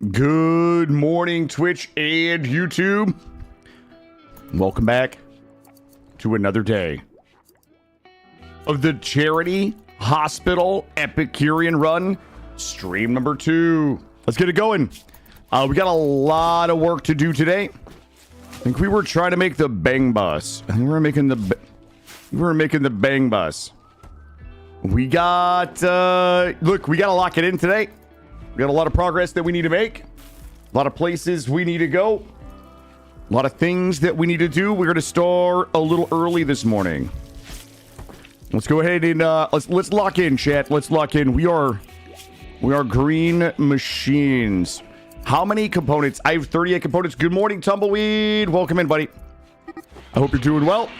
Good morning, Twitch and YouTube. Welcome back to another day of the Charity Hospital Epicurean Run, stream number 2. Let's get it going. We got a lot of work to do today. I think we were trying to make the bang bus. I think we were making the bang bus. We got look, we got to lock it in today. We got a lot of progress that we need to make. A lot of places we need to go. A lot of things that we need to do. We're going to start a little early this morning. Let's go ahead and let's lock in, chat. Let's lock in. We are green machines. How many components? I have 38 components. Good morning, Tumbleweed. Welcome in, buddy. I hope you're doing well.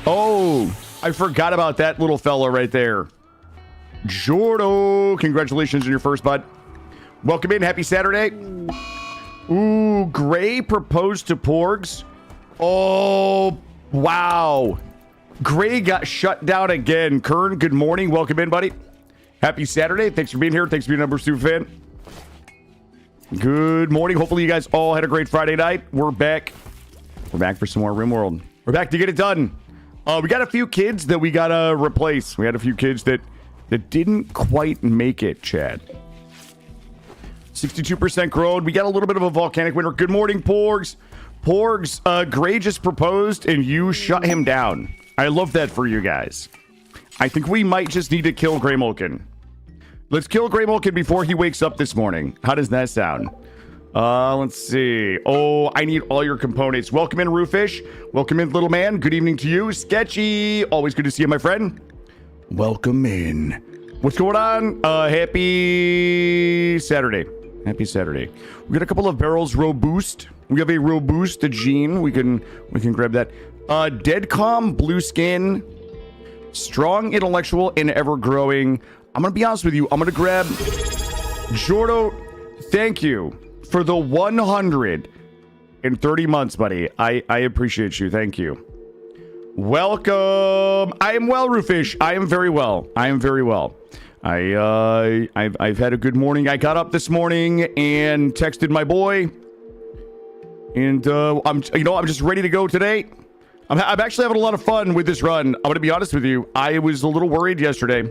Oh, I forgot about that little fella right there. Jordo, congratulations on your first, bud. Welcome in. Happy Saturday. Ooh, Gray proposed to Porgs. Oh, wow. Gray got shut down again. Kern, good morning. Welcome in, buddy. Happy Saturday. Thanks for being here. Thanks for being a number 2 fan. Good morning. Hopefully you guys all had a great Friday night. We're back. We're back for some more RimWorld. We're back to get it done. We got a few kids that we gotta replace. We had a few kids that didn't quite make it, Chad. 62% grown. We got a little bit of a volcanic winter. Good morning, Porgs. Porgs, Gray just proposed and you shut him down. I love that for you guys. I think we might just need to kill Gray Mulkin. Let's kill Gray Mulkin before he wakes up this morning. How does that sound? Let's see. Oh, I need all your components. Welcome in, Roofish. Welcome in, little man. Good evening to you. Sketchy. Always good to see you, my friend. Welcome in. What's going on? Happy Saturday. Happy Saturday. We got a couple of barrels robust. We have a robust gene. We can grab that. Deadcom, blue skin, strong intellectual, and ever growing. I'm gonna be honest with you. I'm gonna grab Jordo. Thank you for the 130 months, buddy. I appreciate you. Thank you. Welcome. I am well, Roofish. I am very well. I am very well. I've had a good morning. I got up this morning and texted my boy, and I'm just ready to go today. I'm actually having a lot of fun with this run. I'm gonna be honest with you. I was a little worried yesterday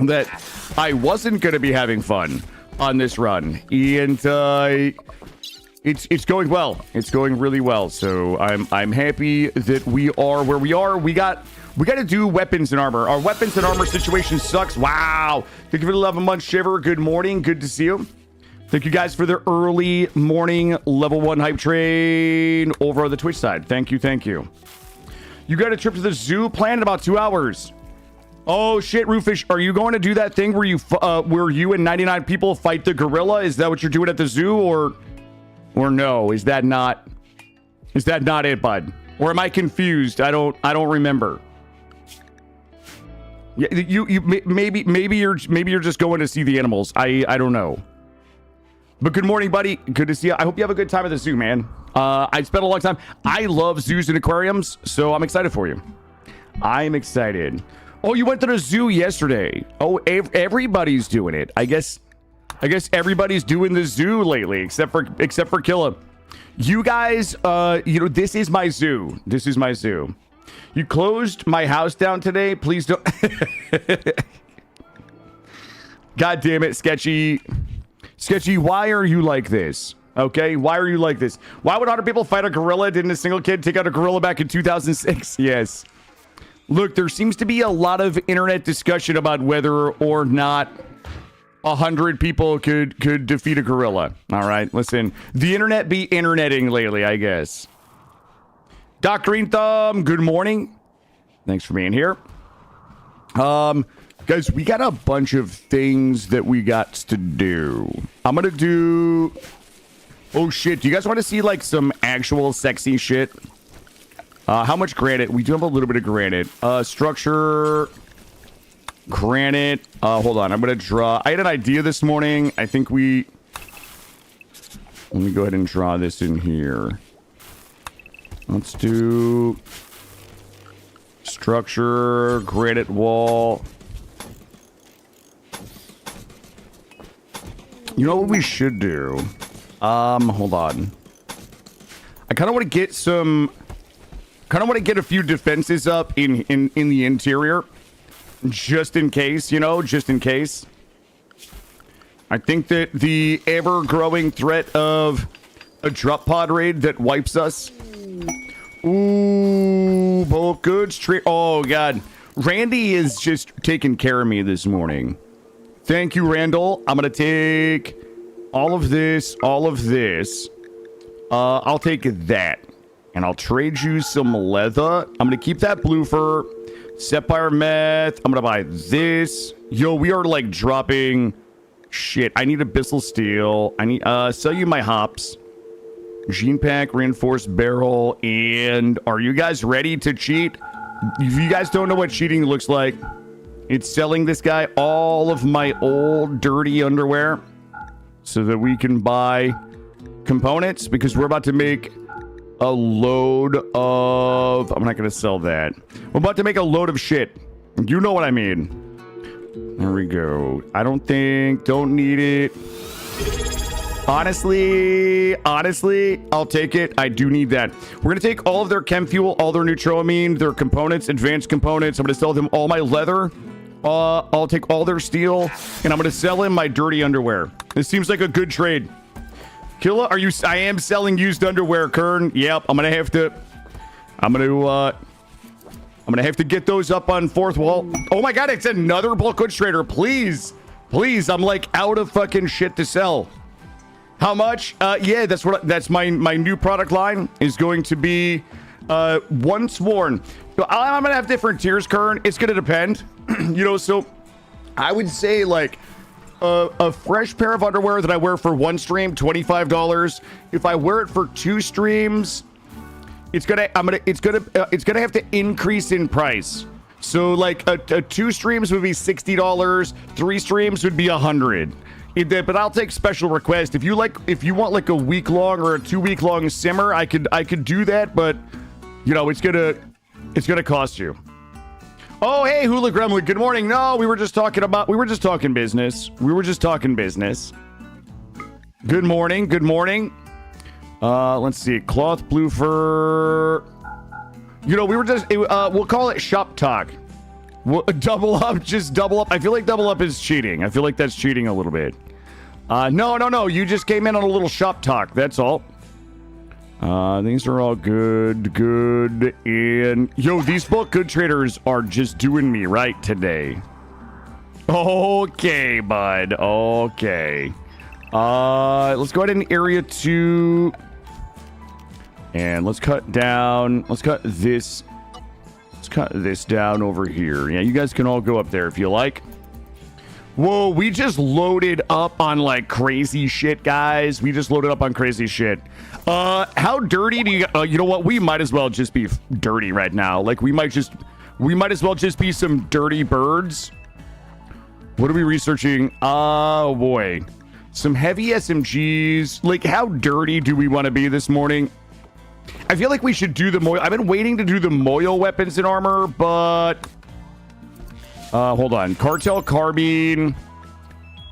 that I wasn't gonna be having fun on this run, and it's going well. It's going really well. So I'm happy that we are where we are. We got to do weapons and armor. Our weapons and armor situation sucks. Wow. Thank you for the 11-month shiver. Good morning. Good to see you. Thank you guys for the early morning level 1 hype train over on the Twitch side. Thank you. Thank you. You got a trip to the zoo planned in about 2 hours. Oh shit, Roofish, are you going to do that thing where you and 99 people fight the gorilla? Is that what you're doing at the zoo, or no? Is that not it, bud? Or am I confused? I don't remember. Yeah, maybe you're just going to see the animals. I don't know. But good morning, buddy. Good to see you. I hope you have a good time at the zoo, man. I spent a long time. I love zoos and aquariums, so I'm excited for you. I'm excited. Oh, you went to the zoo yesterday. Oh, everybody's doing it. I guess everybody's doing the zoo lately, except for Killa. You guys, this is my zoo. This is my zoo. You closed my house down today. Please don't. God damn it, Sketchy. Sketchy, why are you like this? Okay, why are you like this? Why would 100 people fight a gorilla? Didn't a single kid take out a gorilla back in 2006? Yes. Look, there seems to be a lot of internet discussion about whether or not 100 people could defeat a gorilla. All right, listen. The internet be interneting lately, I guess. Doc Green Thumb, good morning. Thanks for being here. Guys, we got a bunch of things that we got to do. I'm gonna do... Oh, shit. Do you guys want to see, like, some actual sexy shit? How much granite? We do have a little bit of granite. Structure... Granite. Hold on. I'm going to draw... I had an idea this morning. I think we... Let me go ahead and draw this in here. Let's do... Structure... Granite wall... You know what we should do? Hold on. I kind of want to get some... Kind of want to get a few defenses up in the interior. Just in case, you know? Just in case. I think that the ever-growing threat of a drop pod raid that wipes us. Ooh, bulk goods. Oh, God. Randy is just taking care of me this morning. Thank you, Randall. I'm going to take all of this, I'll take that. And I'll trade you some leather. I'm going to keep that blue fur. Sapphire meth. I'm going to buy this. Yo, we are like dropping shit. I need abyssal steel. I need, sell you my hops. Gene pack, reinforced barrel. And are you guys ready to cheat? If you guys don't know what cheating looks like, it's selling this guy all of my old dirty underwear so that we can buy components, because we're about to make a load of... I'm not going to sell that. We're about to make a load of shit. You know what I mean. There we go. Don't need it. Honestly, I'll take it. I do need that. We're going to take all of their chem fuel, all their neutroamine, their components, advanced components. I'm going to sell them all my leather. I'll take all their steel, and I'm going to sell him my dirty underwear. This seems like a good trade. Killa, I am selling used underwear, Kern. Yep, I'm going to have to get those up on fourth wall. Oh my God, it's another bulk goods trader. Please, I'm like out of fucking shit to sell. How much? Yeah, that's my new product line is going to be once worn. I'm gonna have different tiers, Kern. It's gonna depend. You know, so I would say like a fresh pair of underwear that I wear for one stream, $25. If I wear it for 2 streams, it's gonna have to increase in price. So like a 2 streams would be $60, 3 streams would be $100. But I'll take special request. If you want like a week long or a 2 week long simmer, I could do that, but you know, it's gonna cost you. Oh, hey, Hula Gremlin. Good morning. No, we were just talking business. Good morning. Let's see. Cloth blue fur. You know, we'll call it shop talk. Double up. I feel like double up is cheating. I feel like that's cheating a little bit. No. You just came in on a little shop talk. That's all. These are all good. And yo, these bulk good traders are just doing me right today. Okay, bud. Okay. Let's go ahead and area 2. And let's cut this down over here. Yeah, you guys can all go up there if you like. Whoa, we just loaded up on like crazy shit, guys. How dirty do you... you know what? We might as well just be dirty right now. Like, we might as well just be some dirty birds. What are we researching? Oh, boy. Some heavy SMGs. Like, how dirty do we want to be this morning? I feel like we should do the Moyo. I've been waiting to do the Moyo weapons and armor, but... hold on. Cartel carbine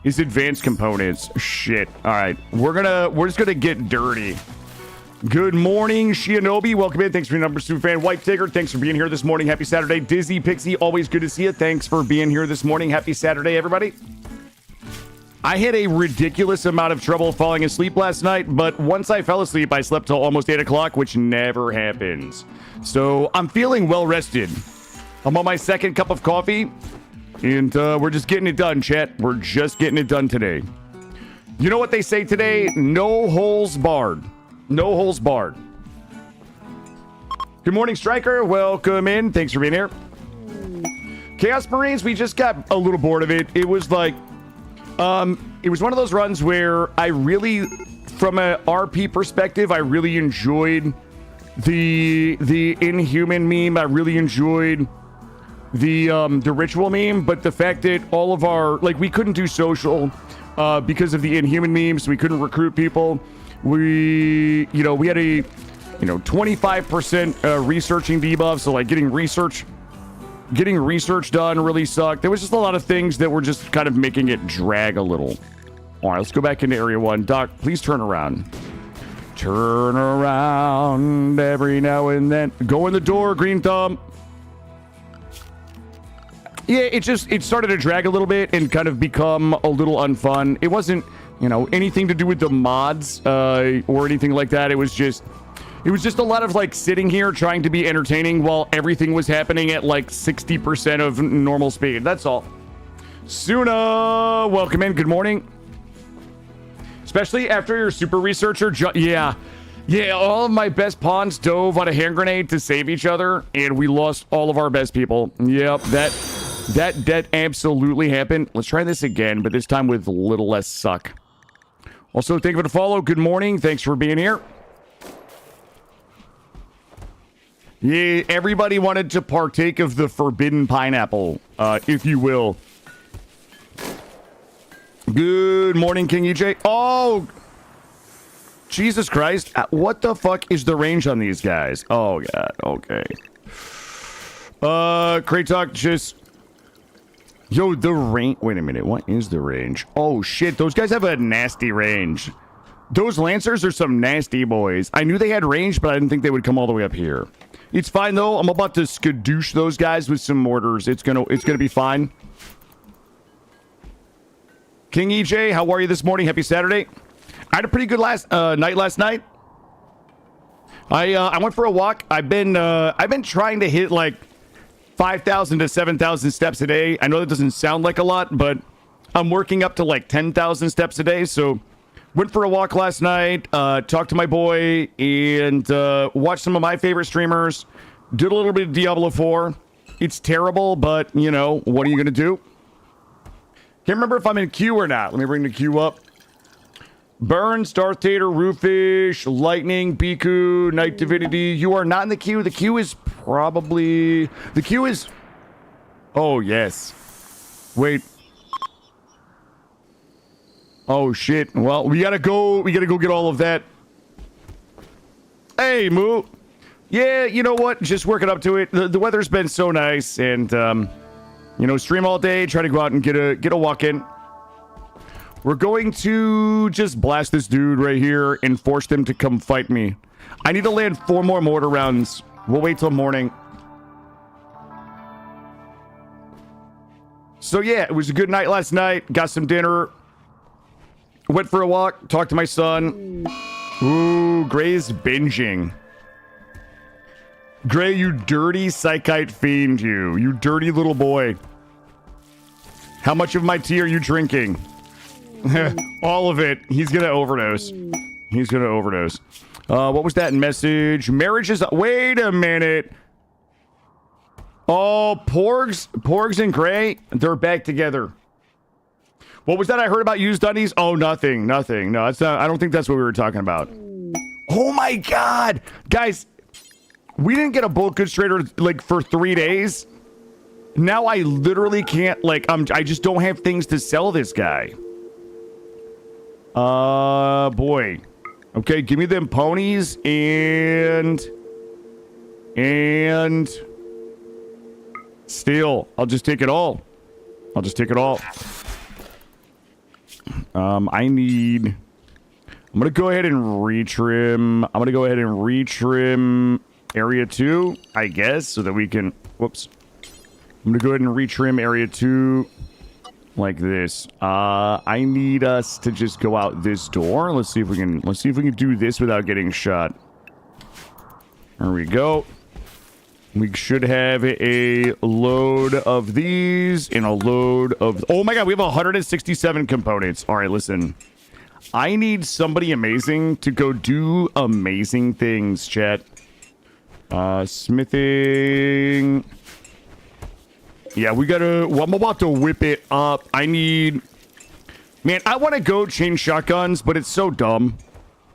is advanced components. Shit. All right. We're just gonna get dirty. Good morning, Shinobi. Welcome in. Thanks for your number, super fan. White Tigger, thanks for being here this morning. Happy Saturday. Dizzy Pixie, always good to see you. Thanks for being here this morning. Happy Saturday, everybody. I had a ridiculous amount of trouble falling asleep last night, but once I fell asleep, I slept till almost 8 o'clock, which never happens. So I'm feeling well rested. I'm on my second cup of coffee, and we're just getting it done, chat. We're just getting it done today. You know what they say today? No holes barred. No holes barred. Good morning, Striker. Welcome in. Thanks for being here. Chaos Marines, we just got a little bored of it. It was like, it was one of those runs where I really, from a RP perspective, I really enjoyed the Inhuman meme. I really enjoyed the ritual meme, but the fact that all of our, like, we couldn't do social because of the Inhuman memes. We couldn't recruit people. We had a 25% researching debuff, so like getting research done really sucked. There was just a lot of things that were just kind of making it drag a little. All right, let's go back into area 1. Doc, please turn around. Turn around every now and then. Go in the door, Green Thumb. Yeah, it started to drag a little bit and kind of become a little unfun. It wasn't, you know, anything to do with the mods or anything like that. It was just a lot of like sitting here trying to be entertaining while everything was happening at like 60% of normal speed. That's all. Suna, welcome in. Good morning. Especially after your super researcher. Yeah, all of my best pawns dove on a hand grenade to save each other, and we lost all of our best people. Yep, that absolutely happened. Let's try this again, but this time with a little less suck. Also, thank you for the follow. Good morning. Thanks for being here. Yeah, everybody wanted to partake of the forbidden pineapple, if you will. Good morning, King EJ. Oh, Jesus Christ. What the fuck is the range on these guys? Oh, God. Okay. Crate Talk, just... Yo, the range... Wait a minute. What is the range? Oh, shit. Those guys have a nasty range. Those Lancers are some nasty boys. I knew they had range, but I didn't think they would come all the way up here. It's fine, though. I'm about to skadoosh those guys with some mortars. It's gonna be fine. King EJ, how are you this morning? Happy Saturday. I had a pretty good night last night. I went for a walk. I've been trying to hit like 5,000 to 7,000 steps a day. I know that doesn't sound like a lot, but I'm working up to like 10,000 steps a day. So went for a walk last night, talked to my boy, and watched some of my favorite streamers. Did a little bit of Diablo 4. It's terrible, but you know, what are you gonna do? Can't remember if I'm in queue or not. Let me bring the queue up. Burn, Darth Tater, Roofish, Lightning, Biku, Night Divinity. You are not in the queue. The queue is probably... The queue is... Oh, yes. Wait. Oh, shit. Well, we gotta go get all of that. Hey, Moo. Yeah, you know what? Just working up to it. The weather's been so nice, and, you know, stream all day, try to go out and get a walk in. We're going to just blast this dude right here and force them to come fight me. I need to land 4 more mortar rounds. We'll wait till morning. So yeah, it was a good night last night. Got some dinner. Went for a walk. Talked to my son. Ooh, Gray's binging. Gray, you dirty psychite fiend, you. You dirty little boy. How much of my tea are you drinking? All of it. He's gonna overdose. He's gonna overdose. What was that message? Marriage is... Wait a minute. Oh, Porgs and Gray, they're back together. What was that I heard about used undies? Oh, nothing. No, that's not... I don't think that's what we were talking about. Oh my God. Guys, we didn't get a bulk goods trader, like, for 3 days. Now I literally can't, like, I just don't have things to sell this guy. Boy. Okay, give me them ponies and steel. I'll just take it all. I'm gonna go ahead and retrim. Area 2, I guess, so that we can... Whoops. I'm gonna go ahead and retrim Area 2 like this. I need us to just go out this door. Let's see if we can do this without getting shot. There we go. We should have a load of these and a load of... Oh my God, we have 167 components. All right, listen. I need somebody amazing to go do amazing things, chat. Smithing. Yeah, we gotta... Well, I'm about to whip it up. I need... Man, I want to go change shotguns, but it's so dumb.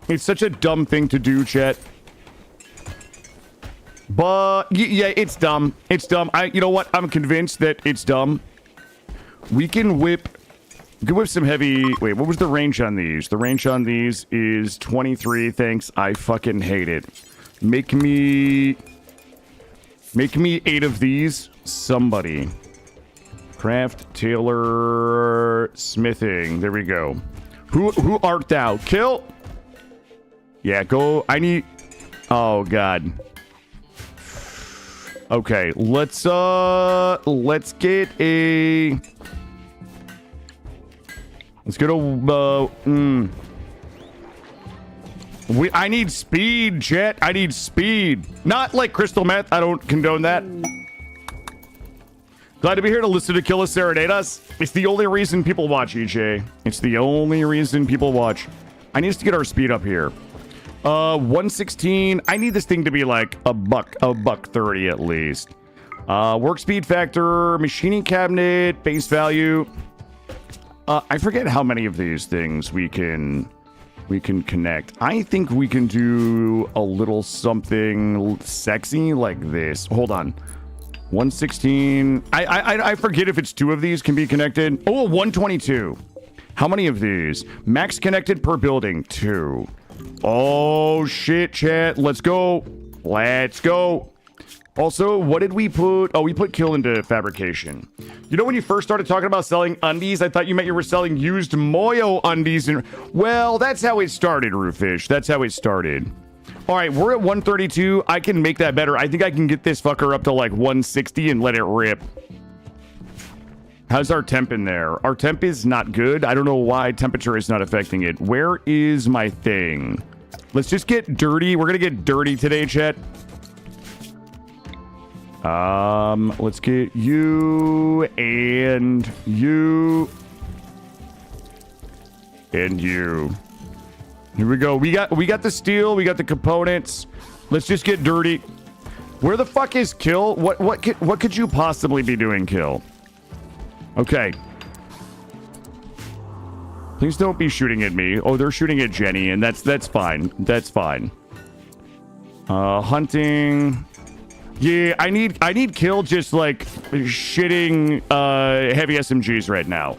It's such a dumb thing to do, chat. But, yeah, it's dumb. It's dumb. You know what? I'm convinced that it's dumb. We can whip some heavy... Wait, what was the range on these? The range on these is 23. Thanks. I fucking hate it. Make me 8 of these. Somebody. Craft, tailor, smithing. There we go. Who art thou? Kill. Yeah, go. I need. Oh God. Okay, let's get a. Let's get a. I need speed, Jet. I need speed. Not like crystal meth. I don't condone that. Glad to be here to listen to Kill Us Serenade Us. It's the only reason people watch, EJ. It's the only reason people watch. I need us to get our speed up here. 116. I need this thing to be like a buck 30 at least. Work speed factor, machining cabinet, base value. I forget how many of these things we can connect. I think we can do a little something sexy like this. Hold on. 116. I forget if it's 2 of these can be connected. Oh, 122. How many of these? Max connected per building. 2. Oh, shit, chat. Let's go. Let's go. Also, what did we put? Oh, we put kill into fabrication. You know, when you first started talking about selling undies, I thought you meant you were selling used Moyo undies. And well, that's how it started, Roofish. That's how it started. All right, we're at 132. I can make that better. I think I can get this fucker up to like 160 and let it rip. How's our temp in there? Our temp is not good. I don't know why temperature is not affecting it. Where is my thing? Let's just get dirty. We're going to get dirty today, chat. Let's get you and you and you. Here we go. We got the steel. We got the components. Let's just get dirty. Where the fuck is Kill? What could you possibly be doing, Kill? Okay. Please don't be shooting at me. Oh, they're shooting at Jenny, and that's fine. That's fine. Hunting. Yeah, I need Kill just like shitting heavy SMGs right now.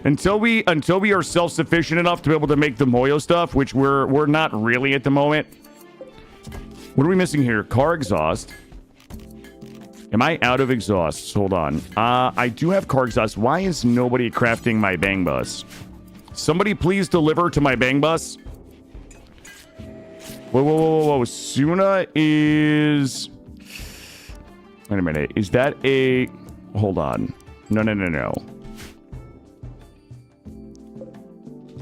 Until we are self-sufficient enough to be able to make the Moyo stuff, which we're not really at the moment. What are we missing here? Car exhaust. Am I out of exhausts? Hold on. I do have car exhaust. Why is nobody crafting my bang bus? Somebody please deliver to my bang bus. Whoa. Suna is... Wait a minute. Is that a... Hold on. No.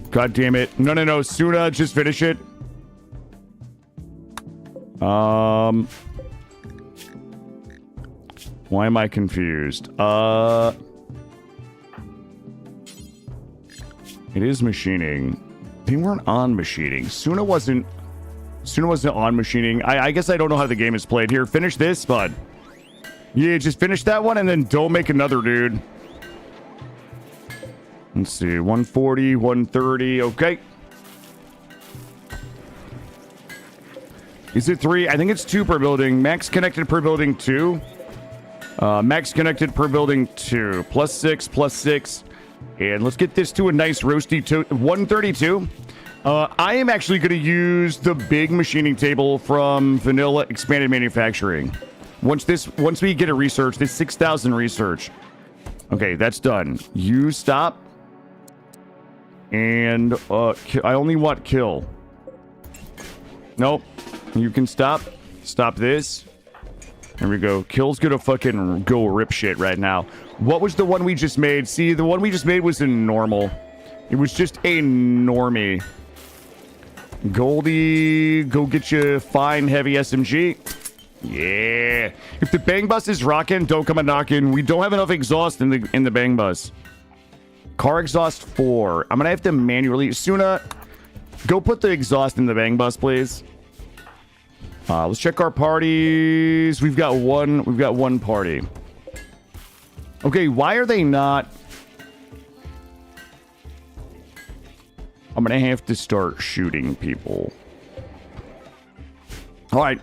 God damn it. No. Suna, just finish it. Why am I confused? It is machining. They weren't on machining. Suna wasn't on machining. I guess I don't know how the game is played here. Finish this, bud. Yeah, just finish that one and then don't make another, dude. Let's see. 140, 130. Okay. Is it 3? I think it's 2 per building. Max connected per building 2. Max connected per building 2. Plus 6, plus 6. And let's get this to a nice roasty 132. I am actually going to use the big machining table from Vanilla Expanded Manufacturing. Once we get a research, this 6,000 research. Okay, that's done. You stop. And I only want Kill. Nope. You can stop. Stop this. There we go. Kill's gonna fucking go rip shit right now. What was the one we just made? See, the one we just made was a normal. It was just a normie. Goldie, go get you fine heavy SMG. Yeah. If the bang bus is rocking, don't come a knocking. We don't have enough exhaust in the bang bus. Car exhaust 4. I'm gonna have to manually. Suna, go put the exhaust in the bang bus, please. Let's check our parties. We've got one party. Okay, why are they not? I'm gonna have to start shooting people. All right.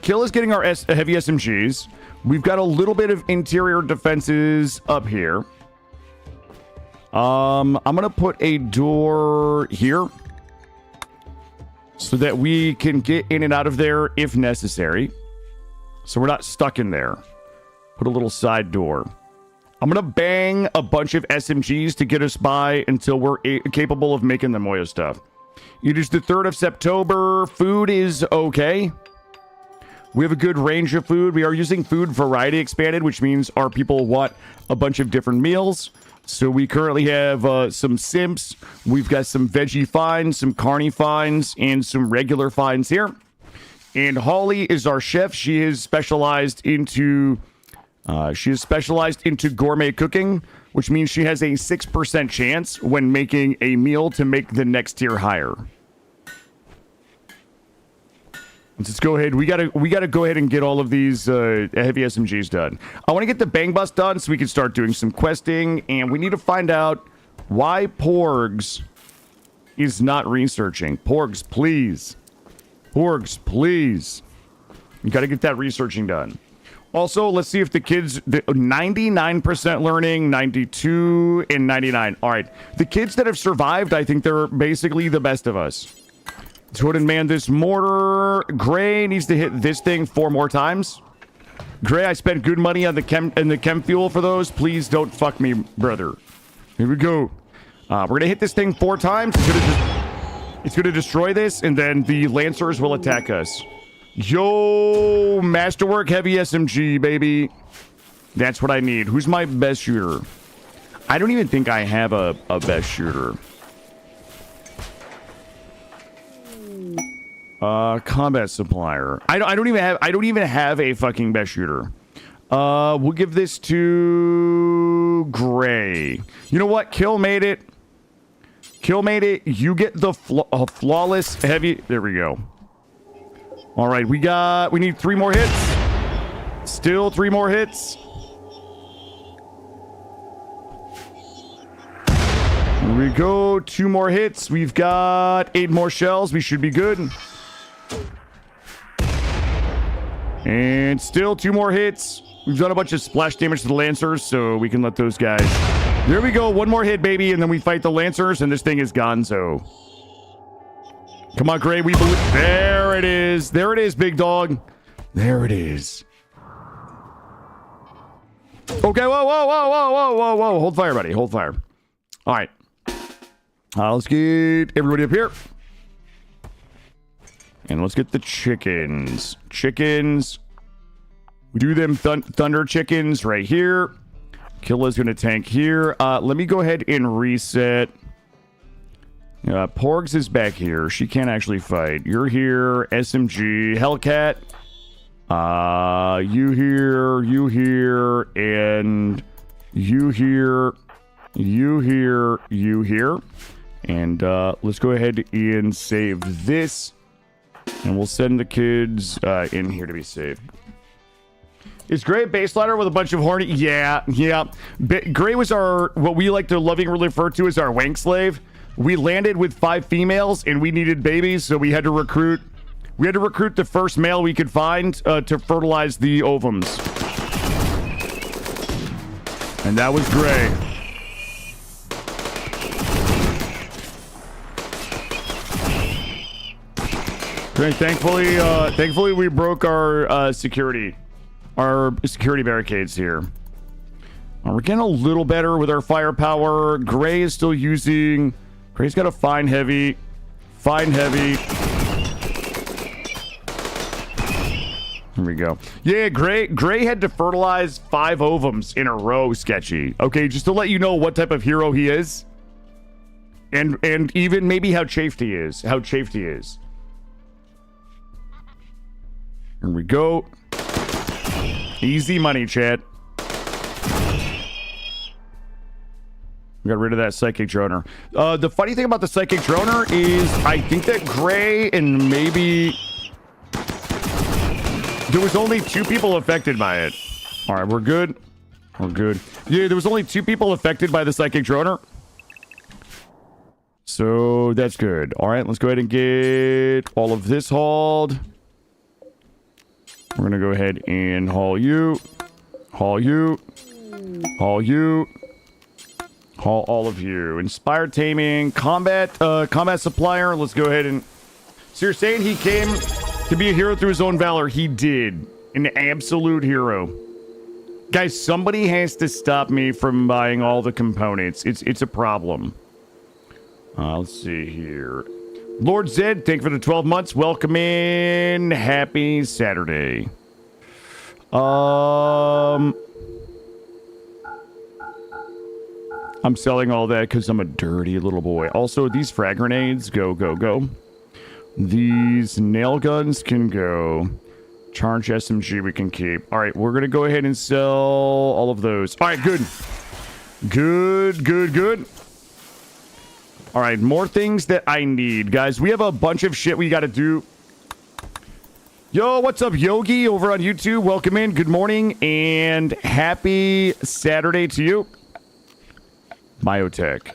Kill is getting our heavy SMGs. We've got a little bit of interior defenses up here. I'm gonna put a door here so that we can get in and out of there if necessary. So we're not stuck in there. Put a little side door. I'm gonna bang a bunch of SMGs to get us by until we're capable of making the Moyo stuff. It is the 3rd of September. Food is okay. We have a good range of food. We are using food variety expanded, which means our people want a bunch of different meals. So we currently have some simps. We've got some veggie finds, some carny finds, and some regular finds here. And Holly is our chef. She is specialized into gourmet cooking, which means she has a 6% chance when making a meal to make the next tier higher. Let's go ahead. We gotta go ahead and get all of these heavy SMGs done. I want to get the bang bus done so we can start doing some questing, and we need to find out why Porgs is not researching. Porgs, please. Porgs, please. You gotta get that researching done. Also, let's see if the kids, 99% learning, 92, and 99. All right. The kids that have survived, I think they're basically the best of us. Let's go ahead and man this mortar. Gray needs to hit this thing 4 more times. Gray, I spent good money on the chem fuel for those. Please don't fuck me, brother. Here we go. We're going to hit this thing 4 times. It's going to destroy this, and then the Lancers will attack us. Yo, Masterwork Heavy SMG, baby. That's what I need. Who's my best shooter? I don't even think I have a best shooter. Combat supplier. I don't even have a fucking best shooter. We'll give this to Gray. You know what? Kill made it. Kill made it. You get the flawless heavy. There we go. All right, we need 3 more hits. Still 3 more hits. Here we go. 2 more hits. We've got 8 more shells. We should be good. And still 2 more hits. We've done a bunch of splash damage to the Lancers, so we can let those guys... There we go. 1 more hit, baby, and then we fight the Lancers, and this thing is gone, so... Come on, Gray. We believe... There it is. There it is, big dog. There it is. Okay, whoa. Hold fire, buddy. Hold fire. All right. Let's get everybody up here. And let's get the chickens. Chickens. We do them thunder chickens right here. Killa's going to tank here. Let me go ahead and reset. Porgs is back here. She can't actually fight. You're here. SMG. Hellcat. You here. You here. And you here. You here. You here. And let's go ahead and save this. And we'll send the kids in here to be saved. Is Gray a base ladder with a bunch of horny? Yeah. Gray was our, what we like to lovingly refer to as our wank slave. We landed with 5 females and we needed babies, so we had to recruit. We had to recruit the first male we could find to fertilize the ovums. And that was Gray. Great. Thankfully we broke our security barricades here. We're getting a little better with our firepower. Gray is still using... Gray's got a fine heavy. Fine heavy. Here we go. Yeah, Gray had to fertilize 5 ovums in a row, Sketchy. Okay, just to let you know what type of hero he is. And even maybe how chafed he is. Here we go. Easy money, chat. We got rid of that psychic droner. The funny thing about the psychic droner is I think that Gray and maybe... There was only 2 people affected by it. All right, we're good. We're good. Yeah, there was only 2 people affected by the psychic droner. So that's good. All right, let's go ahead and get all of this hauled. We're going to go ahead and haul you. Haul you. Haul you. Haul all of you. Inspired taming. Combat supplier. Let's go ahead and... So you're saying he came to be a hero through his own valor? He did. An absolute hero. Guys, somebody has to stop me from buying all the components. It's a problem. Let's see here. Lord Zed, thank you for the 12 months. Welcome in. Happy Saturday. I'm selling all that because I'm a dirty little boy. Also, these frag grenades, go, go, go. These nail guns can go. Charge SMG we can keep. All right, we're going to go ahead and sell all of those. All right, good. Good, good, good. All right, more things that I need. Guys, we have a bunch of shit we got to do. Yo, what's up, Yogi, over on YouTube? Welcome in. Good morning and happy Saturday to you. Biotech.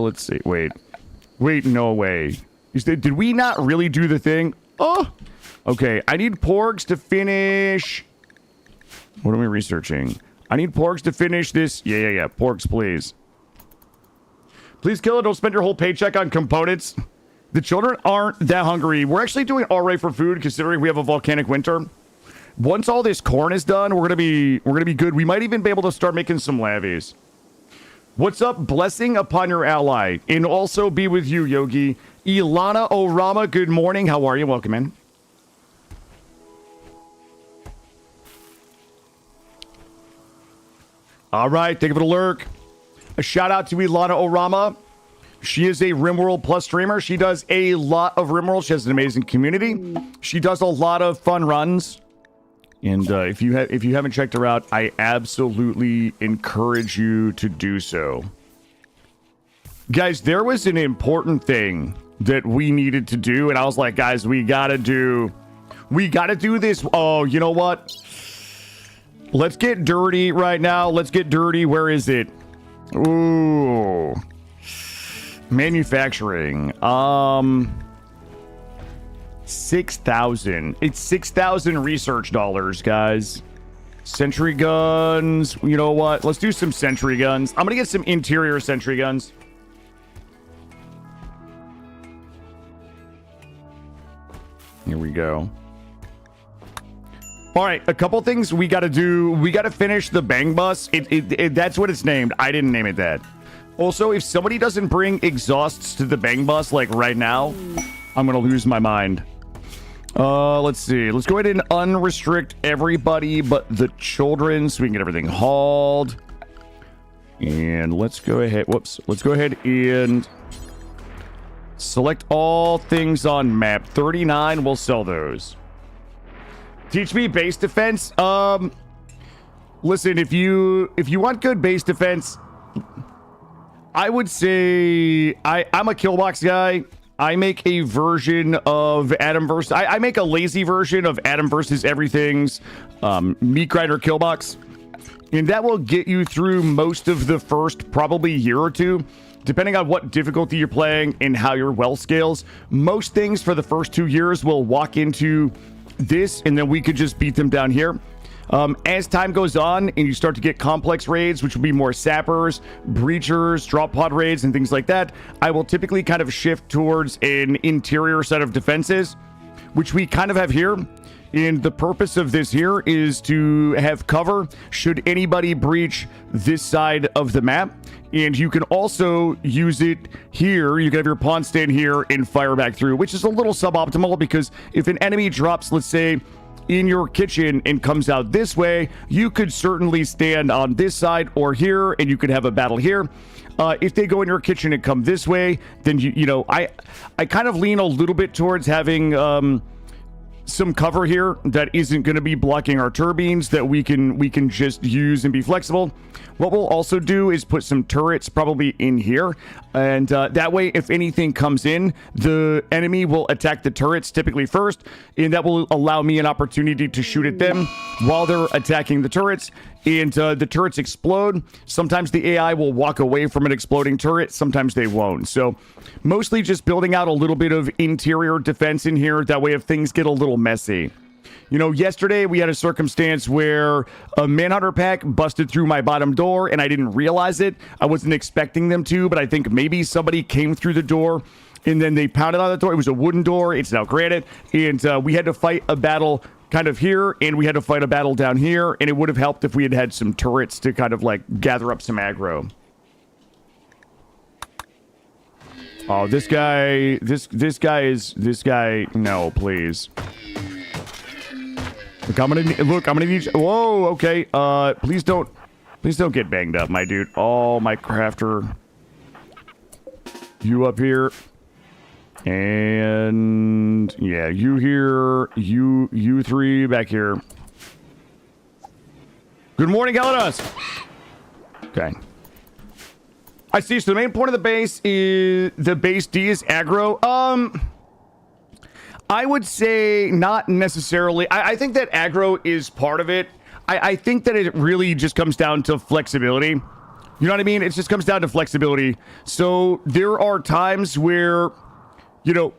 Let's see. Wait, no way. Did we not really do the thing? Oh, okay. I need porgs to finish. What are we researching? I need porgs to finish this. Yeah. Porgs, please. Please, Killer, don't spend your whole paycheck on components. The children aren't that hungry. We're actually doing all right for food, considering we have a volcanic winter. Once all this corn is done, we're gonna be good. We might even be able to start making some lavies. What's up? Blessing upon your ally, and also be with you, Yogi. Ilana Orama, good morning. How are you? Welcome in. All right, thank you for the lurk. A shout out to Ilana Orama. She is a RimWorld Plus streamer. She does a lot of RimWorld. She has an amazing community. She does a lot of fun runs. And if you haven't checked her out, I absolutely encourage you to do so. Guys, there was an important thing that we needed to do, and I was like, guys, we gotta do this. Oh, you know what? Let's get dirty right now. Let's get dirty. Where is it? Ooh. Manufacturing. 6,000. It's 6,000 research dollars, guys. Sentry guns. You know what? Let's do some sentry guns. I'm gonna get some interior sentry guns. Here we go. All right, a couple things we got to do. We got to finish the bang bus. That's what it's named. I didn't name it that. Also, if somebody doesn't bring exhausts to the bang bus like right now, I'm gonna lose my mind. Let's see. Let's go ahead and unrestrict everybody but the children so we can get everything hauled. And let's go ahead. Whoops. Let's go ahead and select all things on map. 39, we'll sell those. Teach me base defense. Listen, if you want good base defense, I would say I'm a killbox guy. I make a version of Adam versus... I make a lazy version of Adam versus Everything's meat grinder killbox. And that will get you through most of the first probably year or two, depending on what difficulty you're playing and how your well scales. Most things for the first 2 years will walk into this, and then we could just beat them down here. As time goes on and you start to get complex raids, which will be more sappers, breachers, drop pod raids, and things like that, I will typically kind of shift towards an interior set of defenses, which we kind of have here. And the purpose of this here is to have cover should anybody breach this side of the map. And you can also use it here. You can have your pawn stand here and fire back through, which is a little suboptimal because if an enemy drops, let's say, in your kitchen and comes out this way, you could certainly stand on this side or here and you could have a battle here. If they go in your kitchen and come this way, then you know, I kind of lean a little bit towards having some cover here that isn't going to be blocking our turbines, that we can just use and be flexible. What we'll also do is put some turrets probably in here, and that way if anything comes in, the enemy will attack the turrets typically first, and that will allow me an opportunity to shoot at them while they're attacking the turrets. And the turrets explode. Sometimes the AI will walk away from an exploding turret, sometimes they won't. So mostly just building out a little bit of interior defense in here, that way if things get a little messy. You know, yesterday we had a circumstance where a Manhunter pack busted through my bottom door and I didn't realize it. I wasn't expecting them to, but I think maybe somebody came through the door and then they pounded on the door. It was a wooden door. It's now granite. And we had to fight a battle kind of here, and we had to fight a battle down here, and it would have helped if we had had some turrets to kind of like gather up some aggro. Oh, this guy, this guy, no, please. Look, I'm gonna need, whoa, okay, please don't get banged up, my dude. Oh, my crafter. You up here. And, yeah, you here, you three back here. Good morning, Galadas. Okay. I see, so the main point of the base is, the base D is aggro. I would say not necessarily. I think that aggro is part of it. I think that it really just comes down to flexibility. You know what I mean? It just comes down to flexibility. So there are times where, you know,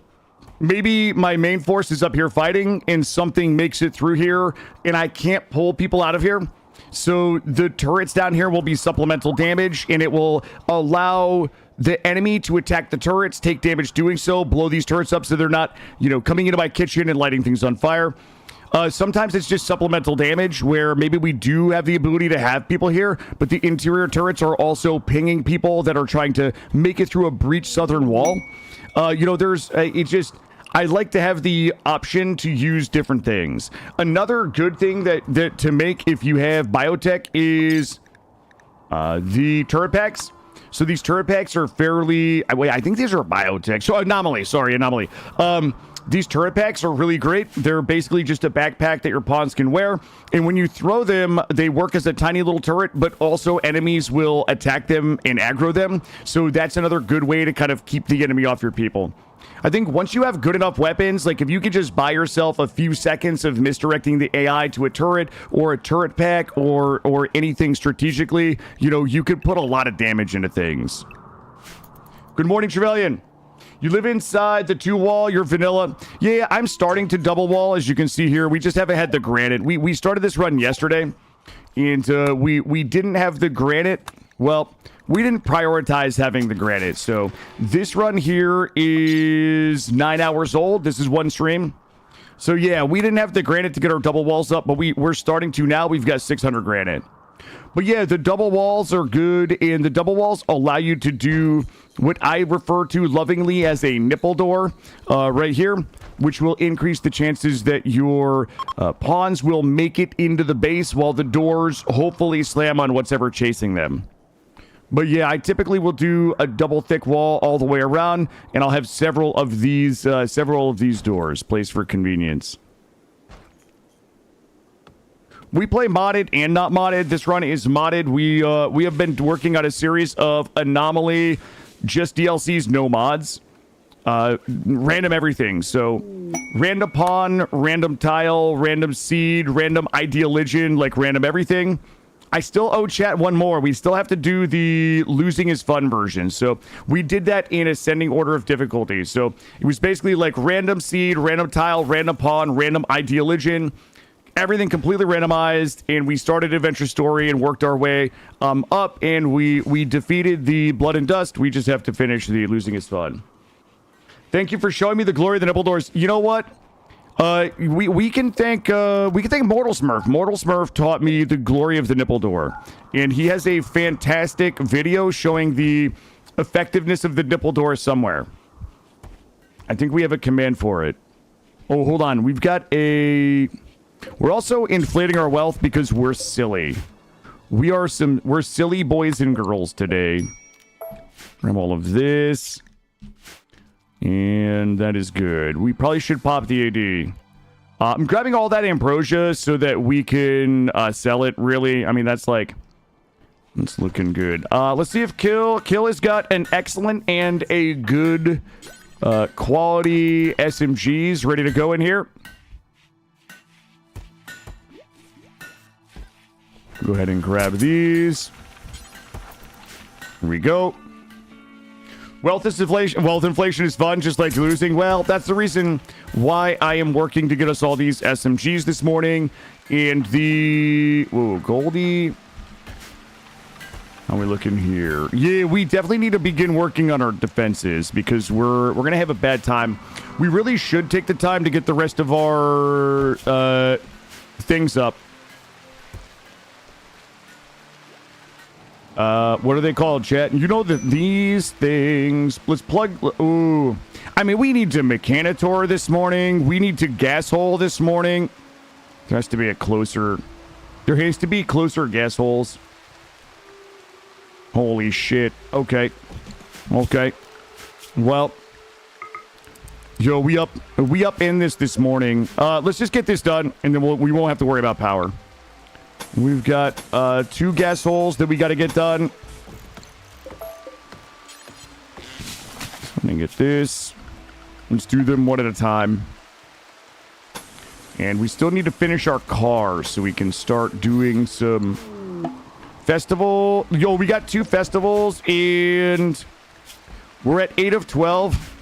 maybe my main force is up here fighting and something makes it through here and I can't pull people out of here. So the turrets down here will be supplemental damage, and it will allow the enemy to attack the turrets, take damage doing so, blow these turrets up so they're not, you know, coming into my kitchen and lighting things on fire. Sometimes it's just supplemental damage where maybe we do have the ability to have people here, but the interior turrets are also pinging people that are trying to make it through a breached southern wall. You know, there's, I like to have the option to use different things. Another good thing that to make if you have biotech is the turret packs. So these turret packs are fairly, wait, I think these are biotech. So anomaly. These turret packs are really great. They're basically just a backpack that your pawns can wear. And when you throw them, they work as a tiny little turret, but also enemies will attack them and aggro them. So that's another good way to kind of keep the enemy off your people. I think once you have good enough weapons, like if you could just buy yourself a few seconds of misdirecting the AI to a turret or a turret pack or anything strategically, you know, you could put a lot of damage into things. Good morning, Trevelyan. You live inside the 2-wall, you're vanilla. Yeah, I'm starting to double wall, as you can see here. We just haven't had the granite. We started this run yesterday, and we didn't have the granite. Well, we didn't prioritize having the granite. So this run here is 9 hours old. This is one stream. So yeah, we didn't have the granite to get our double walls up, but we're starting to now. We've got 600 granite. But yeah, the double walls are good, and the double walls allow you to do what I refer to lovingly as a nipple door right here, which will increase the chances that your pawns will make it into the base while the doors hopefully slam on what's ever chasing them. But yeah, I typically will do a double thick wall all the way around, and I'll have several of these doors placed for convenience. We play modded and not modded. This run is modded. We have been working on a series of anomaly, just DLCs, no mods, random everything. So random pawn, random tile, random seed, random ideologian, like random everything. I still owe chat one more. We still have to do the losing is fun version. So we did that in ascending order of difficulty. So it was basically like random seed, random tile, random pawn, random ideologian, everything completely randomized. And we started Adventure Story and worked our way up, and we defeated the Blood and Dust. We just have to finish the losing is fun. Thank you for showing me the glory of the nipple doors. You know what? We can thank Mortal Smurf. Mortal Smurf taught me the glory of the nipple door, and he has a fantastic video showing the effectiveness of the nipple door somewhere. I think we have a command for it. Oh, hold on. We're also inflating our wealth because we're silly. We're silly boys and girls today. Grab all of this. And that is good. We probably should pop the AD. I'm grabbing all that ambrosia so that we can sell it, really. I mean, that's looking good. Let's see if Kill has got an excellent and a good quality SMGs ready to go in here. Go ahead and grab these. Here we go. Wealth inflation is fun, just like losing. Well, that's the reason why I am working to get us all these SMGs this morning. And the... Whoa, Goldie. How are we looking here? Yeah, we definitely need to begin working on our defenses because we're gonna have a bad time. We really should take the time to get the rest of our things up. What are they called, chat? You know that these things. Let's plug. Ooh, I mean, we need to Mechanitor this morning. We need to gas hole this morning. There has to be a closer. There has to be closer gas holes. Holy shit. Okay. Okay. Well. Yo, we up in this morning. Let's just get this done, and then we won't have to worry about power. We've got 2 gas holes that we got to get done. Let me get this. Let's do them one at a time. And we still need to finish our cars so we can start doing some festival. Yo, we got 2 festivals and we're at 8 of 12.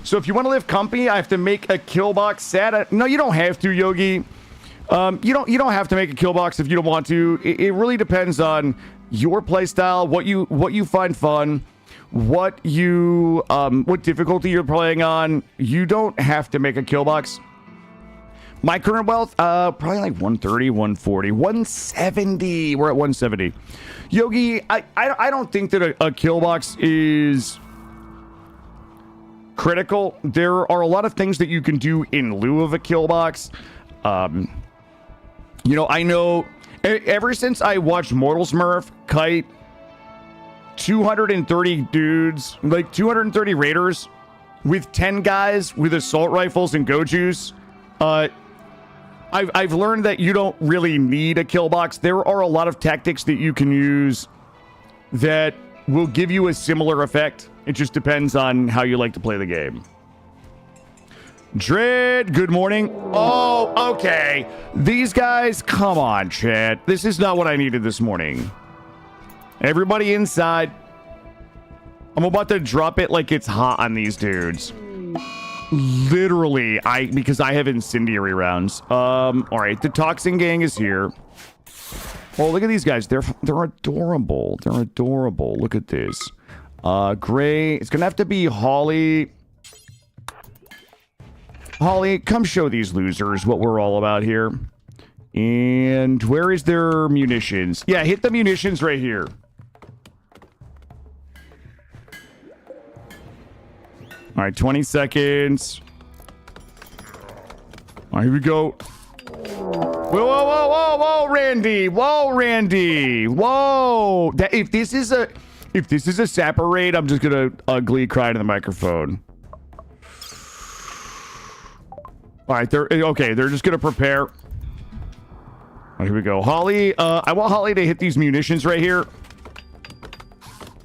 So if you want to live company, I have to make a kill box set. No, you don't have to, Yogi. You don't have to make a kill box if you don't want to. It really depends on your playstyle, what you find fun, what difficulty you're playing on. You don't have to make a kill box. My current wealth, probably like 130, 140, 170. We're at 170. Yogi, I don't think that a kill box is critical. There are a lot of things that you can do in lieu of a kill box. You know, I know ever since I watched Mortal Smurf kite 230 dudes, like 230 raiders with 10 guys with assault rifles and go juice, I've learned that you don't really need a kill box. There are a lot of tactics that you can use that will give you a similar effect. It just depends on how you like to play the game. Dread, good morning. Oh, okay. These guys, come on, chat. This is not what I needed this morning. Everybody inside. I'm about to drop it like it's hot on these dudes. Literally, because I have incendiary rounds. All right, the Toxin Gang is here. Oh, look at these guys. They're adorable. They're adorable. Look at this. Gray. It's gonna have to be Holly. Holly, come show these losers what we're all about here. And where is their munitions? Yeah, hit the munitions right here. All right, 20 seconds. All right, here we go. Whoa, whoa, whoa, whoa, whoa, Randy. Whoa, Randy. Whoa. If this is a sapper raid, I'm just gonna ugly cry to the microphone. All right, they're just gonna prepare. Right, here we go. Holly, I want Holly to hit these munitions right here.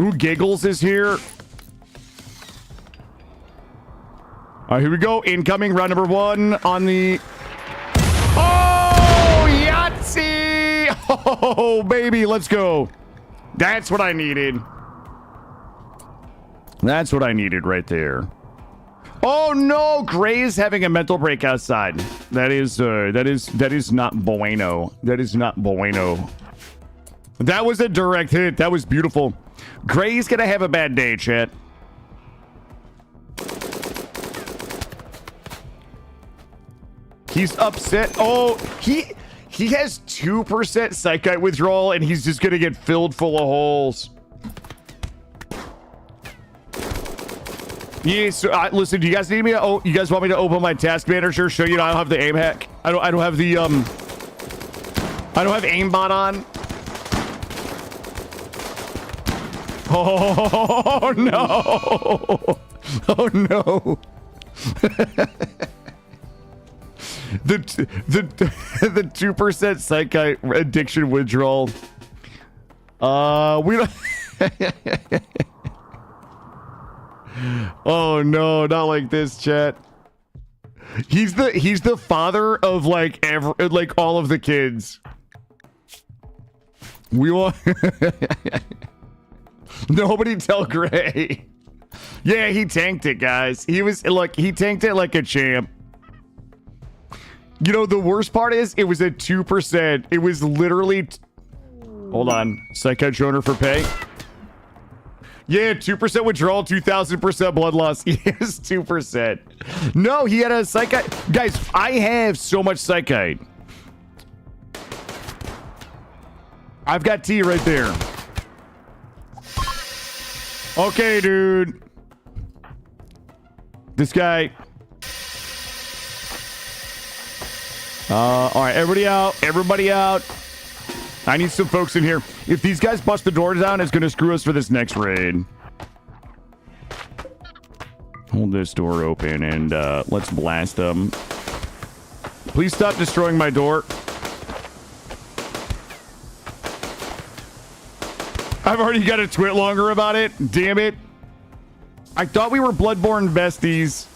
Ooh, Giggles is here. All right, here we go. Incoming round number 1 on the... Oh, Yahtzee! Oh, baby, let's go. That's what I needed. That's what I needed right there. Oh no, Gray is having a mental break outside. That is not bueno. That is not bueno. That was a direct hit. That was beautiful. Gray's gonna have a bad day, chat. He's upset. Oh, he has 2% Psychite withdrawal, and he's just gonna get filled full of holes. Yeah, so listen, do you guys need me to, oh, you guys want me to open my task manager, show you I don't have the aim hack? I don't have the I don't have aimbot on. Oh no. Oh no. the 2% Psychite addiction withdrawal. We don't Oh no, not like this, chat. He's the father of like all of the kids. We want nobody tell Gray. Yeah, he tanked it, guys. He tanked it like a champ. You know, the worst part is it was at 2%. It was literally Hold on. Psycho Droner for pay. Yeah, 2% withdrawal, 2,000% blood loss. Yes, 2%. No, he had a psychite. Guys, I have so much psychite. I've got T right there. Okay, dude. This guy. All right, everybody out. Everybody out. I need some folks in here. If these guys bust the door down, it's going to screw us for this next raid. Hold this door open and let's blast them. Please stop destroying my door. I've already got to twit longer about it. Damn it. I thought we were Bloodborne besties.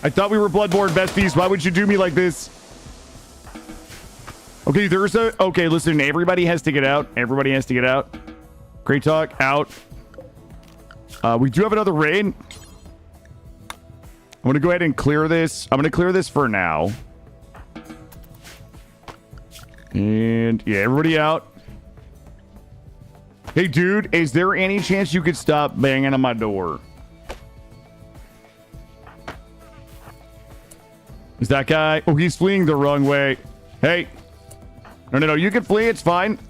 I thought we were Bloodborne besties. Why would you do me like this? Okay, there's a... Okay, listen, everybody has to get out. Everybody has to get out. Great talk, out. We do have another raid. I'm going to go ahead and clear this. I'm going to clear this for now. And, yeah, everybody out. Hey, dude, is there any chance you could stop banging on my door? Is that guy? Oh, he's fleeing the wrong way. Hey. No, you can flee. It's fine.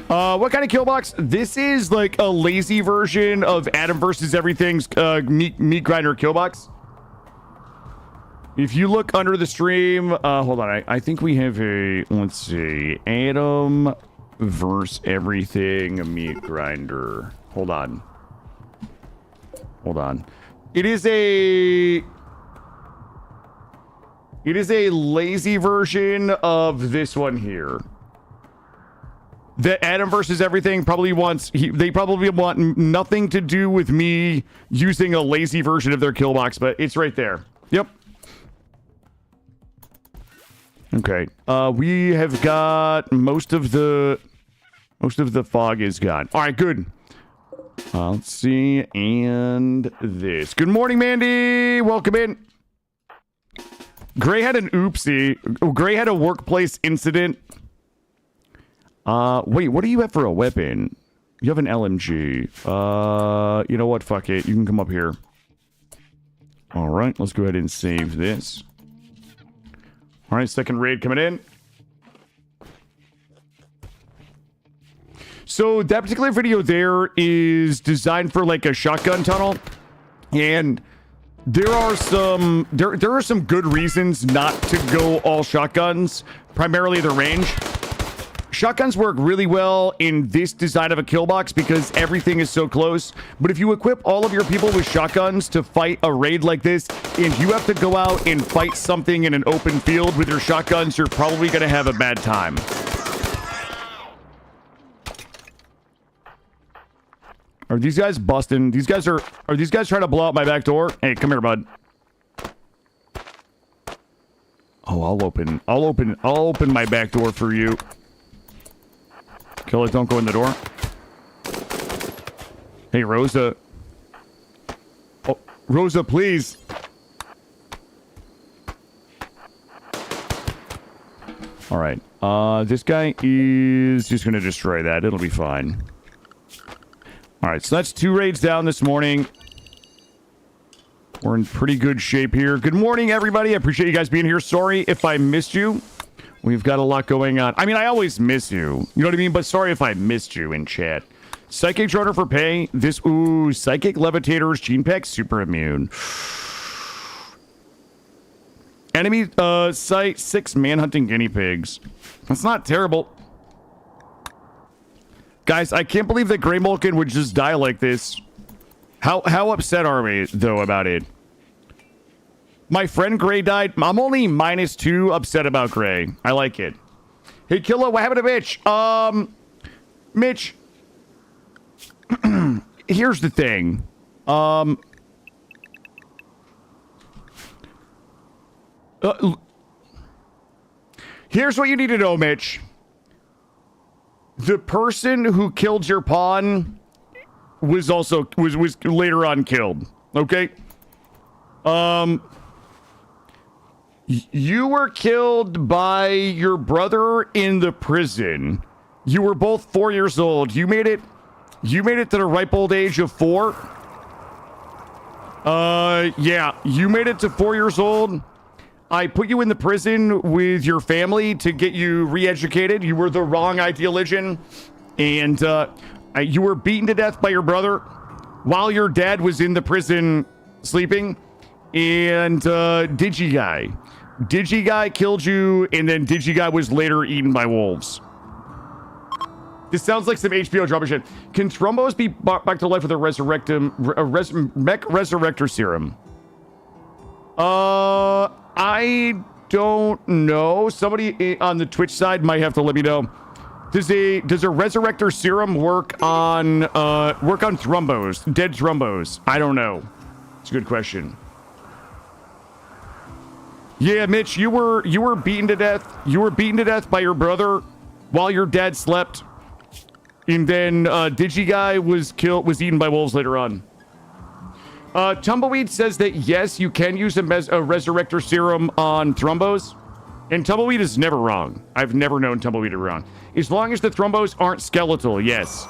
What kind of kill box? This is like a lazy version of Adam versus Everything's meat grinder kill box. If you look under the stream, hold on. I think we have a, let's see, Adam versus Everything meat grinder. Hold on. It is a lazy version of this one here. The Adam versus Everything probably wants, they probably want nothing to do with me using a lazy version of their kill box, but it's right there. Yep. Okay. We have got most of the fog is gone. All right, good. Let's see, and this. Good morning, Mandy. Welcome in. Gray had an oopsie. Gray had a workplace incident. Wait, what do you have for a weapon? You have an LMG. You know what? Fuck it. You can come up here. All right, let's go ahead and save this. All right, second raid coming in. So that particular video there is designed for like a shotgun tunnel, and there are some good reasons not to go all shotguns, primarily the range. Shotguns work really well in this design of a kill box because everything is so close. But if you equip all of your people with shotguns to fight a raid like this, and you have to go out and fight something in an open field with your shotguns, you're probably going to have a bad time. Are these guys busting? Are these guys trying to blow out my back door? Hey, come here, bud. Oh, I'll open my back door for you. Kill it, don't go in the door. Hey, Rosa. Oh, Rosa, please. All right. This guy is just going to destroy that. It'll be fine. All right, so that's 2 raids down this morning. We're in pretty good shape here. Good morning, everybody. I appreciate you guys being here. Sorry if I missed you. We've got a lot going on. I mean, I always miss you. You know what I mean? But sorry if I missed you in chat. Psychic Charter for pay. This, ooh, Psychic Levitators, Gene Pack, super immune. Enemy site, 6 manhunting guinea pigs. That's not terrible. Guys, I can't believe that Grey Mulkin would just die like this. How upset are we, though, about it? My friend Gray died. I'm only -2 upset about Gray. I like it. Hey, Killa, what happened to Mitch? Mitch. Here's the thing. Here's what you need to know, Mitch. The person who killed your pawn was later on killed. Okay? You were killed by your brother in the prison. You were both 4 years old. You made it to the ripe old age of 4. Yeah, you made it to 4 years old. I put you in the prison with your family to get you re-educated. You were the wrong ideologian. And, you were beaten to death by your brother while your dad was in the prison sleeping. And, Digi-Guy killed you, and then Digi-Guy was later eaten by wolves. This sounds like some HBO drama shit. Can Thrombos be brought back to life with a mech resurrector serum? I don't know. Somebody on the Twitch side might have to let me know. Does a resurrector serum work on Thrombos, dead Thrombos? I don't know. It's a good question. Yeah, Mitch, you were beaten to death. You were beaten to death by your brother while your dad slept. And then Digi-Guy was eaten by wolves later on. Tumbleweed says that yes, you can use a resurrector serum on Thrombos. And Tumbleweed is never wrong. I've never known Tumbleweed to be wrong. As long as the Thrombos aren't skeletal, yes.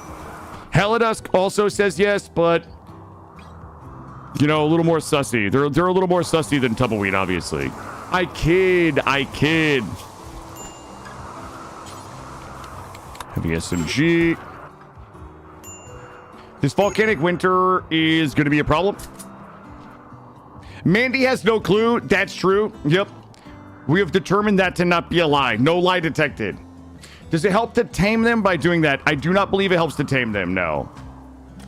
Helidusk also says yes, but you know, a little more sussy. They're a little more sussy than Tumbleweed, obviously. I kid. Heavy SMG. This volcanic winter is going to be a problem. Mandy has no clue. That's true. Yep. We have determined that to not be a lie. No lie detected. Does it help to tame them by doing that? I do not believe it helps to tame them, no.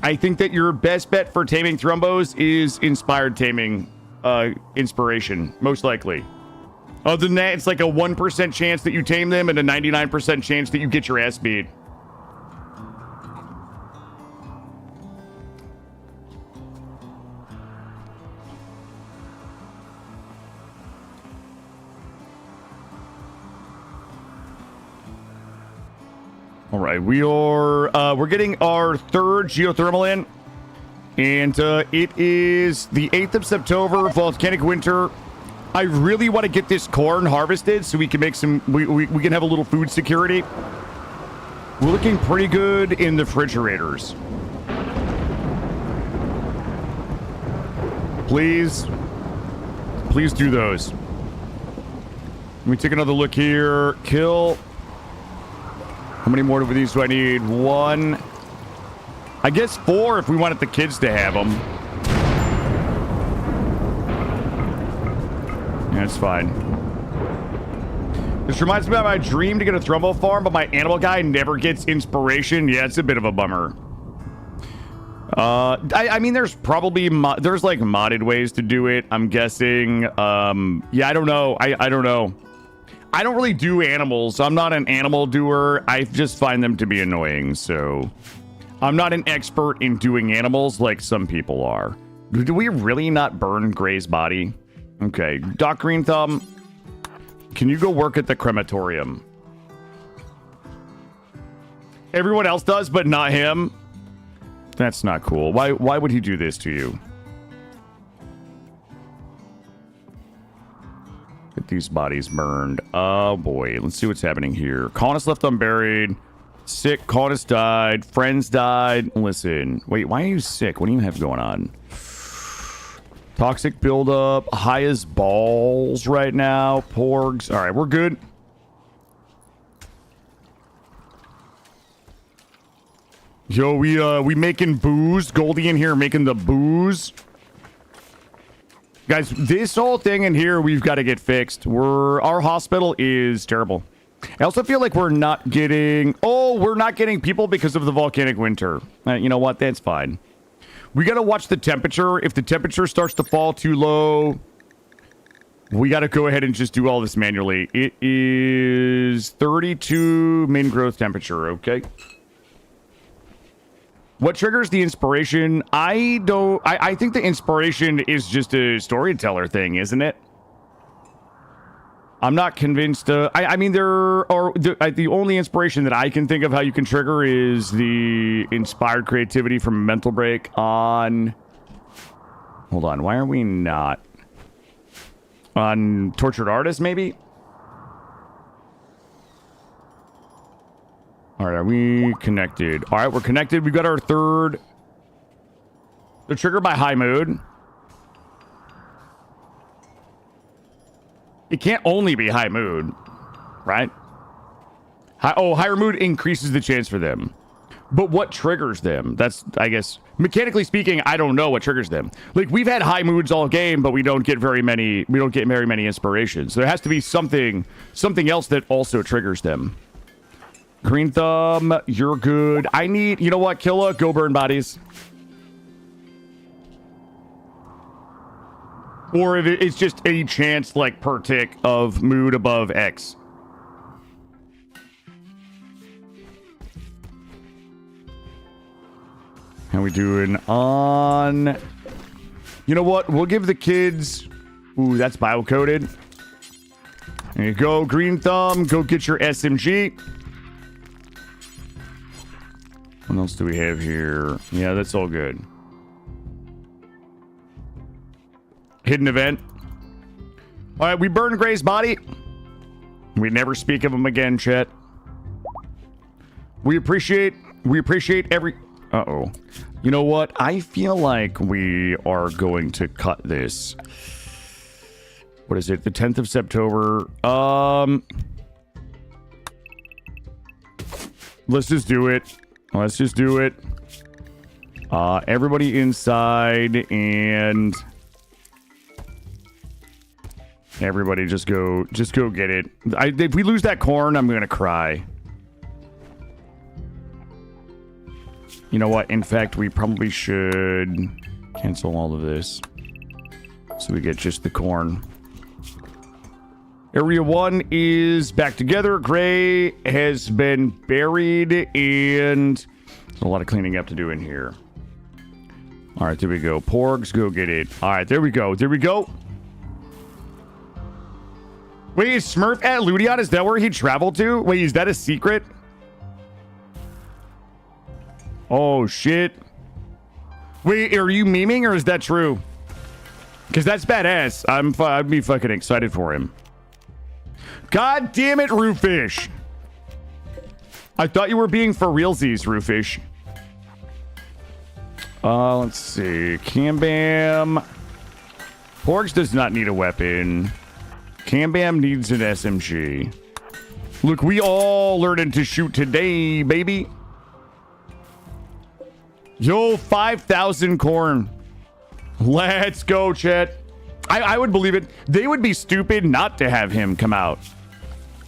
I think that your best bet for taming Thrombos is inspired taming inspiration, most likely. Other than that, it's like a 1% chance that you tame them and a 99% chance that you get your ass beat. All right, we're getting our third geothermal in, and it is the 8th of September, volcanic winter. I really want to get this corn harvested so we can make some, we can have a little food security. We're looking pretty good in the refrigerators. Please do those. Let me take another look here. Kill. How many more of these do I need? 1. I guess 4 if we wanted the kids to have them. Yeah, it's fine. This reminds me of my dream to get a Thrombo farm, but my animal guy never gets inspiration. Yeah, it's a bit of a bummer. I mean, there's probably there's like modded ways to do it, I'm guessing. Yeah, I don't know. I don't know. I don't really do animals. I'm not an animal doer. I just find them to be annoying, so I'm not an expert in doing animals like some people are. Do we really not burn Gray's body? Okay, Doc Green Thumb, can you go work at the crematorium? Everyone else does, but not him. That's not cool. Why would he do this to you? Get these bodies burned. Oh boy, let's see what's happening here. Colonist left unburied. Sick, colonist died. Friends died. Listen, wait, why are you sick? What do you have going on? Toxic buildup. High as balls right now. Porgs. All right, we're good. Yo, we making booze. Goldie in here making the booze. Guys, this whole thing in here, we've got to get fixed. Our hospital is terrible. I also feel like we're not getting people because of the volcanic winter. You know what? That's fine. We got to watch the temperature. If the temperature starts to fall too low, we got to go ahead and just do all this manually. It is 32 min growth temperature, okay? What triggers the inspiration? I think the inspiration is just a storyteller thing, isn't it? I'm not convinced. I mean, the only inspiration that I can think of how you can trigger is the inspired creativity from a mental break on... Hold on, why are we not? On Tortured Artist, maybe? All right, are we connected? All right, we're connected. We got our third. They're triggered by high mood. It can't only be high mood, right? Higher mood increases the chance for them. But what triggers them? That's, I guess, mechanically speaking, I don't know what triggers them. Like, we've had high moods all game, but we don't get very many inspirations. There has to be something else that also triggers them. Green Thumb, you're good. I need, you know what, Killa, go burn bodies. Or if it's just a chance, like, per tick of mood above X. How we doing on... You know what? We'll give the kids... Ooh, that's bio-coded. There you go, Green Thumb. Go get your SMG. What else do we have here? Yeah, that's all good. Hidden event. All right, we burned Gray's body. We never speak of him again, chat. We appreciate every... Uh-oh. You know what? I feel like we are going to cut this. What is it? The 10th of September. Let's just do it. Let's just do it. Everybody inside and... Everybody just go get it. If we lose that corn, I'm gonna cry. You know what? In fact, we probably should cancel all of this. So we get just the corn. Area 1 is back together. Gray has been buried, and there's a lot of cleaning up to do in here. All right, there we go. Porgs, go get it. All right, there we go. There we go. Wait, is Smurf at Ludion? Is that where he traveled to? Wait, is that a secret? Oh, shit. Wait, are you memeing or is that true? Because that's badass. I'd be fucking excited for him. God damn it, Roofish. I thought you were being for realsies, Roofish. Let's see. Cam Bam. Porgs does not need a weapon. Cam Bam needs an SMG. Look, we all learning to shoot today, baby. Yo, 5,000 corn. Let's go, chat. I would believe it. They would be stupid not to have him come out.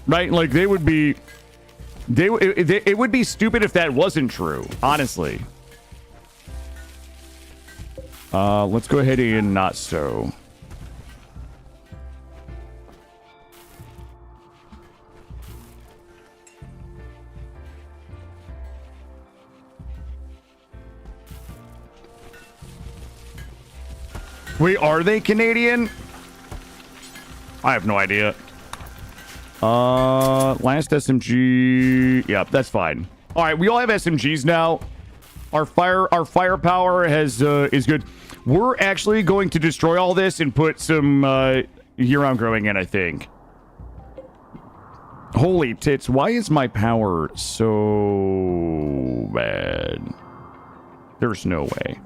Right? Like, they would be... It would be stupid if that wasn't true, honestly. Let's go ahead and not so. Wait, are they Canadian? I have no idea. Last SMG. Yeah, that's fine. All right, we all have SMGs now. Our firepower has is good. We're actually going to destroy all this and put some year-round growing in, I think. Holy tits, why is my power so bad? There's no way.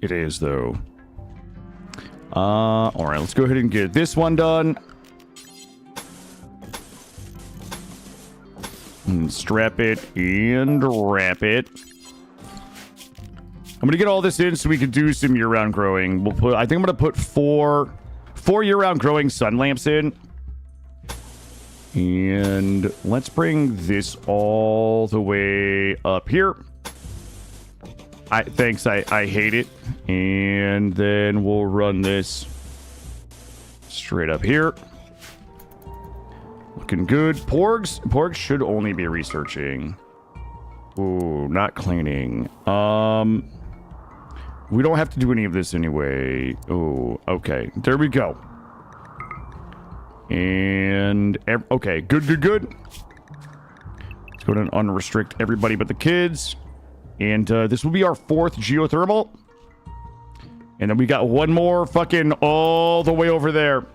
It is, though. All right, let's go ahead and get this one done. And strap it and wrap it. I'm gonna get all this in so we can do some year-round growing. I think I'm gonna put four year-round growing sun lamps in. And let's bring this all the way up here. Thanks, I hate it. And then we'll run this straight up here. Looking good. Porgs should only be researching. Ooh, not cleaning. We don't have to do any of this anyway. Oh, okay. There we go. And, okay, good. Let's go ahead and unrestrict everybody but the kids. And this will be our 4th geothermal. And then we got one more fucking all the way over there.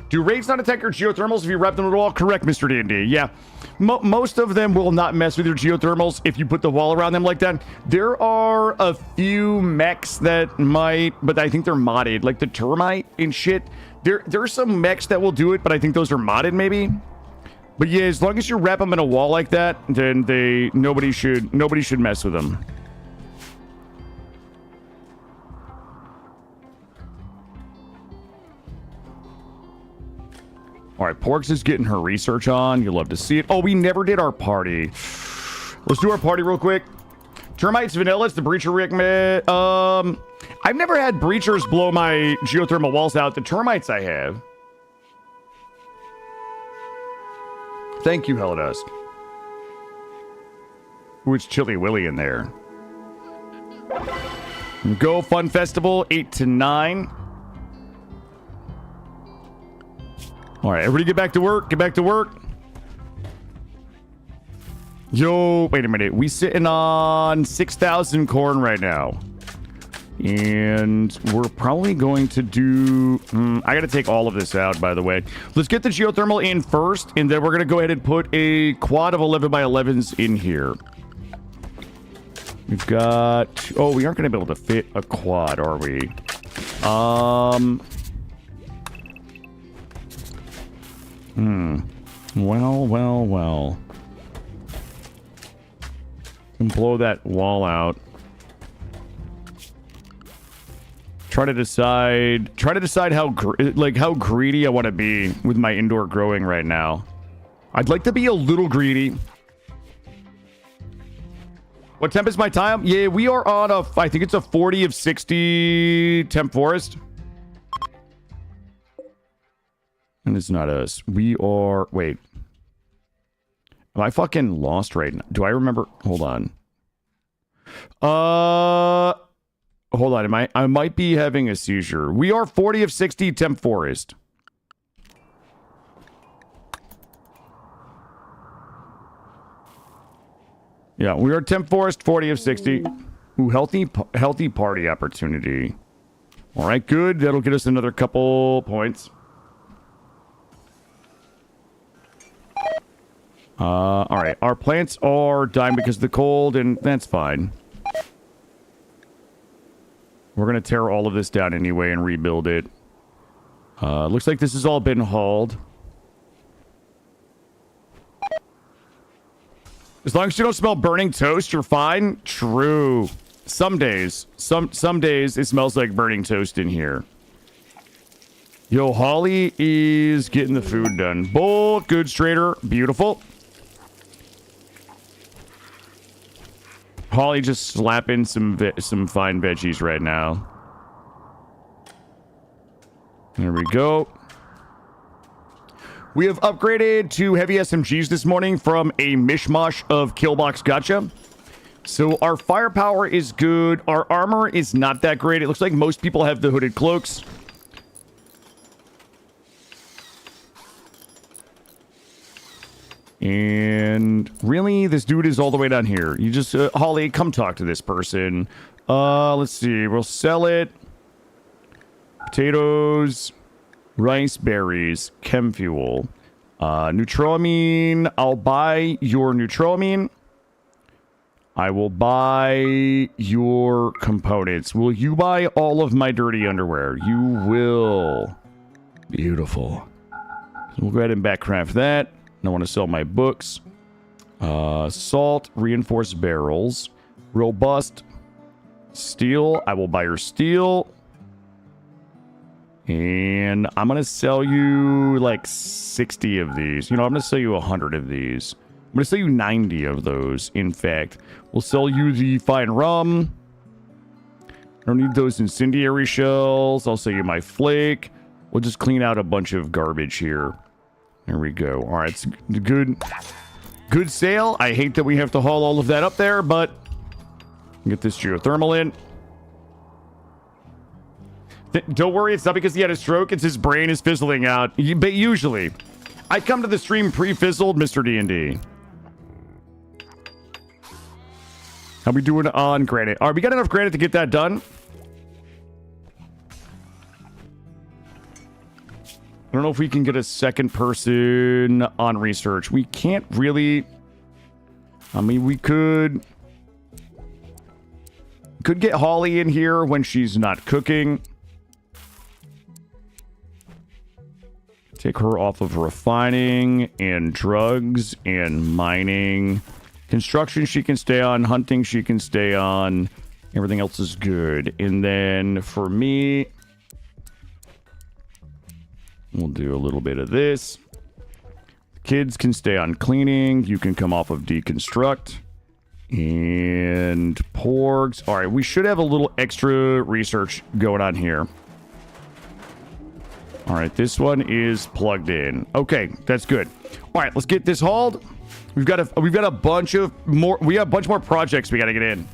Do raids not attack your geothermals if you wrap them at all? Correct, Mr. D&D. Yeah. Most of them will not mess with your geothermals if you put the wall around them like that. There are a few mechs that might, but I think they're modded. Like the termite and shit. There are some mechs that will do it, but I think those are modded maybe. But yeah, as long as you wrap them in a wall like that, then nobody should mess with them. All right, Porks is getting her research on. You'll love to see it. Oh, we never did our party. Let's do our party real quick. Termites, vanilla, it's the breacher rig. I've never had breachers blow my geothermal walls out. The termites I have. Thank you, Helidusk. Ooh, it's Chilly Willy in there. Go Fun Festival, 8 to 9. All right, everybody get back to work. Get back to work. Yo, wait a minute. We sitting on 6,000 corn right now. And we're probably going to do... I got to take all of this out, by the way. Let's get the geothermal in first, and then we're going to go ahead and put a quad of 11 by 11s in here. We've got... Oh, we aren't going to be able to fit a quad, are we? Well. And blow that wall out. Try to decide how greedy I want to be with my indoor growing right now. I'd like to be a little greedy. What temp is my time? Yeah, we are on I think it's a 40 of 60 temp forest. And it's not us. We are... Wait. Am I fucking lost right now? Do I remember... Hold on. Hold on. I might be having a seizure. We are 40 of 60 temp forest. Yeah, we are temp forest, 40 of 60. Ooh, healthy party opportunity. All right, good. That'll get us another couple points. All right. Our plants are dying because of the cold, and that's fine. We're going to tear all of this down anyway and rebuild it. Looks like this has all been hauled. As long as you don't smell burning toast, you're fine. True. Some days. Some days it smells like burning toast in here. Yo, Holly is getting the food done. Bull, good straighter. Beautiful. Holly just slapping some fine veggies right now. There we go. We have upgraded to heavy SMGs this morning from a mishmash of killbox gotcha. So our firepower is good. Our armor is not that great. It looks like most people have the hooded cloaks. And really, this dude is all the way down here. You just, Holly, come talk to this person. Let's see. We'll sell it. Potatoes, rice, berries, chem fuel, neutroamine. I'll buy your neutroamine. I will buy your components. Will you buy all of my dirty underwear? You will. Beautiful. So we'll go ahead and backcraft that. I want to sell my books. Salt, reinforced barrels, robust, steel. I will buy your steel. And I'm going to sell you like 60 of these. You know, I'm going to sell you 100 of these. I'm going to sell you 90 of those, in fact. We'll sell you the fine rum. I don't need those incendiary shells. I'll sell you my flake. We'll just clean out a bunch of garbage here. There we go. All right, it's good sale. I hate that we have to haul all of that up there, but get this geothermal in. Don't worry, it's not because he had a stroke. It's his brain is fizzling out. But usually, I come to the stream pre-fizzled, Mr. D&D. How we doing on granite? All right, we got enough granite to get that done. don't know if we can get a second person on research. We can't really... I mean, we could get Holly in here when she's not cooking. Take her off of refining and drugs and mining. Construction she can stay on. Hunting she can stay on. Everything else is good. And then for me, we'll do a little bit of this. Kids can stay on cleaning. You can come off of deconstruct. And porgs. All right, we should have a little extra research going on here. All right, this one is plugged in. Okay, that's good. All right, let's get this hauled. We've got a bunch of more. We have a bunch more projects we got to get in.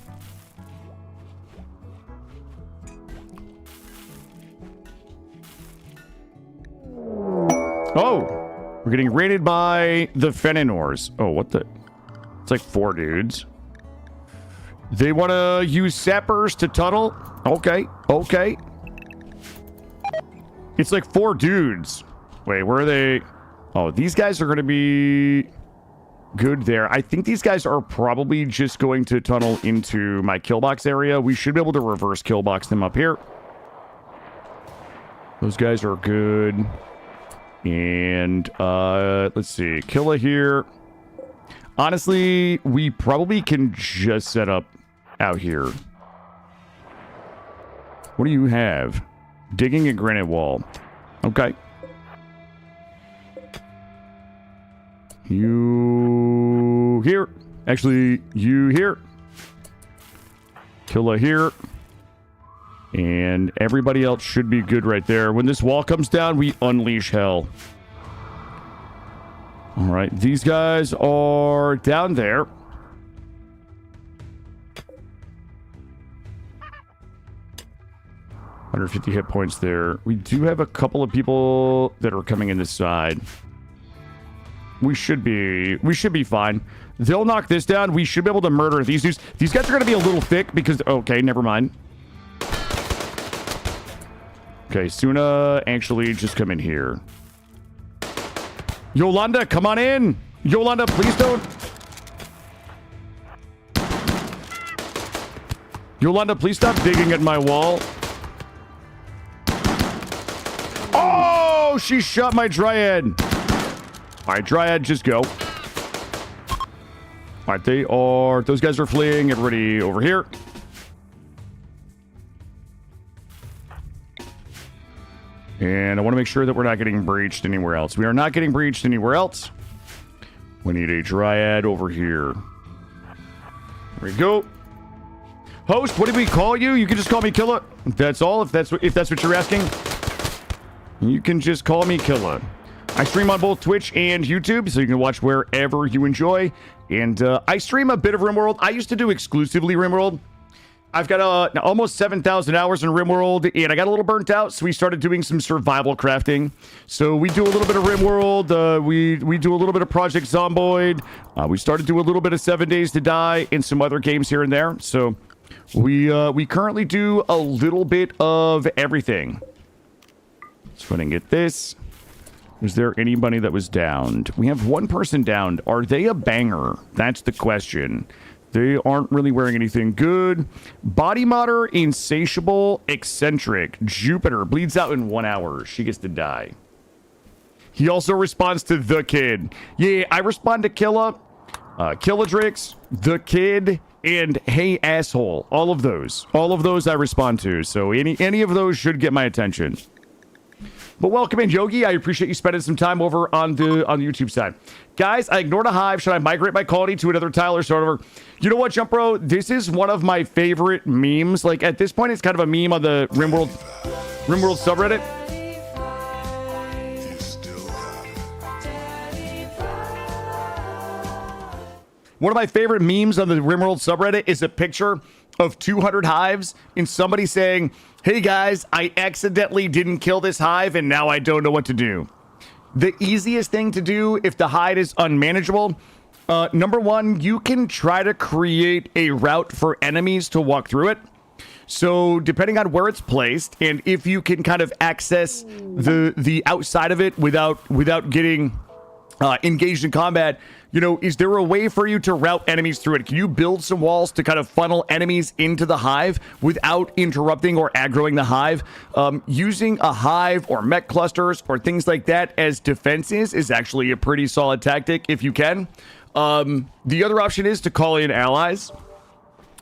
Oh. We're getting raided by the Fenanors. Oh, what the... It's like 4 dudes. They want to use sappers to tunnel? Okay, okay. It's like 4 dudes. Wait, where are they? Oh, these guys are going to be good there. I think these guys are probably just going to tunnel into my killbox area. We should be able to reverse killbox them up here. Those guys are good. And let's see, Killa here. Honestly, we probably can just set up out here. What do you have? Digging a granite wall. Okay. You here. Actually, you here. Killa here. And everybody else should be good right there. When this wall comes down, we unleash hell. All right, these guys are down there. $150 hit points there. We do have a couple of people that are coming in this side. We should be fine. They'll knock this down. We should be able to murder these dudes. These guys are going to be a little thick because... Okay, never mind. Okay, Suna, actually, just come in here. Yolanda, come on in! Yolanda, please don't... Yolanda, please stop digging at my wall. Oh, she shot my Dryad. All right, Dryad, just go. All right, those guys are fleeing. Everybody over here. And I want to make sure that we're not getting breached anywhere else. We are not getting breached anywhere else. We need a Dryad over here. There we go. Host, what did we call you? You can just call me Killa. That's all, if that's what you're asking. You can just call me Killa. I stream on both Twitch and YouTube, so you can watch wherever you enjoy. And I stream a bit of RimWorld. I used to do exclusively RimWorld. I've got almost 7,000 hours in RimWorld, and I got a little burnt out, so we started doing some survival crafting. So we do a little bit of RimWorld, we do a little bit of Project Zomboid, we started doing a little bit of 7 Days to Die, and some other games here and there. So we currently do a little bit of everything. Let's go ahead and get this. Was there anybody that was downed? We have one person downed. Are they a banger? That's the question. They aren't really wearing anything good. Body modder, insatiable, eccentric. Jupiter bleeds out in 1 hour. She gets to die. He also responds to the kid. Yeah, I respond to Killa, Killadrix, the kid, and hey asshole. All of those I respond to. So any of those should get my attention. But welcome in, Yogi. I appreciate you spending some time over on the YouTube side. Guys, I ignored a hive. Should I migrate my colony to another tile or start over? You know what, Jump Bro? This is one of my favorite memes. Like, at this point, it's kind of a meme on the RimWorld subreddit. One of my favorite memes on the RimWorld subreddit is a picture of 200 hives and somebody saying, hey guys, I accidentally didn't kill this hive and now I don't know what to do. The easiest thing to do if the hive is unmanageable, number one, you can try to create a route for enemies to walk through it. So depending on where it's placed, and if you can kind of access the outside of it without getting engaged in combat, you know, is there a way for you to route enemies through it? Can you build some walls to kind of funnel enemies into the hive without interrupting or aggroing the hive? Using a hive or mech clusters or things like that as defenses is actually a pretty solid tactic if you can. The other option is to call in allies.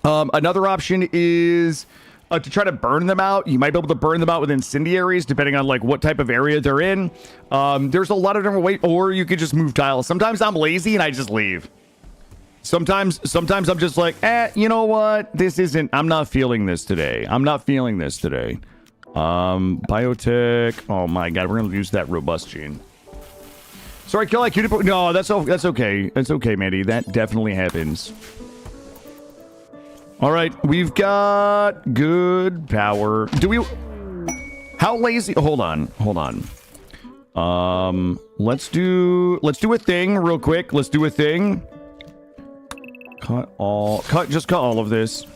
Another option is to try to burn them out. You might be able to burn them out with incendiaries, depending on like what type of area they're in. There's a lot of different ways, or you could just move tiles. Sometimes I'm lazy and I just leave. Sometimes I'm just like, you know what? I'm not feeling this today. Biotech. Oh my God, we're gonna lose that robust gene. Sorry, kill like you. No, that's okay. That's okay, Mandy. That definitely happens. All right, we've got good power. How lazy? Hold on. Let's do a thing real quick. Let's do a thing. Just cut all of this.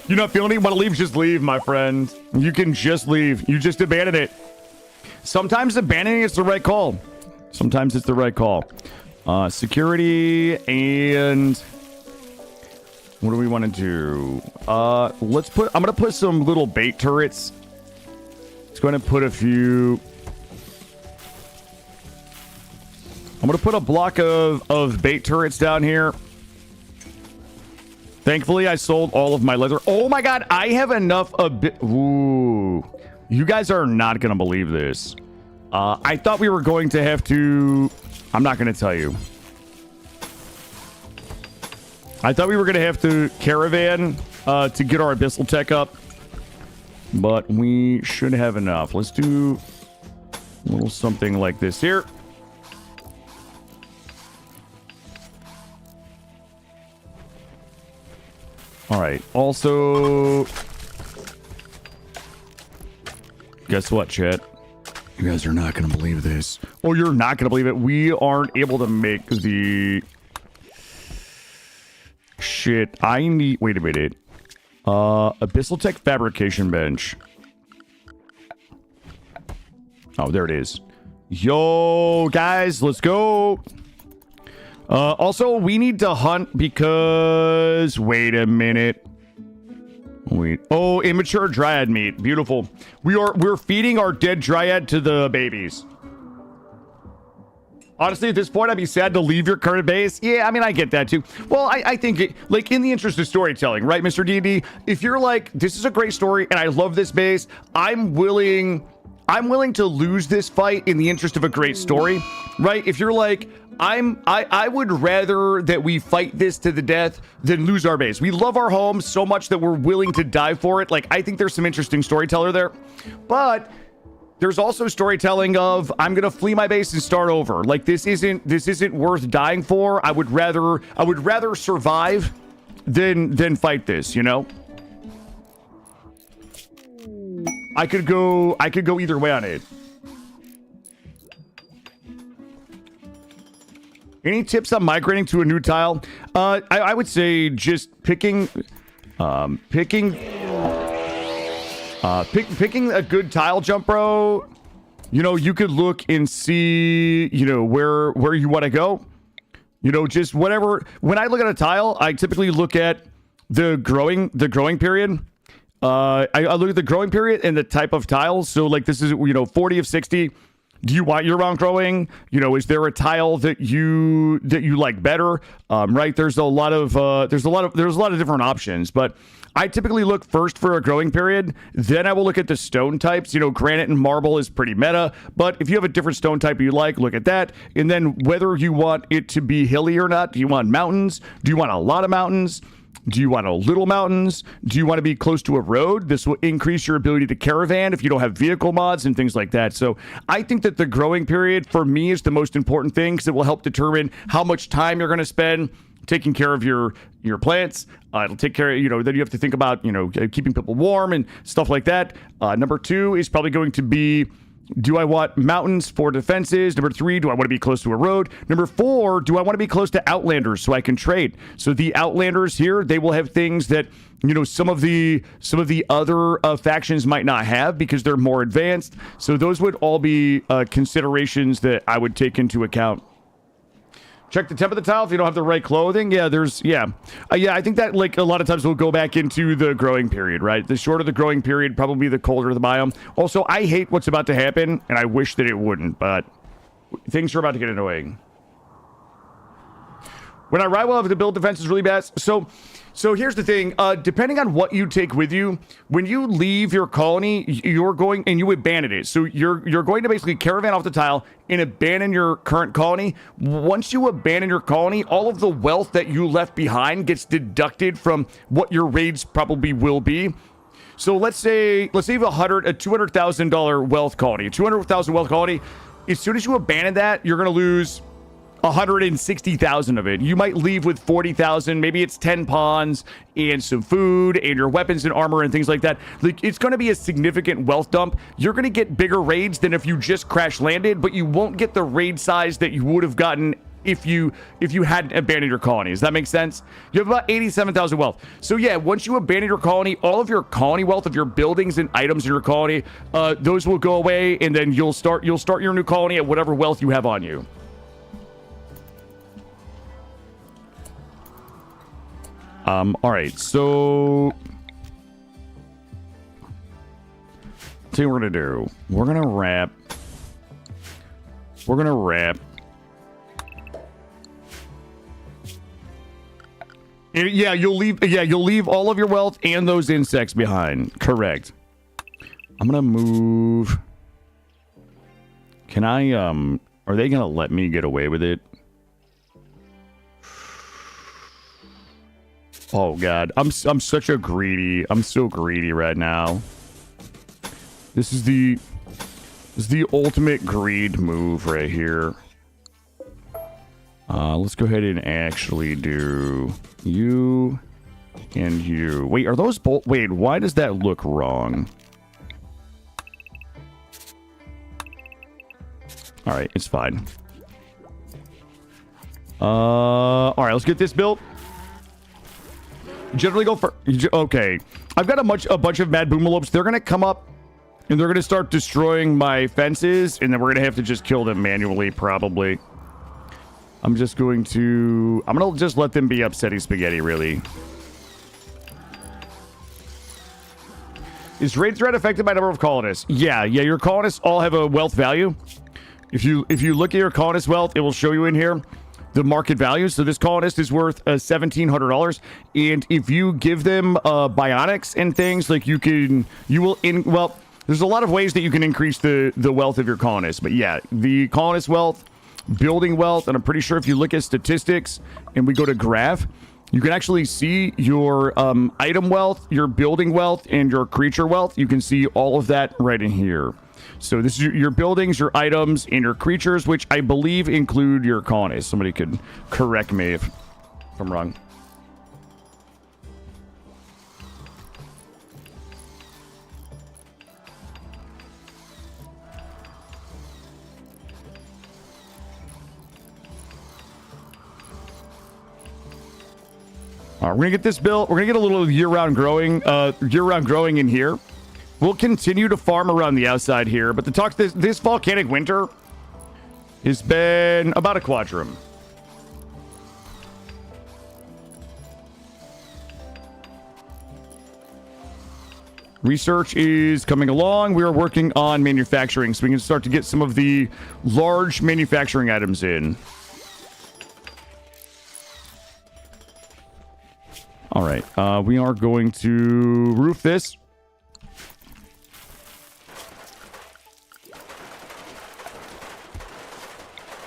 You not feeling it? Want to leave? Just leave, my friend. You can just leave. You just abandon it. Sometimes abandoning is the right call. Security and... what do we want to do? I'm gonna put some little bait turrets. It's going to put a few. I'm gonna put a block of bait turrets down here. Thankfully, I sold all of my leather. Oh my God, I have enough Ooh. You guys are not gonna believe this. I thought we were going to have to... I'm not gonna tell you. I thought we were going to have to caravan to get our abyssal tech up, but we should have enough. Let's do a little something like this here. All right. Also, guess what, chat? You guys are not going to believe this. Oh, you're not going to believe it. We aren't able to make the... Shit, I need... Wait a minute. Abyssal Tech Fabrication Bench. Oh, there it is. Yo, guys, let's go. Also, we need to hunt because... Wait a minute. Wait. Oh, immature dryad meat. Beautiful. We're feeding our dead dryad to the babies. Honestly, at this point, I'd be sad to leave your current base. Yeah, I mean, I get that too. Well, I think, like, in the interest of storytelling, right, Mr. D&D? If you're like, this is a great story, and I love this base, I'm willing to lose this fight in the interest of a great story, right? If you're like, I would rather that we fight this to the death than lose our base. We love our home so much that we're willing to die for it. Like, I think there's some interesting storyteller there, but... There's also storytelling of I'm gonna flee my base and start over. Like this isn't worth dying for. I would rather survive than fight this, you know? I could go either way on it. Any tips on migrating to a new tile? I would say just picking a good tile jump, bro. You know, you could look and see, you know, where you want to go. You know, just whatever. When I look at a tile, I typically look at the growing period. I look at the growing period and the type of tiles. So like this is, you know, 40 of 60. Do you want year-round growing? You know, is there a tile that you like better? Right? There's a lot of different options, but I typically look first for a growing period. Then I will look at the stone types. You know, granite and marble is pretty meta, but if you have a different stone type you like, look at that. And then whether you want it to be hilly or not. Do you want mountains? Do you want a lot of mountains? Do you want a little mountains? Do you want to be close to a road? This will increase your ability to caravan if you don't have vehicle mods and things like that. So I think that the growing period for me is the most important thing because it will help determine how much time you're going to spend taking care of your plants. It'll take care of, you know, then you have to think about, you know, keeping people warm and stuff like that. Number two is probably going to be Do I want mountains for defenses? Number 3, do I want to be close to a road? Number 4, do I want to be close to outlanders so I can trade? So the outlanders here, they will have things that, you know, some of the other factions might not have because they're more advanced. So those would all be considerations that I would take into account. Check the temp of the tile if you don't have the right clothing. Yeah, I think that, like, a lot of times we'll go back into the growing period, right? The shorter the growing period, probably the colder the biome. Also, I hate what's about to happen, and I wish that it wouldn't, but things are about to get annoying. When I ride, we'll have to build defenses really bad. So here's the thing. Depending on what you take with you, when you leave your colony, you're going and you abandon it. So you're going to basically caravan off the tile and abandon your current colony. Once you abandon your colony, all of the wealth that you left behind gets deducted from what your raids probably will be. So let's say you have a $200,000 wealth colony, a 200,000 wealth colony. As soon as you abandon that, you're going to lose 160,000 of it. You might leave with 40,000. Maybe it's 10 pawns and some food and your weapons and armor and things like that. Like, it's going to be a significant wealth dump. You're going to get bigger raids than if you just crash landed, but you won't get the raid size that you would have gotten if you hadn't abandoned your colony. Does that make sense? You have about 87,000 wealth. So yeah, once you abandon your colony, all of your colony wealth of your buildings and items in your colony, those will go away, and then you'll start your new colony at whatever wealth you have on you. All right, so see what we're gonna do. We're gonna wrap. Yeah, you'll leave all of your wealth and those insects behind. Correct. I'm gonna move. Can I? Are they gonna let me get away with it? Oh god, I'm such a greedy. I'm so greedy right now. This is the ultimate greed move right here. Let's go ahead and actually do you and you. Wait, are those both? Wait, why does that look wrong? All right, it's fine. All right, let's get this built. Generally go for... Okay. I've got a bunch of mad boomalopes. They're going to come up and they're going to start destroying my fences, and then we're going to have to just kill them manually, probably. I'm going to just let them be upsetty spaghetti, really. Is raid threat affected by number of colonists? Yeah, your colonists all have a wealth value. If you look at your colonist wealth, it will show you in here the market value. So this colonist is worth $1,700, and if you give them bionics and things, like there's a lot of ways that you can increase the wealth of your colonists. But yeah, the colonist wealth, building wealth, and I'm pretty sure if you look at statistics and we go to graph, you can actually see your item wealth, your building wealth, and your creature wealth. You can see all of that right in here. So this is your buildings, your items, and your creatures, which I believe include your colonists. Somebody could correct me if I'm wrong. All right, we're gonna get this built. We're gonna get a little year-round growing in here. We'll continue to farm around the outside here, but this volcanic winter has been about a quadrum. Research is coming along. We are working on manufacturing, so we can start to get some of the large manufacturing items in. All right, we are going to roof this.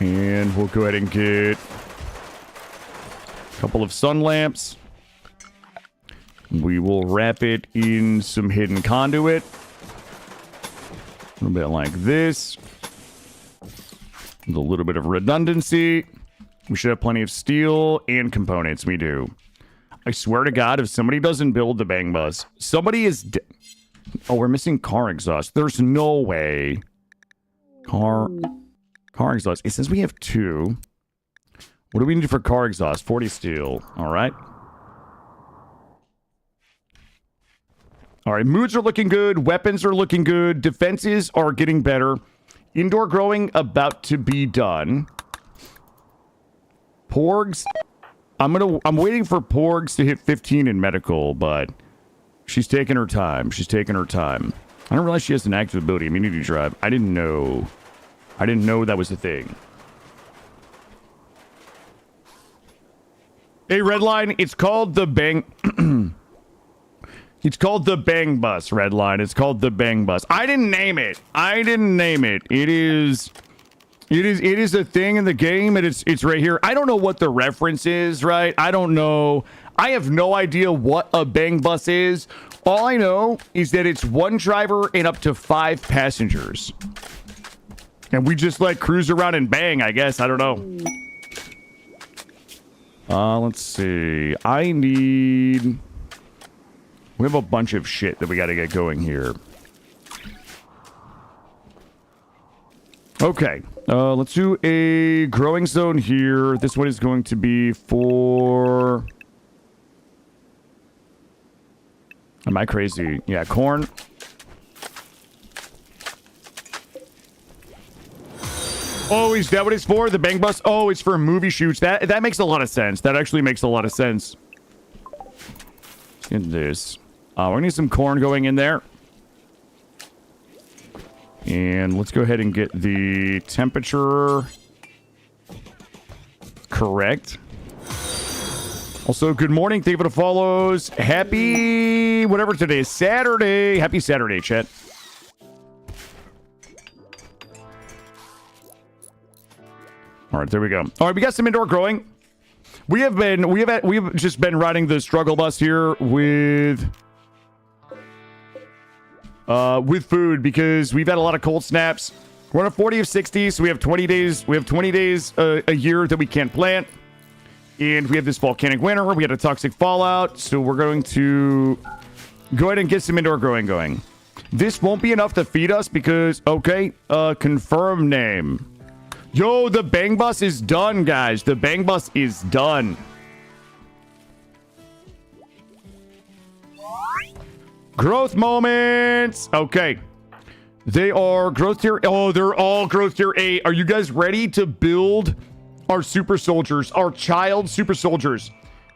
And we'll go ahead and get a couple of sun lamps. We will wrap it in some hidden conduit. A little bit like this. With a little bit of redundancy. We should have plenty of steel and components. We do. I swear to God, if somebody doesn't build the bang bus, somebody is... Oh, we're missing car exhaust. There's no way. Car exhaust. It says we have 2. What do we need for car exhaust? 40 steel. All right. All right, moods are looking good. Weapons are looking good. Defenses are getting better. Indoor growing about to be done. Porgs. I'm waiting for Porgs to hit 15 in medical, but she's taking her time. She's taking her time. I don't realize she has an active ability, immunity drive. I didn't know. I didn't know that was a thing. Hey, Redline, it's called the Bang... It's called the Bang Bus, Redline. It's called the Bang Bus. I didn't name it. I didn't name it. It is a thing in the game, and it's right here. I don't know what the reference is, right? I don't know. I have no idea what a Bang Bus is. All I know is that it's 1 driver and up to 5 passengers. And we just like cruise around and bang, I guess. I don't know. Let's see. We have a bunch of shit that we got to get going here. Okay. Let's do a growing zone here. This one is going to be for... Am I crazy? Yeah, corn. Oh, is that what it's for? The Bang Bus? Oh, it's for movie shoots. That makes a lot of sense. That actually makes a lot of sense. In this. We're gonna need some corn going in there. And let's go ahead and get the temperature correct. Also, good morning. Thank you for the follows. Happy, whatever today is, Saturday. Happy Saturday, chat. All right, there we go. All right, we got some indoor growing. We have just been riding the struggle bus here with food because we've had a lot of cold snaps. We're on a 40 of 60, so we have 20 days. We have 20 days a year that we can't plant, and we have this volcanic winter. We had a toxic fallout, so we're going to go ahead and get some indoor growing going. This won't be enough to feed us because confirm name. Yo, the Bang Bus is done, guys. The Bang Bus is done. Growth moments. Okay. They are growth tier. Oh, they're all growth tier 8. Are you guys ready to build our super soldiers, our child super soldiers?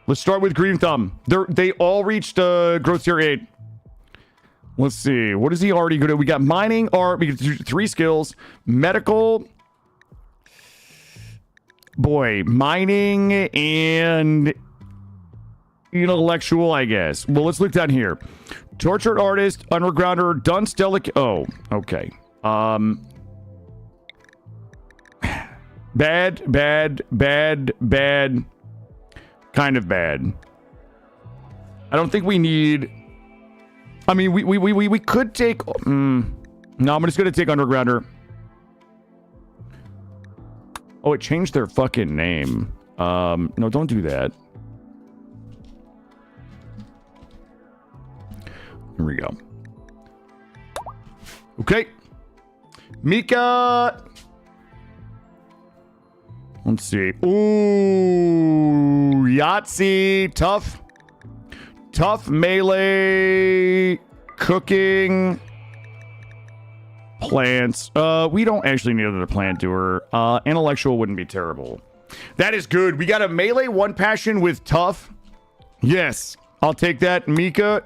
Let's start with Green Thumb. They all reached growth tier 8. Let's see. What is he already good at? We got mining, art. We get 3 skills. Medical. Boy, mining and intellectual, I guess. Well, let's look down here. Tortured artist, undergrounder, dunce, delicate. Oh, okay. Bad. Kind of bad. I don't think we need. I mean, we could take. No, I'm just gonna take undergrounder. Oh, it changed their fucking name. No, don't do that. Here we go. Okay. Mika. Let's see. Ooh, Yahtzee. Tough. Tough melee. Cooking. Plants. We don't actually need another plant doer. Intellectual wouldn't be terrible. That is good. We got a melee 1 passion with tough. Yes. I'll take that. Mika.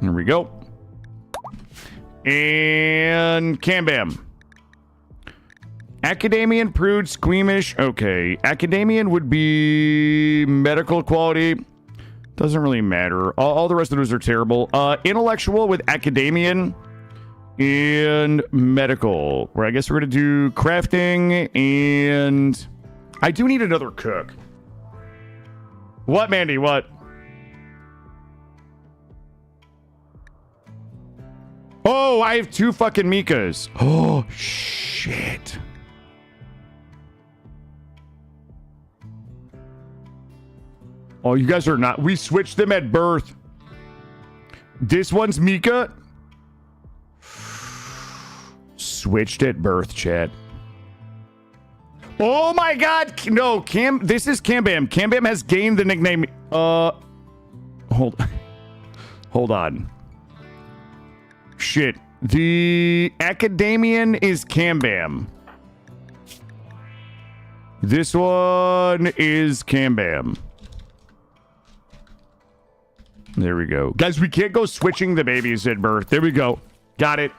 There we go. And Cambam. Academian, prude, squeamish. Okay. Academian would be medical quality. Doesn't really matter. All the rest of those are terrible. Intellectual with academian and medical. Where I guess we're going to do crafting and... I do need another cook. What, Mandy? What? Oh, I have 2 fucking Mikas. Oh, shit. Oh, you guys are not. We switched them at birth. This one's Mika. switched at birth, chat. Oh my god! No, this is Cam Bam. Cam Bam has gained the nickname. Hold on. Shit. The Academian is Cam Bam. This one is Cam Bam. There we go. Guys, we can't go switching the babies at birth. There we go. Got it.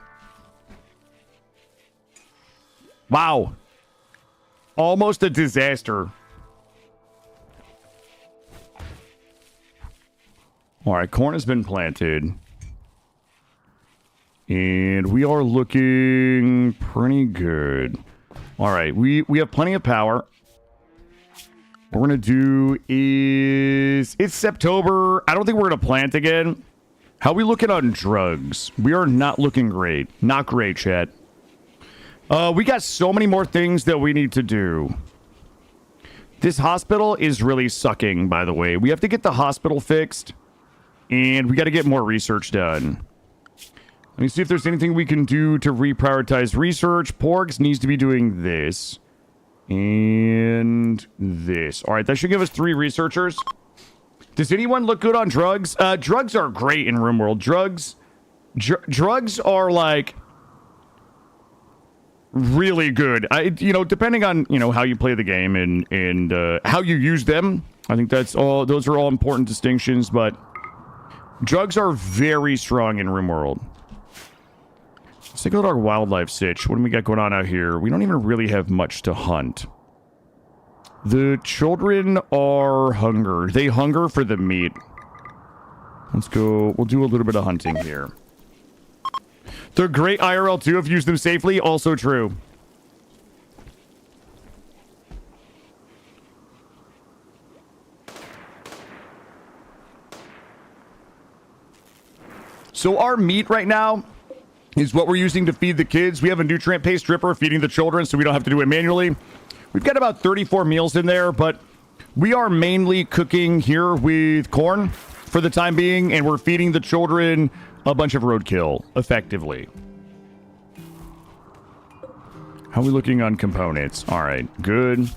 Wow. Almost a disaster. All right, corn has been planted. And we are looking pretty good. All right, we have plenty of power. What we're going to do is... It's September. I don't think we're going to plant again. How are we looking on drugs? We are not looking great. Not great, chat. We got so many more things that we need to do. This hospital is really sucking, by the way. We have to get the hospital fixed. And we got to get more research done. Let me see if there's anything we can do to reprioritize research. Porgs needs to be doing this. And this. All right, that should give us 3 researchers. Does anyone look good on drugs? Drugs are great in RimWorld. Drugs are like really good. Depending on how you play the game and how you use them. I think those are all important distinctions. But drugs are very strong in RimWorld. Let's take a look at our wildlife sitch. What do we got going on out here? We don't even really have much to hunt. The children are hunger. They hunger for the meat. Let's go. We'll do a little bit of hunting here. They're great IRL too if used them safely. Also true. So our meat right now is what we're using to feed the kids. We have a nutrient-based dripper feeding the children, so we don't have to do it manually. We've got about 34 meals in there, but we are mainly cooking here with corn for the time being, and we're feeding the children a bunch of roadkill, effectively. How are we looking on components? All right, good.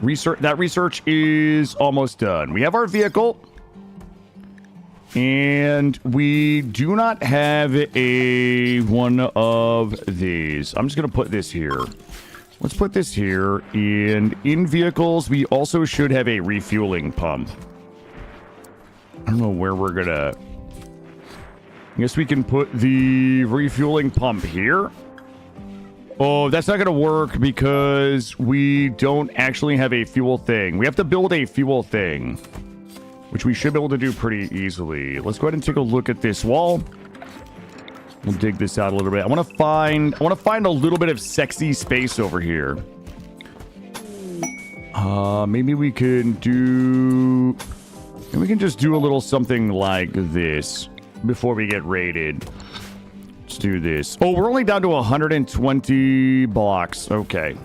That research is almost done. We have our vehicle. And we do not have one of these. I'm just going to put this here. Let's put this here. And in vehicles, we also should have a refueling pump. I don't know where we're going to... I guess we can put the refueling pump here. Oh, that's not going to work because we don't actually have a fuel thing. We have to build a fuel thing, which we should be able to do pretty easily. Let's go ahead and take a look at this wall. We'll dig this out a little bit. I want to find a little bit of sexy space over here. Maybe we can just do a little something like this before we get raided. Let's do this. Oh, we're only down to 120 blocks. Okay.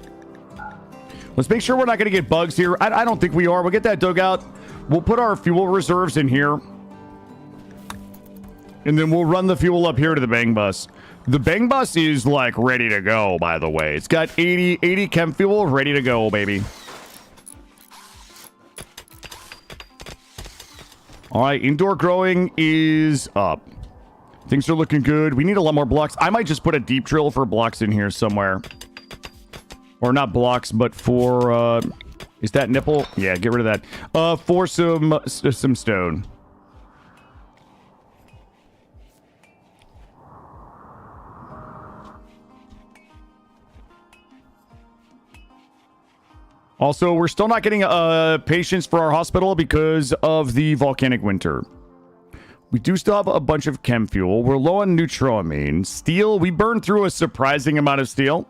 Let's make sure we're not going to get bugs here. I don't think we are. We'll get that dug out. We'll put our fuel reserves in here. And then we'll run the fuel up here to the bang bus. The bang bus is like ready to go, by the way. It's got 80 chem fuel ready to go, baby. All right, indoor growing is up. Things are looking good. We need a lot more blocks. I might just put a deep drill for blocks in here somewhere. Or not blocks, but for... is that nipple? Yeah, get rid of that. For some stone. Also, we're still not getting patients for our hospital because of the volcanic winter. We do still have a bunch of chem fuel. We're low on neutroamine. Steel, we burned through a surprising amount of steel.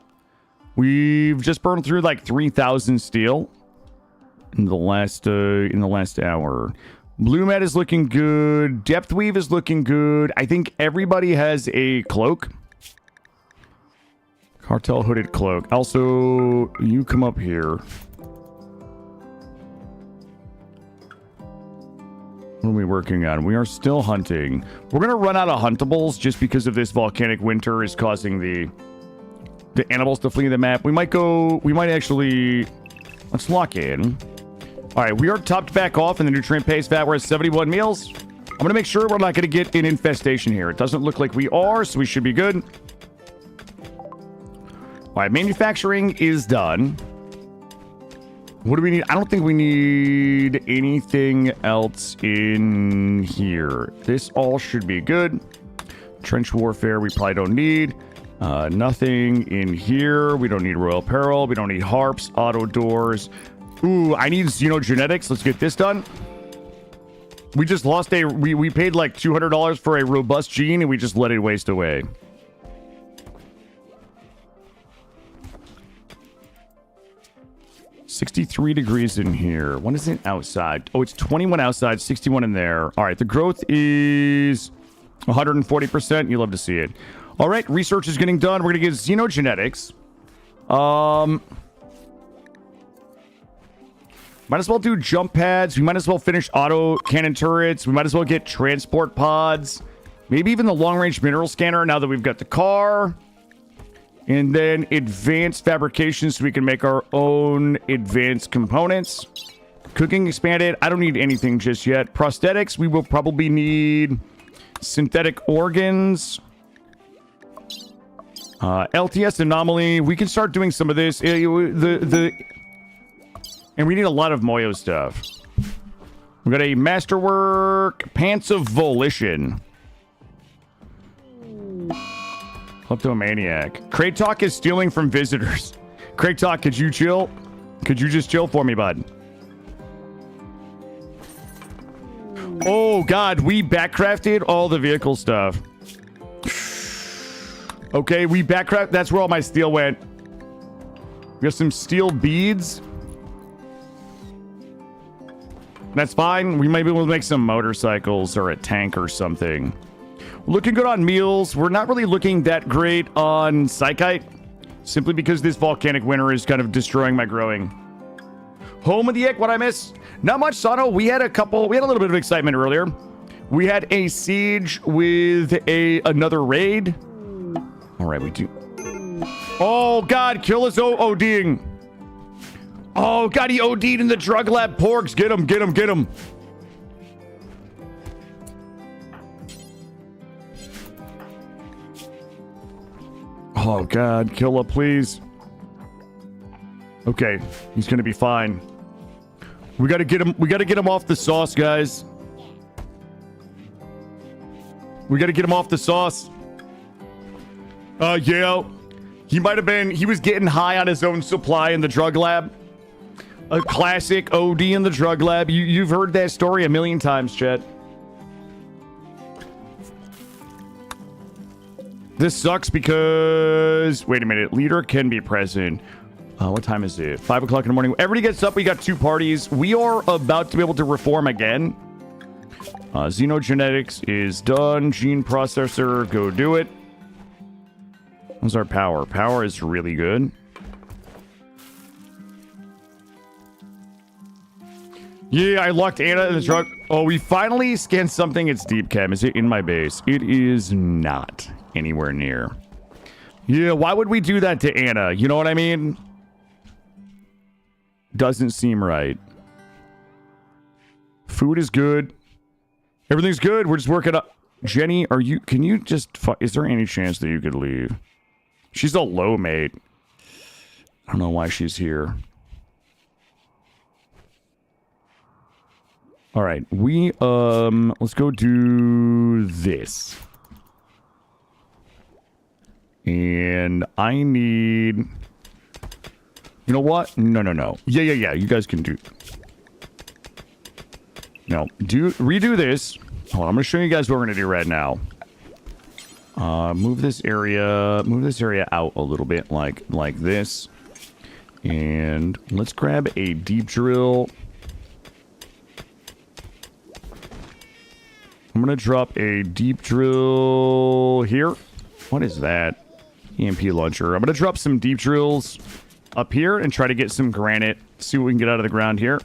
We've just burned through like 3,000 steel in the last hour. Blue mat is looking good. Depth weave is looking good. I think everybody has a cloak. Cartel hooded cloak. Also, you come up here. What are we working on? We are still hunting. We're going to run out of huntables just because of this volcanic winter is causing the the animals to flee the map. We might actually... Let's lock in. All right, we are topped back off in the nutrient paste vat. We're at 71 meals. I'm going to make sure we're not going to get an infestation here. It doesn't look like we are, so we should be good. All right, manufacturing is done. What do we need? I don't think we need anything else in here. This all should be good. Trench warfare, we probably don't need. Nothing in here. We don't need royal peril. We don't need harps, auto doors. Ooh, I need xenogenetics. Let's get this done. We just lost we paid like $200 for a robust gene and we just let it waste away. $63 degrees in here. What is it outside? Oh, it's 21 outside, 61 in there. All right, the growth is 140%. You love to see it. All right, research is getting done. We're going to get xenogenetics. Might as well do jump pads. We might as well finish auto cannon turrets. We might as well get transport pods. Maybe even the long-range mineral scanner now that we've got the car. And then advanced fabrication so we can make our own advanced components. Cooking expanded. I don't need anything just yet. Prosthetics, we will probably need synthetic organs. LTS anomaly. We can start doing some of this. And we need a lot of Moyo stuff. We got a masterwork. Pants of Volition. Kleptomaniac. Kratok is stealing from visitors. Kratok, could you chill? Could you just chill for me, bud? Oh, God. We backcrafted all the vehicle stuff. Okay, we backcraft. That's where all my steel went. We got some steel beads. That's fine. We might be able to make some motorcycles or a tank or something. Looking good on meals. We're not really looking that great on Psychite. Simply because this volcanic winter is kind of destroying my growing. Home of the Ick, what I miss? Not much, Sano. We had a little bit of excitement earlier. We had a siege with another raid. All right, we do. Oh, God, kill us ODing. Oh, God, he OD'd in the drug lab. Porgs, get him, get him, get him. Oh, God, Killa, please. Okay, he's gonna be fine. We gotta get him off the sauce, guys. We gotta get him off the sauce. Yeah. He was getting high on his own supply in the drug lab. A classic OD in the drug lab. You've heard that story a million times, Chet. This sucks because... Wait a minute. Leader can be present. What time is it? 5 o'clock in the morning. Everybody gets up. We got 2 parties. We are about to be able to reform again. Xenogenetics is done. Gene processor. Go do it. What's our power? Power is really good. Yeah, I locked Anna in the truck. Oh, we finally scanned something. It's deep chem. Is it in my base? It is not anywhere near. Yeah, why would we do that to Anna? You know what I mean? Doesn't seem right. Food is good. Everything's good. We're just working up. Jenny, can you just, is there any chance that you could leave? She's a low mate. I don't know why she's here. All right, let's go do this. And I need, you know what? No. Yeah. You guys can do. No, redo this. Hold on, I'm gonna show you guys what we're gonna do right now. Move this area out a little bit, like this. And let's grab a deep drill. I'm gonna drop a deep drill here. What is that? EMP launcher. I'm gonna drop some deep drills up here and try to get some granite. See what we can get out of the ground here.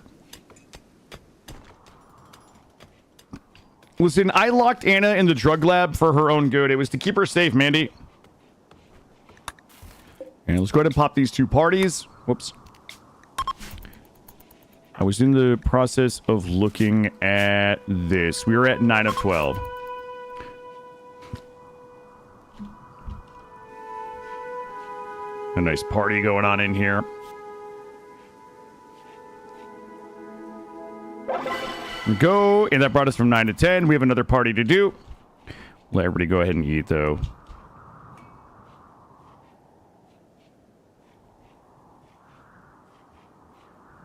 Listen, I locked Anna in the drug lab for her own good. It was to keep her safe, Mandy. And let's go ahead and pop these 2 parties. Whoops. I was in the process of looking at this. We were at 9 of 12. A nice party going on in here. We go, and that brought us from 9 to 10. We have another party to do. Let everybody go ahead and eat, though.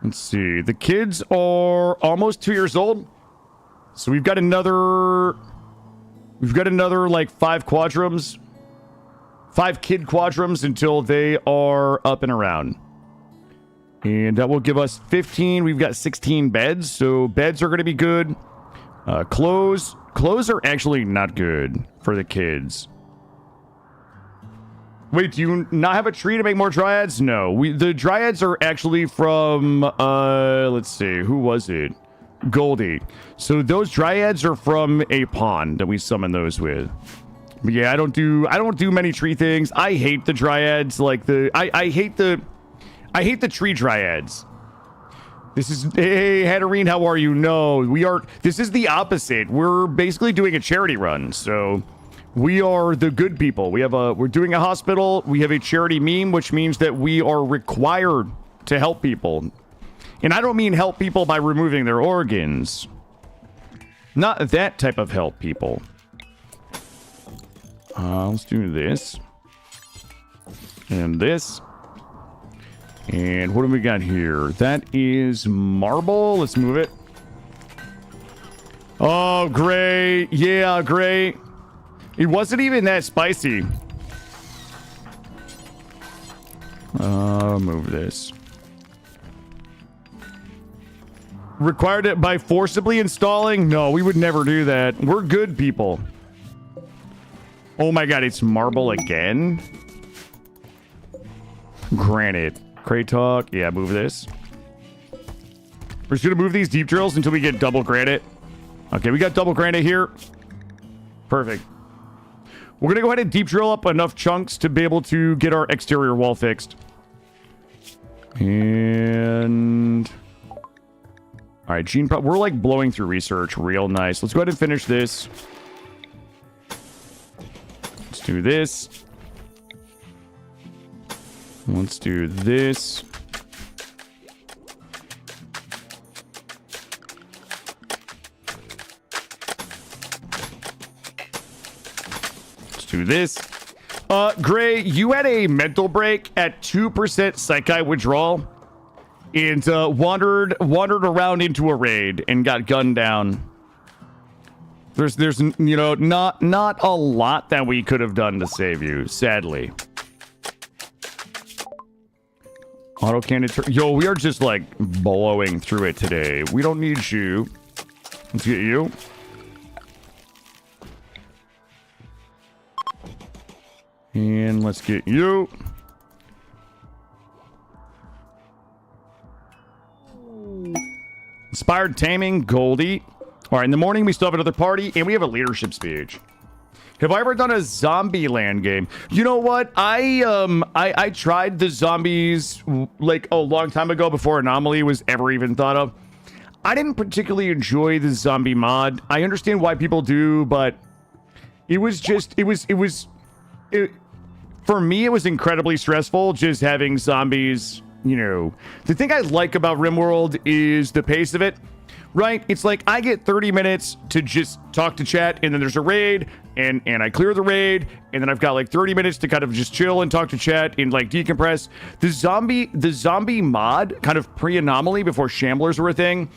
Let's see. The kids are almost 2 years old. So we've got another like 5 quadrums. 5 kid quadrums until they are up and around. And that will give us 15. We've got 16 beds. So beds are going to be good. Clothes are actually not good for the kids. Wait, do you not have a tree to make more dryads? No, the dryads are actually from, let's see, who was it? Goldie. So those dryads are from a pond that we summon those with. But yeah, I don't do many tree things. I hate the dryads, like I hate the tree dryads. This is, hey, Hatterene, how are you? No, this is the opposite. We're basically doing a charity run, so we are the good people. We're doing a hospital. We have a charity meme, which means that we are required to help people. And I don't mean help people by removing their organs. Not that type of help people. Let's do this. And this. And what do we got here? That is marble. Let's move it. Oh, great. Yeah, great. It wasn't even that spicy. Move this. Required it by forcibly installing? No, we would never do that. We're good people. Oh my god, it's marble again? Granite. Kratok. Yeah, move this. We're just gonna move these deep drills until we get double granite. Okay, we got double granite here. Perfect. We're gonna go ahead and deep drill up enough chunks to be able to get our exterior wall fixed. And all right, Gene, we're like blowing through research real nice. Let's go ahead and finish this. Let's do this. Let's do this. Let's do this. Gray, you had a mental break at 2% Psychi withdrawal and wandered around into a raid and got gunned down. There's you know, not a lot that we could have done to save you, sadly. Auto cannon. Yo, we are just like blowing through it today. We don't need you. Let's get you. And let's get you. Inspired Taming, Goldie. All right, in the morning we still have another party, and we have a leadership speech. Have I ever done a zombie land game? You know what? I tried the zombies like a long time ago before Anomaly was ever even thought of. I didn't particularly enjoy the zombie mod. I understand why people do, but it was for me, it was incredibly stressful just having zombies, you know. The thing I like about RimWorld is the pace of it. Right? It's like I get 30 minutes to just talk to chat, and then there's a raid, and I clear the raid, and then I've got like 30 minutes to kind of just chill and talk to chat and like decompress. The zombie mod, kind of pre-Anomaly before Shamblers were a thing,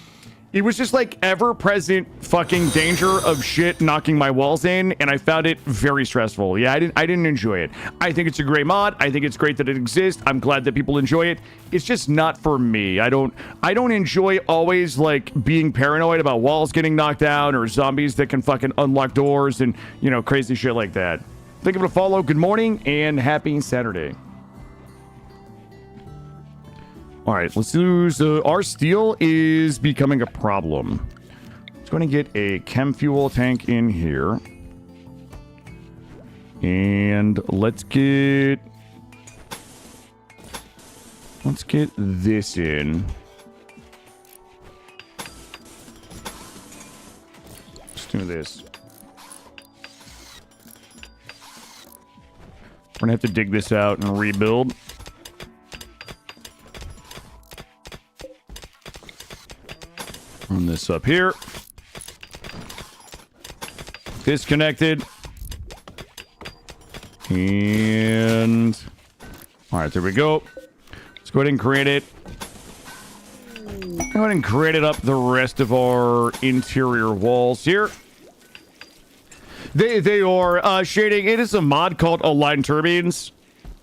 it was just like ever-present fucking danger of shit knocking my walls in, and I found it very stressful. Yeah, I didn't enjoy it. I think it's a great mod. I think it's great that it exists. I'm glad that people enjoy it. It's just not for me. I don't enjoy always like being paranoid about walls getting knocked down or zombies that can fucking unlock doors and, you know, crazy shit like that. Thank you for the follow. Good morning and happy Saturday. All right, let's use our steel is becoming a problem. Let's go and get a chem fuel tank in here. And let's get Let's get this in. Let's do this. We're gonna have to dig this out and rebuild. Run this up here. Disconnected. And... Alright, there we go. Let's go ahead and create it. Go ahead and create it up the rest of our interior walls here. They are shading. It is a mod called Align Turbines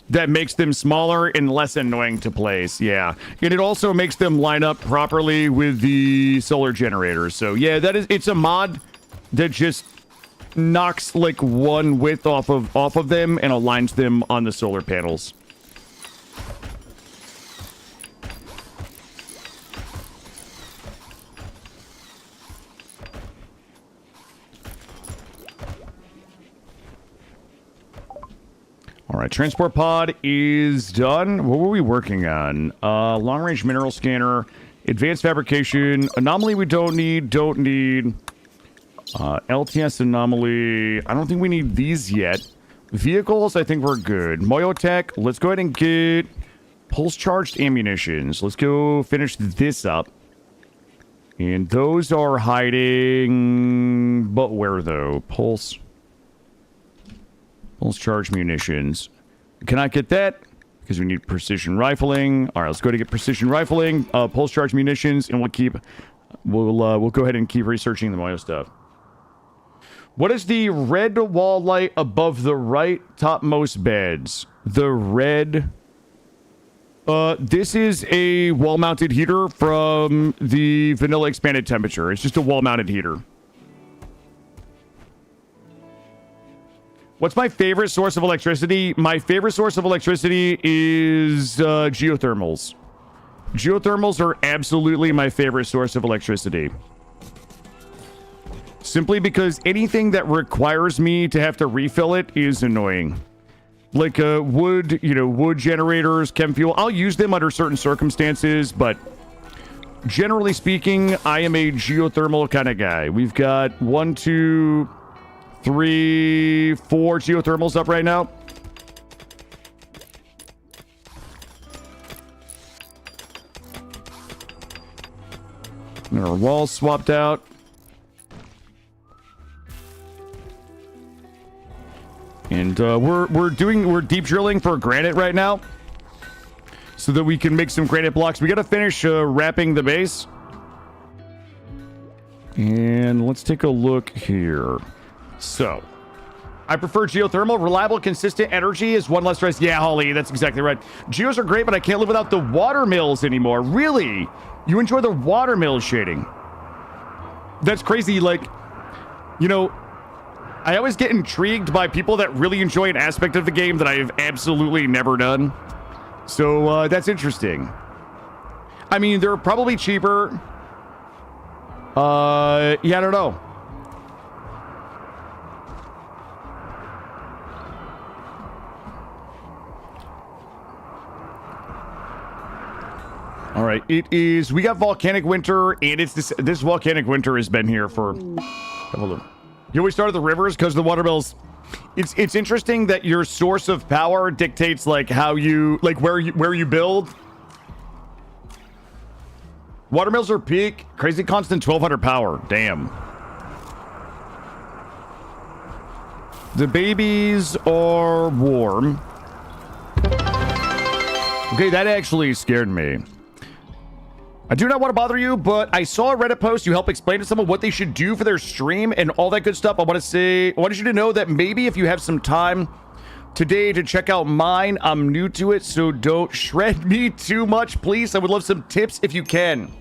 that makes them smaller and less annoying to place. Yeah, and it also makes them line up properly with the solar generators. So yeah, it's a mod that just knocks like one width off of them and aligns them on the solar panels. All right, transport pod is done. What were we working on? Long-range mineral scanner, advanced fabrication, anomaly we don't need. LTS anomaly, I don't think we need these yet. Vehicles, I think we're good. Moyo tech, let's go ahead and get pulse-charged ammunitions. Let's go finish this up. And those are hiding, but where though? Pulse-charged munitions. Cannot get that because we need precision rifling. All right, let's go to get precision rifling, pulse-charged munitions, and we'll go ahead and keep researching the Moyo stuff. What is the red wall light above the right topmost beds? The red... this is a wall-mounted heater from the vanilla expanded temperature. It's just a wall-mounted heater. What's my favorite source of electricity? My favorite source of electricity is geothermals. Geothermals are absolutely my favorite source of electricity. Simply because anything that requires me to have to refill it is annoying. Like wood, wood generators, chem fuel. I'll use them under certain circumstances, but generally speaking, I am a geothermal kind of guy. We've got 1, 2, 3, 4 geothermals up right now. And our walls swapped out. And we're deep drilling for granite right now, so that we can make some granite blocks. We got to finish wrapping the base. And let's take a look here. So, I prefer geothermal. Reliable, consistent energy is one less stress. Yeah, Holly, that's exactly right. Geos are great, but I can't live without the water mills anymore. Really? You enjoy the water mill shading? That's crazy. Like, I always get intrigued by people that really enjoy an aspect of the game that I've absolutely never done. So, that's interesting. I mean, they're probably cheaper. Yeah, I don't know. All right, we got volcanic winter, and it's this volcanic winter has been here for... Hold on. You always start at the rivers because the water mills. It's interesting that your source of power dictates like how you where you build. Water mills are peak. Crazy constant 1200 power. Damn. The babies are warm. Okay, that actually scared me. I do not want to bother you, but I saw a Reddit post. You help explain to someone what they should do for their stream and all that good stuff. I wanted you to know that maybe if you have some time today to check out mine, I'm new to it, so don't shred me too much, please. I would love some tips if you can.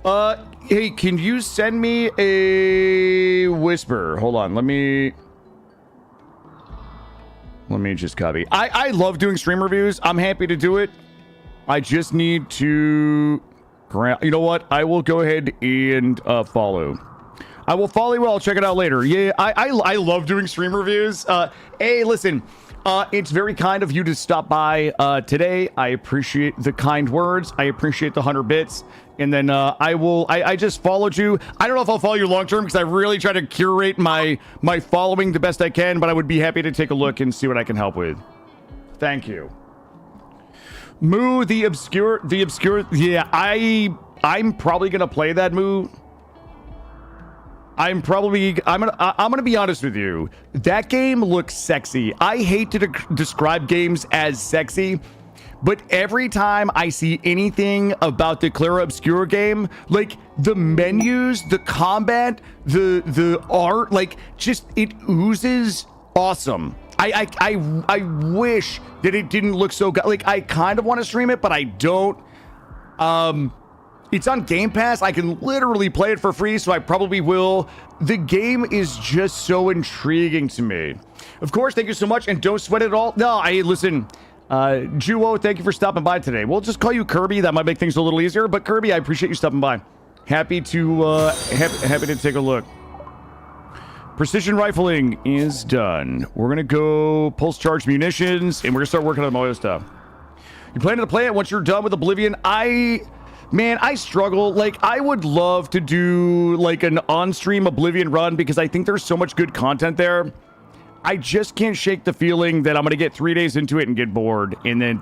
Hey, can you send me a whisper? Hold on, let me just copy. I love doing stream reviews. I'm happy to do it. I just need to... You know what? I will go ahead and follow. I will follow you. I'll check it out later. Yeah, I love doing stream reviews. Hey, listen. It's very kind of you to stop by today. I appreciate the kind words. I appreciate the 100 bits. And then I just followed you. I don't know if I'll follow you long term because I really try to curate my following the best I can, but I would be happy to take a look and see what I can help with. Thank you. Moo, the obscure. Yeah, I'm probably gonna play that Moo. I'm gonna be honest with you. That game looks sexy. I hate to describe games as sexy, but every time I see anything about the Clara Obscura game, like the menus, the combat, the art, like just it oozes awesome. I wish that it didn't look so good. Like I kind of want to stream it, but I don't. It's on Game Pass. I can literally play it for free, so I probably will. The game is just so intriguing to me. Of course, thank you so much, and don't sweat it at all. No, listen, Juwo, thank you for stopping by today. We'll just call you Kirby. That might make things a little easier, but Kirby, I appreciate you stopping by. Happy to take a look. Precision rifling is done. We're gonna go pulse charge munitions, and we're gonna start working on the Moyo stuff. You planning to play it once you're done with Oblivion? Man, I struggle. Like, I would love to do, like, an on-stream Oblivion run because I think there's so much good content there. I just can't shake the feeling that I'm going to get 3 days into it and get bored. And then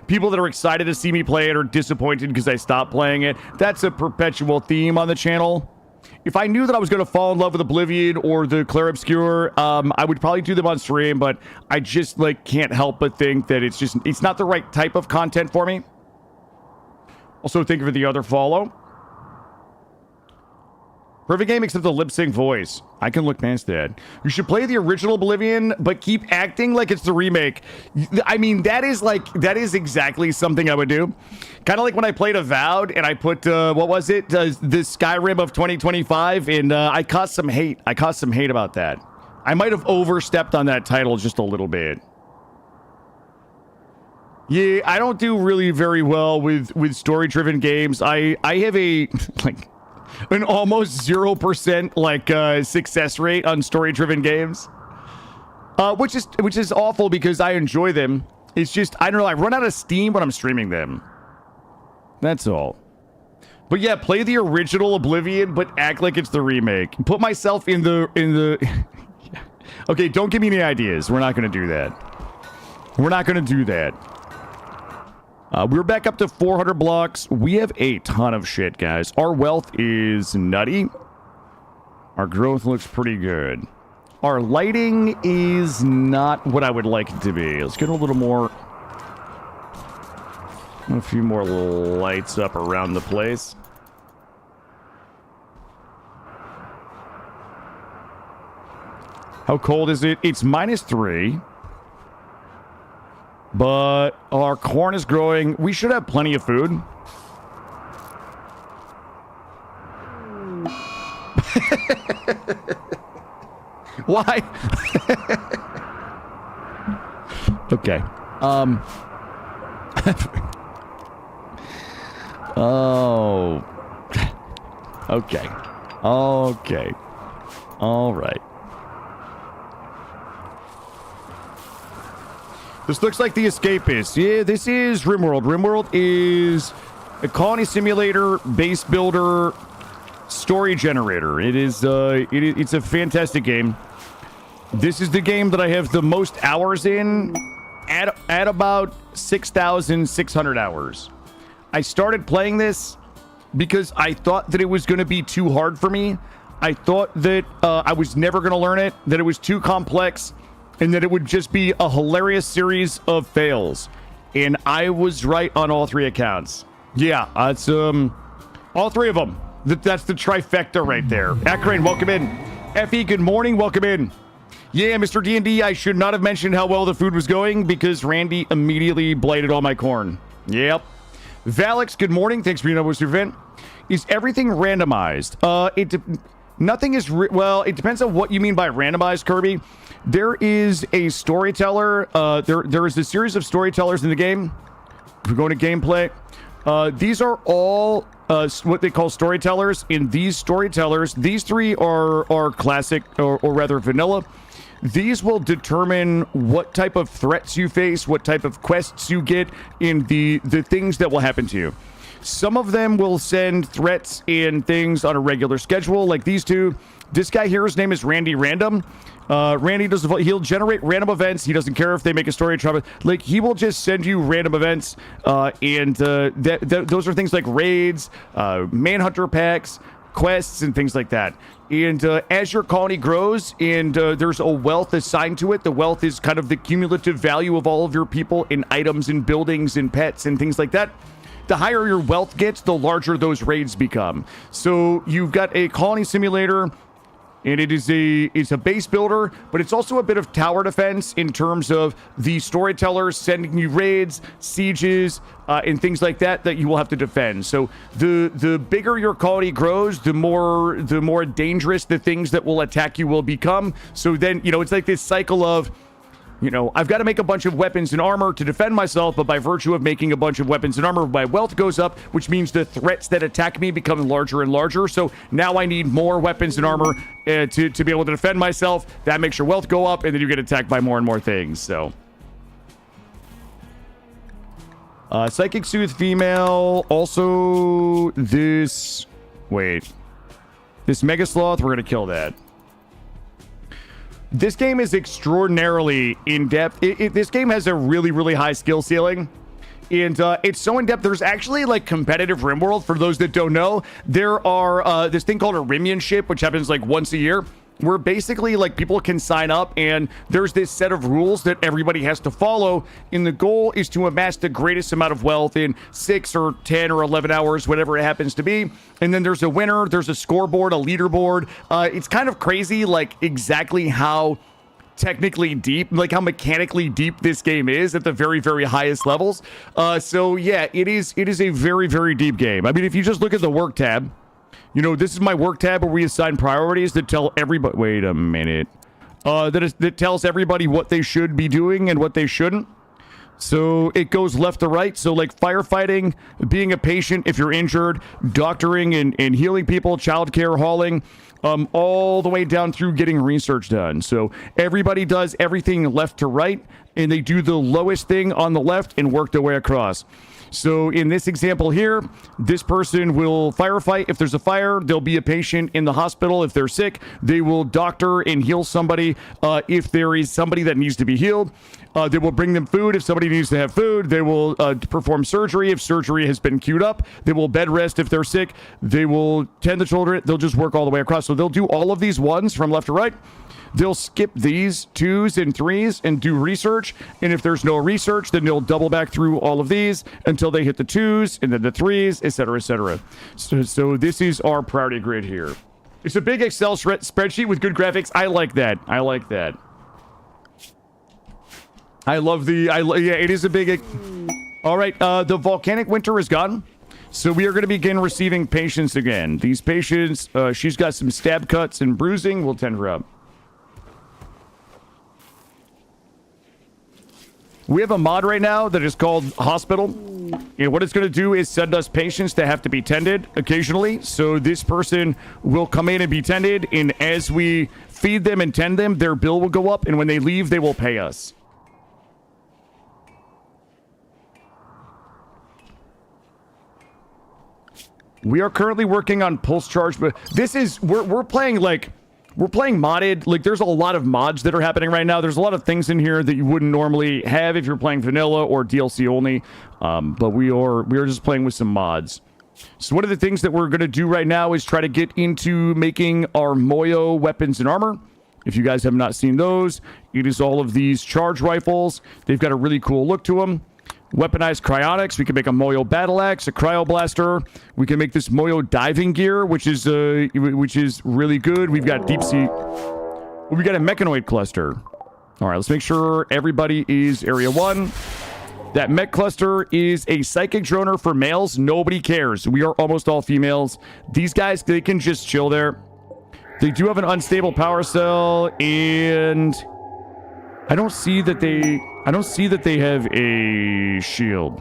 people that are excited to see me play it are disappointed because I stopped playing it. That's a perpetual theme on the channel. If I knew that I was going to fall in love with Oblivion or the Clara Obscura, I would probably do them on stream, but I just, like, can't help but think that it's not the right type of content for me. Also, thank you for the other follow. Perfect game except the lip sync voice. I can look past that. You should play the original Oblivion, but keep acting like it's the remake. I mean, that is exactly something I would do. Kind of like when I played Avowed and I put, what was it? The Skyrim of 2025, and I caught some hate. I caught some hate about that. I might have overstepped on that title just a little bit. Yeah, I don't do really very well with story-driven games. I have a an almost 0% success rate on story-driven games, which is awful because I enjoy them. It's just I don't know. I run out of steam when I'm streaming them. That's all. But yeah, play the original Oblivion, but act like it's the remake. Put myself in the. Okay, don't give me any ideas. We're not gonna do that. We're not gonna do that. We're back up to 400 blocks. We have a ton of shit, guys. Our wealth is nutty. Our growth looks pretty good. Our lighting is not what I would like it to be. Let's get a little more... A few more lights up around the place. How cold is it? It's -3. But our corn is growing. We should have plenty of food. Why? Okay. Oh. Okay. Okay. All right. This looks like the Escapist. Yeah, this is RimWorld. RimWorld is a colony simulator, base builder, story generator. It's a fantastic game. This is the game that I have the most hours in at about 6,600 hours. I started playing this because I thought that it was going to be too hard for me. I thought that I was never going to learn it, that it was too complex, and that it would just be a hilarious series of fails. And I was right on all 3 accounts. Yeah, it's all 3 of them. That's the trifecta right there. Akrane, welcome in. Effie, good morning, welcome in. Yeah, Mr. D&D, I should not have mentioned how well the food was going because Randy immediately blighted all my corn. Yep. Valix, good morning. Thanks for being over with your event. Is everything randomized? Nothing is... well, it depends on what you mean by randomized, Kirby. There is a storyteller. There is a series of storytellers in the game. If we go into gameplay, these are all what they call storytellers. In these storytellers, these 3 are classic or rather vanilla. these will determine what type of threats you face, what type of quests you get, and the things that will happen to you. Some of them will send threats and things on a regular schedule, like these two. This guy here, his name is Randy Random. Randy he'll generate random events. He doesn't care if they make a story trouble. Like, he will just send you random events, and those are things like raids, manhunter packs, quests, and things like that. And as your colony grows and there's a wealth assigned to it, the wealth is kind of the cumulative value of all of your people in items and buildings and pets and things like that. The higher your wealth gets, the larger those raids become. So you've got a colony simulator, and it's a base builder, but it's also a bit of tower defense in terms of the storytellers sending you raids, sieges, and things like that you will have to defend. So the bigger your colony grows, the more dangerous the things that will attack you will become. So then, it's like this cycle of, I've got to make a bunch of weapons and armor to defend myself, but by virtue of making a bunch of weapons and armor, my wealth goes up, which means the threats that attack me become larger and larger. So now I need more weapons and armor to be able to defend myself. That makes your wealth go up, and then you get attacked by more and more things. So, Psychic Sooth female. Also, this Mega Sloth, we're going to kill that. This game is extraordinarily in-depth. This game has a really, really high skill ceiling. And it's so in-depth. There's actually, like, competitive RimWorld. For those that don't know, there are this thing called a Rimionship, which happens, like, once a year, where basically, like, people can sign up, and there's this set of rules that everybody has to follow, and the goal is to amass the greatest amount of wealth in 6 or 10 or 11 hours, whatever it happens to be. And then there's a winner, there's a scoreboard, a leaderboard. It's kind of crazy, like, exactly how technically deep, like how mechanically deep this game is at the very, very highest levels. So yeah, it is a very, very deep game. I mean, if you just look at the work tab, this is my work tab where we assign priorities that tell everybody. Wait a minute. That tells everybody what they should be doing and what they shouldn't. So it goes left to right. So, like, firefighting, being a patient if you're injured, doctoring and healing people, childcare, hauling, all the way down through getting research done. So everybody does everything left to right, and they do the lowest thing on the left and work their way across. So in this example here, this person will firefight if there's a fire. There'll be a patient in the hospital if they're sick. They will doctor and heal somebody if there is somebody that needs to be healed. They will bring them food if somebody needs to have food. They will perform surgery if surgery has been queued up. They will bed rest if they're sick. They will tend the children. They'll just work all the way across. So they'll do all of these ones from left to right. They'll skip these 2s and 3s and do research. And if there's no research, then they'll double back through all of these until they hit the 2s and then the 3s, etc., etc. So this is our priority grid here. It's a big Excel spreadsheet with good graphics. I like that. I like that. I love yeah, it is a big... All right, the volcanic winter is gone. So we are going to begin receiving patients again. These patients, she's got some stab cuts and bruising. We'll tend her up. We have a mod right now that is called Hospital. And what it's going to do is send us patients that have to be tended occasionally. So this person will come in and be tended. And as we feed them and tend them, their bill will go up. And when they leave, they will pay us. We are currently working on pulse charge, but this is, we're playing like, we're playing modded. Like, there's a lot of mods that are happening right now. There's a lot of things in here that you wouldn't normally have if you're playing vanilla or DLC only. But we are just playing with some mods. So one of the things that we're going to do right now is try to get into making our Moyo weapons and armor. If you guys have not seen those, it is all of these charge rifles. They've got a really cool look to them. Weaponized cryonics. We can make a Moyo battle axe, a cryo blaster. We can make this Moyo diving gear, which is really good. We've got deep sea. We got a mechanoid cluster. All right, let's make sure everybody is area 1. That mech cluster is a psychic droner for males. Nobody cares. We are almost all females. These guys, they can just chill there. They do have an unstable power cell, and I don't see that they have a shield.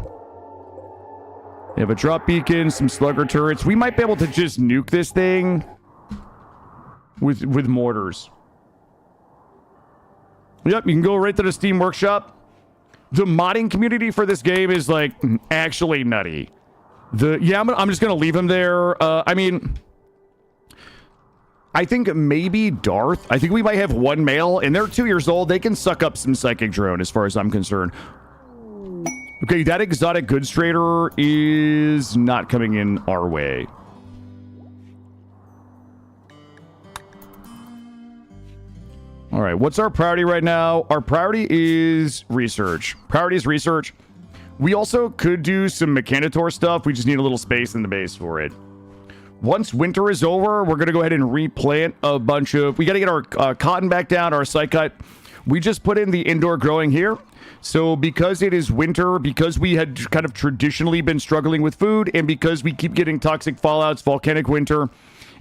They have a drop beacon, some slugger turrets. We might be able to just nuke this thing with mortars. Yep, you can go right to the Steam Workshop. The modding community for this game is, like, actually nutty. I'm just gonna leave him there. I mean, I think maybe Darth. I think we might have one male, and they're 2 years old. They can suck up some Psychic Drone, as far as I'm concerned. Okay, that exotic goods trader is not coming in our way. All right, what's our priority right now? Our priority is research. Priority is research. We also could do some Mechanitor stuff. We just need a little space in the base for it. Once winter is over, we're going to go ahead and replant a bunch of... We got to get our cotton back down, our Psychite. We just put in the indoor growing here. So because it is winter, because we had kind of traditionally been struggling with food, and because we keep getting toxic fallouts, volcanic winter,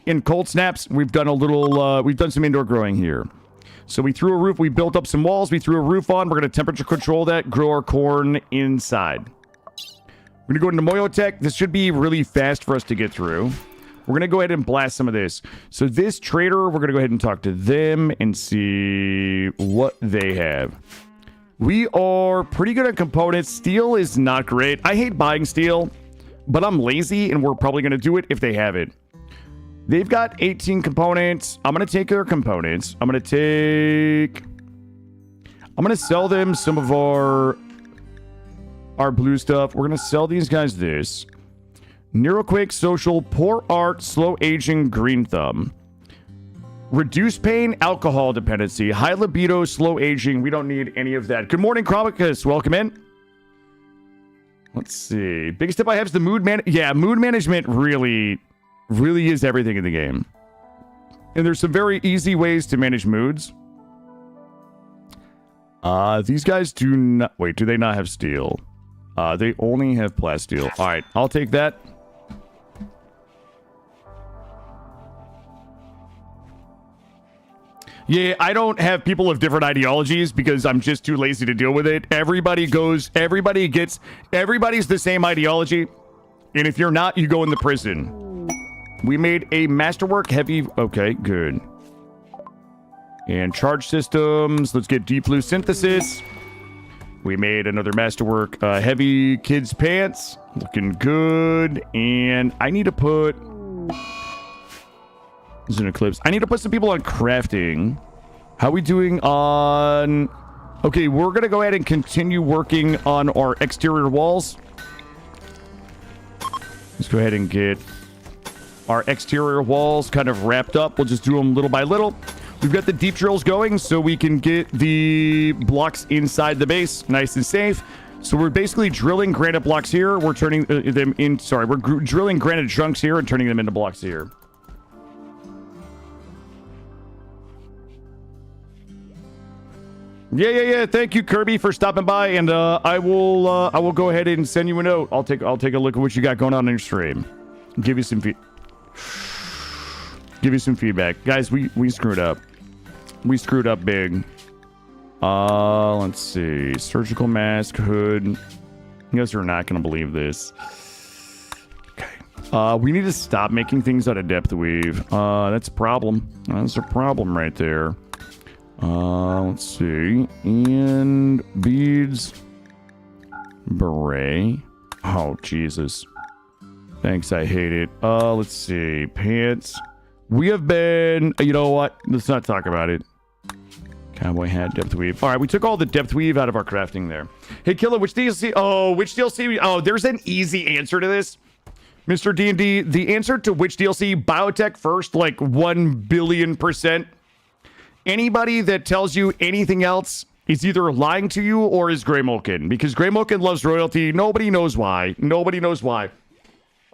and cold snaps, we've done a little... we've done some indoor growing here. So we threw a roof, we built up some walls, we threw a roof on, we're going to temperature control that, grow our corn inside. We're going to go into Moyo Tech. This should be really fast for us to get through. We're going to go ahead and blast some of this. So this trader, we're going to go ahead and talk to them and see what they have. We are pretty good at components. Steel is not great. I hate buying steel, but I'm lazy and we're probably going to do it if they have it. They've got 18 components. I'm going to take their components. I'm going to sell them some of our blue stuff. We're going to sell these guys this. Neuroquake, social, poor art, slow aging, green thumb. Reduce pain, alcohol dependency, high libido, slow aging. We don't need any of that. Good morning, Chromicus. Welcome in. Let's see. Biggest tip I have is the mood management really is everything in the game. And there's some very easy ways to manage moods. These guys do not... Wait, do they not have steel? They only have plasteel. All right, I'll take that. Yeah, I don't have people of different ideologies because I'm just too lazy to deal with it. Everybody's the same ideology. And if you're not, you go in the prison. We made a masterwork heavy... Okay, good. And charge systems. Let's get deep blue synthesis. We made another masterwork heavy kids pants. Looking good. And I need to put... This is an eclipse. I need to put some people on crafting. How are we doing on... Okay, we're going to go ahead and continue working on our exterior walls. Let's go ahead and get our exterior walls kind of wrapped up. We'll just do them little by little. We've got the deep drills going so we can get the blocks inside the base nice and safe. So we're basically drilling granite blocks here. We're turning them in... Sorry, we're drilling granite chunks here and turning them into blocks here. Yeah. Thank you, Kirby, for stopping by, and I will go ahead and send you a note. I'll take a look at what you got going on your stream. Give you some feedback, guys. We screwed up. We screwed up big. Let's see. Surgical mask, hood. You guys are not gonna believe this. Okay. We need to stop making things out of depth weave. That's a problem. That's a problem right there. Let's see. And beads. Beret. Oh, Jesus. Thanks, I hate it. Let's see. Pants. We have been... You know what? Let's not talk about it. Cowboy hat, depth weave. All right, we took all the depth weave out of our crafting there. Hey, Killer, which DLC... Oh, which DLC... Oh, there's an easy answer to this. Mr. D&D, the answer to which DLC, biotech first, like 1,000,000,000%. Anybody that tells you anything else is either lying to you or is Greymolkin, because Greymolkin loves royalty. Nobody knows why. Nobody knows why.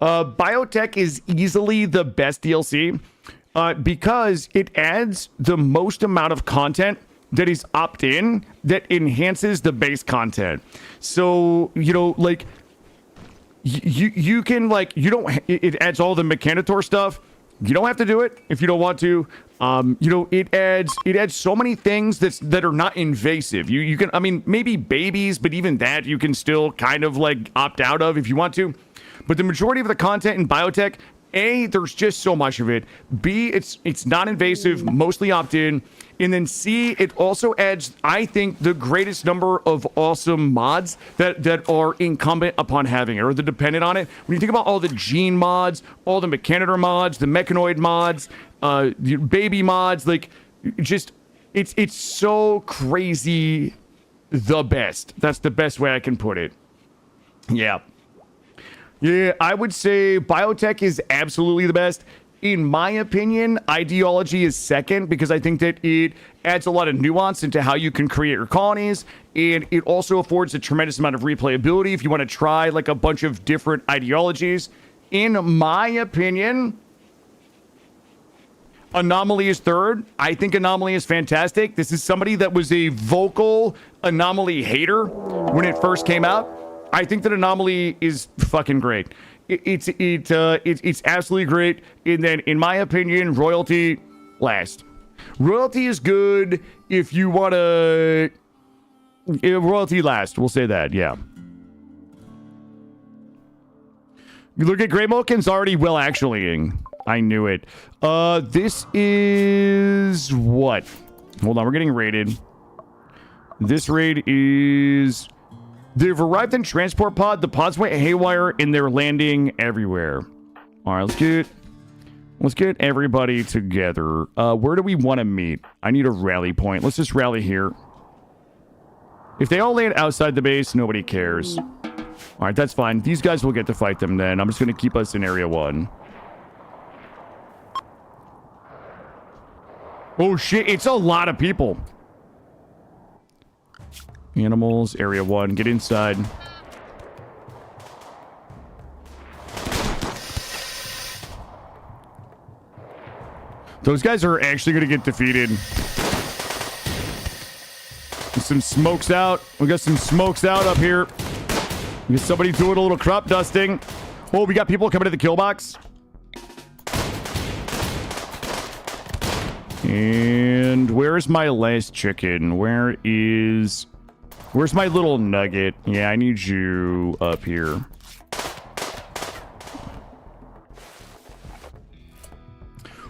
Biotech is easily the best DLC because it adds the most amount of content that is opt-in that enhances the base content. So, you know, like, you can, like, you don't... It adds all the Mechanitor stuff. You don't have to do it if you don't want to. You know, it adds so many things that are not invasive. You can, I mean, maybe babies, but even that you can still kind of like opt out of if you want to. But the majority of the content in biotech There's just so much of it. B, it's non-invasive, mostly opt-in. And then C, it also adds, I think, the greatest number of awesome mods that are incumbent upon having it, or the dependent on it. When you think about all the gene mods, all the Mechanitor mods, the Mechanoid mods, the baby mods, like, just, it's so crazy the best. That's the best way I can put it. Yeah. Yeah, I would say biotech is absolutely the best. In my opinion, ideology is second because I think that it adds a lot of nuance into how you can create your colonies, and it also affords a tremendous amount of replayability if you want to try like a bunch of different ideologies. In my opinion, Anomaly is third. I think Anomaly is fantastic. This is somebody that was a vocal Anomaly hater when it first came out. I think that Anomaly is fucking great. It's absolutely great. And then, in my opinion, Royalty last. Royalty is good if you want to... Royalty last. We'll say that, yeah. You look at Grey Mulligan's already well actuallying. I knew it. This is... what? Hold on, we're getting raided. This raid is... They've arrived in transport pod. The pods went haywire and they're landing everywhere. All right, let's get everybody together. Where do we want to meet? I need a rally point. Let's just rally here. If they all land outside the base, nobody cares. All right, that's fine. These guys will get to fight them then. I'm just going to keep us in area 1. Oh shit, it's a lot of people. Animals, area 1, get inside. Those guys are actually going to get defeated. Some smokes out. We got some smokes out up here. We got somebody doing a little crop dusting. Oh, we got people coming to the kill box. And where's my last chicken? Where's my little nugget? Yeah, I need you up here.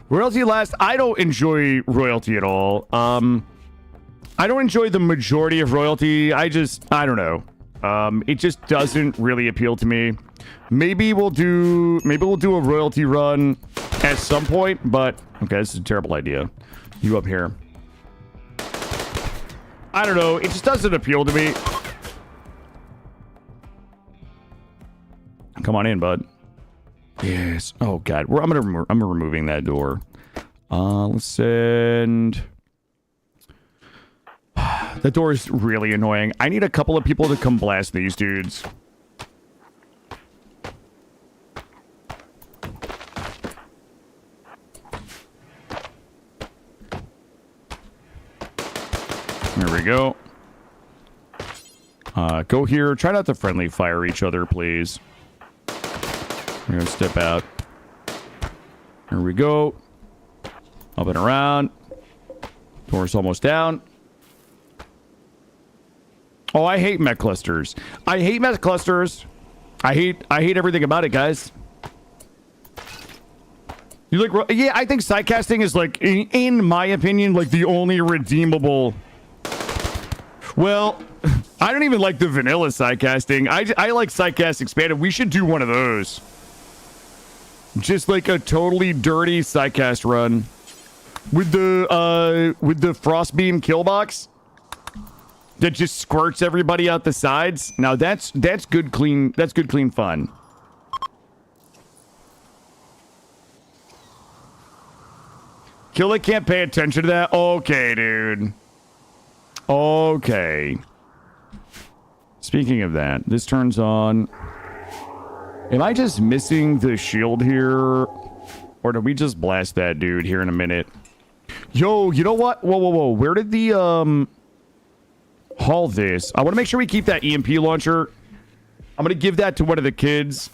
Royalty last. I don't enjoy Royalty at all. I don't enjoy the majority of Royalty. I don't know. It just doesn't really appeal to me. Maybe we'll do a Royalty run at some point, but okay, this is a terrible idea. You up here. I don't know. It just doesn't appeal to me. Come on in, bud. Yes. Oh God. I'm removing that door. Let's send. That door is really annoying. I need a couple of people to come blast these dudes. There we go. Go here. Try not to friendly fire each other, please. We're gonna step out. Here we go. Up and around. Door's almost down. Oh, I hate mech clusters. I hate mech clusters. I hate everything about it, guys. You like? Yeah, I think sidecasting is like, in my opinion, like the only redeemable. Well, I don't even like the vanilla sidecasting. I like sidecast expanded. We should do one of those. Just like a totally dirty sidecast run with the frostbeam kill box that just squirts everybody out the sides. Now that's good clean. That's good clean fun. Killer can't pay attention to that. Okay, dude. Okay. Speaking of that, this turns on. Am I just missing the shield here? Or did we just blast that dude here in a minute? Yo, you know what? Whoa. Where did the, haul this? I want to make sure we keep that EMP launcher. I'm going to give that to one of the kids.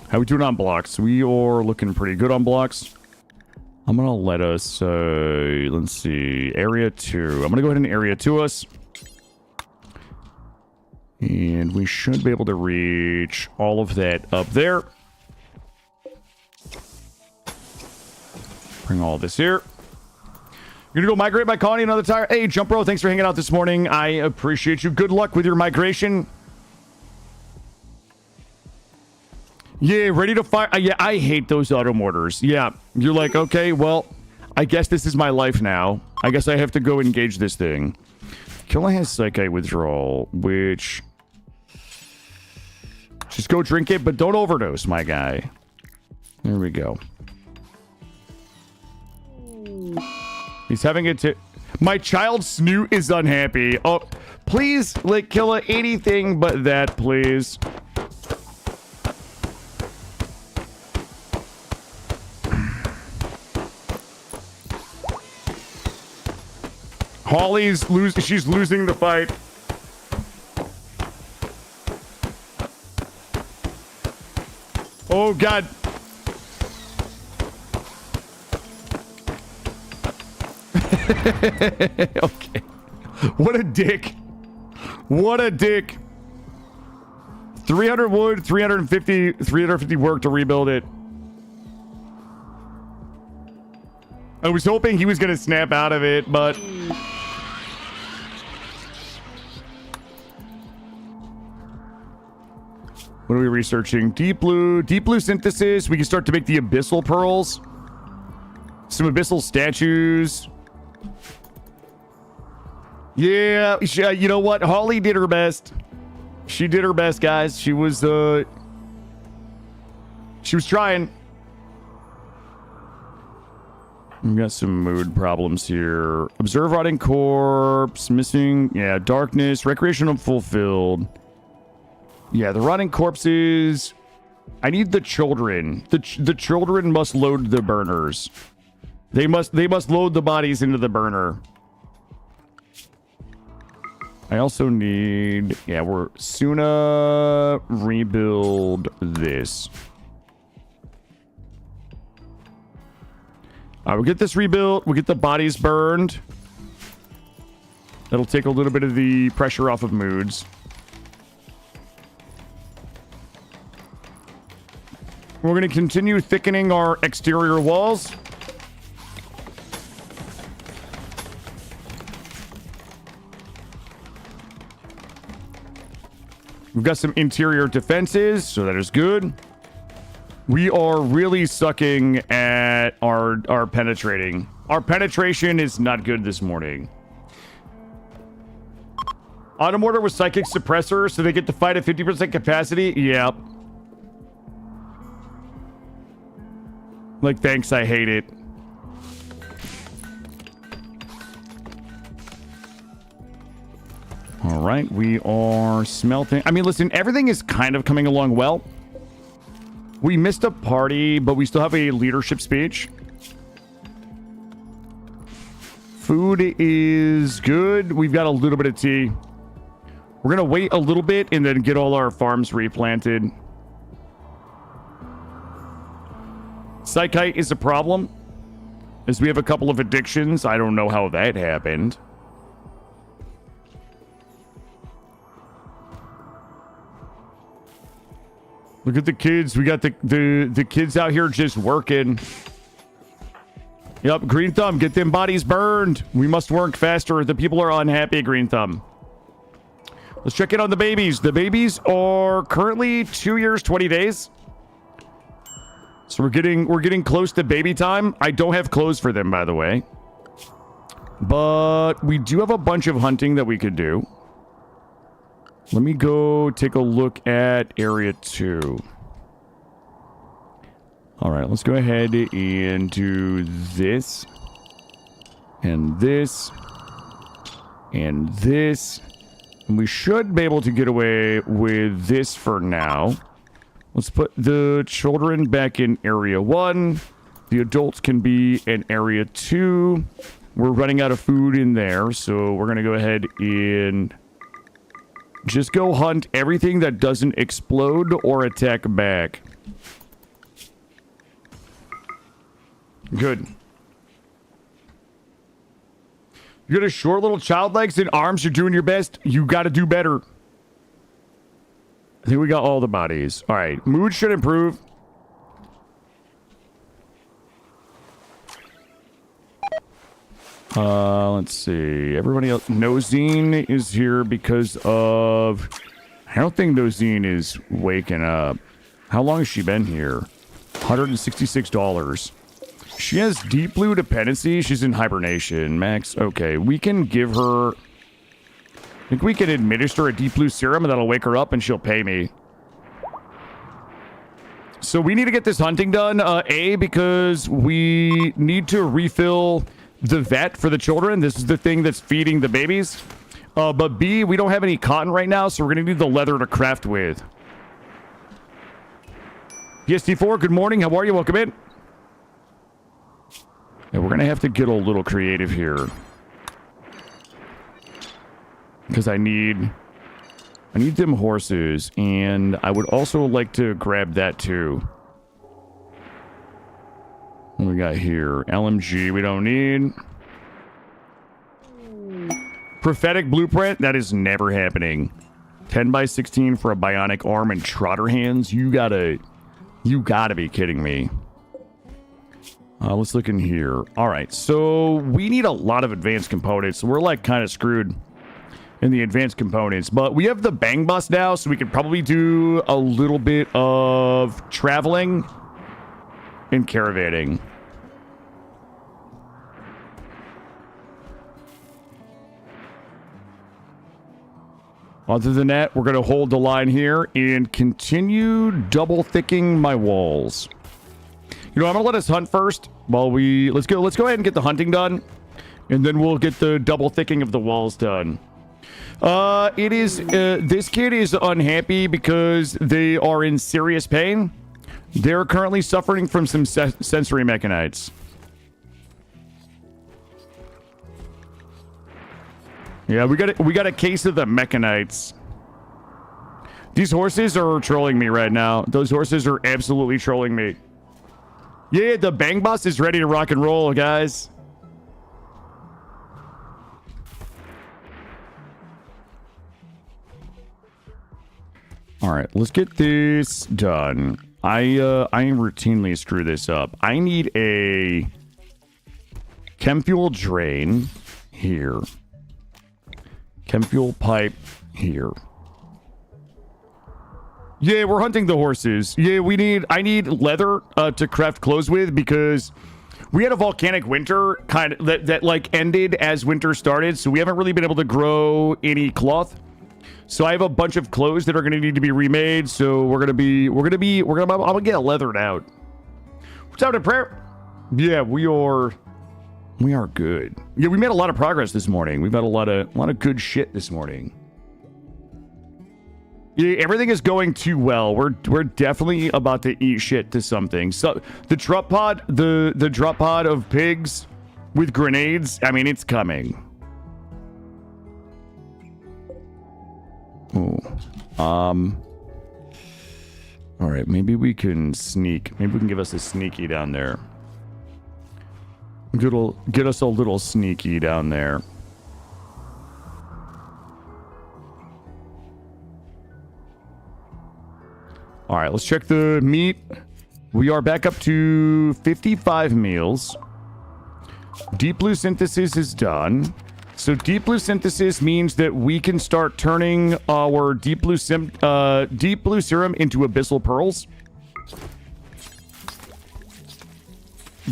How we doing on blocks? We are looking pretty good on blocks. I'm going to let us, let's see, area 2. I'm going to go ahead and area 2 us. And we should be able to reach all of that up there. Bring all this here. You're gonna go migrate by colony another tire. Hey, Jump Bro, thanks for hanging out this morning. I appreciate you. Good luck with your migration. Yeah, ready to fire. Yeah, I hate those auto mortars. Yeah, you're like, okay, well, I guess this is my life now. I guess I have to go engage this thing. Killa has Psychite withdrawal, which... Just go drink it, but don't overdose, my guy. There we go. He's having it to... My child Snoot is unhappy. Oh, please, like, Killa, anything but that, please. She's losing the fight. Oh, God. Okay. What a dick. What a dick. 300 wood, 350 work to rebuild it. I was hoping he was going to snap out of it, but... What are we researching? Deep blue synthesis. We can start to make the abyssal pearls. Some abyssal statues. Yeah, you know what? Holly did her best. She did her best, guys. She was trying. We got some mood problems here. Observe rotting corpse. Missing. Yeah, darkness. Recreational fulfilled. Yeah, the rotting corpses. I need the children. The children must load the burners. They must load the bodies into the burner. I also need... Yeah, we're... Suna rebuild this. We'll get this rebuilt. We'll get the bodies burned. That'll take a little bit of the pressure off of moods. We're going to continue thickening our exterior walls. We've got some interior defenses, so that is good. We are really sucking at our penetrating. Our penetration is not good this morning. Automortar with psychic suppressor, so they get to fight at 50% capacity. Yep. Like, thanks, I hate it. All right, we are smelting. I mean, listen, everything is kind of coming along well. We missed a party, but we still have a leadership speech. Food is good. We've got a little bit of tea. We're going to wait a little bit and then get all our farms replanted. Psychite is a problem, as we have a couple of addictions. I don't know how that happened. Look at the kids. We got the kids out here just working. Yep, Green Thumb, get them bodies burned. We must work faster. The people are unhappy, Green Thumb. Let's check in on the babies. The babies are currently 2 years, 20 days. So we're getting close to baby time. I don't have clothes for them, by the way. But we do have a bunch of hunting that we could do. Let me go take a look at Area 2. All right, let's go ahead and do this. And this. And this. And we should be able to get away with this for now. Let's put the children back in Area 1. The adults can be in Area 2. We're running out of food in there, so we're going to go ahead and just go hunt everything that doesn't explode or attack back. Good. You got a short little child legs and arms. You're doing your best. You got to do better. I think we got all the bodies. All right, mood should improve. Let's see. Everybody else. Nosine is here because of... I don't think Nosine is waking up. How long has she been here? $166. She has deep blue dependency. She's in hibernation. Max, okay. We can give her... I think we can administer a deep blue serum and that'll wake her up and she'll pay me. So we need to get this hunting done. A, because we need to refill the vet for the children. This is the thing that's feeding the babies. But B, we don't have any cotton right now, so we're going to need the leather to craft with. PSD4, good morning. How are you? Welcome in. Yeah, we're going to have to get a little creative here. Because I need them horses, and I would also like to grab that too. What do we got here? LMG we don't need. Prophetic blueprint, that is never happening. 10 by 16 for a bionic arm and trotter hands. You gotta be kidding me. Let's look in here. All right, so we need a lot of advanced components. So we're like kind of screwed in the advanced components, but we have the bang bus now, so we could probably do a little bit of traveling and caravanning. Other than that, we're going to hold the line here and continue double thicking my walls. You know, I'm going to let us hunt first while let's go ahead and get the hunting done, and then we'll get the double thicking of the walls done. This kid is unhappy because they are in serious pain. They're currently suffering from some sensory mechanites. Yeah, we got a case of the mechanites. These horses are trolling me right now. Those horses are absolutely trolling me. Yeah, the bang bus is ready to rock and roll, guys. All right, let's get this done. I routinely screw this up. I need a chem fuel drain here. Chem fuel pipe here. Yeah, we're hunting the horses. Yeah, I need leather to craft clothes with because we had a volcanic winter kind of that like ended as winter started, so we haven't really been able to grow any cloth. So I have a bunch of clothes that are going to need to be remade. So I'm gonna get leathered out. What's out in prayer? Yeah, we are good. Yeah, we made a lot of progress this morning. We've had a lot of good shit this morning. Yeah, everything is going too well. We're definitely about to eat shit to something. So the drop pod, the drop pod of pigs with grenades. I mean, it's coming. Oh, all right, maybe we can sneak. Maybe we can give us a sneaky down there. Get us a little sneaky down there. All right, let's check the meat. We are back up to 55 meals. Deep blue synthesis is done. So deep blue synthesis means that we can start turning our deep blue serum into abyssal pearls.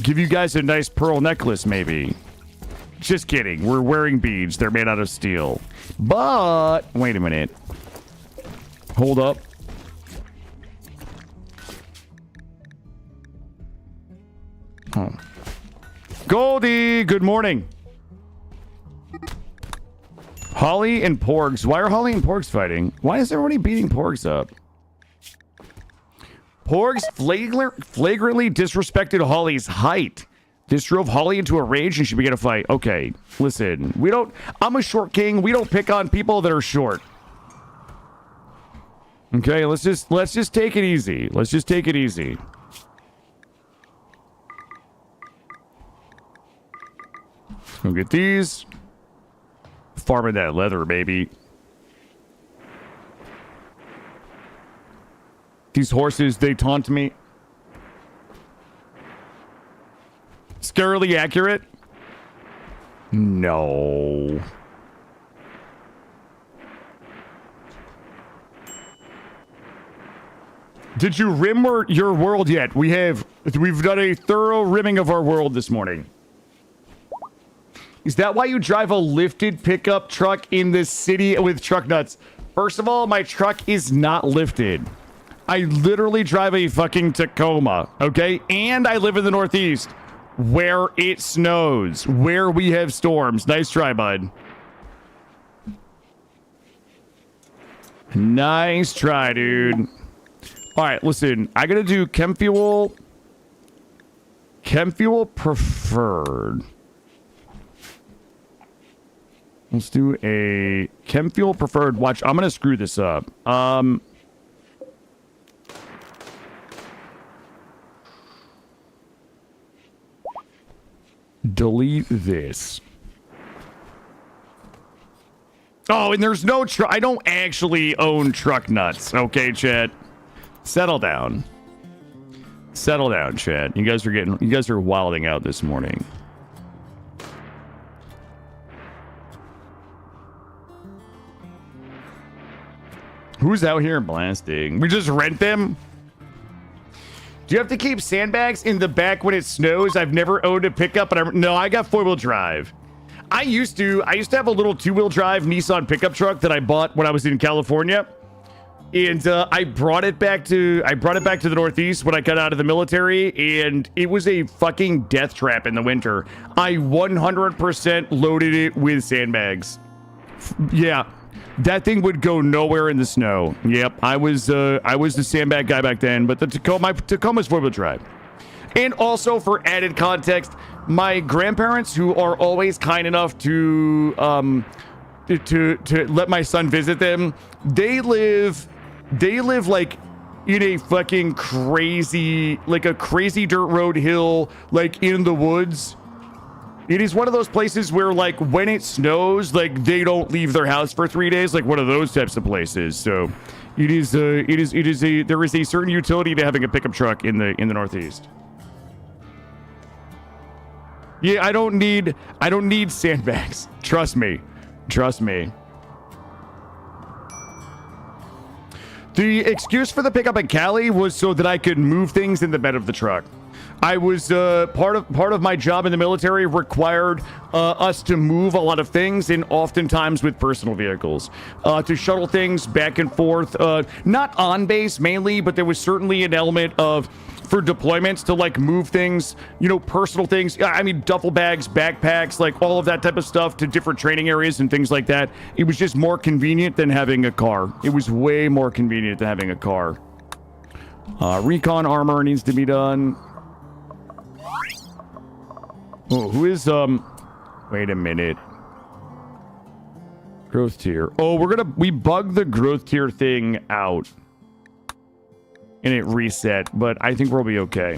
Give you guys a nice pearl necklace, maybe. Just kidding. We're wearing beads. They're made out of steel. But wait a minute. Hold up. Huh. Goldie, good morning. Holly and Porgs. Why are Holly and Porgs fighting? Why is everybody beating Porgs up? Porgs flagrantly disrespected Holly's height. This drove Holly into a rage and she began a fight. Okay, listen. I'm a short king. We don't pick on people that are short. Okay, let's just take it easy. Let's just take it easy. Let's go get these. Farming that leather, baby. These horses, they taunt me. Scarily accurate? No. Did you rim your world yet? We've done a thorough rimming of our world this morning. Is that why you drive a lifted pickup truck in the city with truck nuts? First of all, my truck is not lifted. I literally drive a fucking Tacoma, okay? And I live in the Northeast, where it snows, where we have storms. Nice try, bud. Nice try, dude. All right, listen. I gotta do chem fuel. Chem fuel preferred. Let's do a chem fuel preferred. Watch, I'm gonna screw this up. Delete this. Oh, and there's no truck. I don't actually own truck nuts. Okay, chat. Settle down. Settle down, chat. You guys are wilding out this morning. Who's out here blasting? We just rent them? Do you have to keep sandbags in the back when it snows? I've never owned a pickup, but no, I got four-wheel drive. I used to have a little two-wheel drive Nissan pickup truck that I bought when I was in California. And I brought it back to the Northeast when I got out of the military, and it was a fucking death trap in the winter. I 100% loaded it with sandbags. Yeah. That thing would go nowhere in the snow. Yep, I was the sandbag guy back then, but my Tacoma's four-wheel drive. And also, for added context, my grandparents, who are always kind enough to let my son visit them, they live like in a fucking crazy, like a crazy dirt road hill, like in the woods. It is one of those places where, like, when it snows, like, they don't leave their house for 3 days, like one of those types of places. So there is a certain utility to having a pickup truck in the Northeast. Yeah, I don't need sandbags. Trust me. The excuse for the pickup in Cali was so that I could move things in the bed of the truck. I was part of my job in the military required us to move a lot of things, and oftentimes with personal vehicles, to shuttle things back and forth, not on base mainly, but there was certainly an element of, for deployments, to like move things, you know, personal things. I mean, duffel bags, backpacks, like all of that type of stuff to different training areas and things like that. It was just more convenient than having a car. It was way more convenient than having a car. Recon armor needs to be done. Oh, who is, wait a minute. Growth tier. Oh, we bugged the growth tier thing out. And it reset, but I think we'll be okay.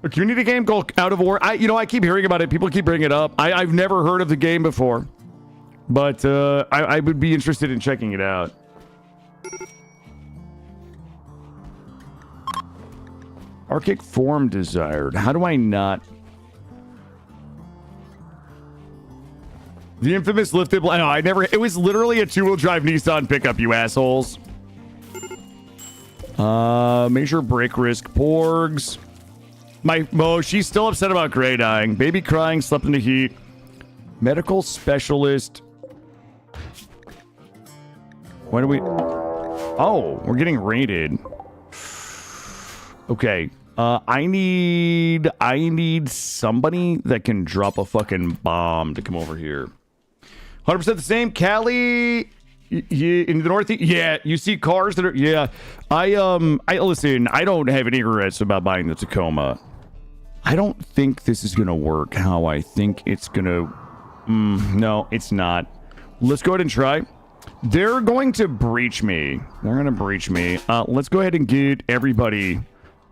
A community game called Out of War. I keep hearing about it. People keep bringing it up. I've never heard of the game before. But, I would be interested in checking it out. Archaic form desired. How do I not? The infamous lifted. No, I never. It was literally a two-wheel drive Nissan pickup, you assholes. Major break risk. Porgs. She's still upset about Gray dying. Baby crying. Slept in the heat. Medical specialist. Why do we? Oh, we're getting raided. Okay. I need somebody that can drop a fucking bomb to come over here. 100% the same. Cali in the Northeast. Yeah, you see cars that are. Yeah, I listen. I don't have any regrets about buying the Tacoma. I don't think this is gonna work how I think it's gonna. No, it's not. Let's go ahead and try. They're going to breach me. Let's go ahead and get everybody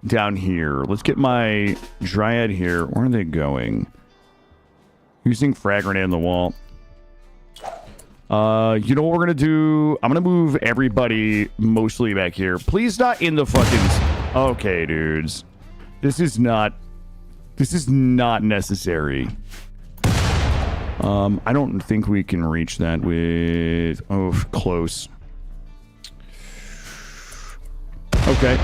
down here. Let's get my Dryad here. Where are they going? Using frag grenade on the wall. You know what we're gonna do? I'm gonna move everybody mostly back here. Please not in the fucking... Okay, dudes. This is not necessary. I don't think we can reach that with... Oh, close. Okay.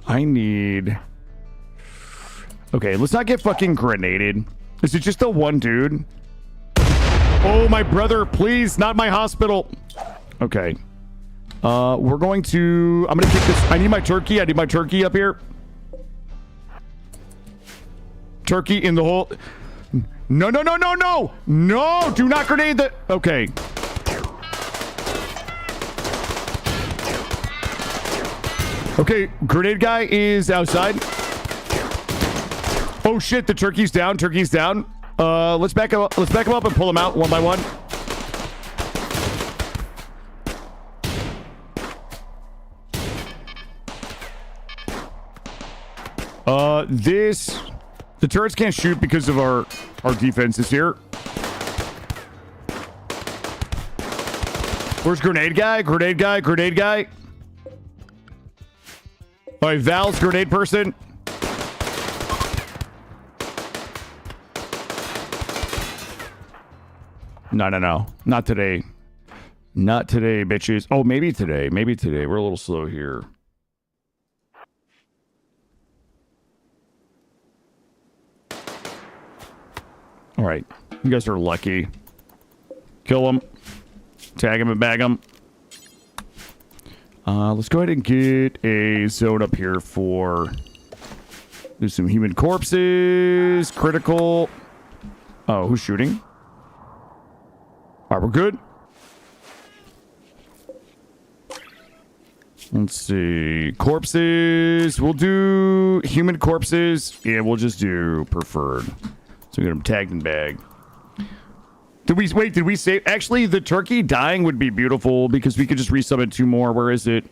I need... Okay, let's not get fucking grenaded. Is it just the one dude? Oh, my brother, please, not my hospital. Okay. We're going to... I'm gonna keep this... I need my turkey. I need my turkey up here. Turkey in the hole. No, no, no, no, no! No! Do not grenade the... Okay. Okay, grenade guy is outside. Oh shit, the turkey's down. Turkey's down. Let's back him up. Let's back him up and pull him out one by one. The turrets can't shoot because of our defenses here. Where's grenade guy? Grenade guy? Grenade guy? All right, Val's grenade person. No, no, no. Not today. Not today, bitches. Oh, maybe today. Maybe today. We're a little slow here. All right. You guys are lucky. Kill him. Tag him and bag him. Let's go ahead and get a zone up here for... There's some human corpses. Critical. Oh, who's shooting? All right, we're good. Let's see. Corpses. We'll do human corpses. Yeah, we'll just do preferred. So we get them tagged and bagged. Did we save? Actually, the turkey dying would be beautiful because we could just resummon 2 more. Where is it?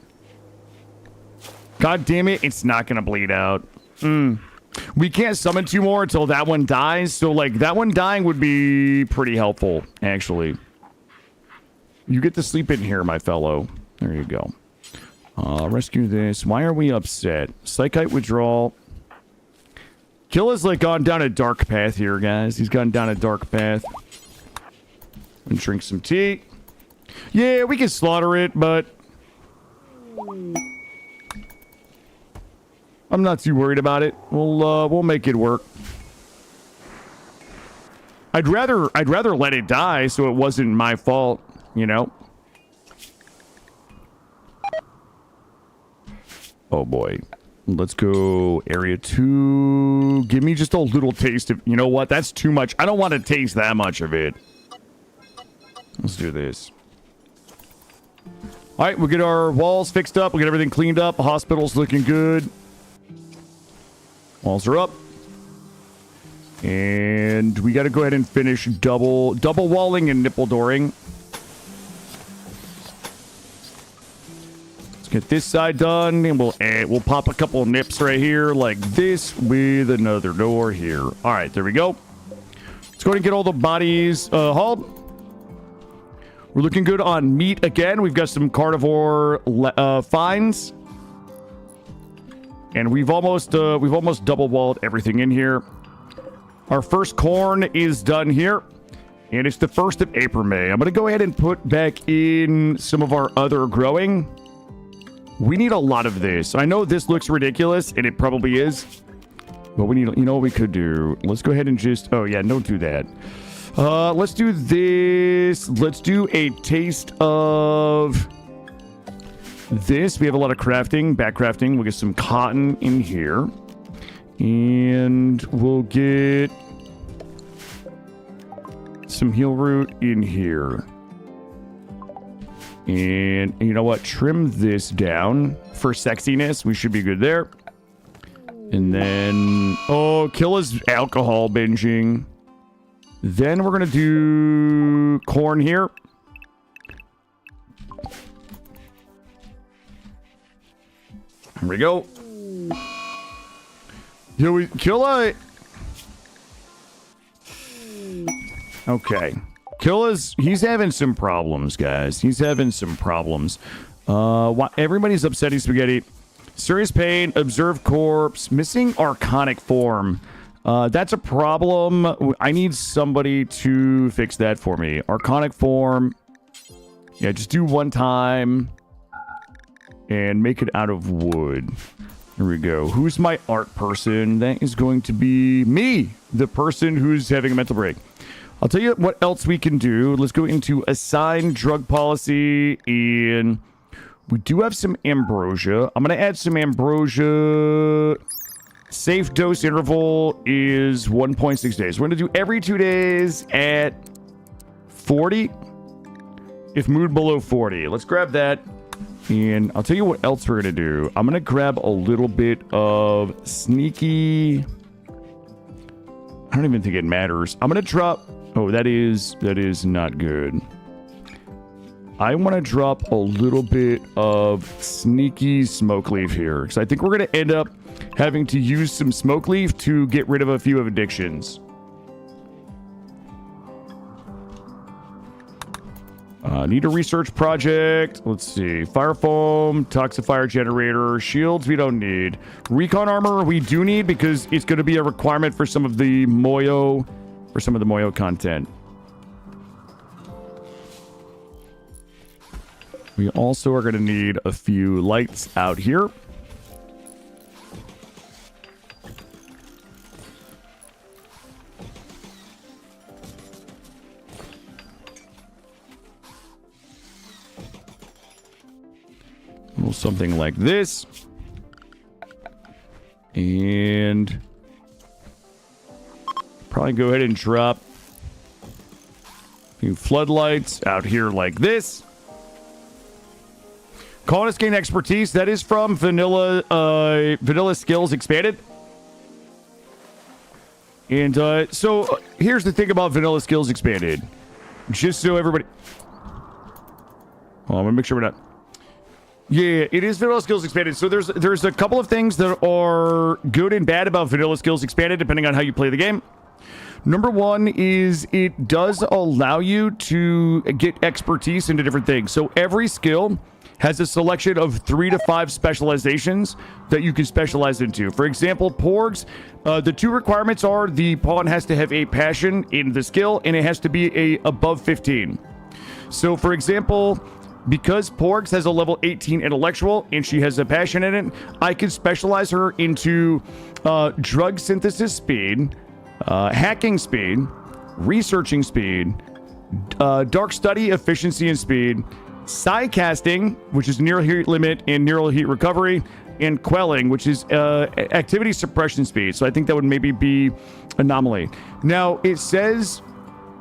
God damn it. It's not going to bleed out. We can't summon 2 more until that one dies. So, like, that one dying would be pretty helpful, actually. You get to sleep in here, my fellow. There you go. Rescue this. Why are we upset? Psychite withdrawal. Killa's, like, gone down a dark path here, guys. He's gone down a dark path. And drink some tea. Yeah, we can slaughter it, but... I'm not too worried about it. We'll make it work. I'd rather let it die so it wasn't my fault, you know? Oh boy. Let's go area 2. Give me just a little taste of... You know what? That's too much. I don't want to taste that much of it. Let's do this. All right, we'll get our walls fixed up. We'll get everything cleaned up. The hospital's looking good. Walls are up. And we got to go ahead and finish double walling and nipple dooring. Let's get this side done, and we'll pop a couple of nips right here like this with another door here. All right, there we go. Let's go ahead and get all the bodies hauled. We're looking good on meat again. We've got some carnivore finds. And we've almost double walled everything in here. Our first corn is done here. And it's the 1st of April, May. I'm going to go ahead and put back in some of our other growing. We need a lot of this. I know this looks ridiculous, and it probably is. But we need, you know what we could do? Let's go ahead and just... Oh, yeah, don't do that. Let's do this. Let's do a taste of this. We have a lot of crafting, back crafting. We'll get some cotton in here. And we'll get some heel root in here. And you know what? Trim this down for sexiness. We should be good there. And then... Oh, Killa's alcohol binging. Then we're going to do corn here. Here we go. Yo, Killa. Okay. He's having some problems, guys. He's having some problems. Everybody's upsetting spaghetti. Serious pain, observed corpse, missing archonic form. That's a problem. I need somebody to fix that for me. Archonic form. Yeah, just do one time. And make it out of wood. Here we go. Who's my art person? That is going to be me, the person who's having a mental break. I'll tell you what else we can do. Let's go into assign drug policy, and we do have some ambrosia. I'm going to add some ambrosia. Safe dose interval is 1.6 days. We're going to do every 2 days at 40. If mood below 40. Let's grab that. And I'll tell you what else we're going to do. I'm going to grab a little bit of sneaky. I don't even think it matters. I'm going to drop. Oh, that is not good. I want to drop a little bit of sneaky smoke leaf here. Because I think we're going to end up having to use some smoke leaf to get rid of a few of addictions. Need a research project. Let's see. Fire foam, toxifier generator, shields we don't need. Recon armor we do need because it's going to be a requirement for some of the Moyo, content. We also are going to need a few lights out here. Something like this. And probably go ahead and drop a few floodlights out here like this. Colonists gain expertise. That is from Vanilla Skills Expanded. And so here's the thing about Vanilla Skills Expanded. Just so everybody... Hold on, I'm going to make sure we're not... Yeah, it is Vanilla Skills Expanded. So there's a couple of things that are good and bad about Vanilla Skills Expanded, depending on how you play the game. Number one is it does allow you to get expertise into different things. So every skill has a selection of 3 to 5 specializations that you can specialize into. For example, Porgs, the 2 requirements are the pawn has to have a passion in the skill, and it has to be above 15. So, for example... Because Porgs has a level 18 intellectual and she has a passion in it, I can specialize her into drug synthesis speed, hacking speed, researching speed, dark study efficiency and speed, psi casting, which is neural heat limit and neural heat recovery, and quelling, which is activity suppression speed. So I think that would maybe be anomaly. Now it says,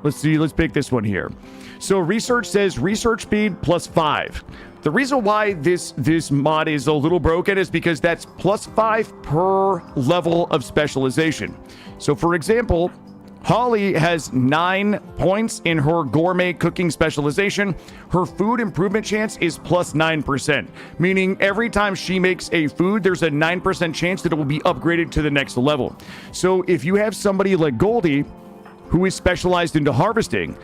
let's pick this one here. So research says research speed +5. The reason why this mod is a little broken is because that's +5 per level of specialization. So for example, Holly has 9 points in her gourmet cooking specialization. Her food improvement chance is +9%, meaning every time she makes a food, there's a 9% chance that it will be upgraded to the next level. So if you have somebody like Goldie, who is specialized into harvesting,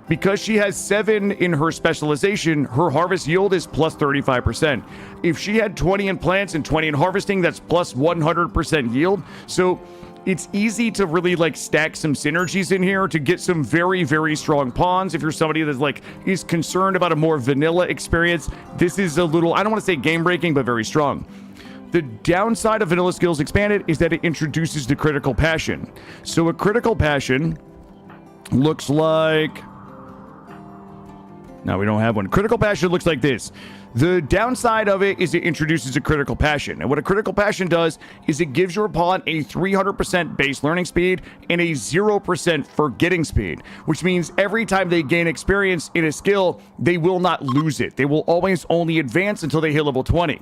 because she has 7 in her specialization, her harvest yield is +35%. If she had 20 in plants and 20 in harvesting, that's +100% yield. So it's easy to really stack some synergies in here to get some very, very strong pawns. If you're somebody that is concerned about a more vanilla experience, this is a little, I don't want to say game breaking, but very strong. The downside of Vanilla Skills Expanded is that it introduces the critical passion. So a critical passion looks like... Now we don't have one. Critical passion looks like this. The downside of it is it introduces a critical passion. And what a critical passion does is it gives your pawn a 300% base learning speed and a 0% forgetting speed, which means every time they gain experience in a skill, they will not lose it. They will always only advance until they hit level 20.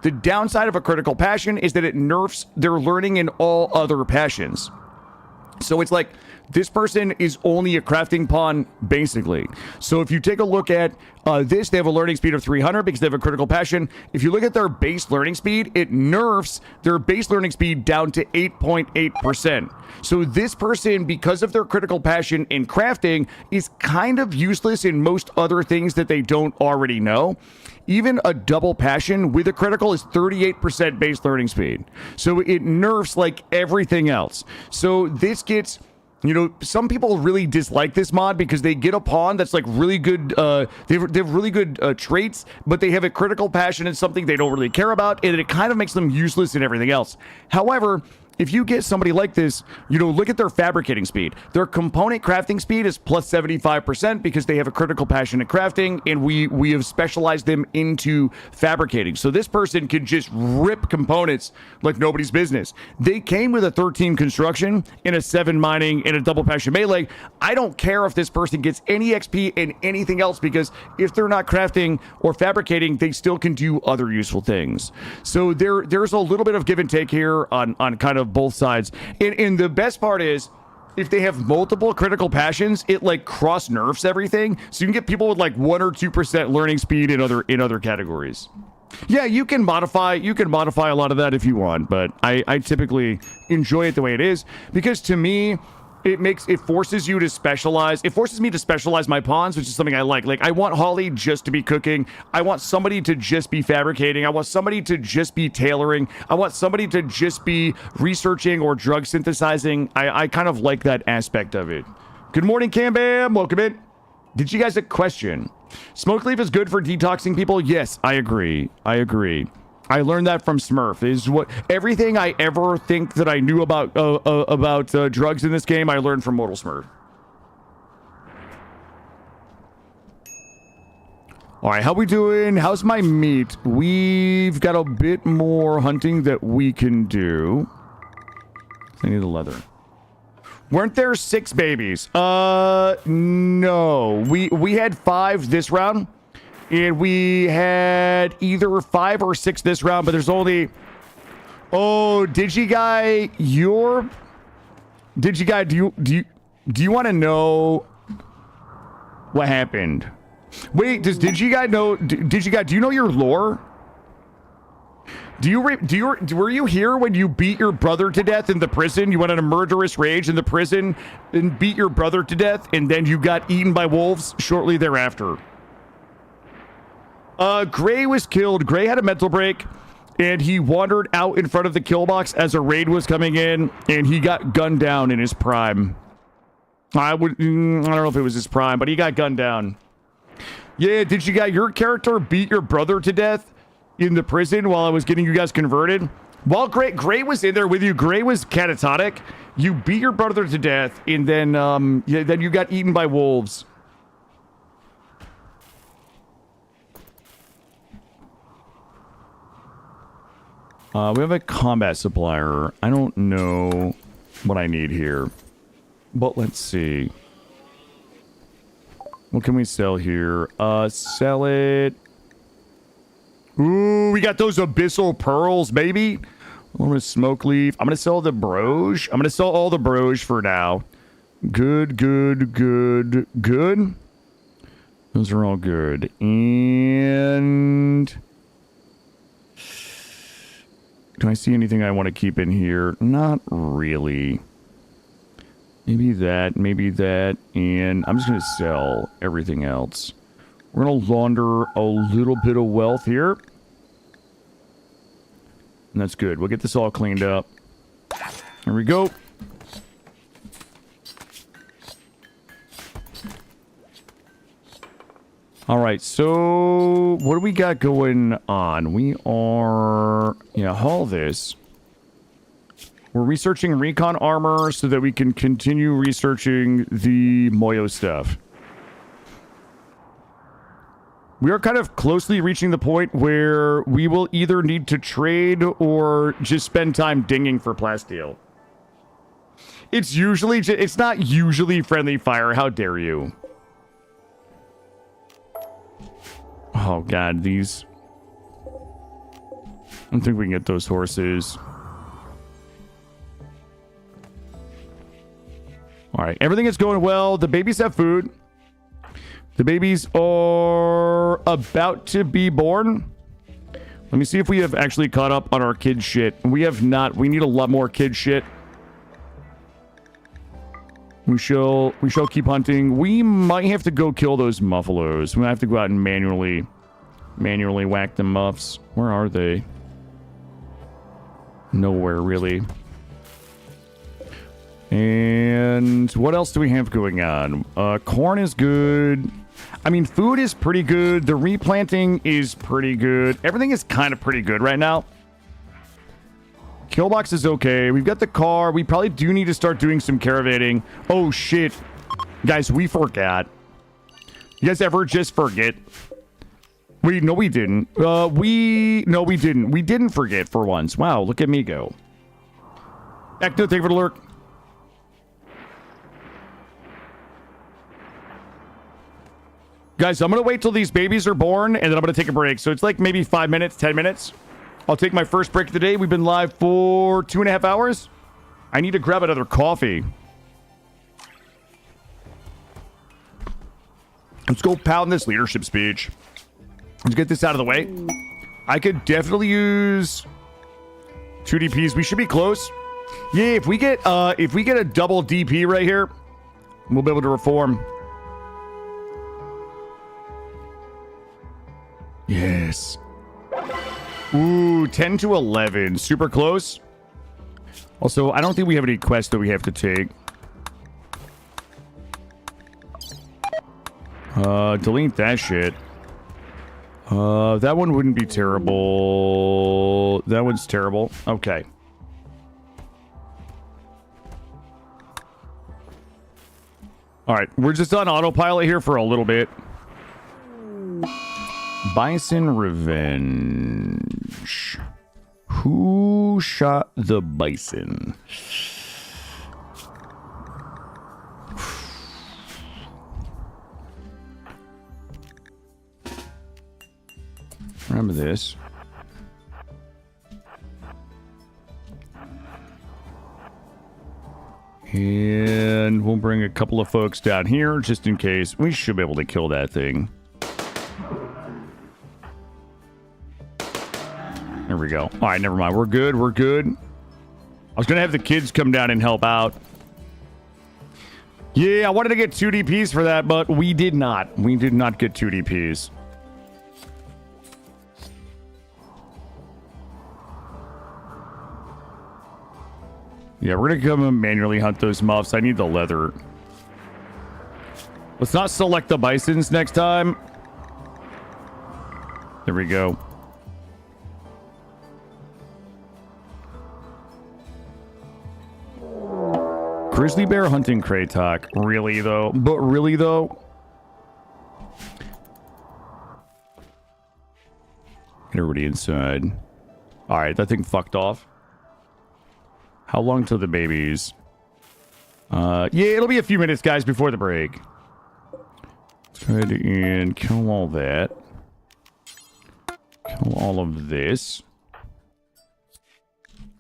The downside of a critical passion is that it nerfs their learning in all other passions. So it's like this person is only a crafting pawn, basically. So if you take a look at this, they have a learning speed of 300 because they have a critical passion. If you look at their base learning speed, it nerfs their base learning speed down to 8.8%. So this person, because of their critical passion in crafting, is kind of useless in most other things that they don't already know. Even a double passion with a critical is 38% base learning speed. So it nerfs like everything else. So this gets... You know, some people really dislike this mod because they get a pawn that's like really good, they have really good traits, but they have a critical passion in something they don't really care about, and it kind of makes them useless in everything else. However, if you get somebody like this, you know, look at their fabricating speed. Their component crafting speed is plus 75% because they have a critical passion in crafting, and we have specialized them into fabricating. So this person can just rip components like nobody's business. They came with a 13 construction and a 7 mining and a double passion melee. I don't care if this person gets any XP and anything else, because if they're not crafting or fabricating, they still can do other useful things. So there's a little bit of give and take here on kind of both sides. And the best part is, if they have multiple critical passions, it like cross nerfs everything. So you can get people with like 1 or 2% learning speed in other categories. Yeah, you can modify a lot of that if you want, but I typically enjoy it the way it is, because to me, it forces you to specialize. It forces me to specialize my pawns, which is something I like. Like, I want Holly just to be cooking. I want somebody to just be fabricating. I want somebody to just be tailoring. I want somebody to just be researching or drug synthesizing. I kind of like that aspect of it. Good morning, Cam Bam. Welcome in. Did you guys a question? Smoke leaf is good for detoxing people? Yes, I agree. I learned that from Smurf. Is what everything I ever think that I knew about drugs in this game, I learned from Mortal Smurf. All right, how we doing? How's my meat? We've got a bit more hunting that we can do. I need the leather. Weren't there 6 babies? No. We had 5 this round. And we had either 5 or 6 this round, but there's only... Oh, Digiguy, Digiguy, do you want to know what happened? Wait, does Digiguy know... Digiguy, do you know your lore? Were you here when you beat your brother to death in the prison? You went on a murderous rage in the prison and beat your brother to death, and then you got eaten by wolves shortly thereafter. Gray was killed. Gray had a mental break, and he wandered out in front of the kill box as a raid was coming in, and he got gunned down in his prime. I don't know if it was his prime, but he got gunned down. Yeah, did you get your character beat your brother to death in the prison while I was getting you guys converted? While Gray was in there with you, Gray was catatonic. You beat your brother to death, and then then you got eaten by wolves. We have a combat supplier. I don't know what I need here, but let's see. What can we sell here? Sell it. Ooh, we got those abyssal pearls, baby. I'm gonna smoke leaf. I'm gonna sell the broge. I'm gonna sell all the broge for now. Good. Those are all good. And... do I see anything I want to keep in here? Not really. Maybe that, and I'm just going to sell everything else. We're going to launder a little bit of wealth here. And that's good. We'll get this all cleaned up. Here we go. All right, so what do we got going on? We are, haul this. We're researching recon armor so that we can continue researching the Moyo stuff. We are kind of closely reaching the point where we will either need to trade or just spend time dinging for plasteel. It's not usually friendly fire. How dare you? Oh, God, these... I don't think we can get those horses. All right, everything is going well. The babies have food. The babies are about to be born. Let me see if we have actually caught up on our kid shit. We have not. We need a lot more kid shit. We shall keep hunting. We might have to go kill those muffalos. We might have to go out and manually whack the muffs. Where are they? Nowhere, really. And what else do we have going on? Corn is good. I mean, food is pretty good. The replanting is pretty good. Everything is kind of pretty good right now. Killbox is okay. We've got the car. We probably do need to start doing some caravaning. Oh, shit. Guys, we forgot. You guys ever just forget? No, we didn't. No, we didn't. We didn't forget for once. Wow, look at me go. Ecto, thank you for the lurk. Guys, I'm going to wait till these babies are born, and then I'm going to take a break. So it's like maybe 5 minutes, 10 minutes. I'll take my first break of the day. We've been live for 2.5 hours. I need to grab another coffee. Let's go pound this leadership speech. Let's get this out of the way. I could definitely use 2 DPs. We should be close. Yeah, if we get a double DP right here, we'll be able to reform. Yes. Ooh, 10 to 11. Super close. Also, I don't think we have any quests that we have to take. Delete that shit. That one wouldn't be terrible. That one's terrible. Okay. Alright, we're just on autopilot here for a little bit. Bison Revenge. Who shot the bison? Remember this. And we'll bring a couple of folks down here just in case. We should be able to kill that thing. There we go. All right, never mind. We're good. We're good. I was going to have the kids come down and help out. Yeah, I wanted to get 2 DPs for that, but we did not. We did not get 2 DPs. Yeah, we're going to come and manually hunt those muffs. I need the leather. Let's not select the bisons next time. There we go. Grizzly bear hunting Kratok. Really, though? But really, though? Get everybody inside. Alright, that thing fucked off. How long till the babies? Yeah, it'll be a few minutes, guys, before the break. Let's go ahead and kill all that. Kill all of this.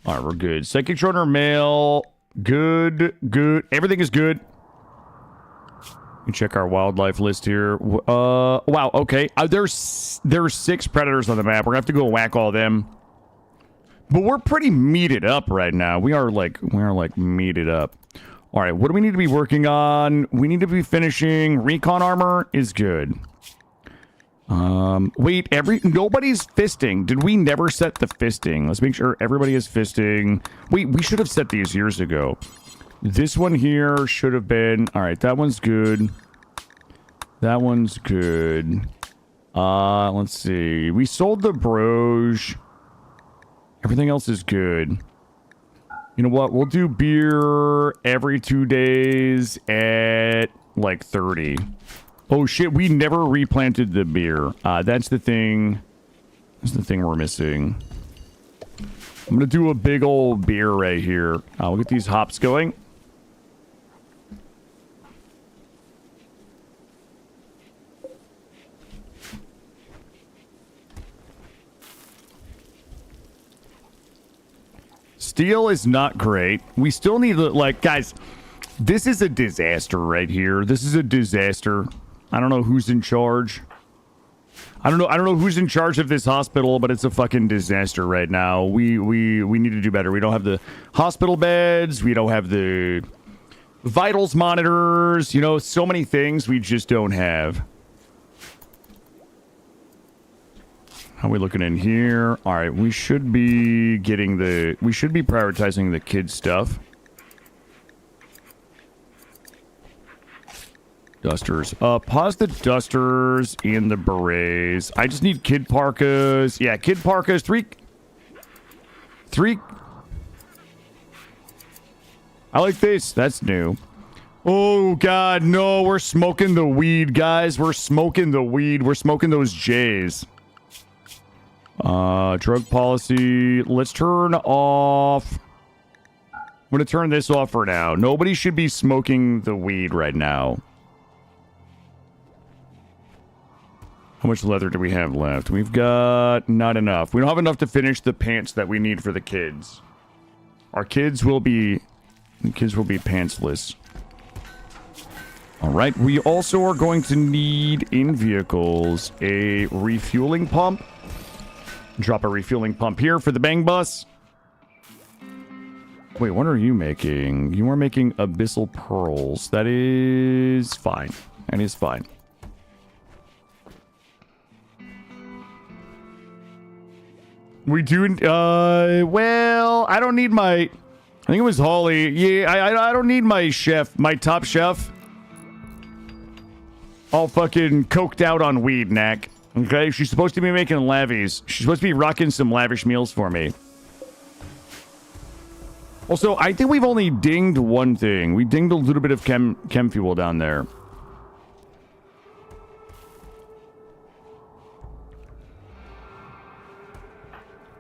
Alright, we're good. Psychic Shorter Male. Good, good. Everything is good. You check our wildlife list here. Wow, okay. There's 6 predators on the map. We're gonna have to go whack all of them. But we're pretty meated up right now. We are like meated up. All right, what do we need to be working on? We need to be finishing recon armor is good. Wait, nobody's fisting. Did we never set the fisting? Let's make sure everybody is fisting. Wait, we should have set these years ago. This one here should have been. All right, that one's good. That one's good. Let's see. We sold the broche. Everything else is good. You know what? We'll do beer every 2 days at like 30. Oh shit, we never replanted the beer. That's the thing. That's the thing we're missing. I'm gonna do a big old beer right here. We'll get these hops going. Steel is not great. We still need to, like, guys, This is a disaster right here. This is a disaster. I don't know who's in charge. I don't know who's in charge of this hospital, but it's a fucking disaster right now. We need to do better. We don't have the hospital beds. We don't have the vitals monitors. You know, so many things we just don't have. How are we looking in here? All right, we should be getting the... We should be prioritizing the kids stuff. Dusters. Pause the dusters and the berets. I just need kid parkas. Yeah, kid parkas. Three. I like this. That's new. Oh, God, no. We're smoking the weed, guys. We're smoking the weed. We're smoking those J's. Drug policy. Let's turn off... I'm going to turn this off for now. Nobody should be smoking the weed right now. How much leather do we have left? We've got not enough. We don't have enough to finish the pants that we need for the kids. Our kids will be... The kids will be pantsless. Alright, we also are going to need in vehicles a refueling pump. Drop a refueling pump here for the bang bus. Wait, what are you making? You are making abyssal pearls. That is fine. That is fine. We do, well, I don't need my, I think it was Holly. Yeah, I don't need my chef, my top chef. All fucking coked out on weed, Knack. Okay, she's supposed to be making lavies. She's supposed to be rocking some lavish meals for me. Also, I think we've only dinged one thing. We dinged a little bit of chem fuel down there.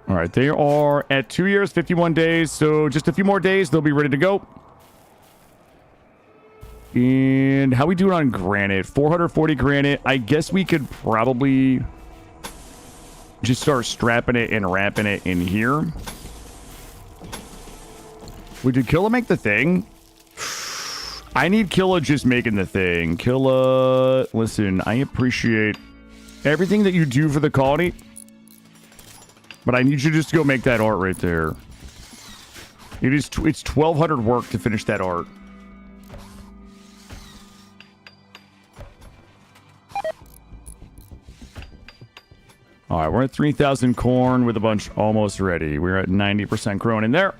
All right, they are at 2 years, 51 days. So just a few more days, they'll be ready to go. And how we doing on granite? 440 granite. I guess we could probably just start strapping it and wrapping it in here. Wait, did Killa make the thing? I need Killa just making the thing. Killa, listen, I appreciate everything that you do for the colony. But I need you just to go make that art right there. It's 1,200 work to finish that art. All right, we're at 3,000 corn with a bunch almost ready. We're at 90% grown in there.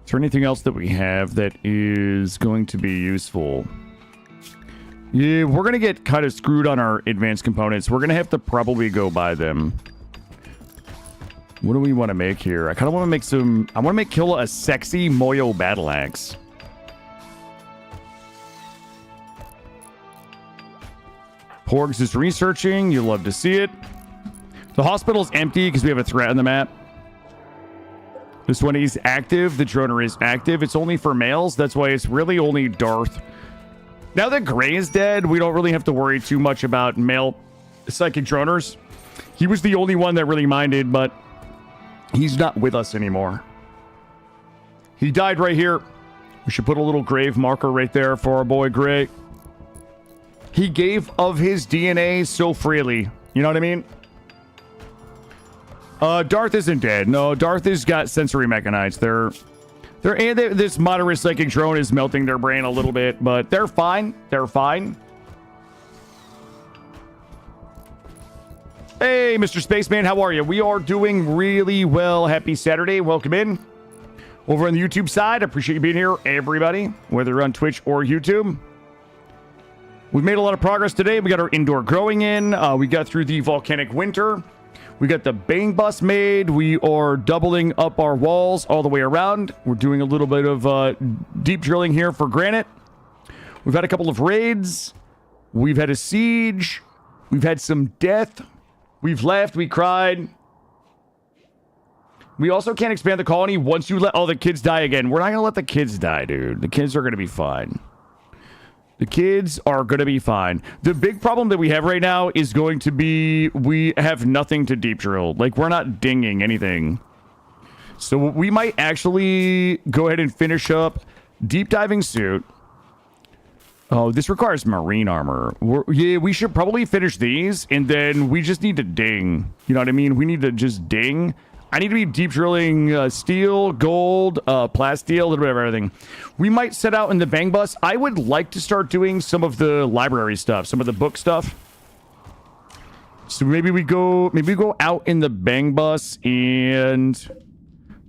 Is there anything else that we have that is going to be useful? Yeah, we're going to get kind of screwed on our advanced components. We're going to have to probably go buy them. What do we want to make here? I kind of want to make some... I want to make Killa a sexy Moyo battle axe. Porgs is researching. You'll love to see it. The hospital's empty because we have a threat on the map. This one is active. The droner is active. It's only for males. That's why it's really only Darth. Now that Gray is dead, we don't really have to worry too much about male psychic droners. He was the only one that really minded, but he's not with us anymore. He died right here. We should put a little grave marker right there for our boy Gray. He gave of his DNA so freely. You know what I mean? Darth isn't dead. No, Darth has got sensory mechanites. This moderate psychic drone is melting their brain a little bit, but they're fine. They're fine. Hey, Mr. Spaceman, how are you? We are doing really well. Happy Saturday. Welcome in. Over on the YouTube side, I appreciate you being here, everybody, whether you're on Twitch or YouTube. We've made a lot of progress today. We got our indoor growing in. We got through the volcanic winter. We got the Bang Bus made. We are doubling up our walls all the way around. We're doing a little bit of deep drilling here for granite. We've had a couple of raids. We've had a siege. We've had some death. We've laughed. We cried. We also can't expand the colony once you let all the kids die again. We're not going to let the kids die, dude. The kids are going to be fine. The kids are going to be fine. The big problem that we have right now is going to be we have nothing to deep drill. Like, we're not dinging anything. So we might actually go ahead and finish up deep diving suit. Oh, this requires marine armor. Yeah, we should probably finish these, and then we just need to ding. You know what I mean? We need to just ding. I need to be deep drilling steel, gold, plasteel, a little bit of everything. We might set out in the bang bus. I would like to start doing some of the library stuff, some of the book stuff. So maybe we go out in the bang bus and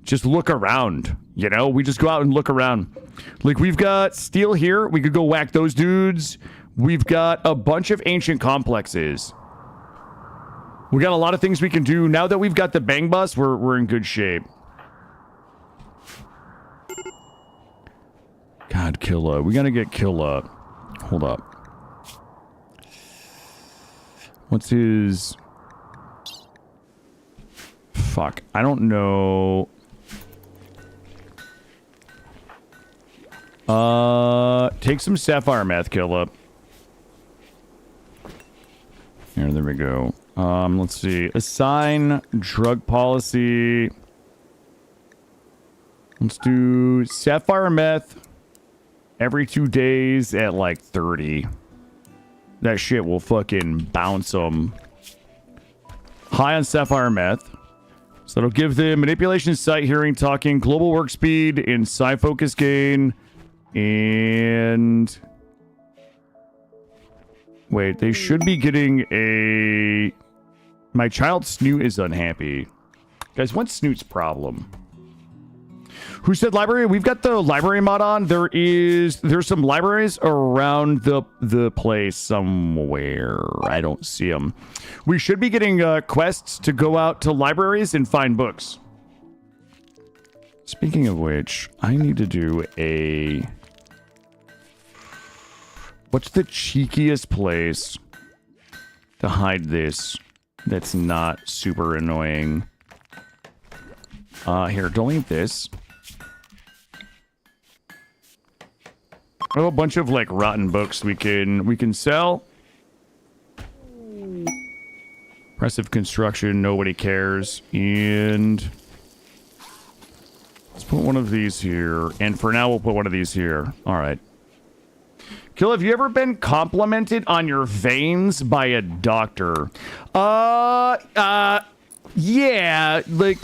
just look around. You know, we just go out and look around. Like, we've got steel here. We could go whack those dudes. We've got a bunch of ancient complexes. We got a lot of things we can do. Now that we've got the bang bus, we're in good shape. God, Killa. We gotta get Killa. Hold up. What's his... Fuck. I don't know... Take some sapphire meth, Killa. Here, there we go. Let's see. Assign drug policy. Let's do sapphire meth every 2 days at like 30. That shit will fucking bounce them. High on sapphire meth. So it'll give them manipulation, sight, hearing, talking, global work speed, and sight focus gain. And... wait, they should be getting a... My child Snoot is unhappy. Guys, what's Snoot's problem? Who said library? We've got the library mod on. There's some libraries around the place somewhere. I don't see them. We should be getting quests to go out to libraries and find books. Speaking of which, I need to do a... What's the cheekiest place to hide this that's not super annoying? Here, delete this. I have a bunch of like rotten books we can sell. Impressive construction, nobody cares. And let's put one of these here. And for now, we'll put one of these here. All right. Kill, have you ever been complimented on your veins by a doctor? Yeah, like,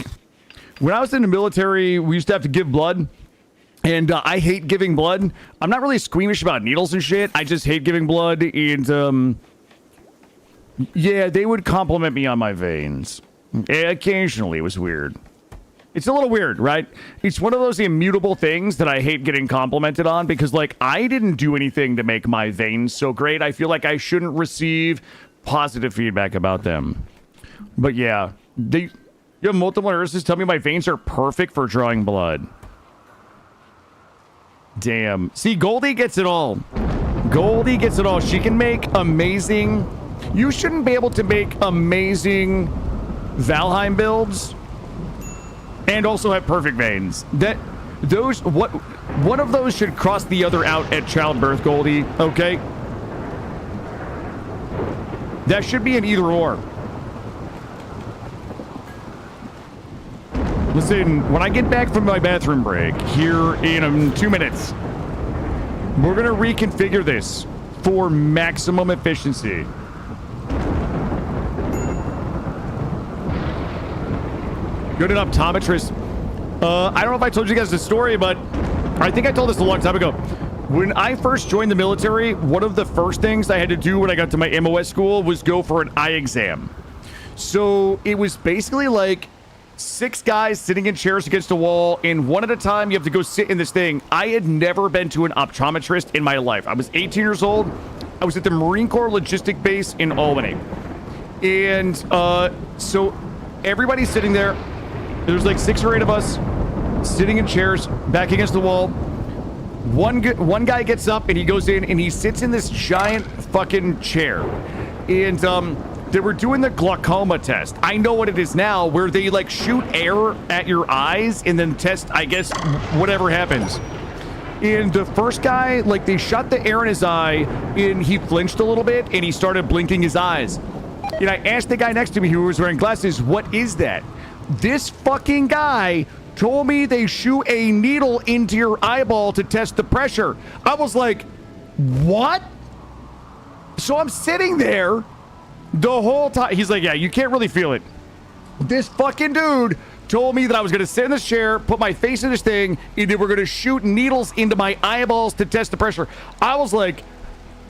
when I was in the military, we used to have to give blood, and I hate giving blood. I'm not really squeamish about needles and shit. I just hate giving blood, and, yeah, they would compliment me on my veins. Occasionally, it was weird. It's a little weird, right? It's one of those immutable things that I hate getting complimented on because, like, I didn't do anything to make my veins so great. I feel like I shouldn't receive positive feedback about them. But yeah, you have multiple nurses tell me my veins are perfect for drawing blood. Damn. See, Goldie gets it all. Goldie gets it all. She can make amazing... You shouldn't be able to make amazing Valheim builds and also have perfect veins. One of those should cross the other out at childbirth, Goldie, okay? That should be an either or. Listen, when I get back from my bathroom break here in 2 minutes, we're gonna reconfigure this for maximum efficiency. Good an optometrist. I don't know if I told you guys the story, but I think I told this a long time ago. When I first joined the military, one of the first things I had to do when I got to my MOS school was go for an eye exam. So it was basically like 6 guys sitting in chairs against a wall, and one at a time you have to go sit in this thing. I had never been to an optometrist in my life. I was 18 years old. I was at the Marine Corps Logistic Base in Albany. And so everybody's sitting there. There's like 6 or 8 of us sitting in chairs back against the wall. One guy gets up and he goes in and he sits in this giant fucking chair. And they were doing the glaucoma test. I know what it is now, where they like shoot air at your eyes and then test, I guess, whatever happens. And the first guy, like, they shot the air in his eye and he flinched a little bit and he started blinking his eyes. And I asked the guy next to me who was wearing glasses, what is that? This fucking guy told me they shoot a needle into your eyeball to test the pressure. I was like, what? So I'm sitting there the whole time. He's like, yeah, you can't really feel it. This fucking dude told me that I was going to sit in this chair, put my face in this thing, and they were going to shoot needles into my eyeballs to test the pressure. I was like,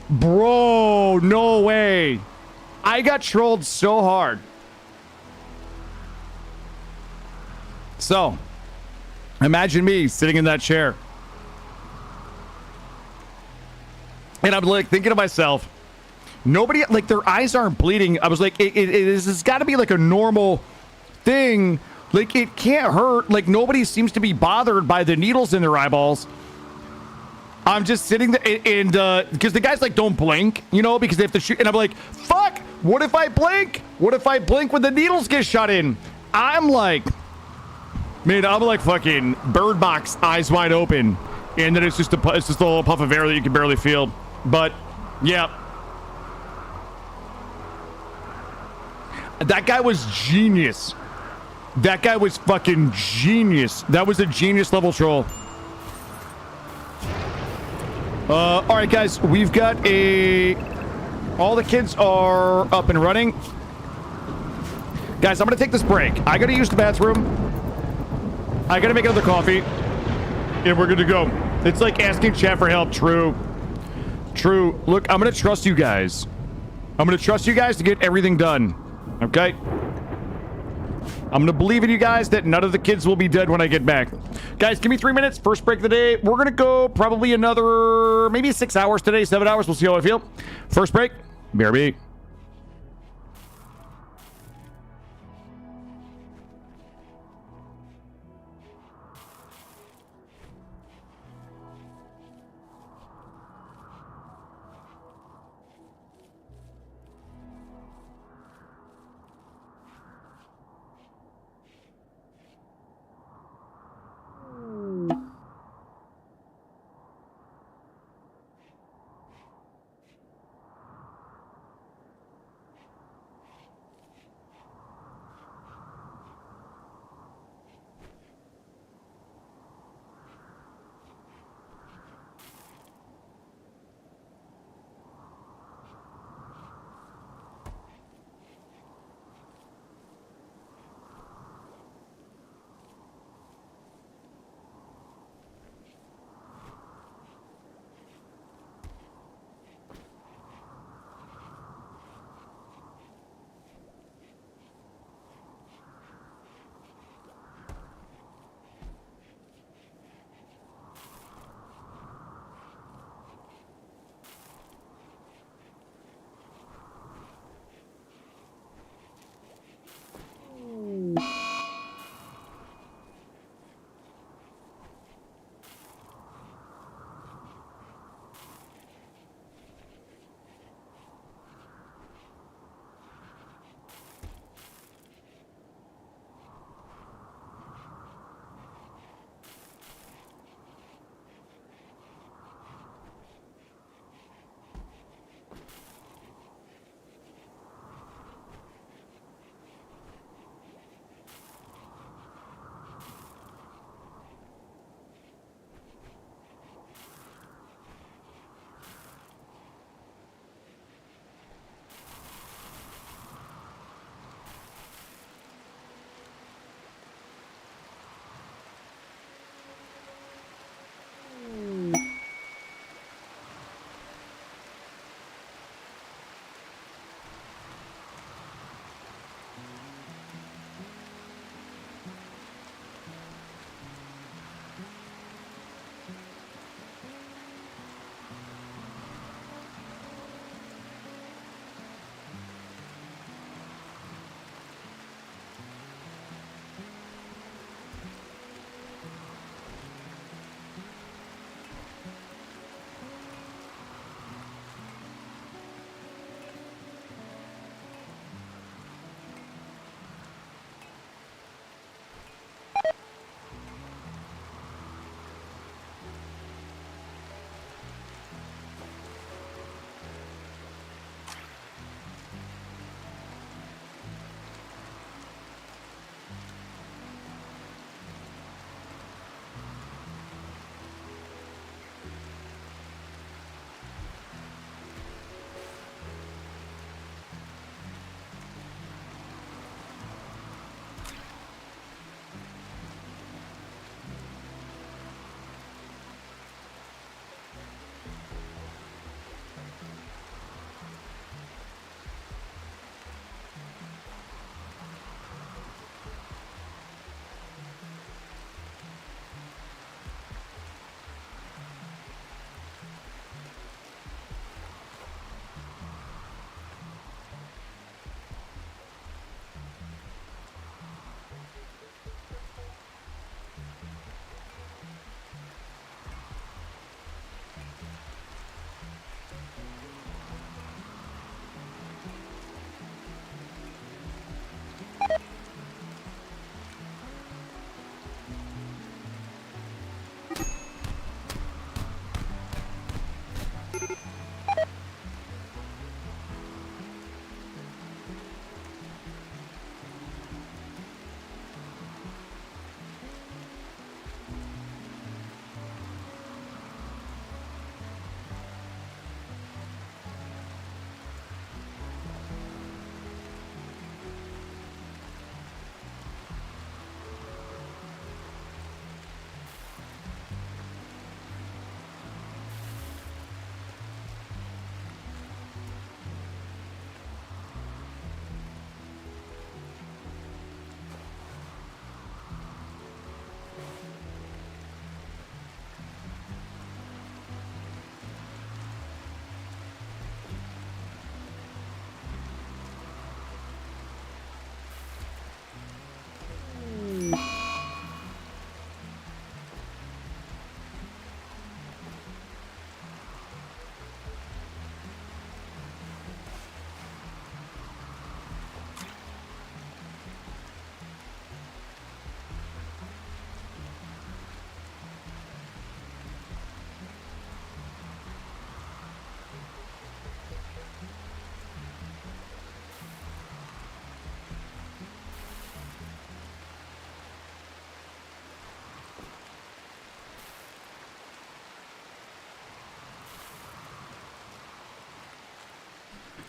bro, no way. I got trolled so hard. So, imagine me sitting in that chair. And I'm like thinking to myself, nobody, like, their eyes aren't bleeding. I was like, it's got to be like a normal thing. Like, it can't hurt. Like, nobody seems to be bothered by the needles in their eyeballs. I'm just sitting there, and because the guys, like, don't blink, you know, because they have to shoot. And I'm like, fuck, what if I blink? What if I blink when the needles get shot in? I'm like, man, I'm like fucking Bird Box, eyes wide open. And then it's just a little puff of air that you can barely feel. But, yeah. That guy was genius. That guy was fucking genius. That was a genius level troll. All right, guys, we've got all the kids are up and running. Guys, I'm gonna take this break. I gotta use the bathroom. I gotta make another coffee. And we're good to go. It's like asking chat for help. True. True. Look, I'm gonna trust you guys. I'm gonna trust you guys to get everything done. Okay? I'm gonna believe in you guys that none of the kids will be dead when I get back. Guys, give me 3 minutes. First break of the day. We're gonna go probably another, maybe 6 hours today, 7 hours. We'll see how I feel. First break. BRB.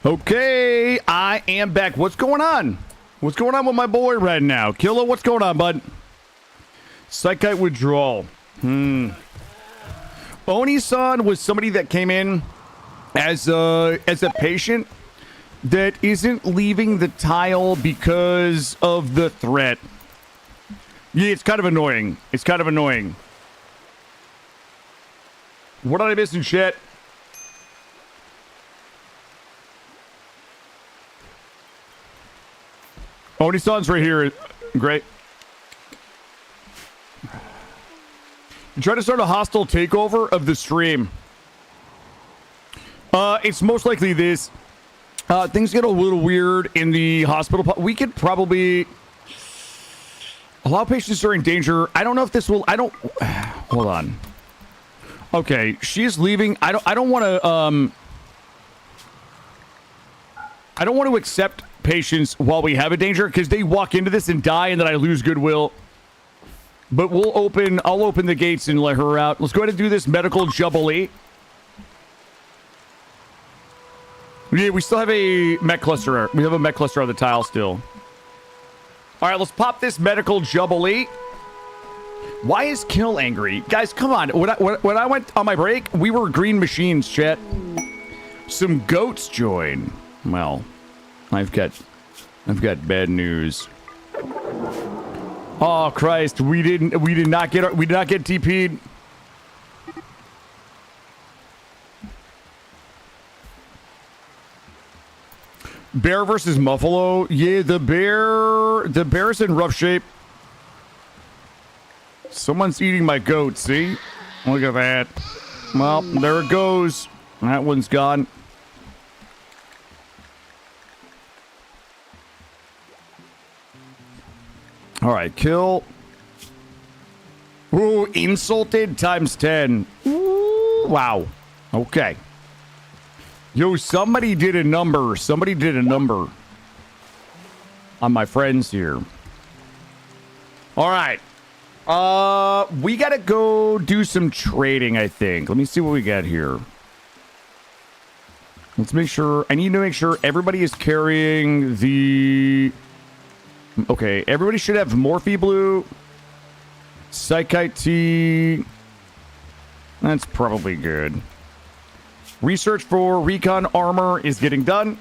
Okay, I am back. What's going on? What's going on with my boy right now? Killa, what's going on, bud? Psychite withdrawal. Oni-san was somebody that came in as a patient that isn't leaving the tile because of the threat. Yeah, it's kind of annoying. It's kind of annoying. What did I miss in chat? Oni-san's right here. Great. You try to start a hostile takeover of the stream. It's most likely this. Things get a little weird in the hospital. We could probably allow patients who are in danger. I don't know if this will. I don't. Hold on. Okay, she's leaving. I don't want to. I don't want to accept patients while we have a danger because they walk into this and die, and then I lose goodwill. But I'll open the gates and let her out. Let's go ahead and do this medical jubilee. Yeah, we still have a mech cluster. We have a mech cluster on the tile still. All right, let's pop this medical jubilee. Why is Kill angry? Guys, come on. When I went on my break, we were green machines, chat. Some goats join. Well, I've got bad news. Oh Christ, we did not get TP'd. Bear versus Muffalo. Yeah, the bear's in rough shape. Someone's eating my goat, see? Look at that. Well, there it goes. That one's gone. All right, kill. Ooh, insulted times 10. Ooh, wow. Okay. Yo, somebody did a number. Somebody did a number on my friends here. All right. We got to go do some trading, I think. Let me see what we got here. Let's make sure. I need to make sure everybody is carrying the... Okay, everybody should have Morphe Blue, Psychite Tea. That's probably good. Research for Recon Armor is getting done.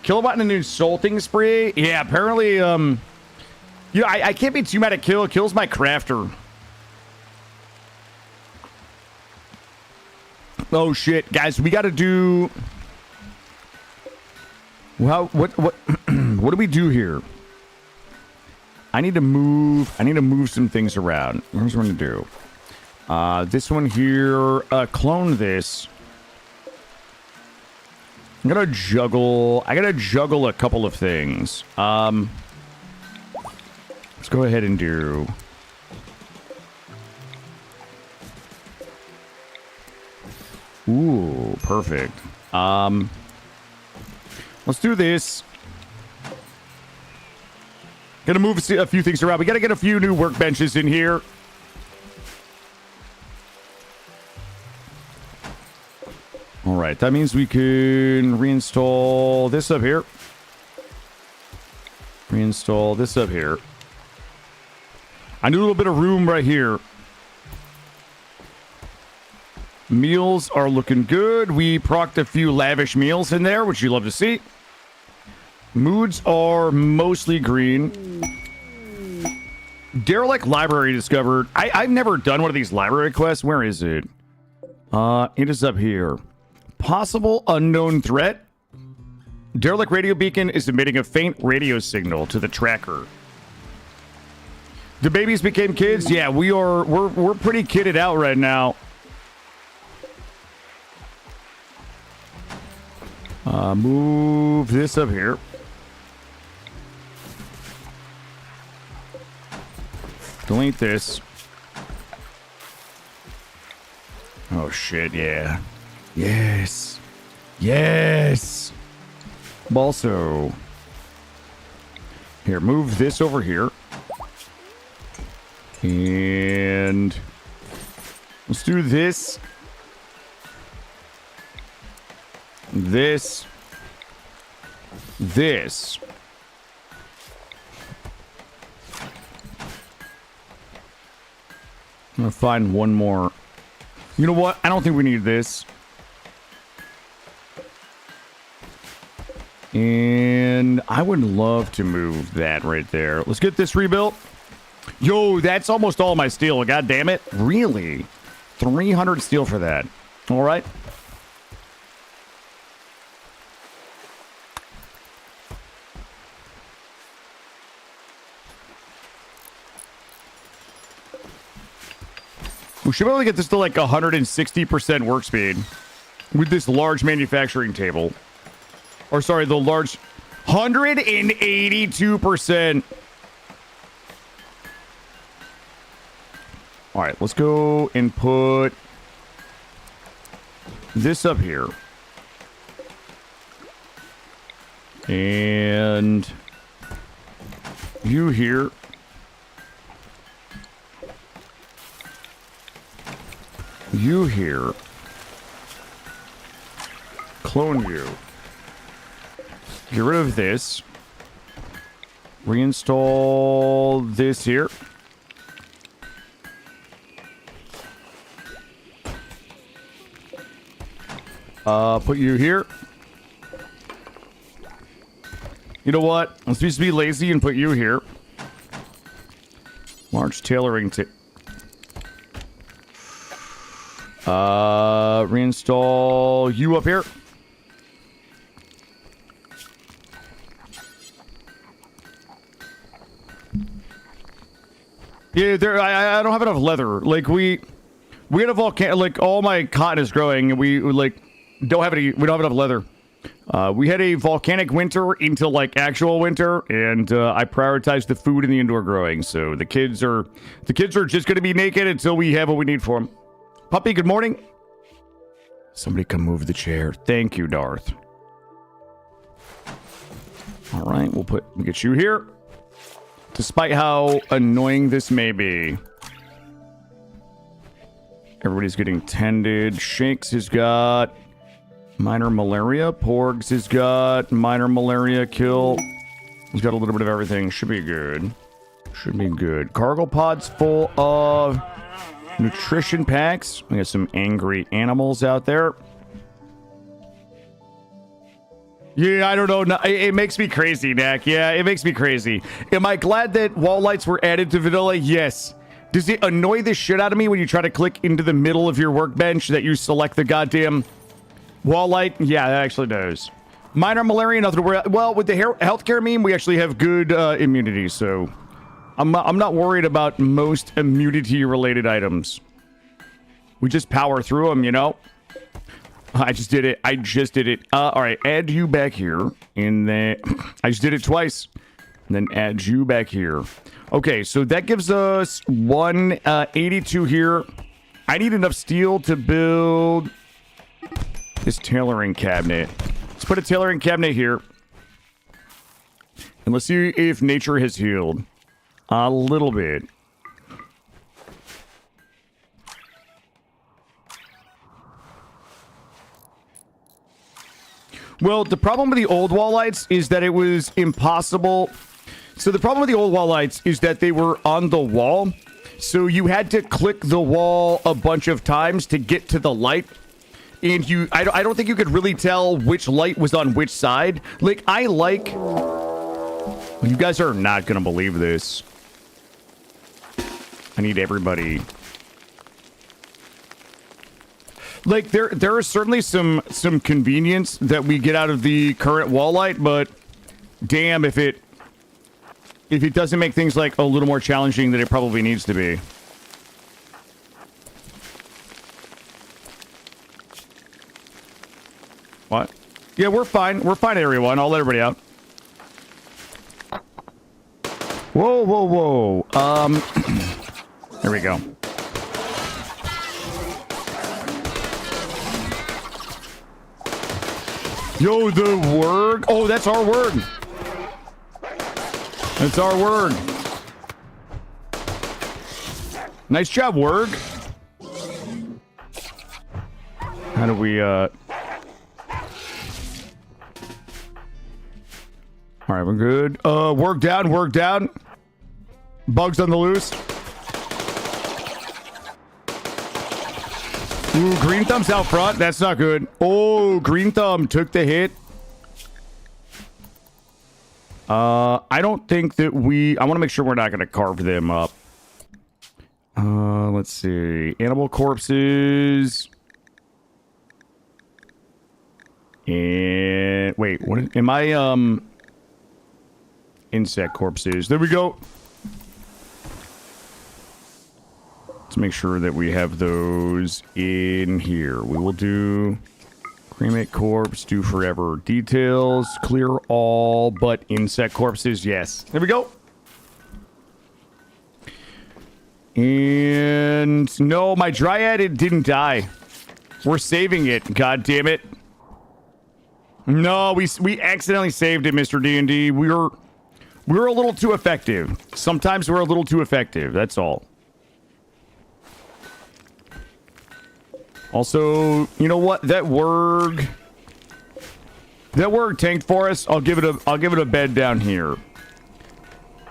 Kill and an insulting spree. Yeah, apparently, I can't be too mad at Kill. Kill's my crafter. Oh shit, guys, we got to do. Well, what what do we do here? I need to move some things around. Here's what I'm gonna do. This one here, clone this. I gotta juggle a couple of things. Let's go ahead and do. Ooh, perfect. Let's do this. Gonna move a few things around. We gotta get a few new workbenches in here. All right, that means we can reinstall this up here. Reinstall this up here. I need a little bit of room right here. Meals are looking good. We procced a few lavish meals in there, which you love to see. Moods are mostly green. Derelict Library discovered. I've never done one of these library quests. Where is it? It is up here. Possible unknown threat. Derelict radio beacon is emitting a faint radio signal to the tracker. The babies became kids. Yeah, we're pretty kidded out right now. Move this up here. Delete this. Oh shit, yeah. Yes. Yes. Also, here, move this over here. And let's do this. This. this. I'm gonna find one more. You know what? I don't think we need this. And I would love to move that right there. Let's get this rebuilt. Yo, that's almost all my steel. God damn it. Really? 300 steel for that. All right. We should be able to get this to like 160% work speed with this large manufacturing table. Or sorry, the large 182%. All right, let's go and put this up here. And you here. You here. Clone you. Get rid of this. Reinstall this here. Put you here. You know what? Let's just be lazy and put you here. Large tailoring tip. Reinstall you up here. Yeah, I don't have enough leather. Like we had a volcano. Like all my cotton is growing, and we like don't have any. We don't have enough leather. We had a volcanic winter into like actual winter, and I prioritized the food and the indoor growing. So the kids are just going to be naked until we have what we need for them. Puppy, good morning. Somebody come move the chair. Thank you, Darth. All right, we'll get you here. Despite how annoying this may be. Everybody's getting tended. Shakes has got minor malaria. Porgs has got minor malaria kill. He's got a little bit of everything. Should be good. Should be good. Cargo pods full of nutrition packs. We got some angry animals out there. Yeah, I don't know. No, it makes me crazy, Dak. Yeah, it makes me crazy. Am I glad that wall lights were added to vanilla? Yes. Does it annoy the shit out of me when you try to click into the middle of your workbench that you select the goddamn wall light? Yeah, that actually does. Minor malaria, nothing to worry about. Well, with the healthcare meme, we actually have good immunity, so I'm not worried about most immunity-related items. We just power through them, you know? I just did it. All right, add you back here. And then I just did it twice. And then add you back here. Okay, so that gives us 182 here. I need enough steel to build this tailoring cabinet. Let's put a tailoring cabinet here. And let's see if nature has healed. A little bit. Well, the problem with the old wall lights is that it was impossible. So the problem with the old wall lights is that they were on the wall. So you had to click the wall a bunch of times to get to the light. And I don't think you could really tell which light was on which side. Like, you guys are not going to believe this. I need everybody. Like, there is certainly some convenience that we get out of the current wall light, but damn if it doesn't make things like a little more challenging than it probably needs to be. What? Yeah, we're fine. We're fine, everyone. I'll let everybody out. Whoa, whoa, whoa. There we go. Yo, the word. Oh, that's our word. That's our word. Nice job, word. How do we, All right, we're good. Work down, work down. Bugs on the loose. Ooh, Green Thumb's out front. That's not good. Oh, Green Thumb took the hit. I don't think that I want to make sure we're not going to carve them up. Let's see. Animal corpses. And wait, what am I, insect corpses. There we go. Let's make sure that we have those in here. We will do cremate corpse, do forever details, clear all but insect corpses. Yes. There we go. And no, my dryad, it didn't die. We're saving it. God damn it. No, we accidentally saved it, Mr. D&D. We were a little too effective. Sometimes we're a little too effective. That's all. Also, you know what? That Wurg tanked for us. I'll give it a bed down here.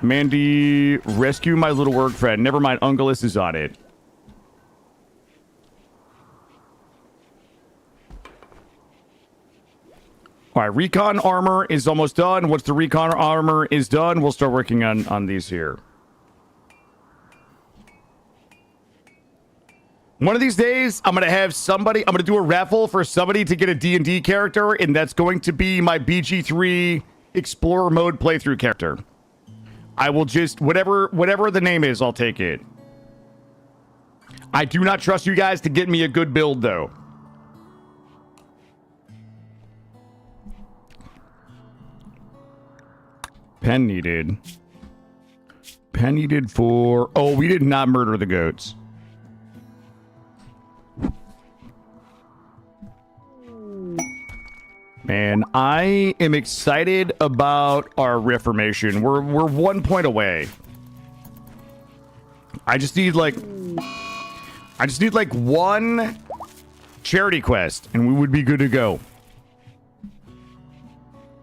Mandy, rescue my little Wurg friend. Never mind, Ungulus is on it. All right, recon armor is almost done. Once the recon armor is done, we'll start working on these here. One of these days, I'm going to do a raffle for somebody to get a D&D character, and that's going to be my BG3 Explorer mode playthrough character. I will just, whatever the name is, I'll take it. I do not trust you guys to get me a good build, though. Pen needed. Pen needed for... Oh, we did not murder the goats. Man, I am excited about our reformation. We're 1 point away. I just need like one charity quest and we would be good to go.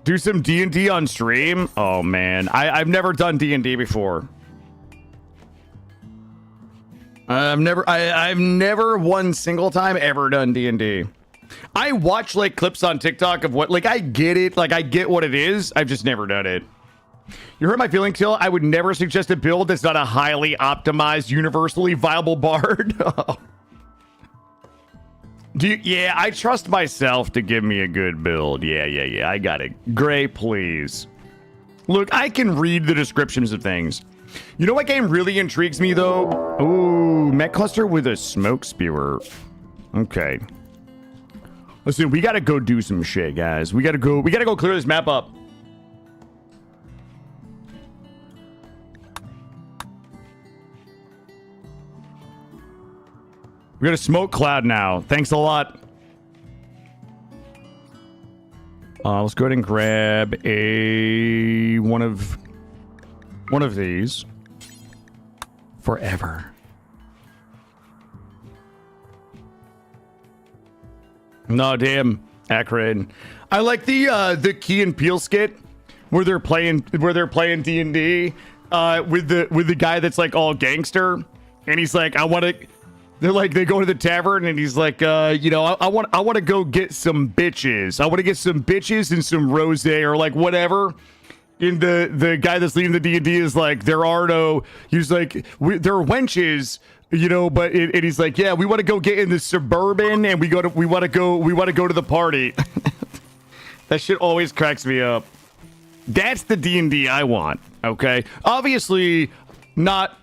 Do some D&D on stream? Oh man, I've never done D&D before. I've never one single time ever done D&D. I watch like clips on TikTok of what, like, I get it, like I get what it is. I've just never done it. You heard my feeling, Till? I would never suggest a build that's not a highly optimized, universally viable bard. Yeah, I trust myself to give me a good build. Yeah, I got it. Gray, please. Look, I can read the descriptions of things. You know what game really intrigues me, though? Ooh, Mech Cluster with a smoke spewer. Okay. Listen, we gotta go do some shit, guys. We gotta go clear this map up. We got a smoke cloud now. Thanks a lot. Let's go ahead and grab one of these. Forever. No, damn, Akron. I like the Key and Peele skit where they're playing D&D with the guy that's like all gangster, and he's like, they go to the tavern and he's like, you know, I want to go get some bitches. I want to get some bitches and some rosé or like whatever. And the guy that's leading the D&D is like, there are no. He's like, there are wenches. You know, but and he's like, yeah, we want to go get in the Suburban, and we want to go to the party. That shit always cracks me up. That's the D&D I want. Okay, obviously not.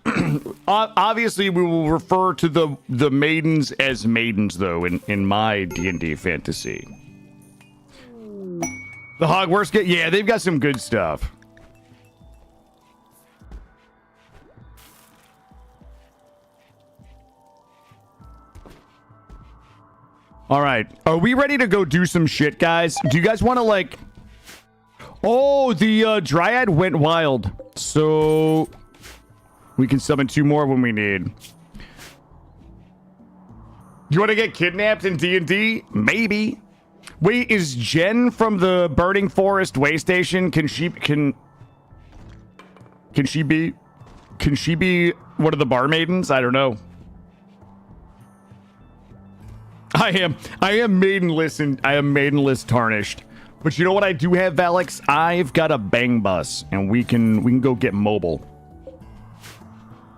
Obviously, we will refer to the maidens as maidens, though, in my D&D fantasy. The Hogwarts get, yeah, they've got some good stuff. All right. Are we ready to go do some shit, guys? Do you guys want to, like... Oh, the Dryad went wild. So... we can summon 2 more when we need. You want to get kidnapped in D&D? Maybe. Wait, is Jen from the Burning Forest way station? Can she be one of the bar maidens? I don't know. I am maidenless and I am maidenless tarnished. But you know what I do have, Valix? I've got a bang bus and we can go get mobile.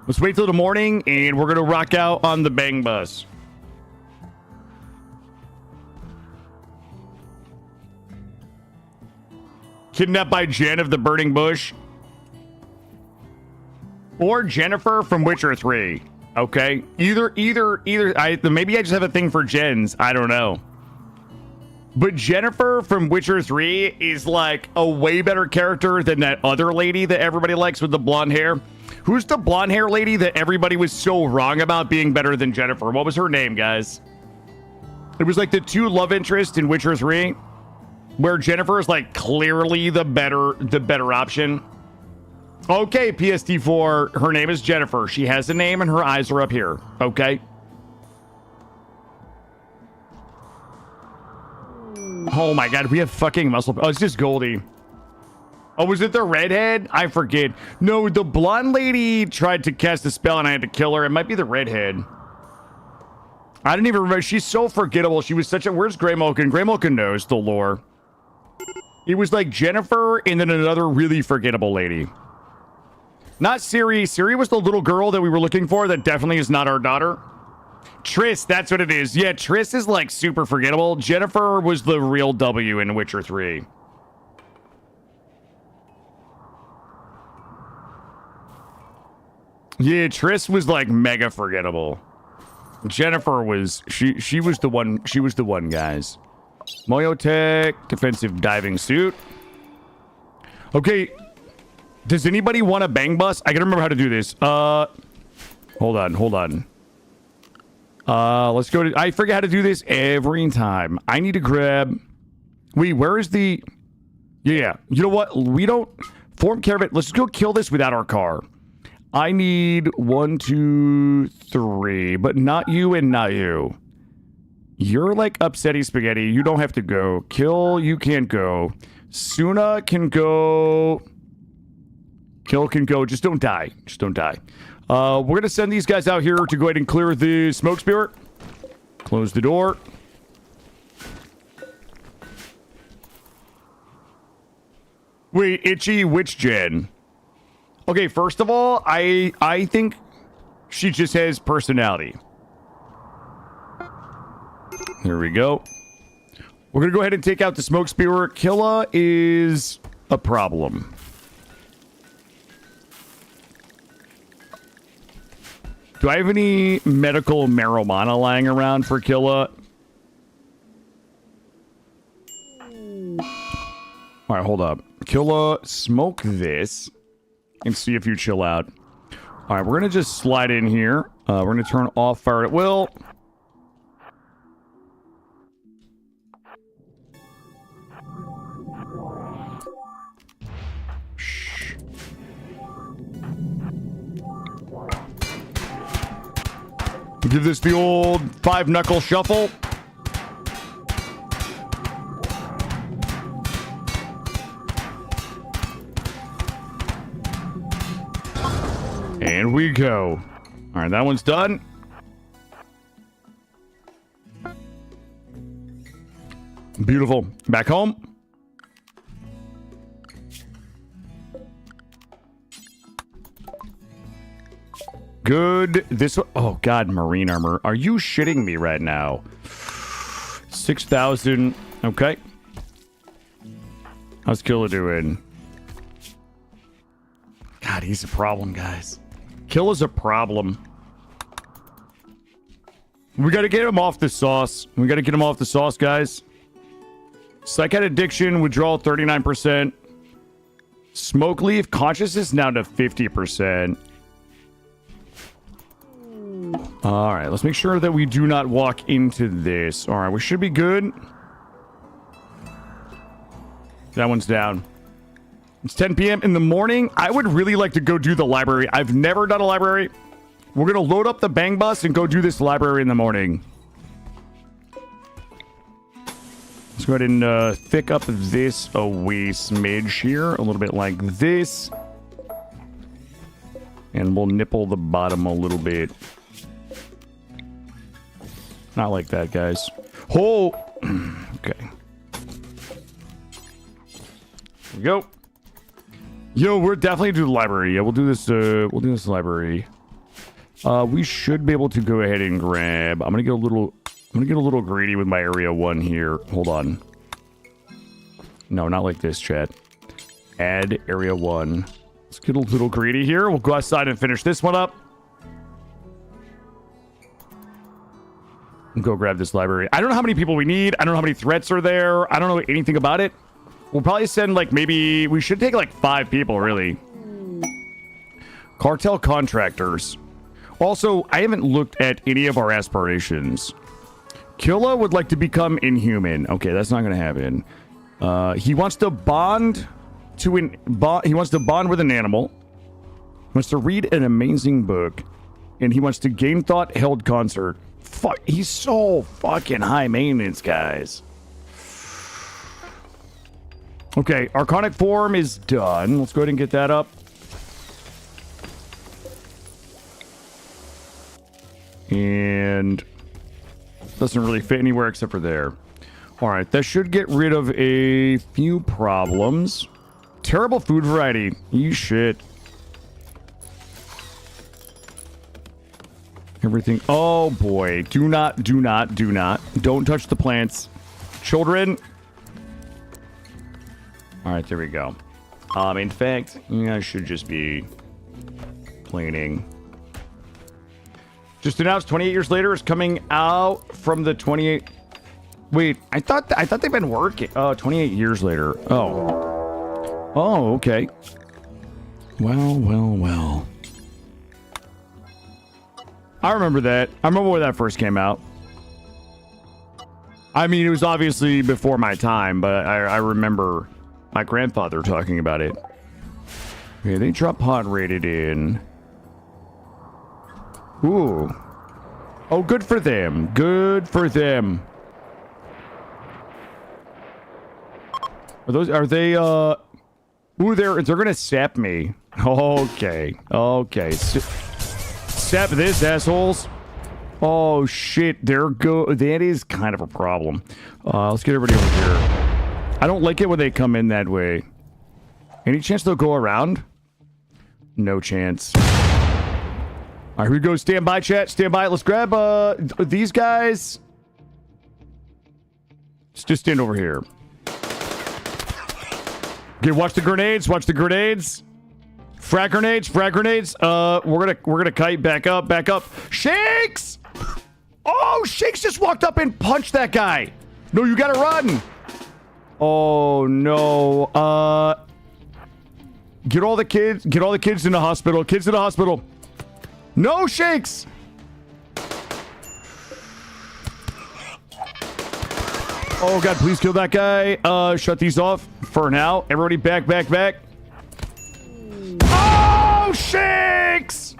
Let's wait till the morning and we're gonna rock out on the bang bus. Kidnapped by Jen of the Burning Bush. Or Jennifer from Witcher 3. Okay. Either. Maybe I just have a thing for Jens. I don't know. But Jennifer from Witcher 3 is like a way better character than that other lady that everybody likes with the blonde hair. Who's the blonde hair lady that everybody was so wrong about being better than Jennifer? What was her name, guys? It was like the two love interests in Witcher 3, where Jennifer is like clearly the better option. Okay, PST4, her name is Jennifer. She has a name and her eyes are up here. Okay. Oh my god, we have fucking muscle. Oh, it's just Goldie. Oh, was it the redhead? I forget. No, the blonde lady tried to cast a spell and I had to kill her. It might be the redhead. I didn't even remember. She's so forgettable. She was such a... Where's Greymalkin? Greymalkin knows the lore. It was like Jennifer and then another really forgettable lady. Not Siri. Siri was the little girl that we were looking for that definitely is not our daughter. Triss, that's what it is. Yeah, Triss is like super forgettable. Jennifer was the real W in Witcher 3. Yeah, Triss was like mega forgettable. Jennifer was she was the one, guys. Moyo Tech, defensive diving suit. Okay. Does anybody want a bang bus? I gotta remember how to do this. Hold on. Let's go to... I forget how to do this every time. I need to grab... Wait, where is the... Yeah, you know what? We don't... Form caravan... Let's just go kill this without our car. I need 1, 2, 3. But not you and not you. You're like upsetty spaghetti. You don't have to go. Kill, you can't go. Suna can go... Kill can go. Just don't die. We're going to send these guys out here to go ahead and clear the smoke spirit. Close the door. Wait, Itchy, which Jen? Okay, first of all, I think she just has personality. There we go. We're going to go ahead and take out the smoke spirit. Killa is a problem. Do I have any medical marijuana lying around for Killa? All right, hold up. Killa, smoke this and see if you chill out. All right, we're going to just slide in here. We're going to turn off fire at will. Give this the old 5-knuckle shuffle. And we go. All right, that one's done. Beautiful. Back home. Good. This one. Oh, God, marine armor. Are you shitting me right now? 6,000. Okay. How's Killa doing? God, he's a problem, guys. Killa's a problem. We got to get him off the sauce. We got to get him off the sauce, guys. Psychic addiction, withdrawal 39%. Smoke leaf, consciousness now to 50%. All right, let's make sure that we do not walk into this. All right, we should be good. That one's down. It's 10 p.m. in the morning. I would really like to go do the library. I've never done a library. We're going to load up the bang bus and go do this library in the morning. Let's go ahead and thick up this a wee smidge here. A little bit like this. And we'll nipple the bottom a little bit. Not like that, guys. Oh! Okay. Here we go. Yo, we're definitely do the library. Yeah, we'll do this library. We should be able to go ahead and grab. I'm gonna get a little greedy with my area 1 here. Hold on. No, not like this, chat. Add area 1. Let's get a little greedy here. We'll go outside and finish this one up. And go grab this library. I don't know how many people we need. I don't know how many threats are there. I don't know anything about it. We'll probably send, like, maybe... We should take, like, 5 people, really. Cartel contractors. Also, I haven't looked at any of our aspirations. Killa would like to become inhuman. Okay, that's not going to happen. He wants to bond... he wants to bond with an animal. He wants to read an amazing book. And he wants to gain thought held concert. Fuck, he's so fucking high maintenance, guys. Okay, Archonic form is done. Let's go ahead and get that up. And doesn't really fit anywhere except for there. All right, that should get rid of a few problems. Terrible food variety. You shit. Everything. Oh boy. Do not. Don't touch the plants. Children. All right, there we go. In fact, I should just be cleaning. Just announced 28 years later is coming out from the 28. Wait, I thought they've been working. Oh, 28 years later. Oh, okay. Well. I remember that. I remember when that first came out. I mean, it was obviously before my time, but I remember my grandfather talking about it. Okay, they drop pod rated in. Ooh. Oh, good for them. Good for them. Are they, ooh, they're gonna sap me. Okay. Sap this, assholes. Oh, shit. That is kind of a problem. Let's get everybody over here. I don't like it when they come in that way. Any chance they'll go around? No chance. All right, here we go. Stand by, chat. Stand by. Let's grab these guys. Let's just stand over here. Okay, watch the grenades. Watch the grenades. Frag grenades. Frag grenades. We're gonna kite back up. Shakes! Oh, Shakes just walked up and punched that guy. No, you gotta run. Oh no. Get all the kids in the hospital. Kids in the hospital. No, Shakes. Oh god, please kill that guy. Shut these off for now. Everybody back. Oh, Shakes!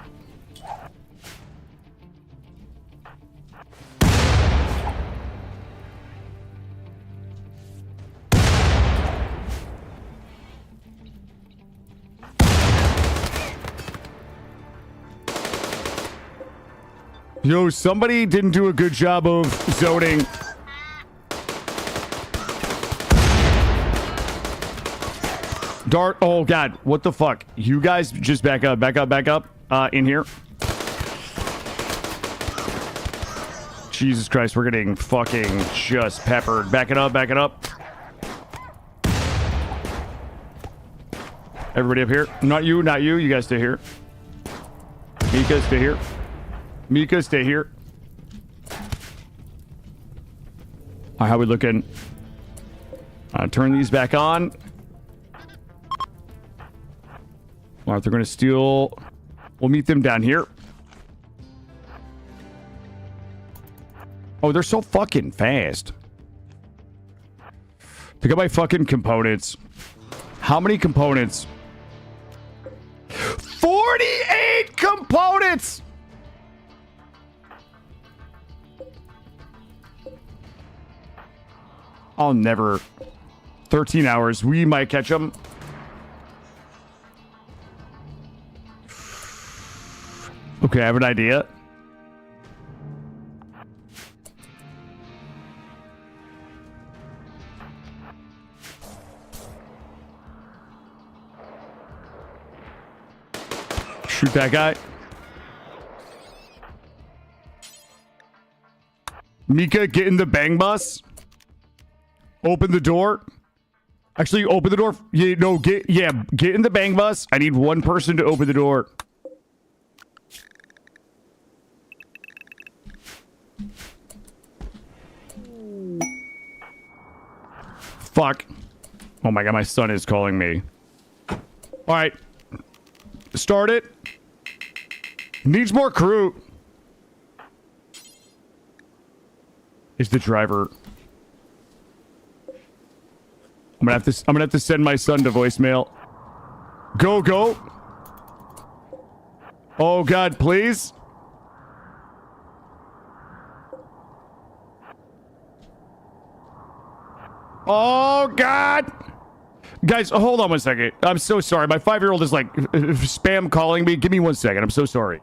Yo, somebody didn't do a good job of zoning. Dart. Oh, God. What the fuck? You guys just back up. In here. Jesus Christ. We're getting fucking just peppered. Back it up. Everybody up here. Not you. You guys stay here. Mika, stay here. All right, how we looking? Turn these back on. All right, they're going to steal. We'll meet them down here. Oh, they're so fucking fast. Pick up my fucking components. How many components? 48 components! I'll never. 13 hours. We might catch them. Okay, I have an idea. Shoot that guy. Mika, get in the bang bus. Open the door. Actually, open the door. Yeah, no, get in the bang bus. I need one person to open the door. Fuck. Oh my god, my son is calling me. All right. Start it. Needs more crew. Is the driver. I'm gonna have to send my son to voicemail. Go, go. Oh god, please. Oh god. Guys, hold on one second. I'm so sorry. My 5-year-old is like spam calling me. Give me 1 second. I'm so sorry.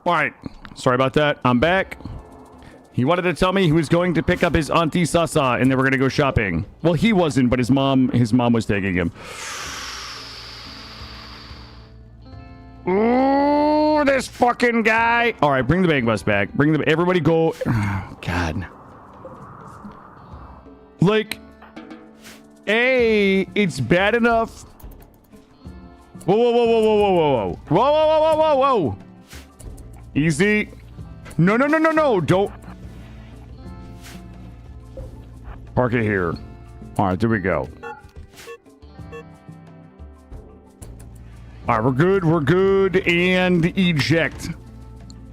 All right. Sorry about that. I'm back. He wanted to tell me he was going to pick up his auntie Sasa and they were going to go shopping. Well, he wasn't, but his mom was taking him. Ooh, this fucking guy. All right, bring the bang bus back. Everybody go. Oh, God. Like, it's bad enough. Whoa, whoa, whoa, whoa, whoa, whoa, whoa, whoa, whoa, whoa, whoa, whoa, whoa. Easy. No, no, no, no, no. Don't. Park it here. All right, there we go. All right, we're good. We're good. And eject.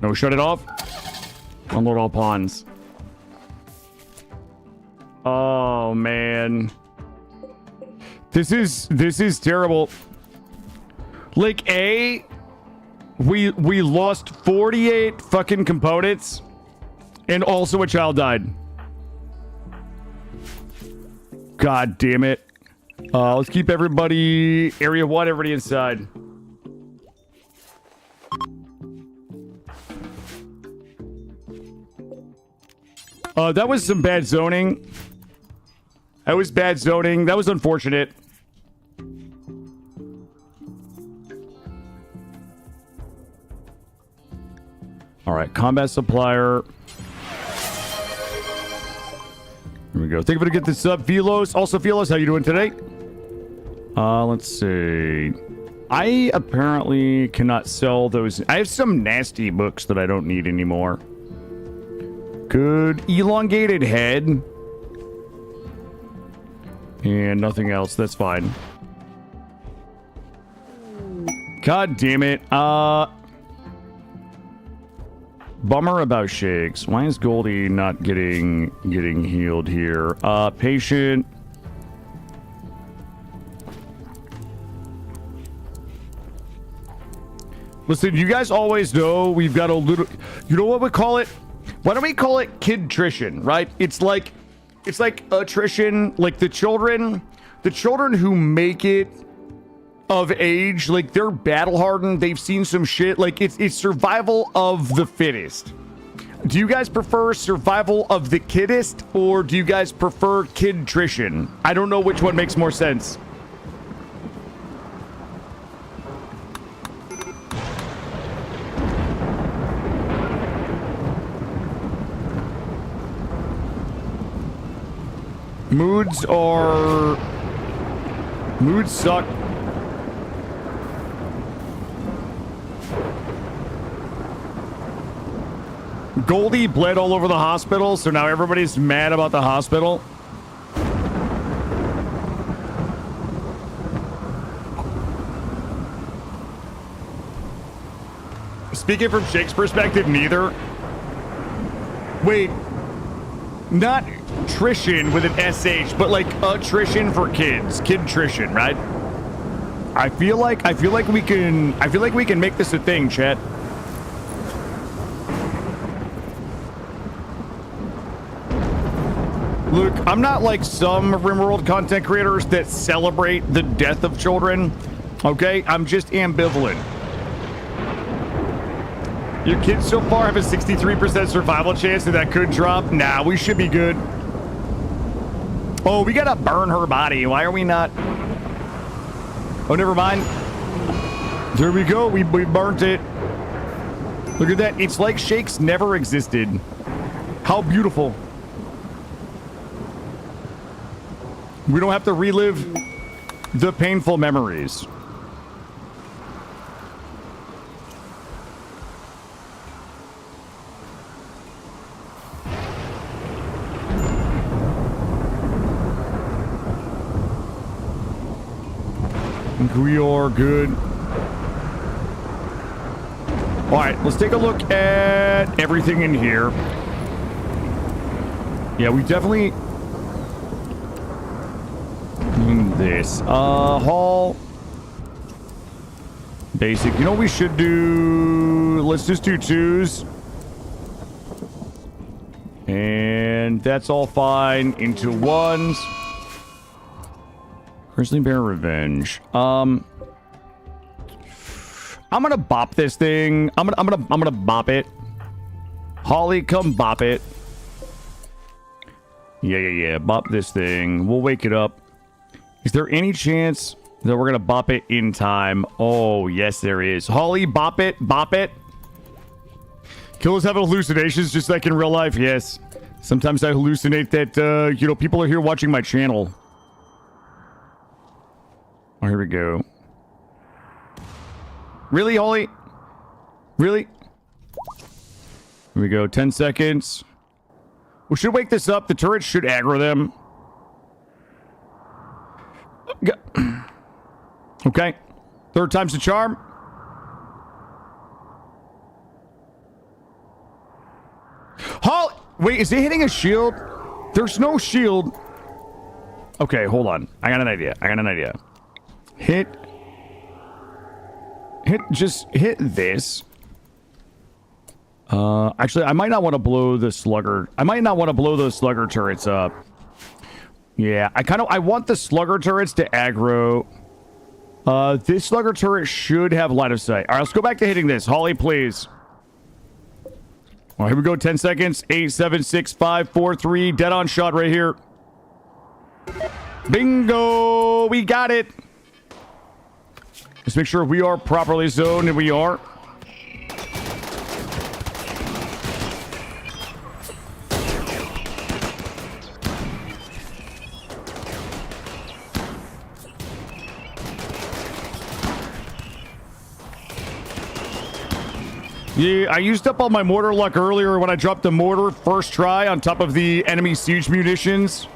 No, shut it off. Unload all pawns. Oh, man. This is terrible. Like, we lost 48 fucking components and also a child died. God damn it. Let's keep everybody area 1, everybody inside. That was some bad zoning. That was bad zoning. That was unfortunate. All right, combat supplier. Here we go. Think of it to get this up. Velos. Also, Velos, how you doing today? Let's see. I apparently cannot sell those. I have some nasty books that I don't need anymore. Good. Elongated head. And nothing else. That's fine. God damn it. Bummer about shakes. Why is Goldie not getting healed here? Patient. Listen, you guys always know we've got a little. You know what we call it? Why don't we call it kidtrition, right? It's like attrition, like the children who make it of age, like they're battle hardened, they've seen some shit, like it's survival of the fittest. Do you guys prefer survival of the kiddest, or do you guys prefer kidtrition? I don't know which one makes more sense. Moods suck. Goldie bled all over the hospital, so now everybody's mad about the hospital. Speaking from Shake's perspective, neither. Wait, not Trishan with an SH, but like attrition for kids, kidtrition, right? I feel like we can make this a thing, chat. Look, I'm not like some RimWorld content creators that celebrate the death of children. Okay, I'm just ambivalent. Your kids so far have a 63% survival chance and that could drop. Nah, we should be good. Oh, we gotta burn her body. Why are we not? Oh, never mind. There we go. We burnt it. Look at that. It's like Shakes never existed. How beautiful. We don't have to relive the painful memories. We are good. All right, let's take a look at everything in here. Yeah, we definitely need this. Hall. Basic. You know what we should do? Let's just do 2s. And that's all fine. Into 1s. Grizzly Bear Revenge. I'm gonna bop this thing. I'm gonna bop it. Holly, come bop it. Yeah. Bop this thing. We'll wake it up. Is there any chance that we're gonna bop it in time? Oh, yes, there is. Holly, bop it. Bop it. Killers have hallucinations just like in real life. Yes. Sometimes I hallucinate that, people are here watching my channel. Oh, here we go. Really, Holly? Really? Here we go. 10 seconds. We should wake this up. The turret should aggro them. Okay. 3rd time's the charm. Holly! Wait, is it hitting a shield? There's no shield. Okay, hold on. I got an idea. Just hit this. Actually, I might not want to blow the slugger. I might not want to blow those slugger turrets up. Yeah, I want the slugger turrets to aggro. This slugger turret should have line of sight. All right, let's go back to hitting this. Holly, please. All right, here we go. 10 seconds. 8, 7, 6, 5, 4, 3. Dead on shot right here. Bingo! We got it. Let's make sure we are properly zoned, and we are. Yeah, I used up all my mortar luck earlier when I dropped the mortar first try on top of the enemy siege munitions.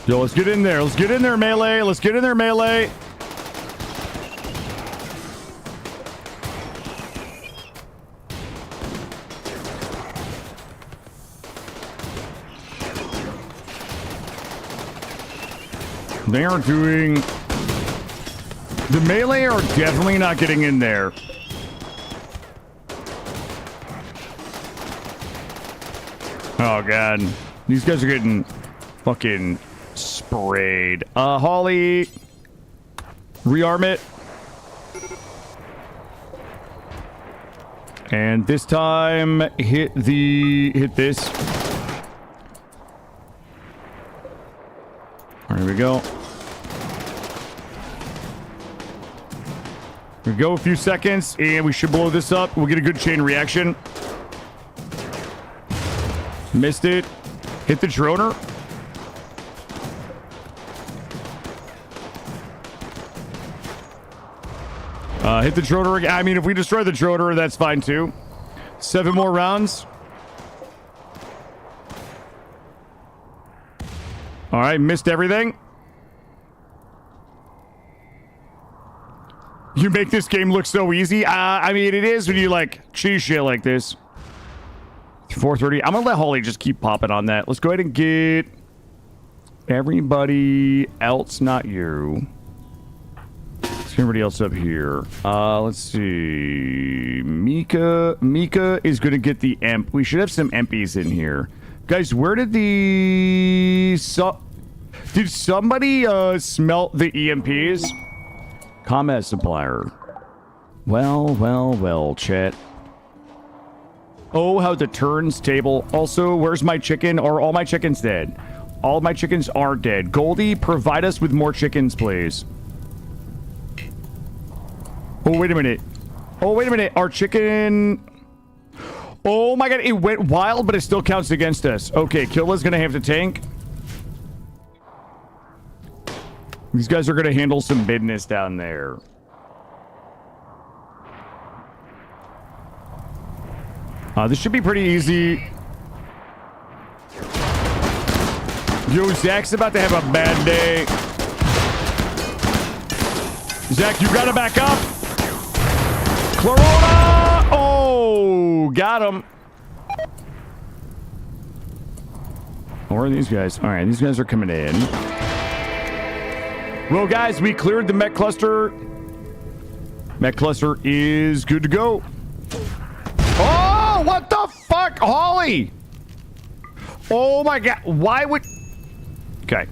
Yo, let's get in there. Let's get in there, melee. Let's get in there, melee. They are doing... The melee are definitely not getting in there. Oh, God. These guys are getting fucking... sprayed. Holly, rearm it. And this time, hit this. All right, here we go. Here we go, a few seconds, and we should blow this up. We'll get a good chain reaction. Missed it. Hit the droner. Hit the droner again. I mean, if we destroy the droner, that's fine too. 7 more rounds. All right, missed everything. You make this game look so easy. I mean, it is when you like cheese shit like this. 4:30. I'm gonna let Holly just keep popping on that. Let's go ahead and get everybody else, not you. Everybody else up here. Let's see. Mika is gonna get the emp. We should have some empies in here, guys. Where did the did somebody smelt the EMPs? Combat supplier. Well, chat. Oh, how the turns table. Also, where's my chicken? Are all my chickens dead? All my chickens are dead. Goldie, provide us with more chickens, please. Oh, wait a minute. Our chicken... Oh my god, it went wild, but it still counts against us. Okay, Killa's gonna have to tank. These guys are gonna handle some business down there. This should be pretty easy. Yo, Zach's about to have a bad day. Zach, you gotta back up. Clarona! Oh, got him. Where are these guys? All right, these guys are coming in. Well, guys, we cleared the mech cluster. Mech cluster is good to go. Oh, what the fuck? Holly! Oh my god, why would... Okay.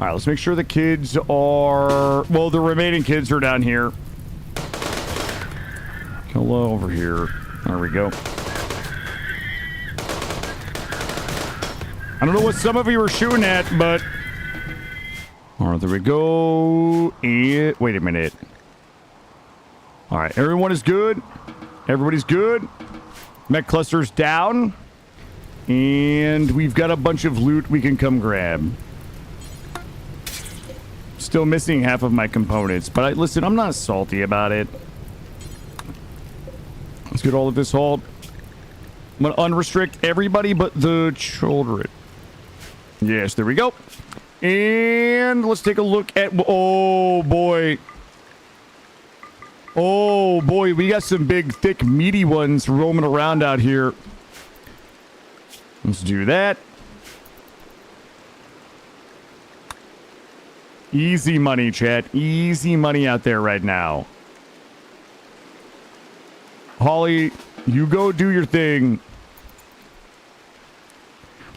All right, let's make sure the kids are... Well, the remaining kids are down here. Hello, over here. There we go. I don't know what some of you were shooting at, but... All right, there we go. And... Wait a minute. All right, everyone is good. Everybody's good. Mech cluster's down. And we've got a bunch of loot we can come grab. Still missing half of my components, but listen, I'm not salty about it. Let's get all of this hauled. I'm gonna unrestrict everybody but the children. Yes, there we go. And let's take a look at... Oh boy, we got some big, thick, meaty ones roaming around out here. Let's do that. Easy money, chat. Easy money out there right now. Holly, you go do your thing.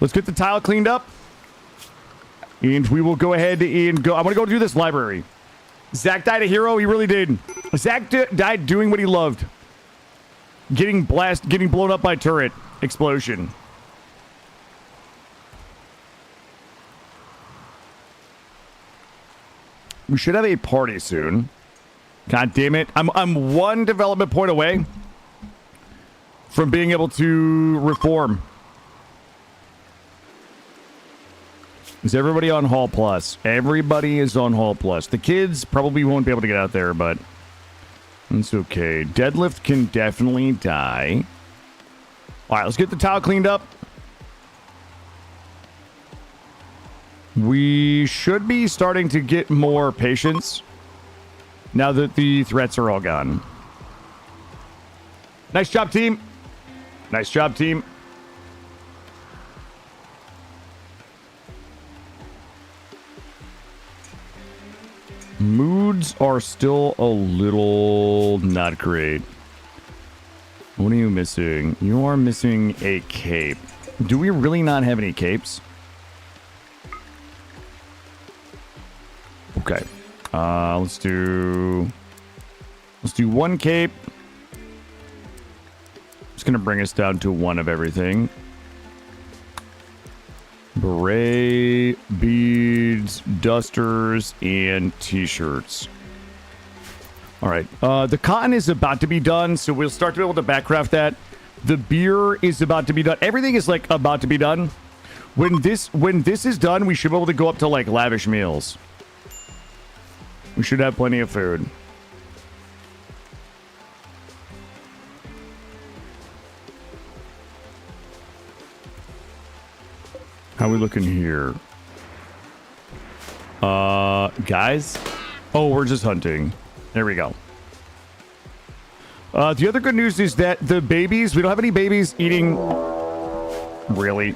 Let's get the tile cleaned up. And we will go ahead and go. I'm going to go do this library. Zach died a hero. He really did. Zach died doing what he loved. Getting blown up by turret explosion. We should have a party soon. God damn it. I'm one development point away from being able to reform. Is everybody on Hall Plus? Everybody is on Hall Plus. The kids probably won't be able to get out there, but it's okay. Deadlift can definitely die. All right, let's get the tile cleaned up. We should be starting to get more patience now that the threats are all gone. Nice job, team. Nice job, team. Moods are still a little not great. What are you missing? You are missing a cape. Do we really not have any capes? Okay. Let's do one cape. It's gonna bring us down to one of everything. Beret, beads, dusters, and t-shirts. All right. The cotton is about to be done, so we'll start to be able to backcraft that. The beer is about to be done. Everything is like about to be done. When this is done, we should be able to go up to like lavish meals. We should have plenty of food. How are we looking here? Guys? Oh, we're just hunting. There we go. The other good news is that the babies, we don't have any babies eating... Really?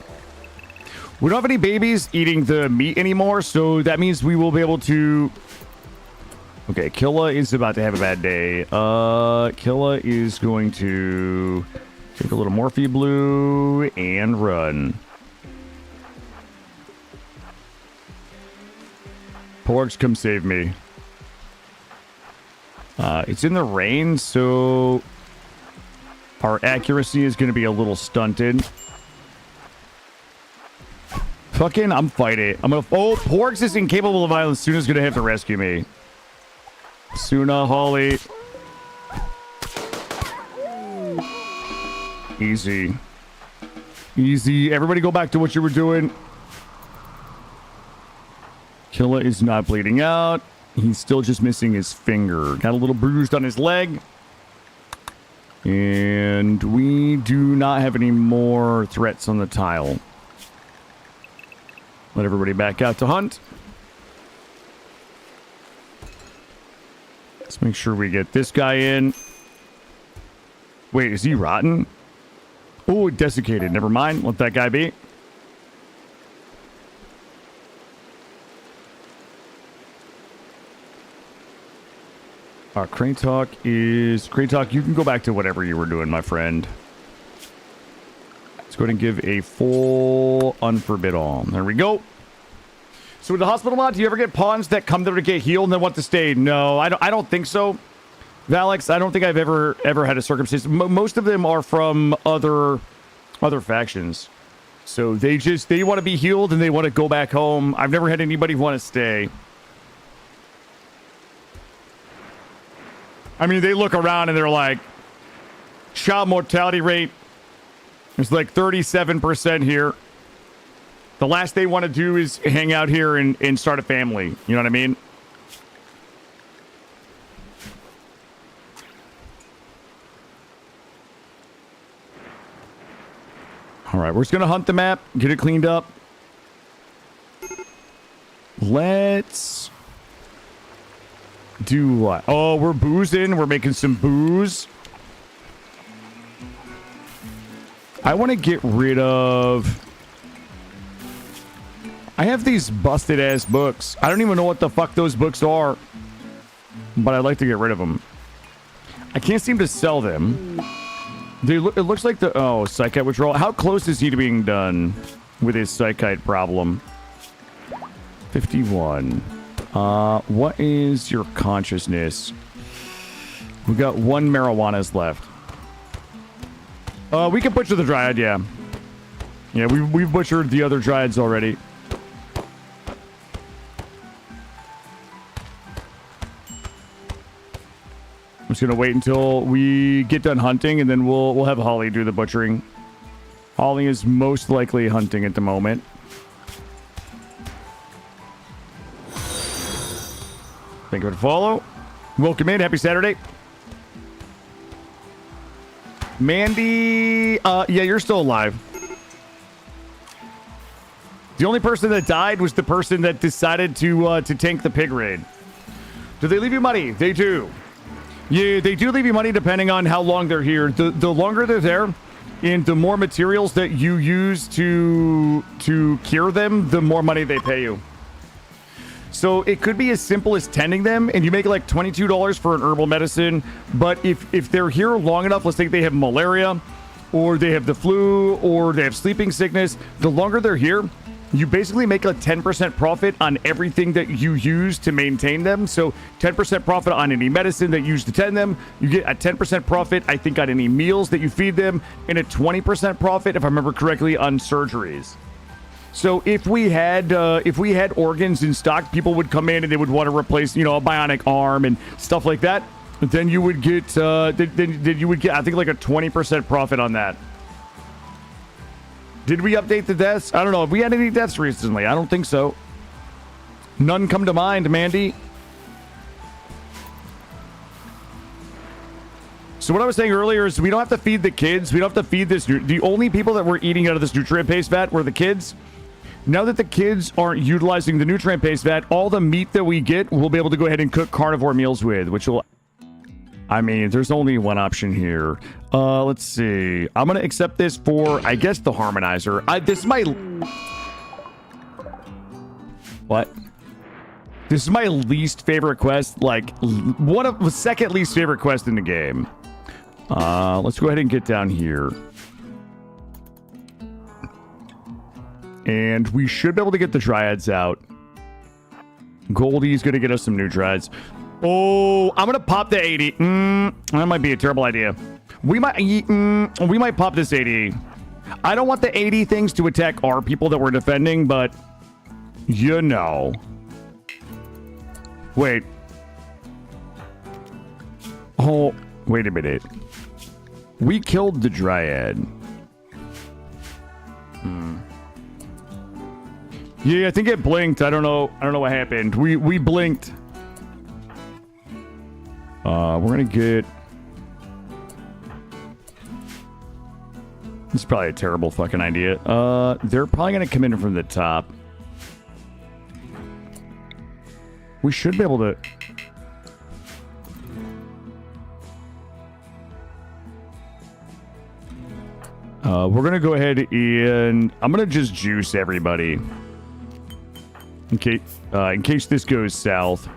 We don't have any babies eating the meat anymore, so that means we will be able to... Okay, Killa is about to have a bad day. Killa is going to take a little Morphe Blue and run. Porgs, come save me. It's in the rain, so our accuracy is going to be a little stunted. Fucking, I'm fighting. I'm gonna... Oh, Porgs is incapable of violence. Suna's going to have to rescue me. Suna, Holly. Easy. Easy. Everybody go back to what you were doing. Killa is not bleeding out. He's still just missing his finger. Got a little bruised on his leg. And we do not have any more threats on the tile. Let everybody back out to hunt. Let's make sure we get this guy in. Wait, is he rotten? Oh, desiccated. Never mind. Let that guy be. Crane Talk is... Crane Talk, you can go back to whatever you were doing, my friend. Let's go ahead and give a full unforbid all. There we go. So in the hospital mod, do you ever get pawns that come there to get healed and then want to stay? No, I don't think so. Valix, I don't think I've ever had a circumstance. Most of them are from other factions. So they want to be healed and they want to go back home. I've never had anybody want to stay. I mean, they look around and they're like, child mortality rate is like 37% here. The last they want to do is hang out here and start a family. You know what I mean? All right, we're just going to hunt the map, get it cleaned up. Let's... do what? Oh, we're boozing. We're making some booze. I want to get rid of... I have these busted ass books. I don't even know what the fuck those books are. But I'd like to get rid of them. I can't seem to sell them. It looks like the... Oh, Psychite withdrawal. How close is he to being done with his Psychite problem? 51. What is your consciousness? We got 1 marijuana's left. We can butcher the Dryad, yeah. Yeah, we've butchered the other Dryads already. I'm just gonna wait until we get done hunting, and then we'll have Holly do the butchering. Holly is most likely hunting at the moment. Thank you for the follow. Welcome in. Happy Saturday. Mandy, yeah, you're still alive. The only person that died was the person that decided to tank the pig raid. Do they leave you money? They do. Yeah, they do leave you money depending on how long they're here. The longer they're there, and the more materials that you use to cure them, the more money they pay you. So it could be as simple as tending them, and you make like $22 for an herbal medicine. But if they're here long enough, let's say they have malaria, or they have the flu, or they have sleeping sickness, the longer they're here, you basically make a 10% profit on everything that you use to maintain them. So 10% profit on any medicine that you use to tend them. You get a 10% profit, I think, on any meals that you feed them, and a 20% profit, if I remember correctly, on surgeries. So if we had organs in stock, people would come in and they would want to replace, a bionic arm and stuff like that. then you would get, then you would get, I think, like a 20% profit on that. Did we update the deaths? I don't know. Have we had any deaths recently? I don't think so. None come to mind, Mandy. So what I was saying earlier is we don't have to feed the kids. We don't have to feed this. The only people that were eating out of this nutrient paste vat were the kids. Now that the kids aren't utilizing the nutrient paste vat, all the meat that we get, we'll be able to go ahead and cook carnivore meals with, which will... I mean, there's only one option here. Let's see. I'm going to accept this for, I guess, the harmonizer. This is my... What? This is my least favorite quest. Like, one of the second least favorite quest in the game. Let's go ahead and get down here. And we should be able to get the Dryads out. Goldie's going to get us some new Dryads. Oh, I'm going to pop the 80. That might be a terrible idea. We might pop this 80. I don't want the 80 things to attack our people that we're defending, but you know. Wait. Oh, wait a minute. We killed the Dryad. Yeah, I think it blinked. I don't know what happened. We blinked. We're gonna get... This is probably a terrible fucking idea. They're probably gonna come in from the top. We should be able to... We're gonna go ahead and... I'm gonna just juice everybody. In case this goes south.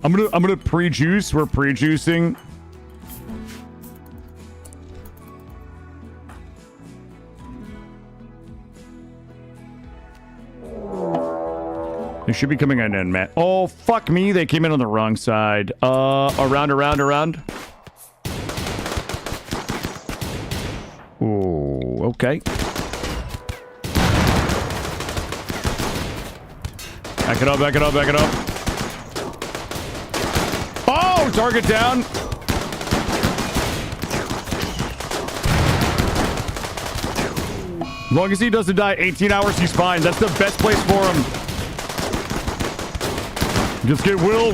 I'm gonna pre-juice. We're pre-juicing. They should be coming on in, Matt. Oh, fuck me. They came in on the wrong side. Around. Oh, okay. Back it up. Oh, target down. As long as he doesn't die 18 hours, he's fine. That's the best place for him. Just get Will.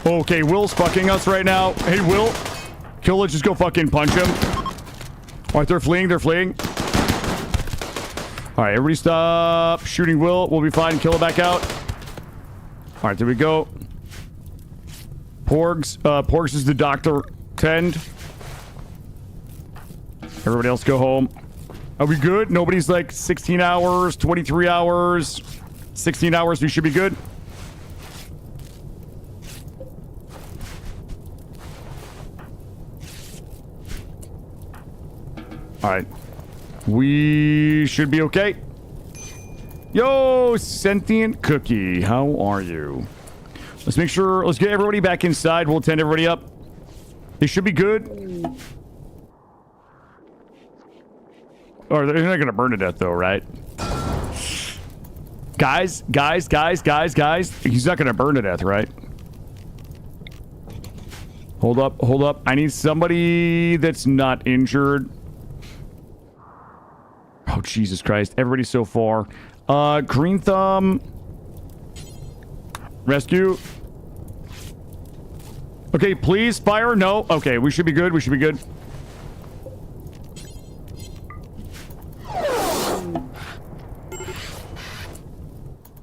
Okay, Will's fucking us right now. Hey, Will. Kill it, just go fucking punch him. All right, they're fleeing. All right, everybody stop shooting Will. We'll be fine. Kill it back out. All right, there we go. Porgs is the doctor. Tend. Everybody else go home. Are we good? Nobody's like 16 hours, 23 hours, 16 hours. We should be good. All right. We should be okay. Yo, sentient cookie. How are you? Let's make sure. Let's get everybody back inside. We'll tend everybody up. They should be good. Or they're not gonna burn to death though, right? Guys. He's not gonna burn to death, right? Hold up. I need somebody that's not injured. Oh, Jesus Christ. Everybody so far. Green Thumb. Rescue. Okay, please fire. No. Okay, we should be good.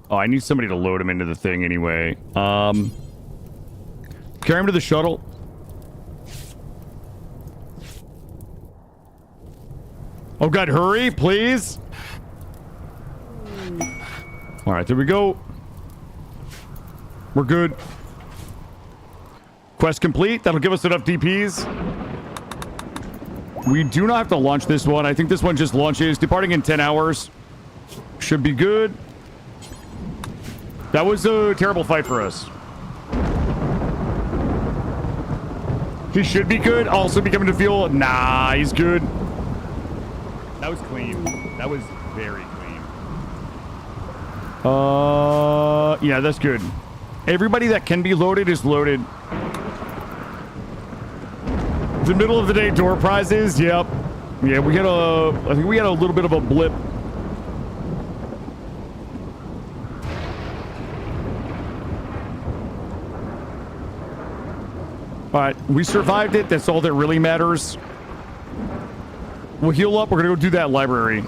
Oh, I need somebody to load him into the thing anyway. Carry him to the shuttle. Oh God, hurry, please. All right, there we go. We're good. Quest complete. That'll give us enough DPs. We do not have to launch this one. I think this one just launches. Departing in 10 hours. Should be good. That was a terrible fight for us. He should be good. Also becoming to fuel. Nah, he's good. That was clean. That was very clean. Yeah, that's good. Everybody that can be loaded is loaded. The middle of the day door prizes, yep. Yeah, I think we had a little bit of a blip. Alright, we survived it. That's all that really matters. We'll heal up. We're gonna go do that library.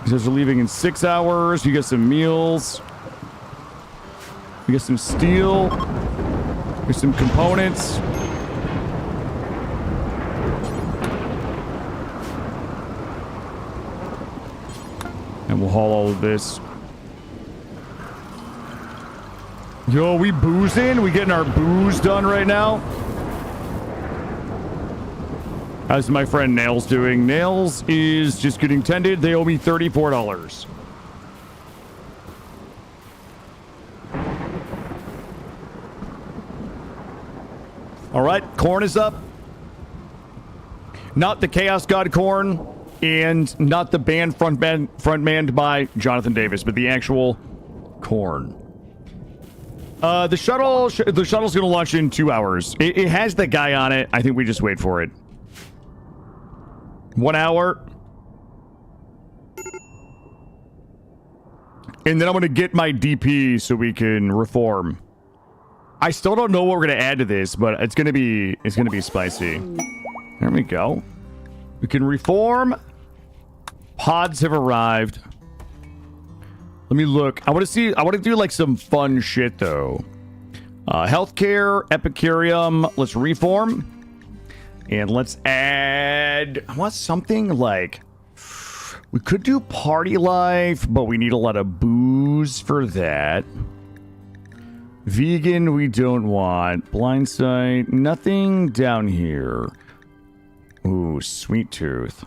Because we're leaving in 6 hours. You get some meals. We get some steel. Get some components. And we'll haul all of this. Yo, we boozing? We getting our booze done right now? How's my friend Nails doing? Nails is just getting tended. They owe me $34. All right, corn is up. Not the Chaos God corn, and not the band frontmanned by Jonathan Davis, but the actual corn. The shuttle's going to launch in 2 hours. It has the guy on it. I think we just wait for it. 1 hour. And then I'm going to get my DP so we can reform. I still don't know what we're going to add to this, but it's going to be spicy. There we go. We can reform. Pods have arrived. Let me look. I want to do like some fun shit though. Healthcare, Epicurean. Let's reform. And let's add, I want something like, we could do party life, but we need a lot of booze for that. Vegan, we don't want. Blind sight, nothing down here. Ooh, sweet tooth.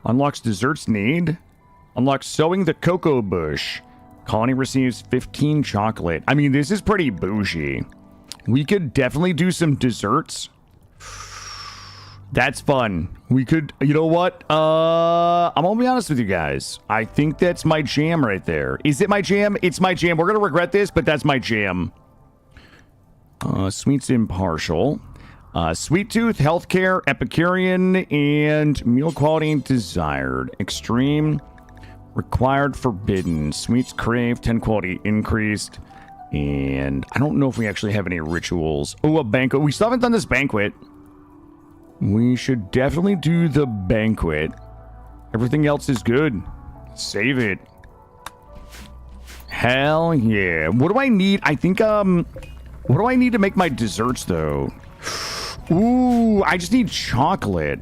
Unlocks desserts need. Unlocks sowing the cocoa bush. Colony receives 15 chocolate. I mean, this is pretty bougie. We could definitely do some desserts. That's fun. We could, you know what? I'm gonna be honest with you guys. I think that's my jam right there. Is it my jam? It's my jam. We're gonna regret this, but that's my jam. Sweets impartial. Sweet tooth, healthcare, Epicurean, and meal quality desired. Extreme, required, forbidden. Sweets crave, 10 quality increased. And I don't know if we actually have any rituals. Oh, a banquet. We still haven't done this banquet. We should definitely do the banquet. Everything else is good. Save it. Hell yeah. What do I need? I think, what do I need to make my desserts, though? Ooh, I just need chocolate.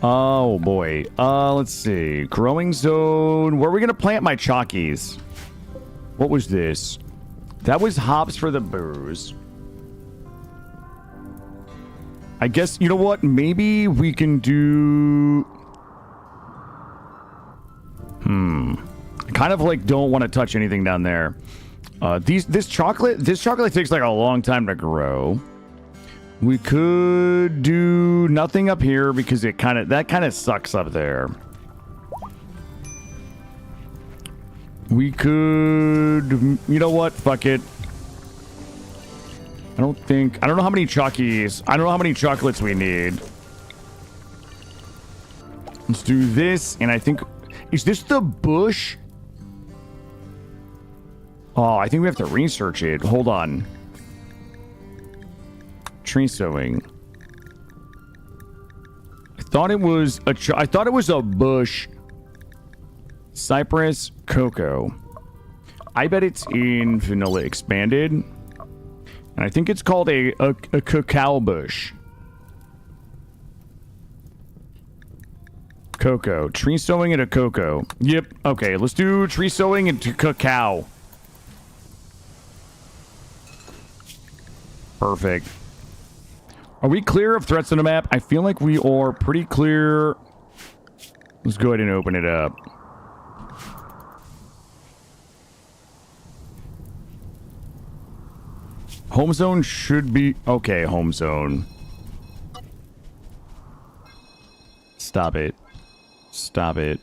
Oh, boy. Let's see. Growing zone. Where are we going to plant my chockies? What was this? That was hops for the booze. I guess, you know what? Maybe we can do... I kind of like don't want to touch anything down there. This chocolate takes like a long time to grow. We could do nothing up here because that kind of sucks up there. We could, you know what? Fuck it. I don't know how many chockies. I don't know how many chocolates we need. Let's do this, and I think... Is this the bush? Oh, I think we have to research it. Hold on. Tree sowing. I thought it was a bush. Cypress, cocoa. I bet it's in vanilla expanded. And I think it's called a cacao bush. Cocoa. Tree sowing and a cocoa. Yep. Okay, let's do tree sowing and cacao. Perfect. Are we clear of threats on the map? I feel like we are pretty clear. Let's go ahead and open it up. Home zone should be... Okay, home zone. Stop it. Stop it.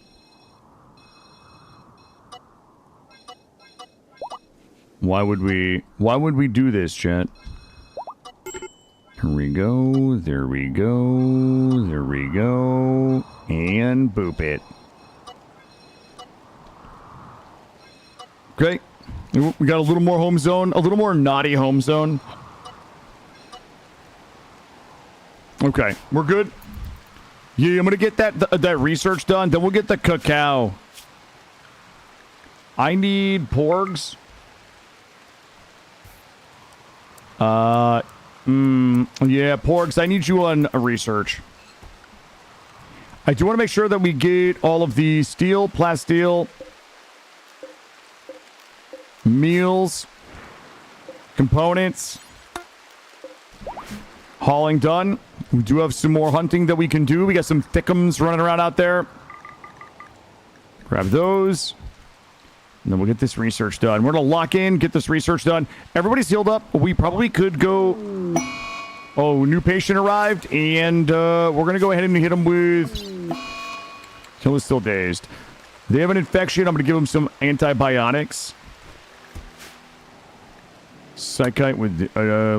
Why would we do this, chat? Here we go. There we go. There we go. And boop it. Okay. We got a little more home zone. A little more naughty home zone. Okay. We're good. Yeah, I'm going to get that research done. Then we'll get the cacao. I need porgs. Yeah, porgs, I need you on research. I do want to make sure that we get all of the steel, plasteel, meals, components, hauling done. We do have some more hunting that we can do. We got some thickums running around out there. Grab those. And then we'll get this research done. We're going to lock in, get this research done. Everybody's healed up. We probably could go... Oh, new patient arrived. And we're going to go ahead and hit him with... Kill is still dazed. They have an infection. I'm going to give him some antibiotics. Psychite with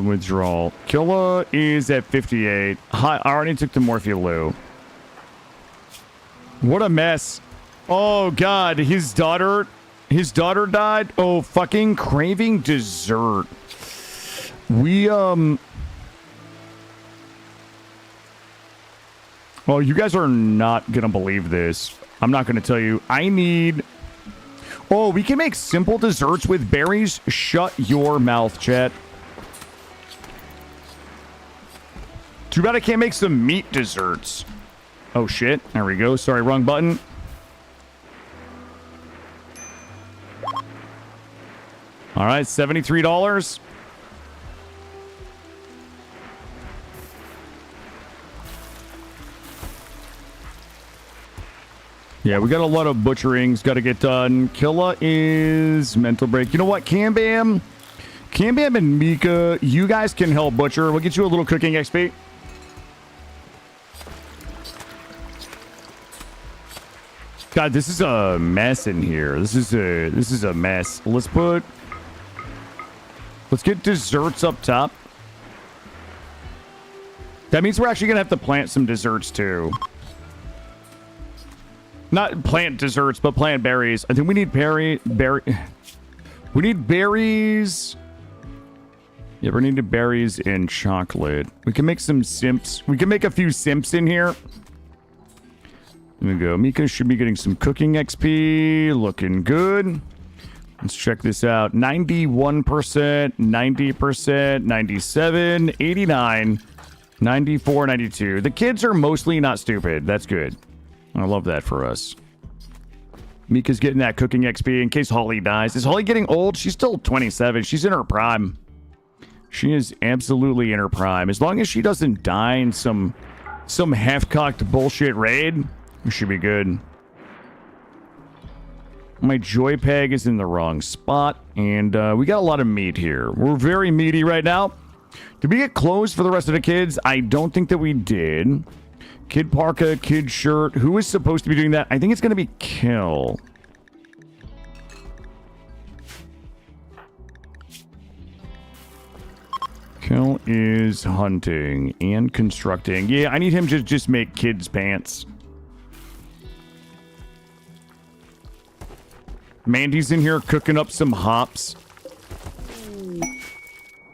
withdrawal. Killa is at 58. I already took the Morpheoloo. What a mess. Oh, God. His daughter died. Oh, fucking craving dessert. We, Oh, you guys are not gonna believe this. I'm not gonna tell you. I need... Oh, we can make simple desserts with berries. Shut your mouth, chat. Too bad I can't make some meat desserts. Oh, shit. There we go. Sorry, wrong button. All right, $73. Yeah, we got a lot of butcherings got to get done. Killa is mental break. You know what? Cam Bam and Mika, you guys can help butcher. We'll get you a little cooking XP. God, this is a mess in here. This is a mess. Let's get desserts up top. That means we're actually gonna have to plant some desserts too. Not plant desserts, but plant berries. I think we need we need berries. Yeah, we need berries and chocolate. We can make some simps. We can make a few simps in here. There we go. Mika should be getting some cooking XP. Looking good. Let's check this out. 91%, 90%, 97, 89, 94, 92. The kids are mostly not stupid. That's good. I love that for us. Mika's getting that cooking XP in case Holly dies. Is Holly getting old? She's still 27. She's in her prime. She is absolutely in her prime. As long as she doesn't die in some half-cocked bullshit raid, we should be good. My joy peg is in the wrong spot, and we got a lot of meat here. We're very meaty right now. Did we get clothes for the rest of the kids? I don't think that we did. Kid parka, kid shirt. Who is supposed to be doing that? I think it's going to be Kill. Kill is hunting and constructing. Yeah, I need him to just make kids' pants. Mandy's in here cooking up some hops.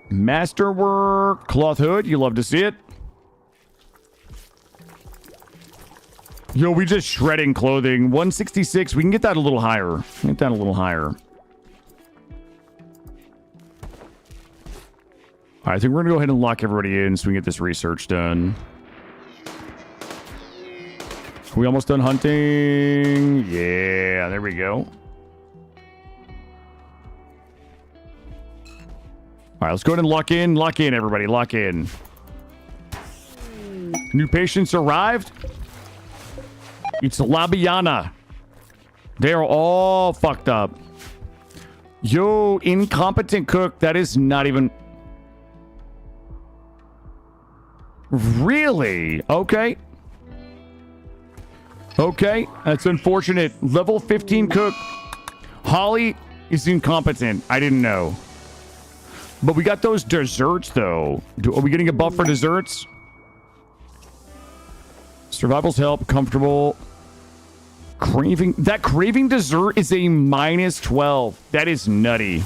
Masterwork, cloth hood. You love to see it. Yo, we just shredding clothing. 166. We can get that a little higher. Get that a little higher. All right, I think we're going to go ahead and lock everybody in so we can get this research done. Are we almost done hunting? Yeah, there we go. All right, let's go ahead and lock in. Lock in, everybody. Lock in. New patients arrived. It's Labiana. They're all fucked up. Yo, incompetent cook. That is not even... Really? Okay. Okay, that's unfortunate. Level 15 cook. Holly is incompetent. I didn't know. But we got those desserts, though. Are we getting a buff for desserts? Survival's help, comfortable. Craving. That craving dessert is a minus 12. That is nutty.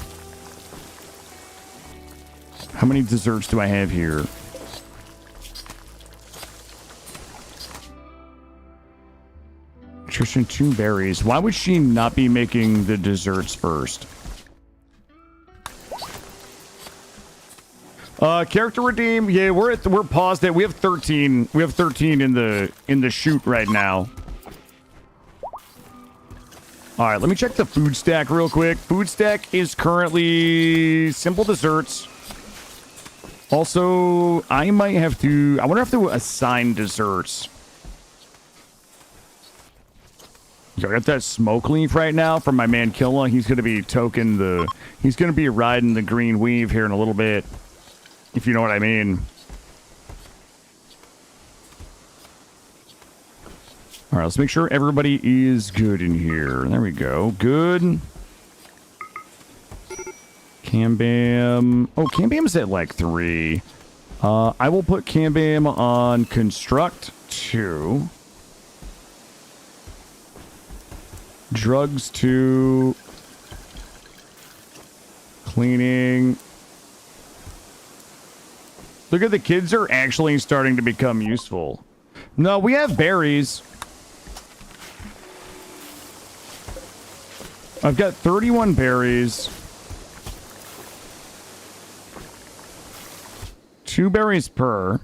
How many desserts do I have here? Nutrition, 2 berries. Why would she not be making the desserts first? Character redeem. Yeah, we're paused at. We have 13. We have 13 in the chute right now. All right, let me check the food stack real quick. Food stack is currently simple desserts. Also, I might have to... I wonder if I have to assign desserts. So I got that smoke leaf right now from my man Killa. He's going to be token the... He's going to be riding the green weave here in a little bit. If you know what I mean. All right, let's make sure everybody is good in here. There we go. Good. Cam-Bam. Oh, Cam-Bam's at like 3. I will put Cam-Bam on Construct 2. Drugs 2. Cleaning. Look at the kids are actually starting to become useful. No, we have berries. I've got 31 berries. 2 berries per.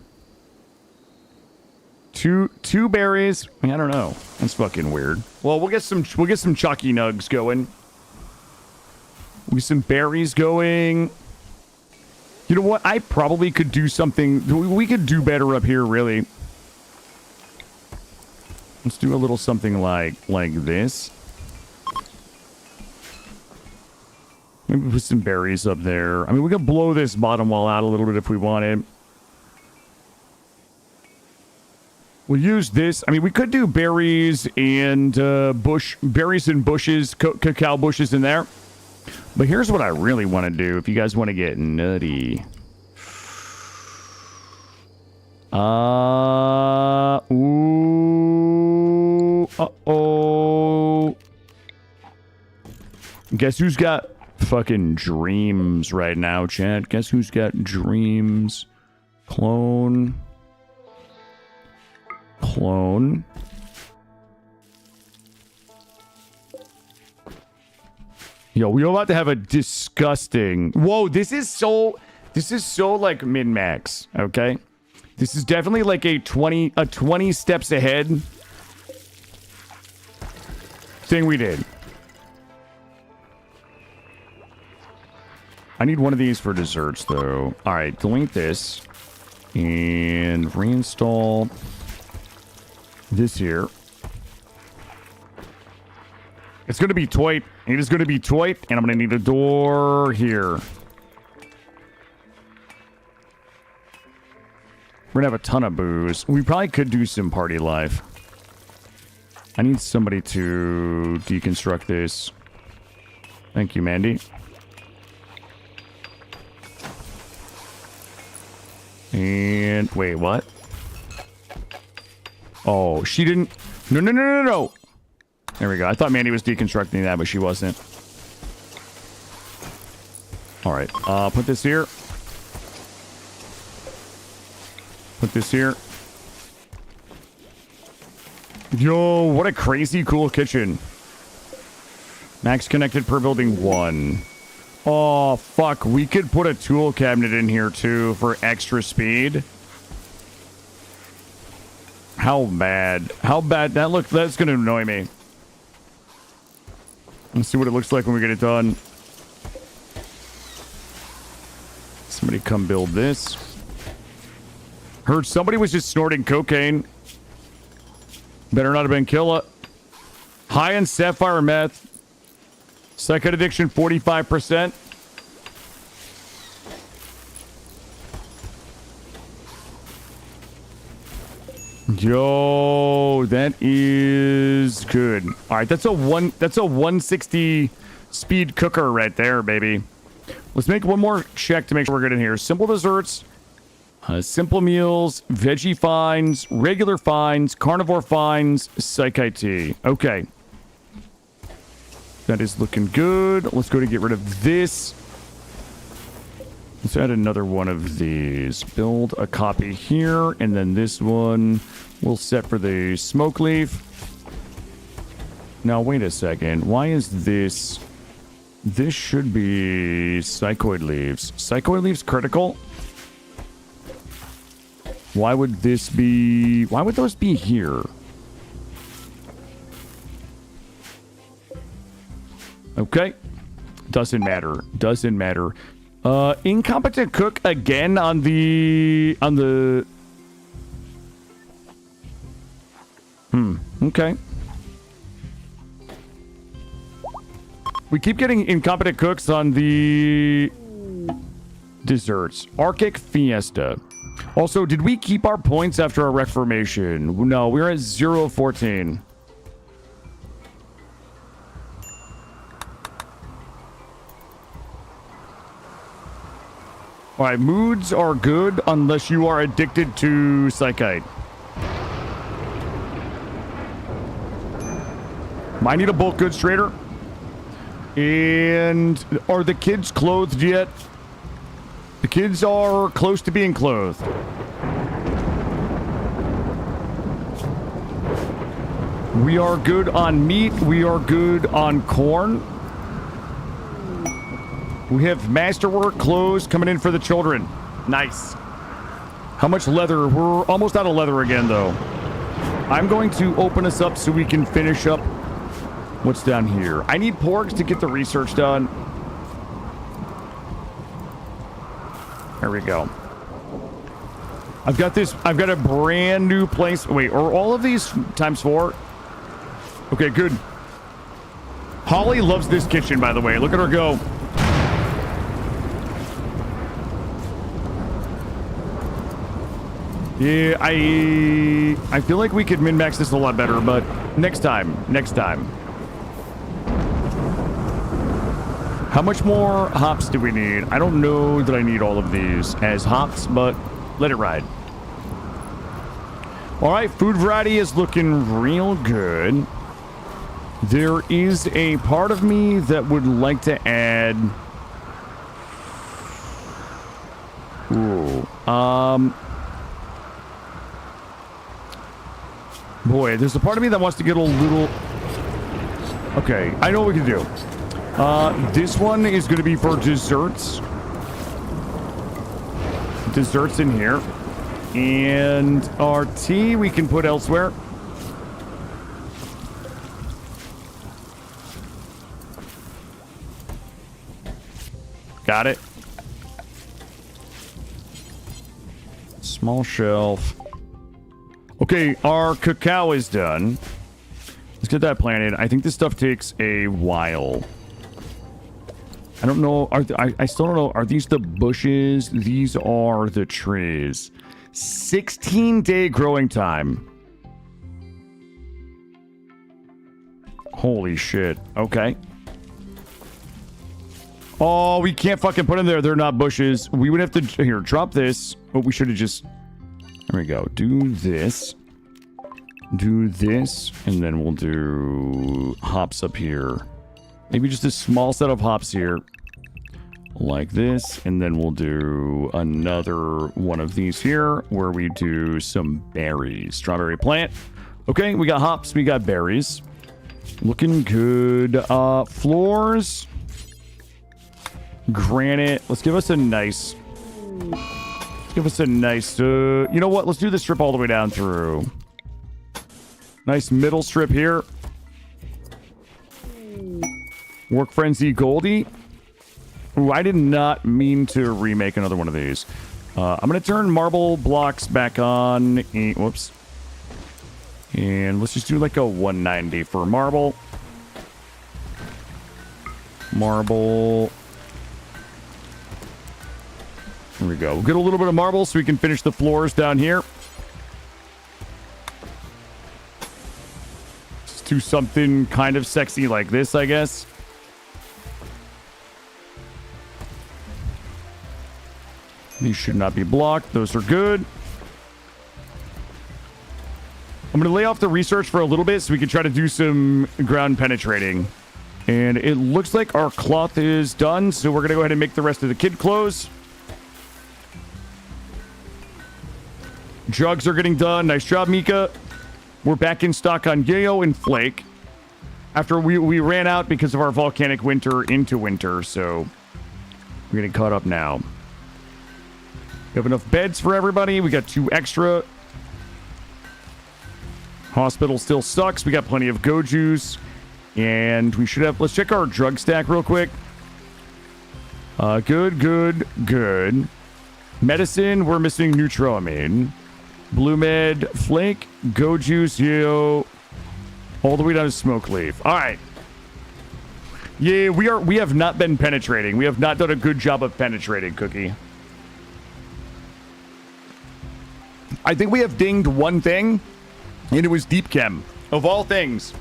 Two berries. I mean, I don't know. That's fucking weird. Well, we'll get some Chucky Nugs going. We'll get some berries going. You know what? I probably could do something. We could do better up here, really. Let's do a little something like this. Maybe put some berries up there. I mean, we could blow this bottom wall out a little bit if we wanted. We'll use this. I mean, we could do berries and berries and bushes, cacao bushes in there. But here's what I really want to do if you guys want to get nutty. Ooh. Uh-oh. Guess who's got fucking dreams right now, chat? Guess who's got dreams? Clone. Clone. Yo, we're about to have a disgusting... Whoa, this is so like min-max, okay? This is definitely like a 20 steps ahead thing we did. I need one of these for desserts, though. All right, delete this and reinstall this here. It's going to be toit. It is going to be toit, and I'm going to need a door here. We're going to have a ton of booze. We probably could do some party life. I need somebody to deconstruct this. Thank you, Mandy. And wait, what? Oh, she didn't. No. There we go. I thought Mandy was deconstructing that, but she wasn't. All right. Put this here. Put this here. Yo, what a crazy cool kitchen. Max connected per building 1. Oh, fuck. We could put a tool cabinet in here, too, for extra speed. How bad? How bad? That's going to annoy me. Let's see what it looks like when we get it done. Somebody come build this. Heard somebody was just snorting cocaine. Better not have been Killa. High in sapphire meth. Psychot addiction 45%. Yo, that is good. All right, that's a 160 speed cooker right there, baby. Let's make one more check to make sure we're good in here. Simple desserts, simple meals, veggie finds, regular finds, carnivore finds, psychite tea. Okay. That is looking good. Let's go to get rid of this. Let's add another one of these. Build a copy here, and then this one we'll set for the smoke leaf. Now, wait a second. Why is this... This should be psychoid leaves. Psychoid leaves critical? Why would this be... Why would those be here? Okay. Doesn't matter. Doesn't matter. Incompetent cook again on the... Okay. We keep getting incompetent cooks on the desserts. Arctic Fiesta. Also, did we keep our points after our reformation? No, we're at 0-14. Alright, moods are good unless you are addicted to psychite. I need a bulk goods trader. And are the kids clothed yet? The kids are close to being clothed. We are good on meat. We are good on corn. We have masterwork clothes coming in for the children. Nice. How much leather? We're almost out of leather again, though. I'm going to open us up so we can finish up what's down here. I need porgs to get the research done. There we go. I've got a brand new place. Wait, are all of these times 4? Okay, good. Holly loves this kitchen, by the way. Look at her go. Yeah, I feel like we could min-max this a lot better, but next time. How much more hops do we need? I don't know that I need all of these as hops, but let it ride. All right, food variety is looking real good. There is a part of me that would like to add... Ooh. Boy, there's a part of me that wants to get a little... Okay, I know what we can do. This one is going to be for desserts. Desserts in here. And our tea we can put elsewhere. Got it. Small shelf. Okay, our cacao is done. Let's get that planted. I think this stuff takes a while. I don't know. I still don't know. Are these the bushes? These are the trees. 16-day growing time. Holy shit. Okay. Oh, we can't fucking put them there. They're not bushes. We would have to... Here, drop this. Oh, we should have just... There we go. Do this. Do this. And then we'll do hops up here. Maybe just a small set of hops here. Like this. And then we'll do another one of these here where we do some berries. Strawberry plant. Okay, we got hops. We got berries. Looking good. Floors. Granite. Let's give us a nice... Give us a nice... you know what? Let's do the strip all the way down through. Nice middle strip here. Work Frenzy Goldie. Ooh, I did not mean to remake another one of these. I'm going to turn marble blocks back on. Whoops. And let's just do like a 190 for marble. Marble... There we go. We'll get a little bit of marble so we can finish the floors down here. Let's do something kind of sexy like this, I guess. These should not be blocked. Those are good. I'm going to lay off the research for a little bit so we can try to do some ground penetrating. And it looks like our cloth is done, so we're going to go ahead and make the rest of the kid clothes. Drugs are getting done. Nice job, Mika. We're back in stock on Yayo and Flake. After we ran out because of our volcanic winter into winter, so we're getting caught up now. We have enough beds for everybody. We got 2 extra. Hospital still sucks. We got plenty of go juice. And we should have... Let's check our drug stack real quick. Good. Medicine, we're missing Neutroamine. Blue Med, Flake, Go Juice, Yo. All the way down to Smoke Leaf. All right. Yeah, we have not been penetrating. We have not done a good job of penetrating, Cookie. I think we have dinged one thing, and it was Deep Chem. Of all things.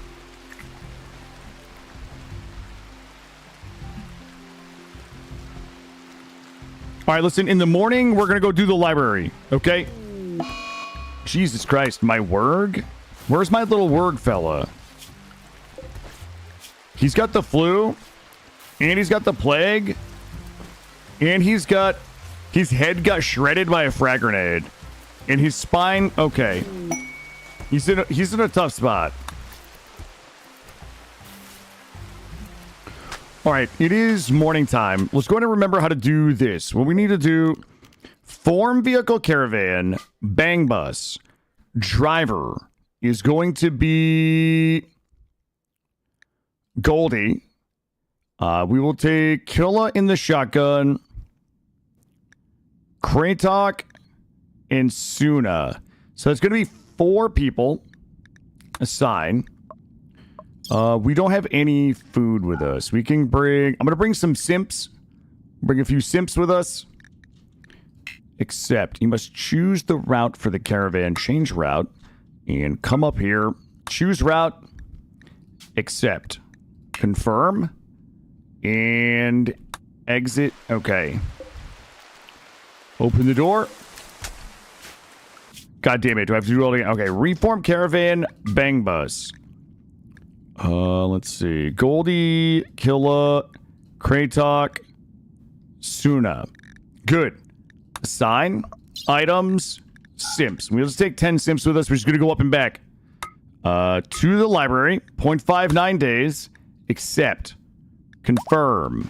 All right, listen, in the morning, we're going to go do the library, okay? Jesus Christ, my Wurg? Where's my little Wurg fella? He's got the flu, and he's got the plague, and his head got shredded by a frag grenade, and his spine, okay. He's in a tough spot. All right, it is morning time. Let's go ahead and remember how to do this. What we need to do, form vehicle caravan, bang bus, driver is going to be Goldie. We will take Killa in the shotgun, Kratok, and Suna. So it's going to be 4 people. Assign. We don't have any food with us. We can bring... I'm going to bring some simps. Bring a few simps with us. Except you must choose the route for the caravan. Change route. And come up here. Choose route. Accept. Confirm. And exit. Okay. Open the door. God damn it. Do I have to do it all again? Okay. Reform caravan. Bang bus. Let's see. Goldie, Killa, Kratok, Suna. Good. Assign, items, simps. We'll just take 10 simps with us. We're just going to go up and back. To the library. 0.59 days. Accept. Confirm.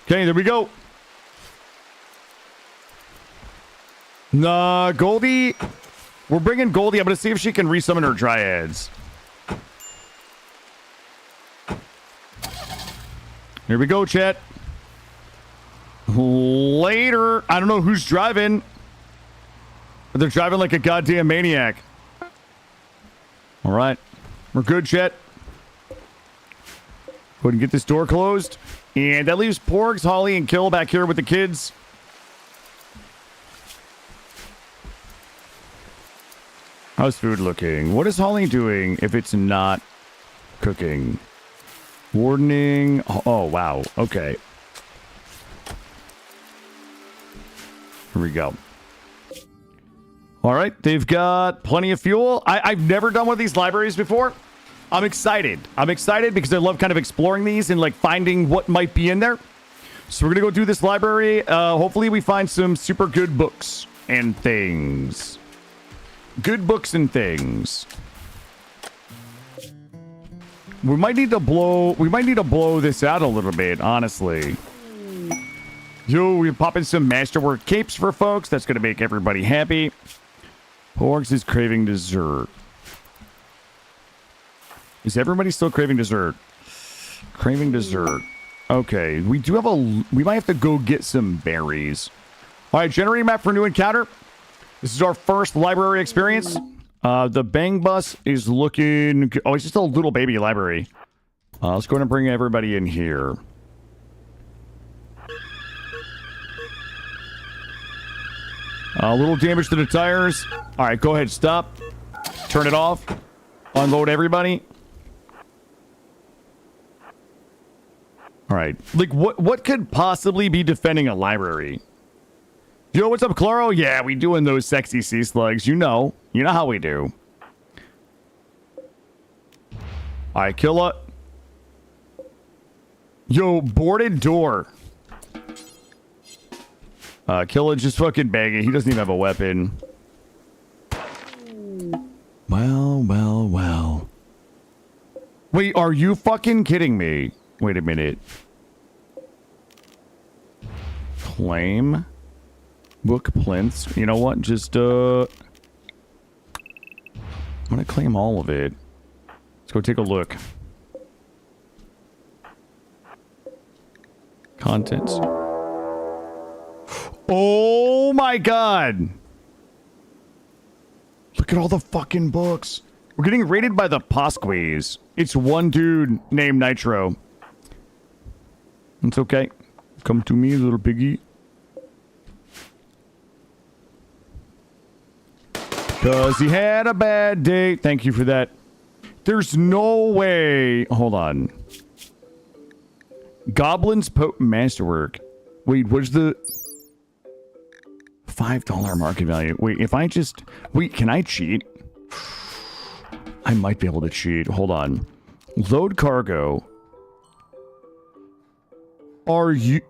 Okay, there we go. Nah, Goldie. We're bringing Goldie. I'm going to see if she can resummon her dryads. Here we go, chat. Later. I don't know who's driving. But they're driving like a goddamn maniac. All right. We're good, chat. Go ahead and get this door closed. And that leaves Porgs, Holly, and Kill back here with the kids. How's food looking? What is Holly doing if it's not cooking? Wardening. Oh, wow. Okay. Here we go. All right. They've got plenty of fuel. I've never done one of these libraries before. I'm excited. I'm excited because I love kind of exploring these and like finding what might be in there. So we're going to go do this library. Hopefully we find some super good books and things. Good books and things. We might need to blow this out a little bit, honestly. Yo, we're popping some masterwork capes for folks. That's going to make everybody happy. Porgs is craving dessert. Is everybody still craving dessert? Craving dessert. Okay, we might have to go get some berries. All right, generating map for new encounter. This is our first library experience. The bang bus is looking... Oh, it's just a little baby library. Let's go ahead and bring everybody in here. A little damage to the tires. All right, go ahead. Stop. Turn it off. Unload everybody. All right. Like, what could possibly be defending a library? Yo, what's up, Claro? Yeah, we doing those sexy sea slugs. You know how we do. All right, Killa. Yo, boarded door. Killa just fucking banging. He doesn't even have a weapon. Well. Wait, are you fucking kidding me? Wait a minute. Claim. Book plinths. You know what? Just, I'm gonna claim all of it. Let's go take a look. Contents. Oh my god! Look at all the fucking books. We're getting raided by the Posques. It's one dude named Nitro. It's okay. Come to me, little piggy. Because he had a bad day. Thank you for that. There's no way. Hold on. Goblin's Potent Masterwork. Wait, what's the... $5 market value. Wait, if I just... Wait, can I cheat? I might be able to cheat. Hold on. Load cargo. Are you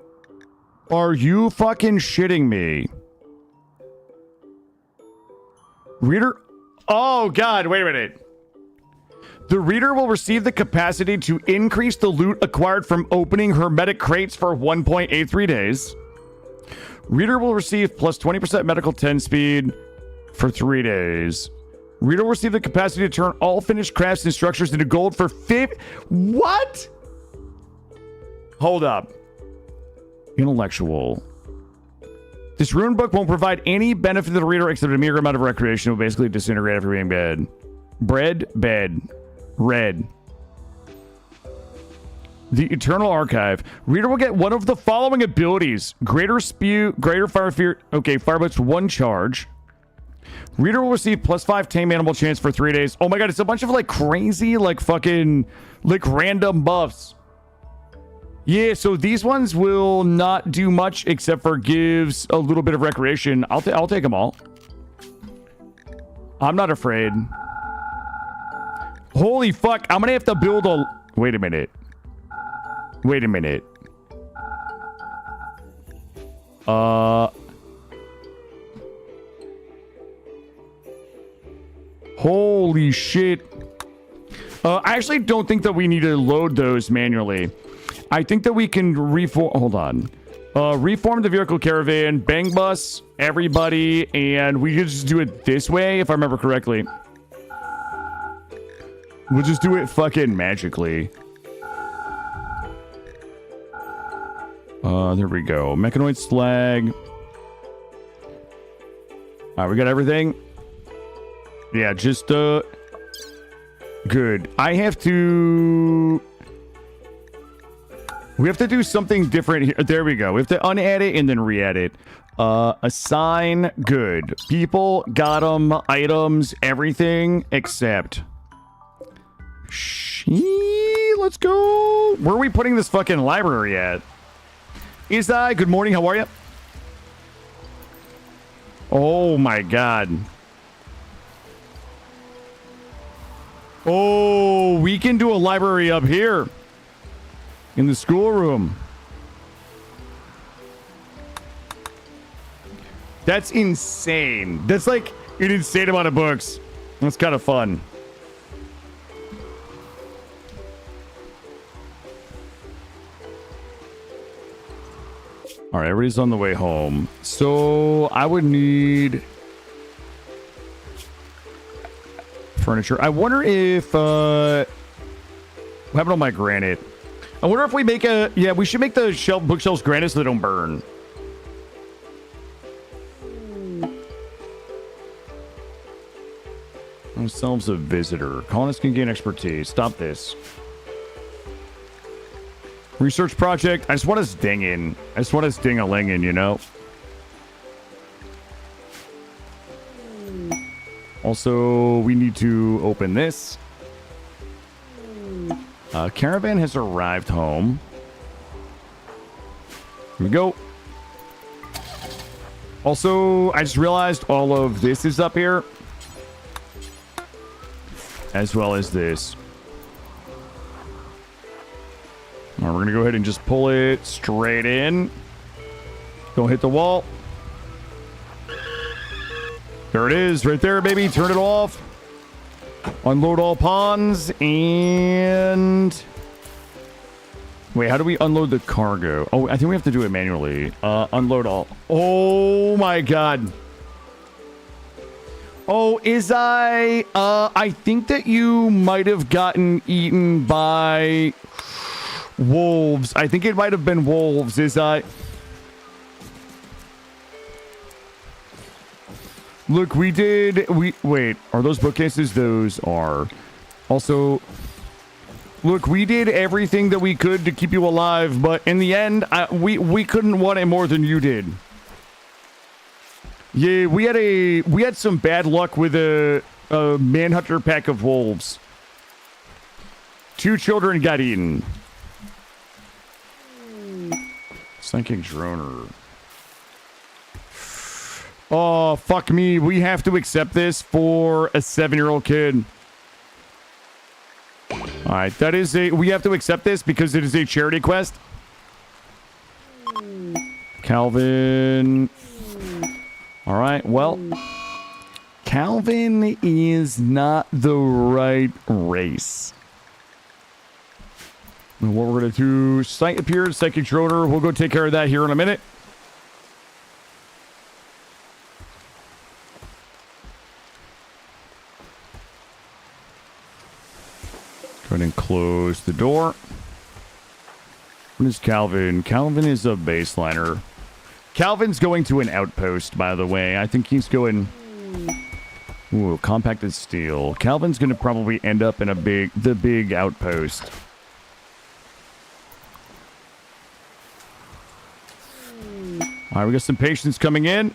fucking shitting me? Reader... Oh, God, wait a minute. The reader will receive the capacity to increase the loot acquired from opening hermetic crates for 1.83 days. Reader will receive plus 20% medical 10 speed for 3 days. Reader will receive the capacity to turn all finished crafts and structures into gold for 5... What? Hold up. Intellectual. This rune book won't provide any benefit to the reader except a mere amount of recreation. It will basically disintegrate after being bed. Bread, bed. Red. The Eternal Archive. Reader will get one of the following abilities. Greater Spew, Greater Fire Fear. Okay, Fire Blitz 1 charge. Reader will receive plus 5 tame animal chance for 3 days. Oh my god, it's a bunch of like crazy, like fucking, like random buffs. Yeah, so these ones will not do much except for gives a little bit of recreation. I'll take them all. I'm not afraid. Holy fuck, I'm gonna have to build a... Wait a minute. Wait a minute. Holy shit. I actually don't think that we need to load those manually. I think that we can reform... Hold on. Reform the vehicle caravan, bang bus, everybody, and we could just do it this way, if I remember correctly. We'll just do it fucking magically. There we go. Mechanoid slag. Alright, we got everything. Yeah, just, good. I have to... We have to do something different here. There we go. We have to unadd it and then re-add it. Assign. Good. People. Got them. Items. Everything. Except. Let's go. Where are we putting this fucking library at? Isai, good morning. How are you? Oh my god. Oh, we can do a library up here. In the schoolroom. That's insane. That's like an insane amount of books. That's kind of fun. All right, everybody's on the way home. So I would need furniture. I wonder if what happened on my granite? I wonder if we make a... Yeah, we should make the bookshelves granite so they don't burn. Ourselves a visitor. Colonists can gain expertise. Stop this. Research project. I just want us dinging. I just want us ding-a-linging, you know? Also, we need to open this. Caravan has arrived home. Here we go. Also, I just realized all of this is up here. As well as this. All right, we're going to go ahead and just pull it straight in. Don't hit the wall. There it is, right there, baby. Turn it off. Unload all ponds, and... Wait, how do we unload the cargo? Oh, I think we have to do it manually. Unload all. Oh, my God. Oh, I think that you might have gotten eaten by wolves. I think it might have been wolves. Look, wait, are those bookcases? Those are. Also, look, we did everything that we could to keep you alive, but in the end, we couldn't want it more than you did. Yeah, we had some bad luck with a manhunter pack of wolves. 2 children got eaten. Psychic droner. Oh, fuck me. We have to accept this for a 7-year-old kid. Alright, we have to accept this because it is a charity quest. Calvin. Alright, well. Calvin is not the right race. And what we're going to do, Sight appeared, Psychic Droner. We'll go take care of that here in a minute. Go ahead and close the door. What is Calvin? Calvin is a baseliner. Calvin's going to an outpost, by the way. I think he's going... Ooh, compacted steel. Calvin's going to probably end up in the big outpost. All right, we got some patients coming in.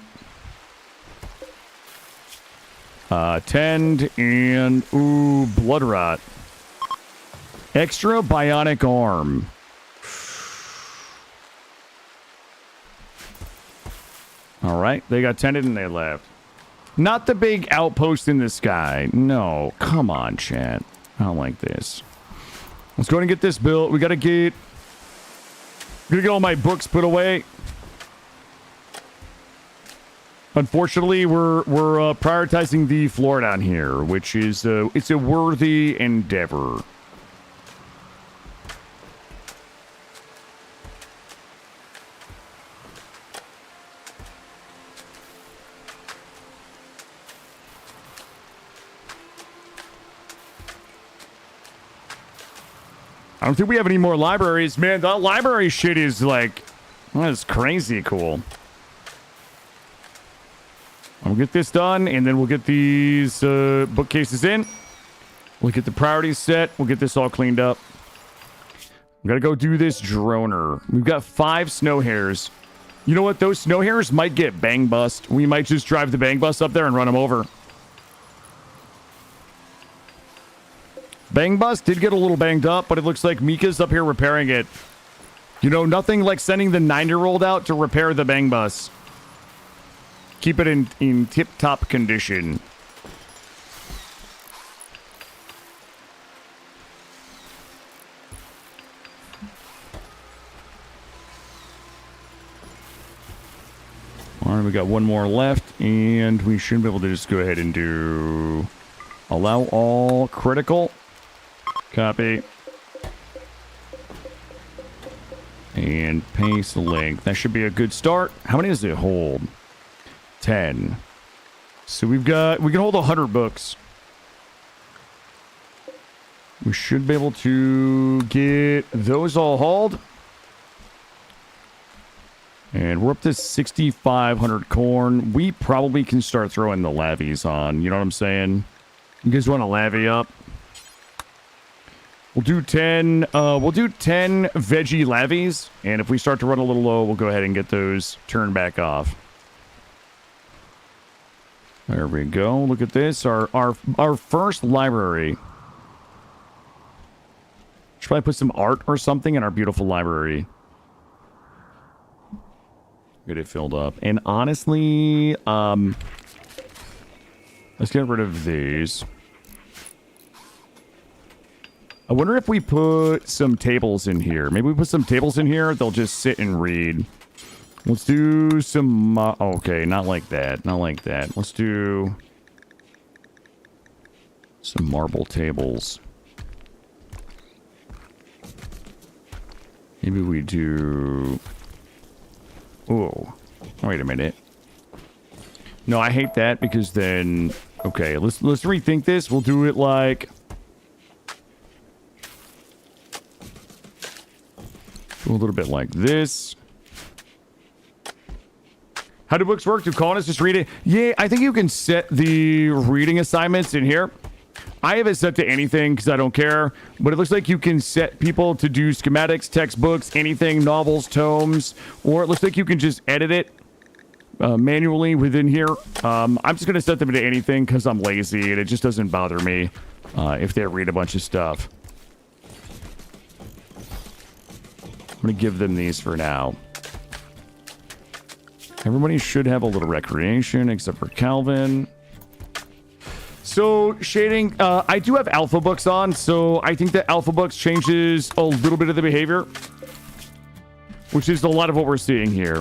Tend and... Ooh, blood rot. Extra bionic arm. All right, they got tended and they left. Not the big outpost in the sky. No, come on, chat. I don't like this. Let's go ahead and get this built. We gotta get all my books put away. Unfortunately, we're prioritizing the floor down here, which is it's a worthy endeavor. I don't think we have any more libraries. Man, that library shit is like... That's crazy cool. We'll get this done, and then we'll get these bookcases in. We'll get the priorities set. We'll get this all cleaned up. We gotta go do this droner. We've got 5 snow hares. You know what? Those snow hares might get bang bust. We might just drive the bang bus up there and run them over. Bang bus did get a little banged up, but it looks like Mika's up here repairing it. You know, nothing like sending the 9-year-old out to repair the bang bus. Keep it in tip-top condition. All right, we got one more left, and we should be able to just go ahead and do... Allow all critical. Copy. And paste link. That should be a good start. How many does it hold? 10. So we can hold 100 books. We should be able to get those all hauled. And we're up to 6,500 corn. We probably can start throwing the lavies on. You know what I'm saying? You guys want to lavy up? We'll do 10 veggie lavies, and if we start to run a little low, we'll go ahead and get those turned back off. There we go. Look at this. Our first library. Should probably put some art or something in our beautiful library. Get it filled up. And honestly, let's get rid of these. I wonder if we put some tables in here. Maybe we put some tables in here. They'll just sit and read. Let's do some... okay, not like that. Not like that. Let's do some marble tables. Maybe we do... Oh, wait a minute. No, I hate that because then... Okay, let's rethink this. We'll do it like... Do a little bit like this. How do books work? Do colonists just read it? Yeah, I think you can set the reading assignments in here. I have it set to anything because I don't care. But it looks like you can set people to do schematics, textbooks, anything, novels, tomes. Or it looks like you can just edit it manually within here. I'm just going to set them to anything because I'm lazy and it just doesn't bother me if they read a bunch of stuff. I'm going to give them these for now. Everybody should have a little recreation except for Calvin. So, shading, I do have alpha books on, so I think that alpha books changes a little bit of the behavior, which is a lot of what we're seeing here.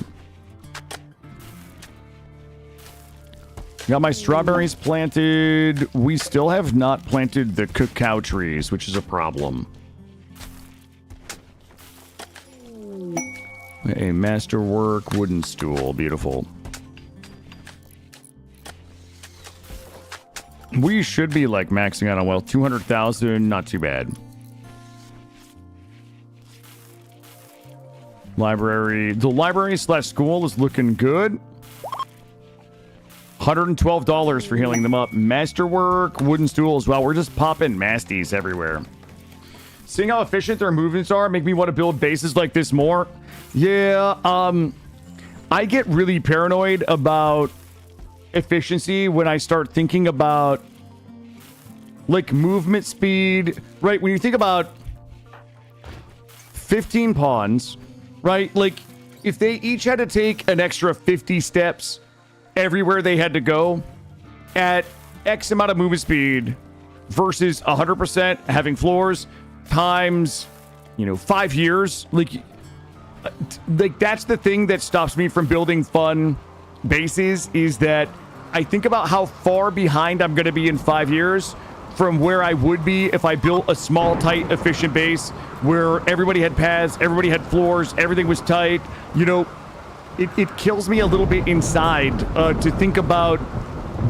Got my strawberries planted. We still have not planted the cacao trees, which is a problem. A masterwork wooden stool. Beautiful. We should be like maxing out on wealth. 200,000, not too bad. Library. The library slash school is looking good. $112 for healing them up. Masterwork, wooden stool as well. We're just popping masties everywhere. Seeing how efficient their movements are make me want to build bases like this more. Yeah, I get really paranoid about efficiency when I start thinking about like movement speed, right? When you think about 15 pawns, right? Like if they each had to take an extra 50 steps everywhere they had to go at X amount of movement speed versus 100% having floors times, 5 years, like that's the thing that stops me from building fun bases, is that I think about how far behind I'm going to be in 5 years from where I would be if I built a small, tight, efficient base where everybody had paths, everybody had floors, everything was tight. It kills me a little bit inside to think about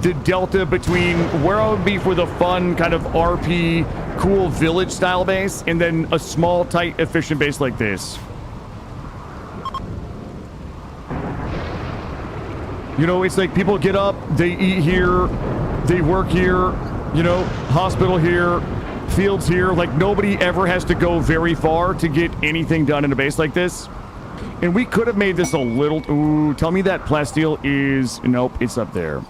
the delta between where I would be for the fun kind of RP, cool village style base and then a small, tight, efficient base like this. It's like people get up, they eat here, they work here, hospital here, fields here. Like nobody ever has to go very far to get anything done in a base like this. And we could have made this a little... Ooh, tell me that plasteel is... Nope, it's up there.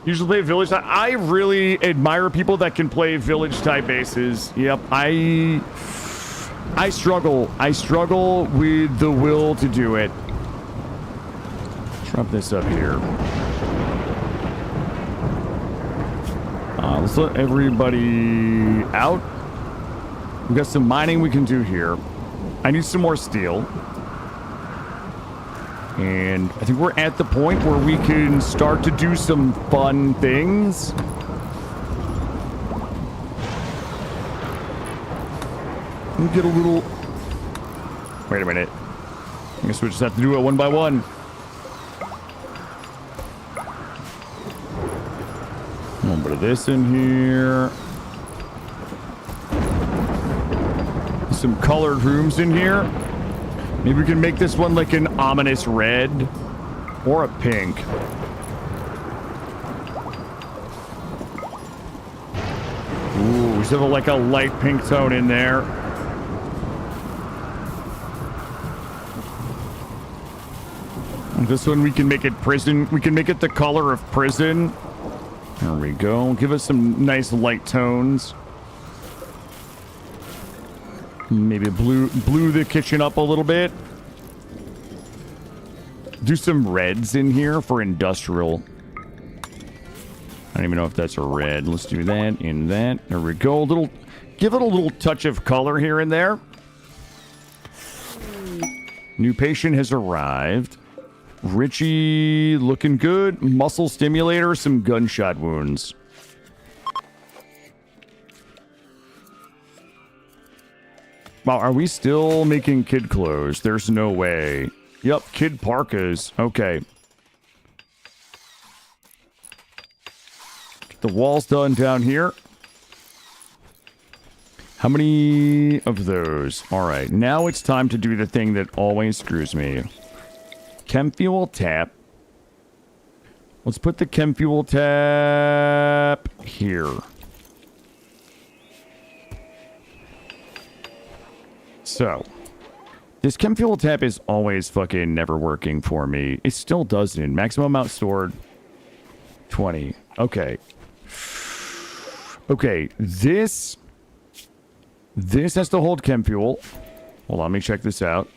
Usually play village type. I really admire people that can play village type bases. Yep, I struggle. I struggle with the will to do it. Drop this up here. Let's let everybody out. We got some mining we can do here. I need some more steel. And I think we're at the point where we can start to do some fun things. Let me get a little... Wait a minute. I guess we just have to do it one by one. A little bit of this in here. Some colored rooms in here. Maybe we can make this one like an ominous red or a pink. Ooh, we should have like a light pink tone in there. And this one we can make it prison. We can make it the color of prison. There we go. Give us some nice light tones. Maybe blew the kitchen up a little bit. Do some reds in here for industrial. I don't even know if that's a red. Let's do that and that. There we go. Give it a little touch of color here and there. New patient has arrived. Richie looking good. Muscle stimulator, some gunshot wounds. Wow, are we still making kid clothes? There's no way. Yep, kid parkas. Okay. Get the walls done down here. How many of those? All right, now it's time to do the thing that always screws me. Chem fuel tap. Let's put the chem fuel tap here. So, this chem fuel tap is always fucking never working for me. It still doesn't. Maximum amount stored, 20. Okay. Okay, this has to hold chem fuel. Hold on, let me check this out.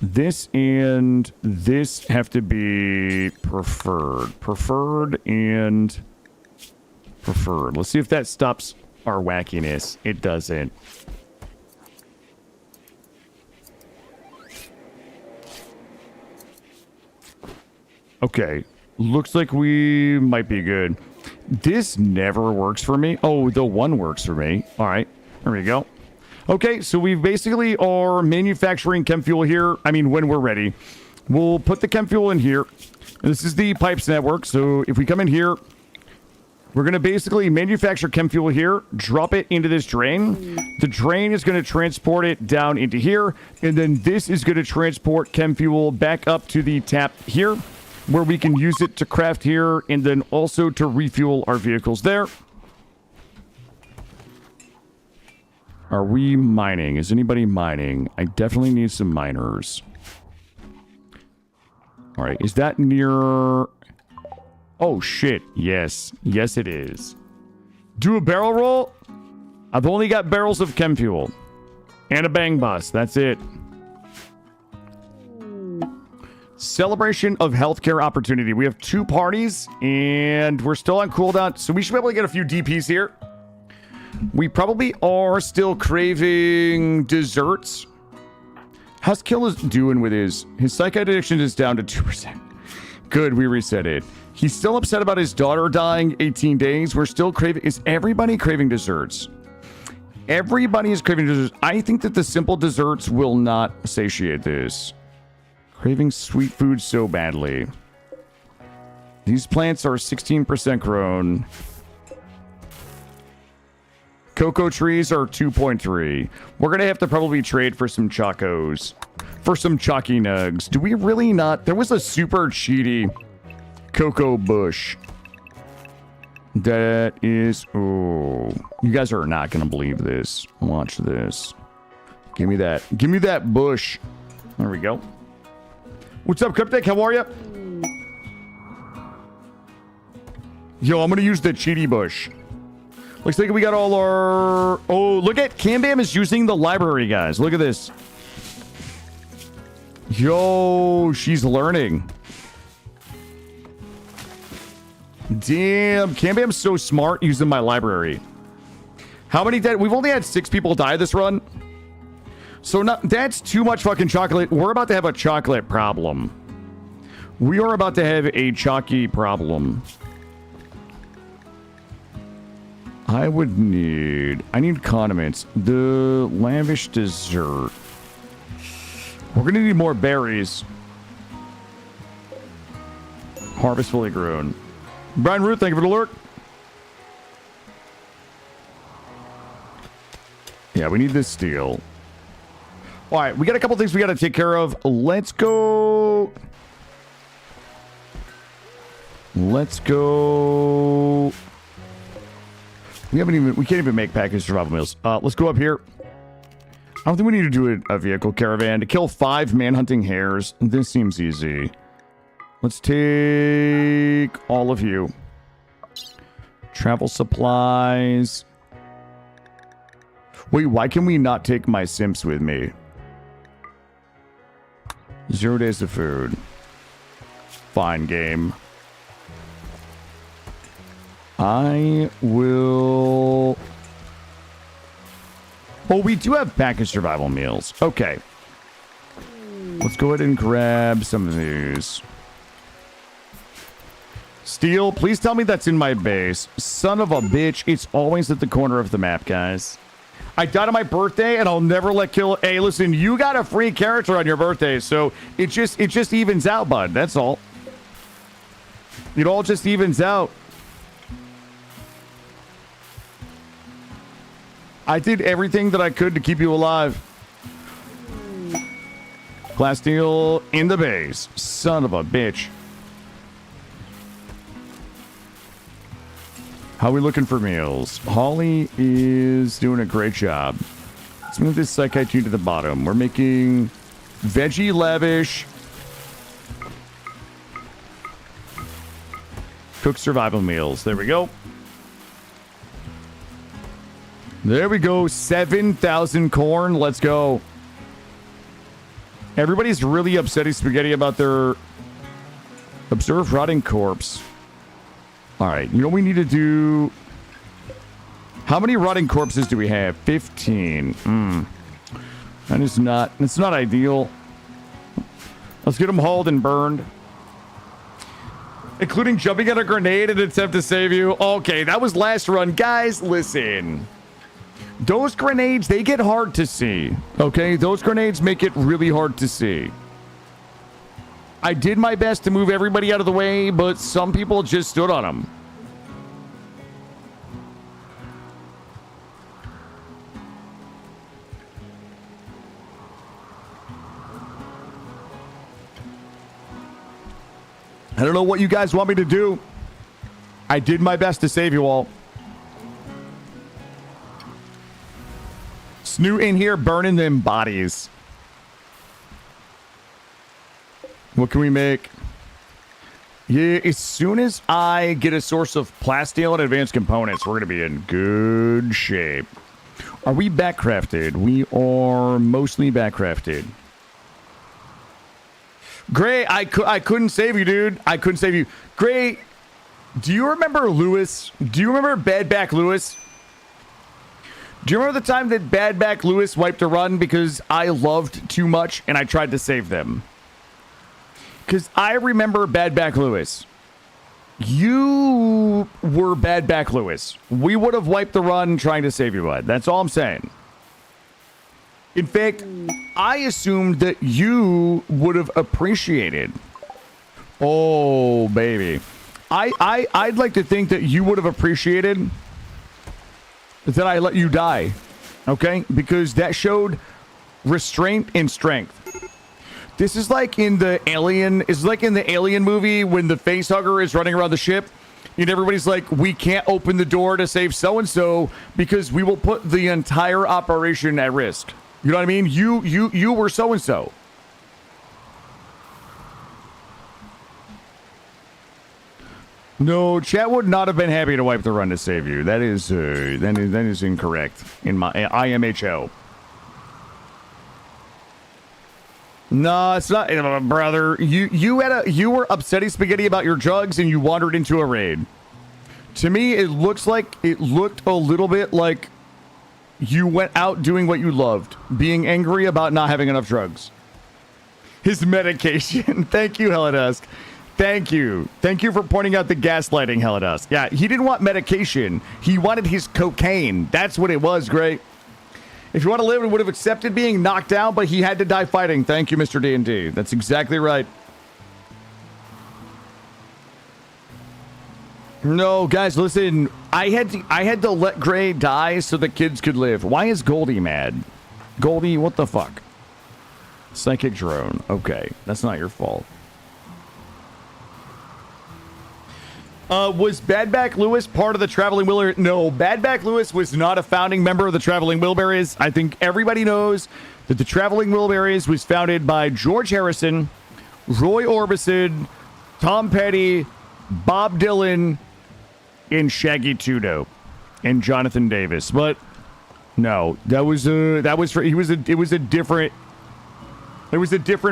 This and this have to be preferred. Preferred and preferred. Let's see if that stops our wackiness. It doesn't. Okay. Looks like we might be good. This never works for me. Oh, the one works for me. All right. There we go. Okay, so we basically are manufacturing chem fuel here. I mean, when we're ready. We'll put the chem fuel in here. This is the pipes network. So if we come in here, we're going to basically manufacture chem fuel here, drop it into this drain. The drain is going to transport it down into here. And then this is going to transport chem fuel back up to the tap here, where we can use it to craft here and then also to refuel our vehicles there. Are we mining? Is anybody mining? I definitely need some miners. All right, is that near... Oh, shit. Yes. Yes, it is. Do a barrel roll? I've only got barrels of chem fuel. And a bang bus. That's it. Celebration of healthcare opportunity. We have 2 parties, and we're still on cooldown, so we should be able to get a few DPs here. We probably are still craving desserts. How's Kill doing with his psych addiction is down to 2%. Good, we reset it. He's still upset about his daughter dying 18 days. We're still craving... Is everybody craving desserts? Everybody is craving desserts. I think that the simple desserts will not satiate this. Craving sweet food so badly. These plants are 16% grown. Cocoa trees are 2.3. We're going to have to probably trade for some chocos. For some chalky nugs. Do we really not... There was a super cheaty cocoa bush. That is... Oh. You guys are not going to believe this. Watch this. Give me that. Give me that bush. There we go. What's up, Cryptic? How are you? Yo, I'm going to use the cheaty bush. Looks like we got all our... Oh, look at... Cam Bam is using the library, guys. Look at this. Yo, she's learning. Damn, Cam Bam's so smart using my library. How many dead? We've only had 6 people die this run. So not, that's too much fucking chocolate. We're about to have a chocolate problem. We are about to have a chalky problem. I need condiments. The lavish dessert. We're gonna need more berries. Harvest fully grown. Brian Root, thank you for the alert. Yeah, we need this steel. All right, we got a couple things we got to take care of. Let's go. Let's go. We can't even make packaged survival meals. Let's go up here. I don't think we need to do a vehicle caravan to kill 5 manhunting hares. This seems easy. Let's take all of you. Travel supplies. Wait, why can we not take my simps with me? 0 days of food. Fine, game. I will... Oh, we do have packaged survival meals. Okay. Let's go ahead and grab some of these. Steel, please tell me that's in my base. Son of a bitch. It's always at the corner of the map, guys. I died on my birthday, and I'll never let kill... Hey, listen, you got a free character on your birthday, so it just evens out, bud. That's all. It all just evens out. I did everything that I could to keep you alive. Glass steel in the base. Son of a bitch. How are we looking for meals? Holly is doing a great job. Let's move this Psychite to the bottom. We're making veggie lavish. Cooked survival meals. There we go. There we go. 7,000 corn. Let's go. Everybody's really upsetting spaghetti about their observed rotting corpse. All right. You know what we need to do? How many rotting corpses do we have? 15. That's not ideal. Let's get them hauled and burned. Including jumping at a grenade in an attempt to save you. Okay, that was last run. Guys, listen. Those grenades, they get hard to see. Okay, those grenades make it really hard to see. I did my best to move everybody out of the way, but some people just stood on them. I don't know what you guys want me to do. I did my best to save you all. Snoot in here burning them bodies. What can we make? Yeah, as soon as I get a source of plasteel and advanced components, we're going to be in good shape. Are we backcrafted? We are mostly backcrafted. Gray, I couldn't save you, dude. I couldn't save you. Gray, do you remember Lewis? Do you remember Badback Lewis? Do you remember the time that Badback Lewis wiped a run because I loved too much and I tried to save them? Because I remember Badback Lewis. You were Badback Lewis. We would have wiped the run trying to save you, bud. That's all I'm saying. In fact, I assumed that you would have appreciated. Oh, baby. I'd like to think that you would have appreciated that I let you die. Okay? Because that showed restraint and strength. This is like in the Alien. It's like in the Alien movie when the facehugger is running around the ship. And everybody's like, we can't open the door to save so-and-so because we will put the entire operation at risk. You know what I mean? You were so-and-so. No, chat would not have been happy to wipe the run to save you. That is incorrect in my IMHO. No, it's not, brother. You were upsetting spaghetti about your drugs and you wandered into a raid. To me, it looked a little bit like you went out doing what you loved, being angry about not having enough drugs. His medication. Thank you, Helidusk. Thank you. Thank you for pointing out the gaslighting, Helidusk. Yeah, he didn't want medication. He wanted his cocaine. That's what it was, Gray. If you want to live, he would have accepted being knocked out, but he had to die fighting. Thank you, Mr. D&D. That's exactly right. No, guys, listen. I had to let Gray die so the kids could live. Why is Goldie mad? Goldie, what the fuck? Psychic drone. Okay, that's not your fault. Was Badback Lewis part of the Traveling Wilburys? No, Badback Lewis was not a founding member of the Traveling Wilburys. I think everybody knows that the Traveling Wilburys was founded by George Harrison, Roy Orbison, Tom Petty, Bob Dylan, and Shaggy Two Dope, and Jonathan Davis. But No, that was for it was a different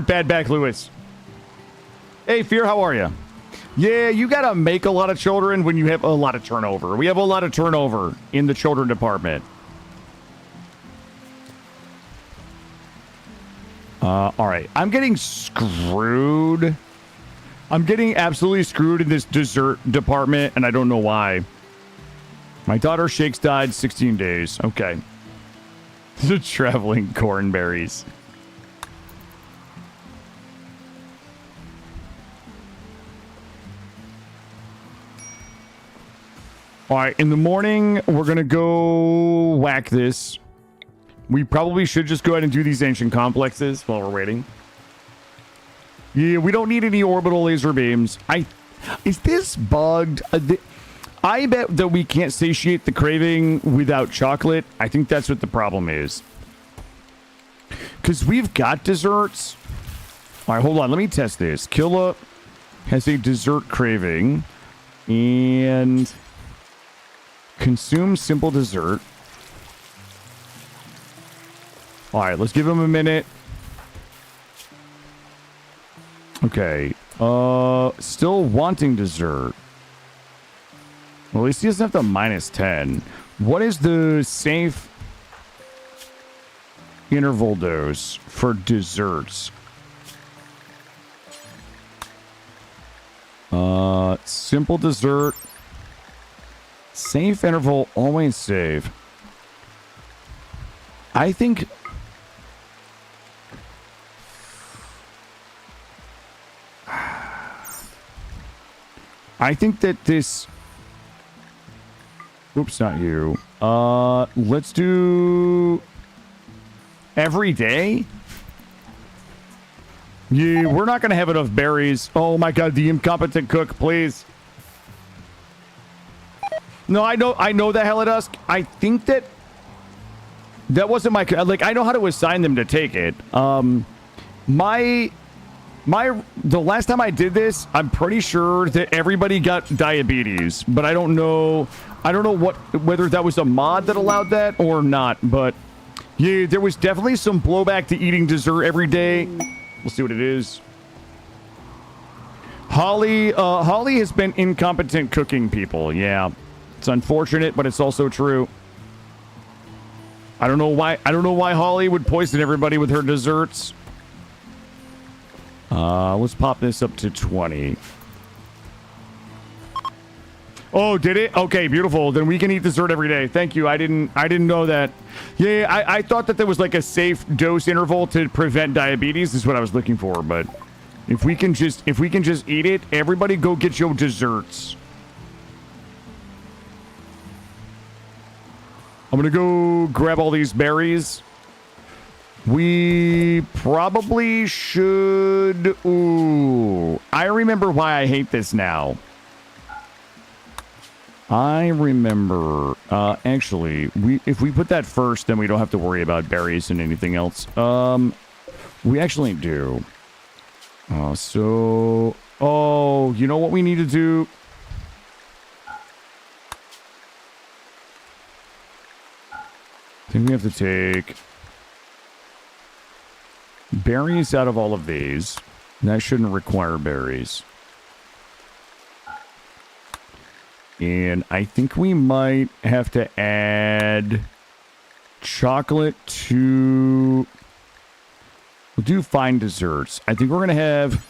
Bad Back Lewis. Hey, Fear, how are you? Yeah, you gotta make a lot of children when you have a lot of turnover. We have a lot of turnover in the children department. All right, I'm getting screwed. I'm getting absolutely screwed in this dessert department, and I don't know why. My daughter Shakes died 16 days. Okay. The traveling cornberries. All right, in the morning, we're going to go whack this. We probably should just go ahead and do these ancient complexes while we're waiting. Yeah, we don't need any orbital laser beams. Is this bugged? I bet that we can't satiate the craving without chocolate. I think that's what the problem is. Because we've got desserts. All right, hold on. Let me test this. Killa has a dessert craving. And consume simple dessert. All right, let's give him a minute. Okay. Still wanting dessert. Well, at least he doesn't have the -10. What is the safe interval dose for desserts? Simple dessert. Safe interval, always save. I think... I think that this... Oops, not you. Let's do... every day? Yeah, we're not going to have enough berries. Oh my god, the incompetent cook, please. No, I know that, Helidusk. I think that... that wasn't my... like, I know how to assign them to take it. The last time I did this, I'm pretty sure that everybody got diabetes, but I don't know whether that was a mod that allowed that or not, but yeah, there was definitely some blowback to eating dessert every day. We'll see what it is. Holly has been incompetent cooking people. Yeah, it's unfortunate, but it's also true. I don't know why Holly would poison everybody with her desserts. Let's pop this up to 20. Oh, did it? Okay, beautiful. Then we can eat dessert every day. Thank you. I didn't know that. Yeah, I thought that there was like a safe dose interval to prevent diabetes is what I was looking for, but if we can just eat it, everybody go get your desserts. I'm gonna go grab all these berries. We probably should... Ooh. I remember why I hate this now. I remember... actually, if we put that first, then we don't have to worry about berries and anything else. We actually do. So... Oh, you know what we need to do? I think we have to take... berries out of all of these. That shouldn't require berries. And I think we might have to add chocolate to... We'll do fine desserts. I think we're going to have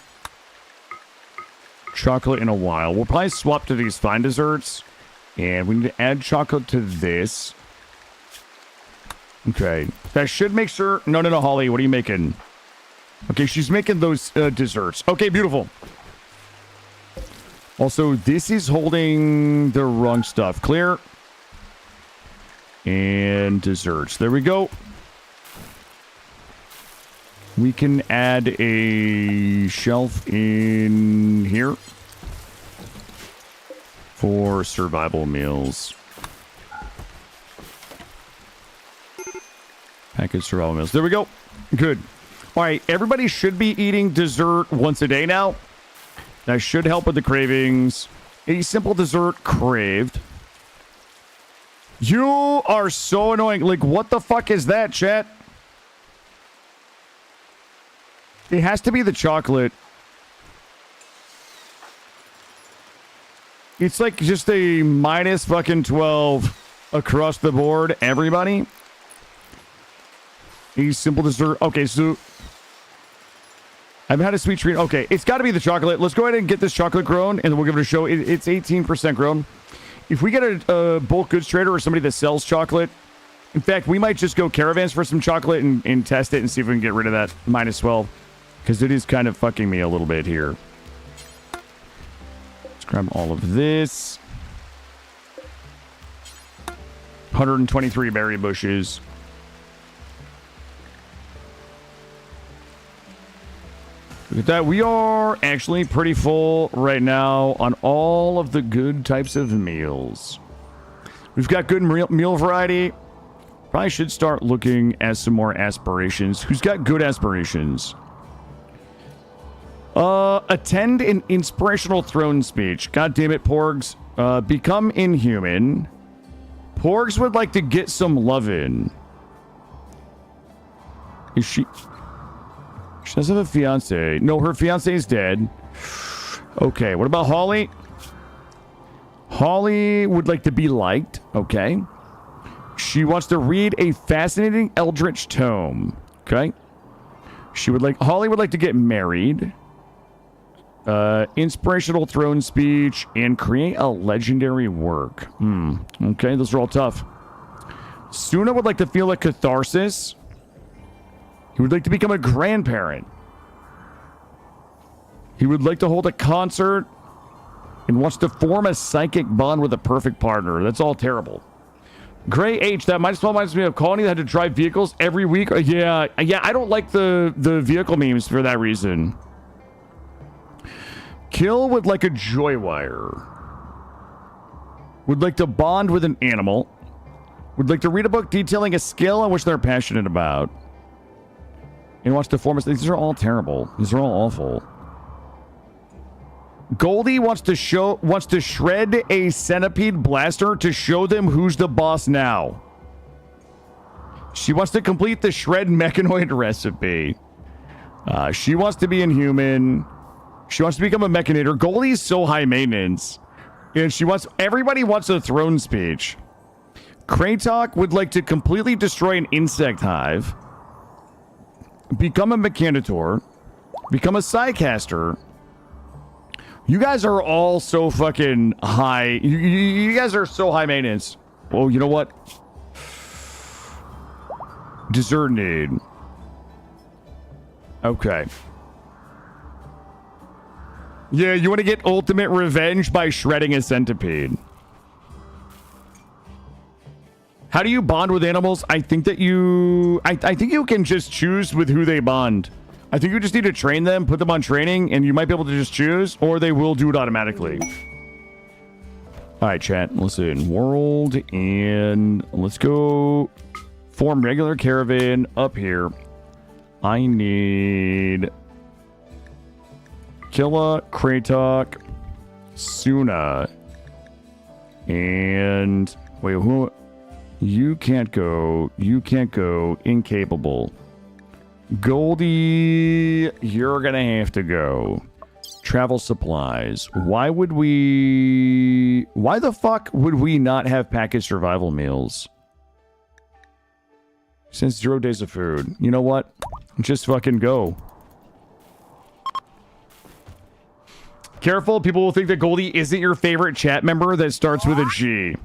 chocolate in a while. We'll probably swap to these fine desserts. And we need to add chocolate to this. Okay. That should make sure... No, Holly. What are you making? Okay, she's making those desserts. Okay, beautiful. Also, this is holding the wrong stuff. Clear. And desserts. There we go. We can add a shelf in here for survival meals. Package survival meals. There we go. Good. All right, everybody should be eating dessert once a day now. That should help with the cravings. A simple dessert craved. You are so annoying. Like, what the fuck is that, chat? It has to be the chocolate. It's like just a minus fucking 12 across the board, everybody. A simple dessert. Okay, so I've had a sweet treat. Okay, it's got to be the chocolate. Let's go ahead and get this chocolate grown, and then we'll give it a show. It's 18% grown. If we get a bulk goods trader or somebody that sells chocolate, in fact, we might just go caravans for some chocolate and test it and see if we can get rid of that minus 12, because it is kind of fucking me a little bit here. Grab all of this. 123 berry bushes. Look at that. We are actually pretty full right now on all of the good types of meals. We've got good meal variety. Probably should start looking at some more aspirations. Who's got good aspirations? Attend an inspirational throne speech. God damn it, Porgs. Become inhuman. Porgs would like to get some lovin'. Is she... She doesn't have a fiance. No, her fiance is dead. Okay, what about Holly? Holly would like to be liked. Okay. She wants to read a fascinating eldritch tome. Okay. Holly would like to get married. Inspirational throne speech, and create a legendary work. Okay, those are all tough. Suna would like to feel a catharsis. He would like to become a grandparent. He would like to hold a concert and wants to form a psychic bond with a perfect partner. That's all terrible. Gray H, that might as well reminds me of Colony that had to drive vehicles every week. Yeah, I don't like the vehicle memes for that reason. Kill would like a joy wire. Would like to bond with an animal. Would like to read a book detailing a skill on which they're passionate about. And wants to form a... These are all terrible. These are all awful. Goldie wants to shred a centipede blaster to show them who's the boss now. She wants to complete the shred mechanoid recipe. She wants to be inhuman. She wants to become a mechanator. Goldie's so high maintenance. And everybody wants a throne speech. Kratok would like to completely destroy an insect hive. Become a mechanitor. Become a psycaster. You guys are all so fucking high. You guys are so high maintenance. Oh, you know what? Dessert need. Okay. Yeah, you want to get ultimate revenge by shredding a centipede. How do you bond with animals? I think that I think you can just choose with who they bond. I think you just need to train them, put them on training, and you might be able to just choose, or they will do it automatically. All right, chat. Listen, world, and let's go form regular caravan up here. I need Killa, Kratok, Suna, and wait, who? You can't go. You can't go. Incapable. Goldie, you're gonna have to go. Travel supplies. Why the fuck would we not have packaged survival meals? Since 0 days of food. You know what? Just fucking go. Careful, people will think that Goldie isn't your favorite chat member that starts with a G.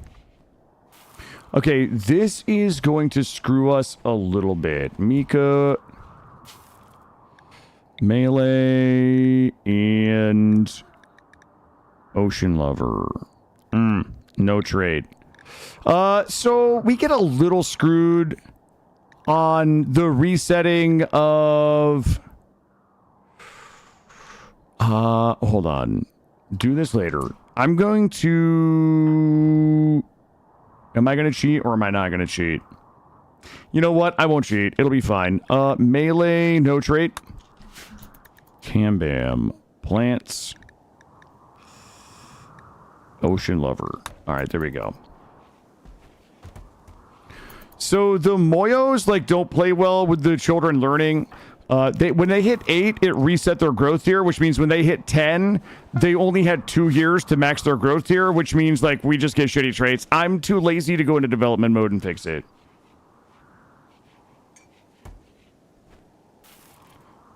Okay, this is going to screw us a little bit. Mika, melee, and ocean lover. No trade. So we get a little screwed on the resetting of... hold on. Do this later. I'm going to... Am I going to cheat or am I not going to cheat? You know what? I won't cheat. It'll be fine. Melee, no trait. Cam-bam. Plants. Ocean lover. All right, there we go. So the Moyos like don't play well with the children learning. When they hit 8, it reset their growth tier, which means when they hit 10, they only had 2 years to max their growth tier, which means like we just get shitty traits. I'm too lazy to go into development mode and fix it.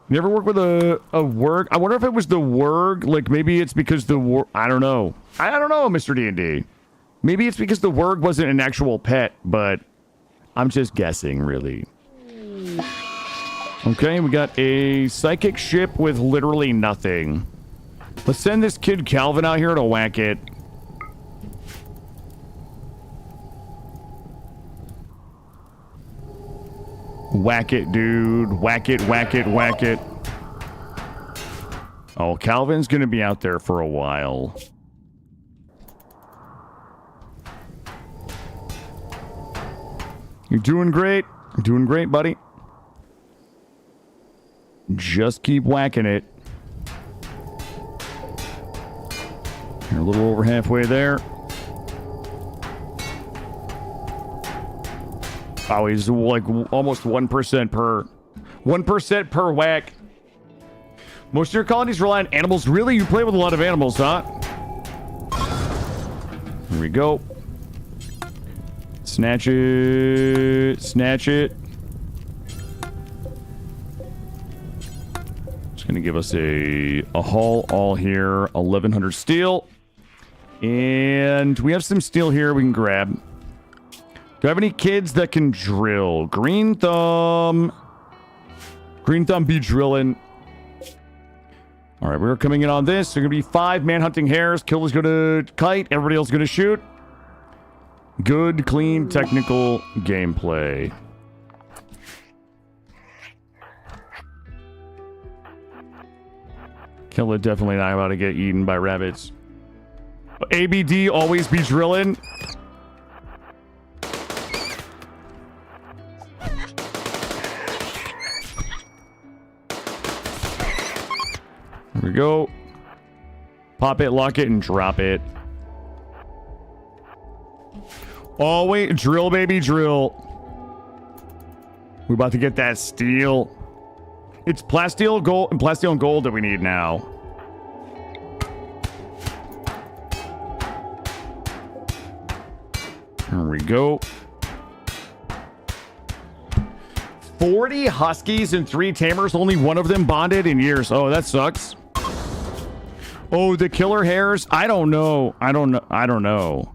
You ever work with a Wurg? I wonder if it was the Wurg. Like maybe it's because the Wurg. I don't know. I don't know, Mr. D&D. Maybe it's because the Wurg wasn't an actual pet, but I'm just guessing, really. Okay, we got a psychic ship with literally nothing. Let's send this kid Calvin out here to whack it. Whack it, dude. Whack it, whack it, whack it. Oh, Calvin's gonna be out there for a while. You're doing great. You're doing great, buddy. Just keep whacking it. You're a little over halfway there. Oh, he's like almost 1% per whack. Most of your colonies rely on animals. Really? You play with a lot of animals, huh? Here we go. Snatch it. Snatch it. It's going to give us a haul all here. 1,100 steel. And we have some steel here we can grab. Do I have any kids that can drill? Green Thumb. Green Thumb be drilling. All right, we're coming in on this. There's going to be 5 man-hunting hares. Killer's going to kite. Everybody else is going to shoot. Good, clean, technical gameplay. Killer definitely not about to get eaten by rabbits. ABD always be drilling. Here we go. Pop it, lock it, and drop it. Oh, wait. Drill, baby, drill. We're about to get that steel. It's plasteel, gold, and plasteel and gold that we need now. Here we go. 40 huskies and 3 tamers. Only one of them bonded in years. Oh, that sucks. Oh, the killer hares? I don't know. I don't know.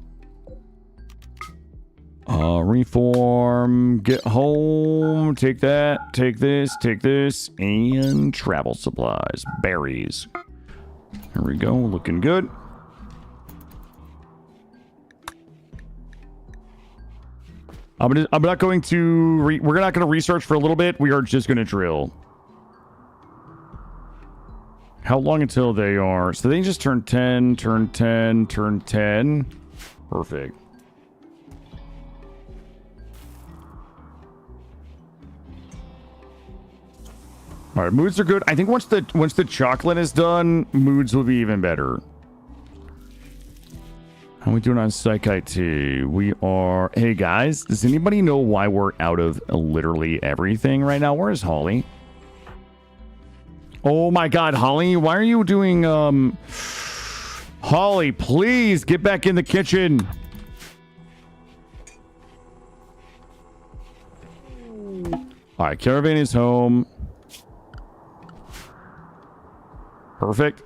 Reform. Get home. Take that. Take this. Take this. And travel supplies. Berries. Here we go. Looking good. I'm not going to... we're not going to research for a little bit. We are just going to drill. How long until they are... So they just turn 10, turn 10, turn 10. Perfect. All right, moods are good. I think once the chocolate is done, moods will be even better. How are we doing on Psychite T? We are... Hey, guys, does anybody know why we're out of literally everything right now? Where is Holly? Oh, my God, Holly, why are you doing... Holly, please, get back in the kitchen. All right, caravan is home. Perfect.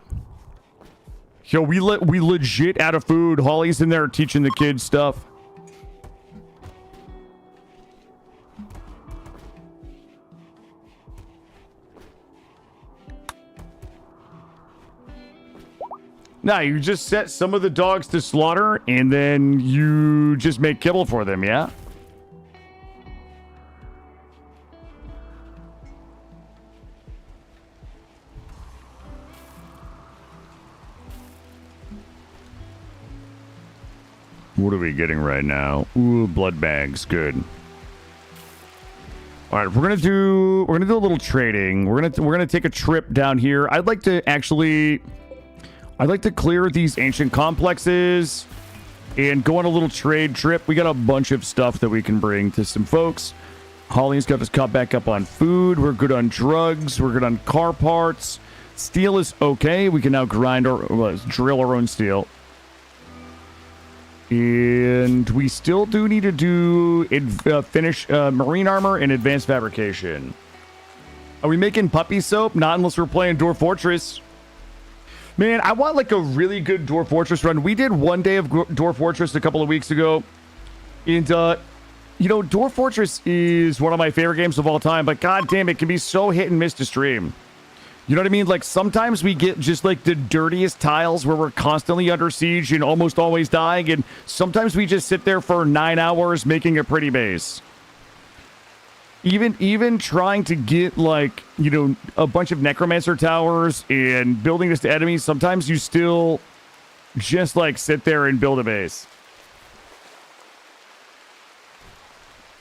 Yo, we legit out of food. Holly's in there teaching the kids stuff. Now, you just set some of the dogs to slaughter, and then you just make kibble for them, yeah? What are we getting right now? Ooh, blood bags. Good. All right, we're gonna do a little trading. We're gonna take a trip down here. I'd like to clear these ancient complexes and go on a little trade trip. We got a bunch of stuff that we can bring to some folks. Holly's got us caught back up on food. We're good on drugs. We're good on car parts. Steel is okay. We can now drill our own steel. And we still do need to do finish marine armor and advanced fabrication. Are we making puppy soap? Not unless we're playing Dwarf Fortress. Man, I want like a really good Dwarf Fortress run. We did one day of Dwarf Fortress a couple of weeks ago. And, you know, Dwarf Fortress is one of my favorite games of all time. But goddamn, it can be so hit and miss to stream. You know what I mean? Like, sometimes we get just, like, the dirtiest tiles where we're constantly under siege and almost always dying. And sometimes we just sit there for 9 hours making a pretty base. Even trying to get, like, you know, a bunch of Necromancer towers and building this to enemies, sometimes you still just, like, sit there and build a base.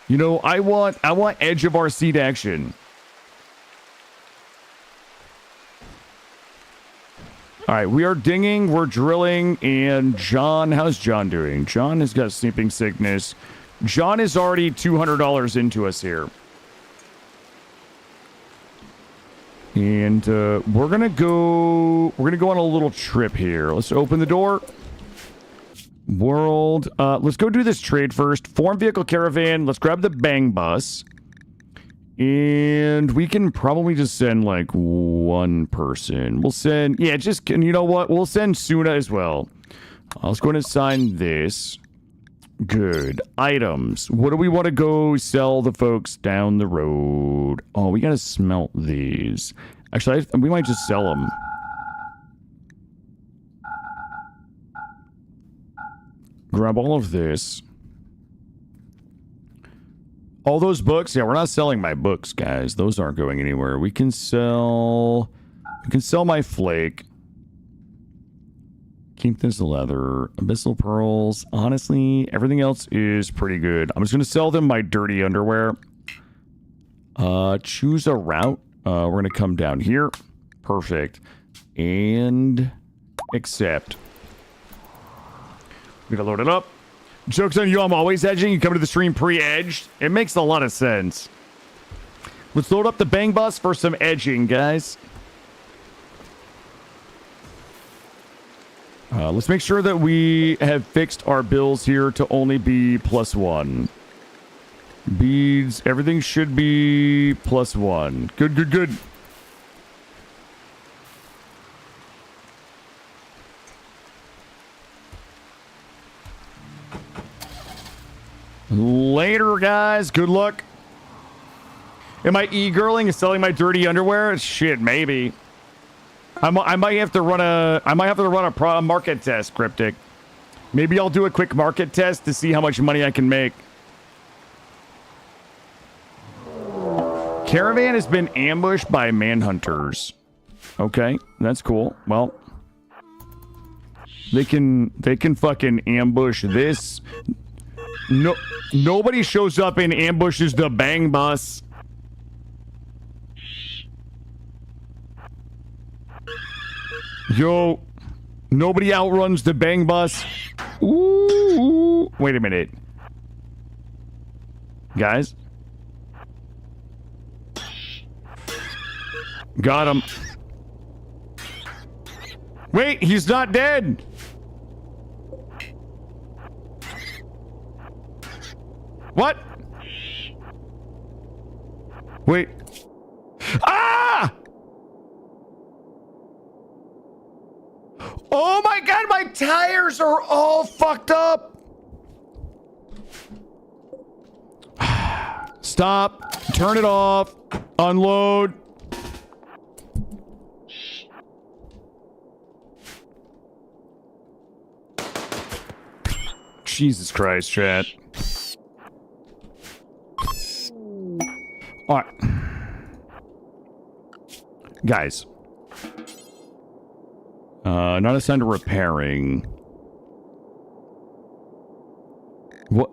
You know, I want edge of our seat action. All right, we are dinging, we're drilling, and John, how's John doing? John has got sleeping sickness. John is already $200 into us here. And we're gonna go on a little trip here. Let's open the door. World, let's go do this trade first. Form vehicle caravan, let's grab the bang bus. And we can probably just send, like, one person. We'll send... Yeah, just... You know what? We'll send Suna as well. Let's go ahead and sign this. Good. Items. What do we want to go sell the folks down the road? Oh, we gotta smelt these. Actually, we might just sell them. Grab all of this. All those books? Yeah, we're not selling my books, guys. Those aren't going anywhere. We can sell my flake. Keep this leather. Abyssal pearls. Honestly, everything else is pretty good. I'm just going to sell them my dirty underwear. Choose a route. We're going to come down here. Perfect. And accept. We're going to load it up. Joke's on you, I'm always edging. You come to the stream pre-edged. It makes a lot of sense. Let's load up the bang bus for some edging, guys. Let's make sure that we have fixed our bills here to only be +1. Beads, everything should be +1. Good, good, good. Later, guys. Good luck. Am I e-girling and selling my dirty underwear? Shit, maybe. I might have to run a market test, Cryptic. Maybe I'll do a quick market test to see how much money I can make. Caravan has been ambushed by manhunters. Okay, that's cool. Well, they can fucking ambush this. No, nobody shows up and ambushes the bang bus. Yo, nobody outruns the bang bus. Ooh, wait a minute. Guys. Got him. Wait, he's not dead. What? Wait. Ah! Oh my god, my tires are all fucked up. Stop. Turn it off. Unload. Jesus Christ, chat. All right. Guys. Not assigned to repairing. What?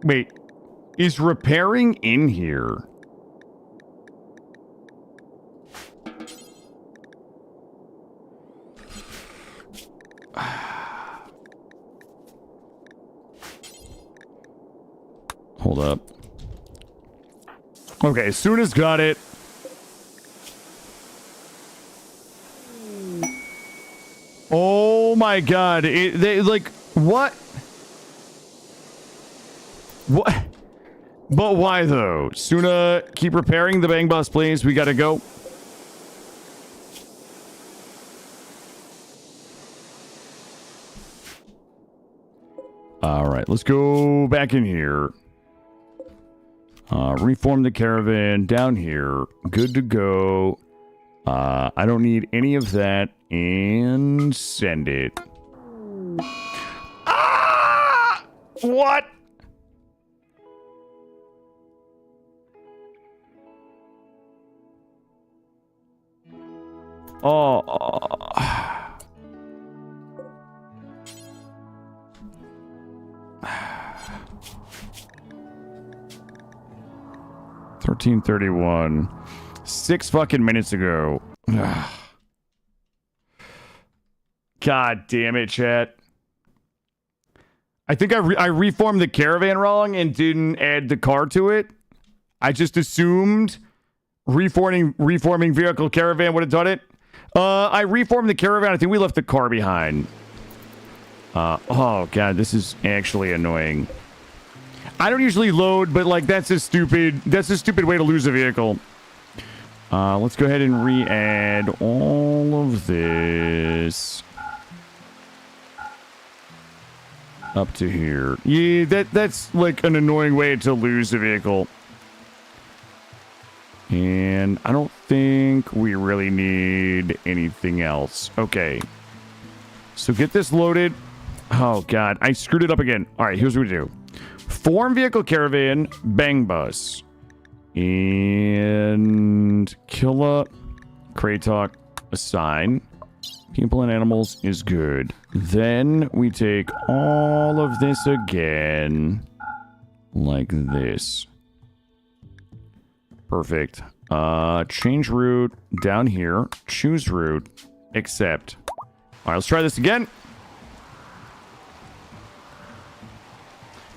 Wait. Is repairing in here? Hold up. Okay, as soon as got it. Oh my god. They, like, what? What? But why, though? Suna, keep repairing the bang bus, please. We gotta go. Alright, let's go back in here. Reform the caravan down here. Good to go. I don't need any of that. And send it. Ah! What? Oh. $13.31. 6 fucking minutes ago. God damn it, chat. I think I reformed the caravan wrong and didn't add the car to it. I just assumed reforming vehicle caravan would have done it. I reformed the caravan. I think we left the car behind. Oh god, this is actually annoying. I don't usually load, but like that's a stupid way to lose a vehicle. Let's go ahead and re-add all of this up to here. Yeah, that's like an annoying way to lose a vehicle. And I don't think we really need anything else. Okay. So get this loaded. Oh, God. I screwed it up again. All right, here's what we do. Form vehicle caravan, bang bus. And Killa, Kratok, assign. People and animals is good. Then we take all of this again. Like this. Perfect. Change route down here. Choose route. Accept. All right, let's try this again.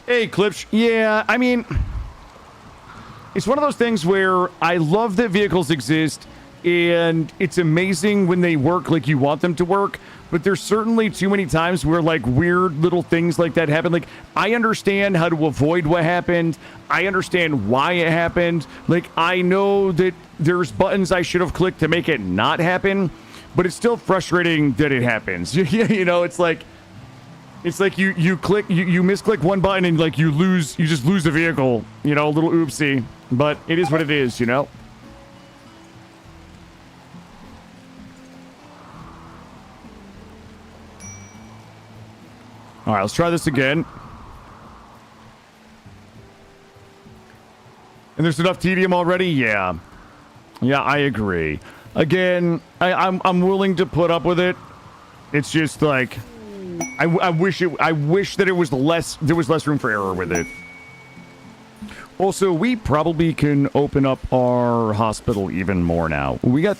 Hey, Clips. Yeah, I mean, it's one of those things where I love that vehicles exist, and it's amazing when they work like you want them to work, but there's certainly too many times where, like, weird little things like that happen. Like, I understand how to avoid what happened. I understand why it happened. Like, I know that there's buttons I should have clicked to make it not happen, but it's still frustrating that it happens. You know, it's like you misclick one button and, like, you just lose the vehicle. You know, a little oopsie. But it is what it is, you know? All right, let's try this again. And there's enough tedium already? Yeah. Yeah, I agree. Again, I'm willing to put up with it. It's just like I wish that there was less room for error with it. Also, we probably can open up our hospital even more now. We got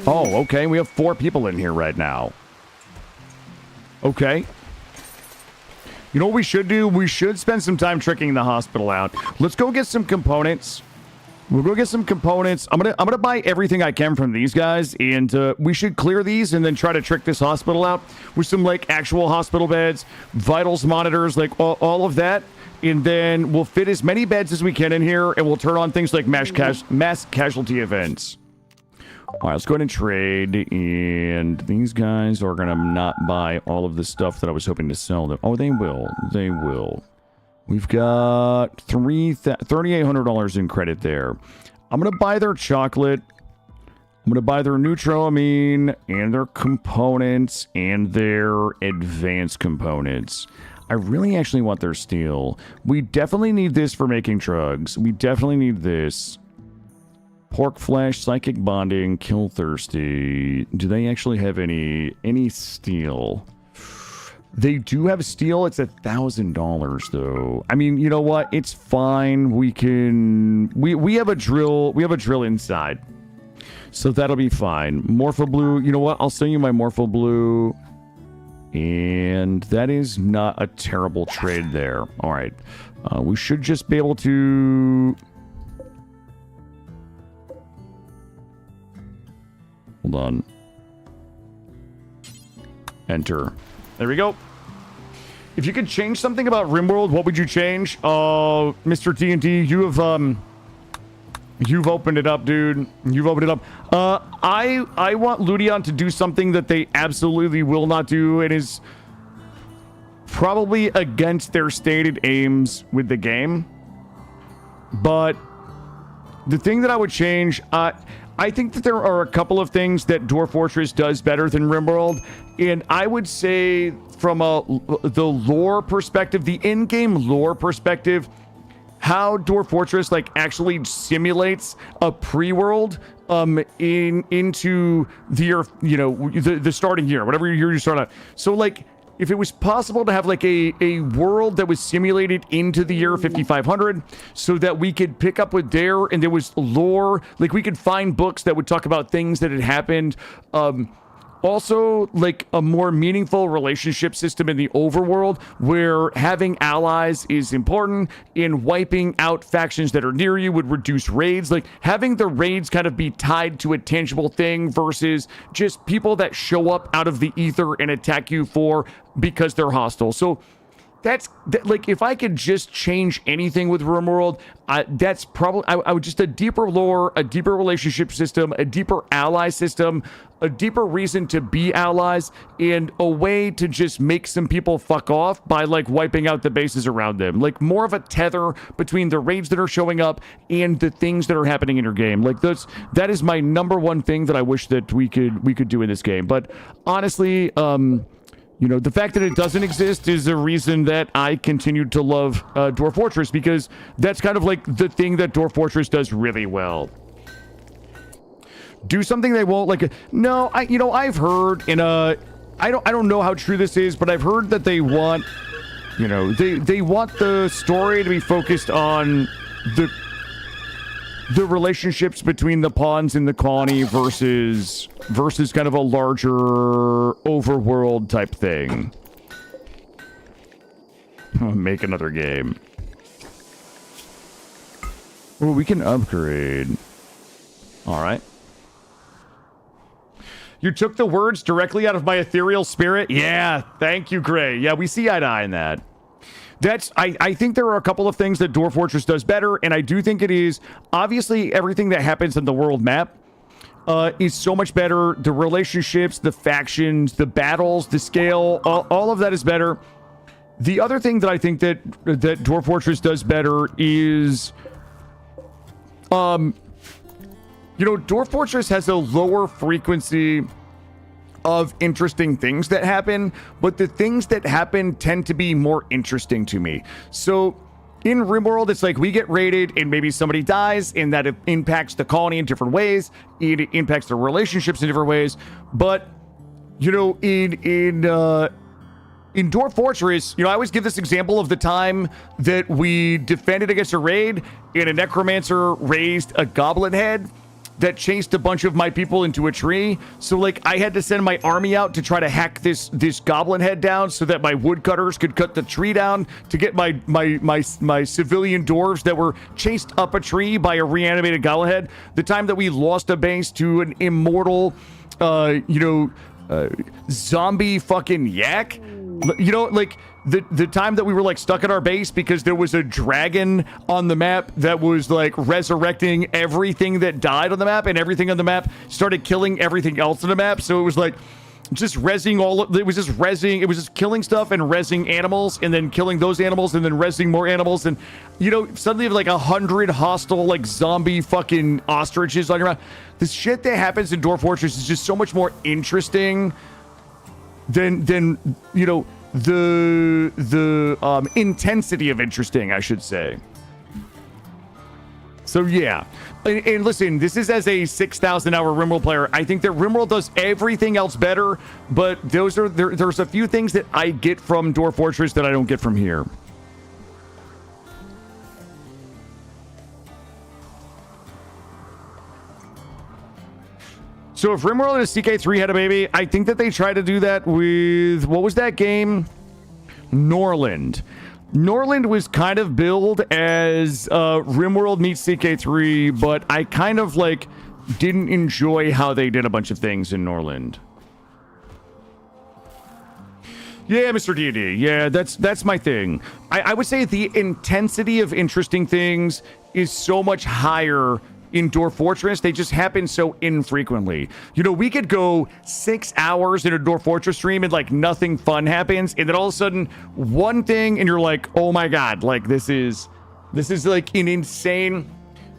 oh, okay. We have 4 people in here right now. Okay. You know what we should do? We should spend some time tricking the hospital out. Let's go get some components. We'll go get some components. I'm gonna buy everything I can from these guys, and we should clear these and then try to trick this hospital out with some, like, actual hospital beds, vitals monitors, like all of that. And then we'll fit as many beds as we can in here, and we'll turn on things like mass casualty events. All right, let's go ahead and trade. And these guys are going to not buy all of the stuff that I was hoping to sell them. Oh, they will. They will. We've got $3,800 in credit there. I'm going to buy their chocolate. I'm going to buy their neutroamine and their components and their advanced components. I really actually want their steel. We definitely need this for making drugs. We definitely need this. Pork flesh, psychic bonding, kill thirsty. Do they actually have any steel? They do have steel. It's $1,000 though. I mean, you know what? It's fine. We have a drill. We have a drill inside, so that'll be fine. Morpho blue. You know what? I'll send you my Morpho blue. And that is not a terrible trade there. All right. We should just be able to... Hold on. Enter. There we go. If you could change something about RimWorld, what would you change? Mr. D&D, you've opened it up, dude. You've opened it up. I want Ludion to do something that they absolutely will not do. It is probably against their stated aims with the game. But the thing that I would change, I think that there are a couple of things that Dwarf Fortress does better than RimWorld. And I would say from the lore perspective, the in-game lore perspective, how Dwarf Fortress like actually simulates a pre-world into the year, you know, the starting year, whatever year you start out. So like if it was possible to have like a world that was simulated into the year 5500 so that we could pick up with there and there was lore, like we could find books that would talk about things that had happened. Also, like a more meaningful relationship system in the overworld where having allies is important, and wiping out factions that are near you would reduce raids. Like having the raids kind of be tied to a tangible thing versus just people that show up out of the ether and attack you because they're hostile. So that's like if I could just change anything with RimWorld, that's probably I would just a deeper lore, a deeper relationship system, a deeper ally system, a deeper reason to be allies, and a way to just make some people fuck off by like wiping out the bases around them. Like more of a tether between the raids that are showing up and the things that are happening in your game. Like that is my number one thing that I wish that we could do in this game. But honestly, you know, the fact that it doesn't exist is a reason that I continued to love Dwarf Fortress, because that's kind of like the thing that Dwarf Fortress does really well. Do something they won't like. No, I've heard in a, I don't know how true this is, but I've heard that they want, you know, they want the story to be focused on the relationships between the pawns in the colony versus kind of a larger overworld type thing. Make another game. Oh, we can upgrade. All right. You took the words directly out of my ethereal spirit? Yeah, thank you, Gray. Yeah, we see eye to eye in that. I think there are a couple of things that Dwarf Fortress does better, and I do think it is, obviously, everything that happens in the world map is so much better. The relationships, the factions, the battles, the scale, all of that is better. The other thing that I think that Dwarf Fortress does better is, you know, Dwarf Fortress has a lower frequency of interesting things that happen, but the things that happen tend to be more interesting to me. So in RimWorld, it's like we get raided and maybe somebody dies, and that impacts the colony in different ways. It impacts the relationships in different ways. But, you know, in Dwarf Fortress, you know, I always give this example of the time that we defended against a raid and a necromancer raised a goblin head that chased a bunch of my people into a tree. So like I had to send my army out to try to hack this goblin head down so that my woodcutters could cut the tree down to get my civilian dwarves that were chased up a tree by a reanimated goblin head. The time that we lost a base to an immortal zombie fucking yak. You know, like the time that we were like stuck at our base because there was a dragon on the map that was like resurrecting everything that died on the map, and everything on the map started killing everything else on the map. So it was like just rezzing it was just killing stuff and rezzing animals, and then killing those animals, and then rezzing more animals, and you know, suddenly like 100 hostile like zombie fucking ostriches on your map. This shit that happens in Dwarf Fortress is just so much more interesting than you know, the intensity of interesting, I should say. So yeah, and listen, this is as a 6,000 hour RimWorld player. I think that RimWorld does everything else better, but there's a few things that I get from Dwarf Fortress that I don't get from here. So if RimWorld and CK3 had a baby, I think that they tried to do that with, what was that game? Norland. Norland was kind of billed as RimWorld meets CK3, but I kind of like didn't enjoy how they did a bunch of things in Norland. Yeah, Mr. D&D. Yeah, that's my thing. I would say the intensity of interesting things is so much higher in Dwarf Fortress. They just happen so infrequently. You know, we could go 6 hours in a Dwarf Fortress stream and like nothing fun happens, and then all of a sudden one thing and you're like, oh my god, like this is like an insane.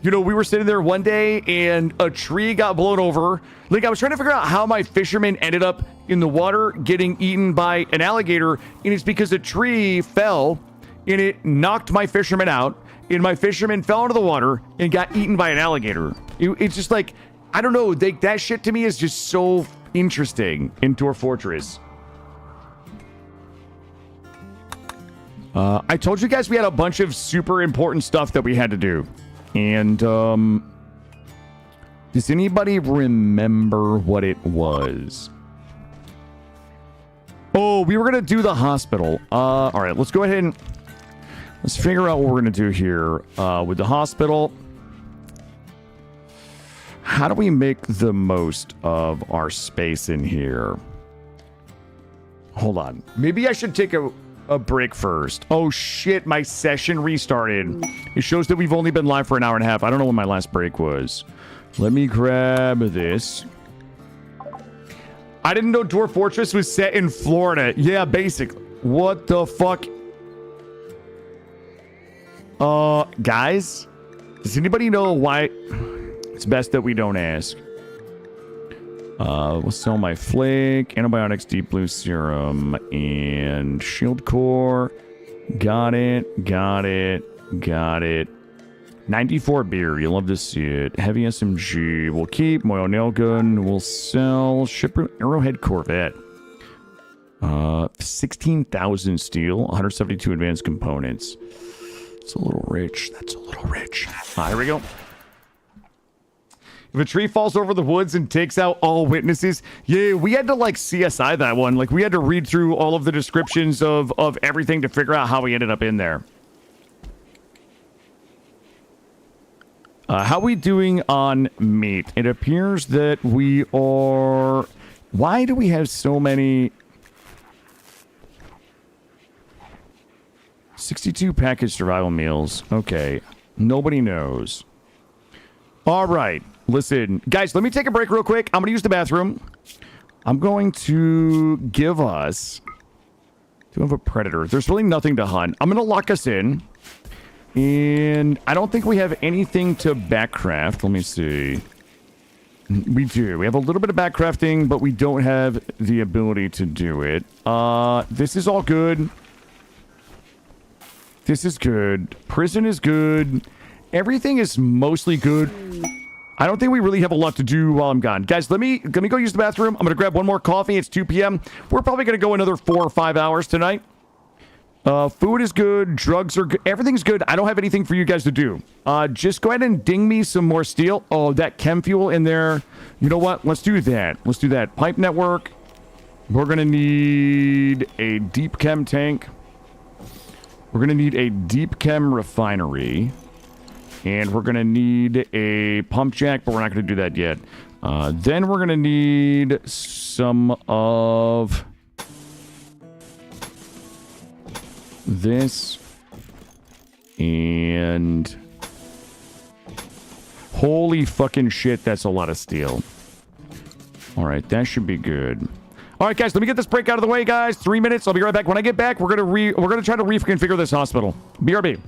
You know, we were sitting there one day and a tree got blown over. Like I was trying to figure out how my fisherman ended up in the water getting eaten by an alligator, and it's because a tree fell and it knocked my fisherman out. And my fisherman fell into the water and got eaten by an alligator. It's just like, I don't know, that shit to me is just so interesting in Dwarf Fortress. I told you guys we had a bunch of super important stuff that we had to do. And, does anybody remember what it was? Oh, we were going to do the hospital. All right, let's go ahead and let's figure out what we're going to do here with the hospital. How do we make the most of our space in here? Hold on. Maybe I should take a break first. Oh, shit. My session restarted. It shows that we've only been live for an hour and a half. I don't know when my last break was. Let me grab this. I didn't know Dwarf Fortress was set in Florida. Yeah, basically. What the fuck? Guys, does anybody know why? It's best that we don't ask. We'll sell my flake, antibiotics, deep blue serum, and shield core. Got it, got it, got it. 94 beer, you'll love to see it. Heavy SMG, we'll keep. Moyo nail gun, we'll sell. Shipper arrowhead corvette. 16,000 steel, 172 advanced components. It's a little rich. That's a little rich. Here we go. If a tree falls over the woods and takes out all witnesses, yeah, we had to like CSI that one. Like we had to read through all of the descriptions of everything to figure out how we ended up in there. How are we doing on meat? It appears that we are... Why do we have so many... 62 packaged survival meals. Okay. Nobody knows. All right. Listen. Guys, let me take a break real quick. I'm going to use the bathroom. I'm going to give us... Do we have a predator? There's really nothing to hunt. I'm going to lock us in. And I don't think we have anything to backcraft. Let me see. We do. We have a little bit of backcrafting, but we don't have the ability to do it. This is all good. This is good. Prison is good. Everything is mostly good. I don't think we really have a lot to do while I'm gone. Guys, let me go use the bathroom. I'm going to grab one more coffee. It's 2 p.m. We're probably going to go another 4 or 5 hours tonight. Food is good. Drugs are good. Everything's good. I don't have anything for you guys to do. Just go ahead and ding me some more steel. Oh, that chem fuel in there. You know what? Let's do that. Let's do that. Pipe network. We're going to need a deep chem tank. We're going to need a deep chem refinery. And we're going to need a pump jack, but we're not going to do that yet. Then we're going to need some of... this. And... holy fucking shit, that's a lot of steel. Alright, that should be good. Alright, guys, let me get this break out of the way, guys. 3 minutes. I'll be right back. When I get back, we're gonna try to reconfigure this hospital. BRB.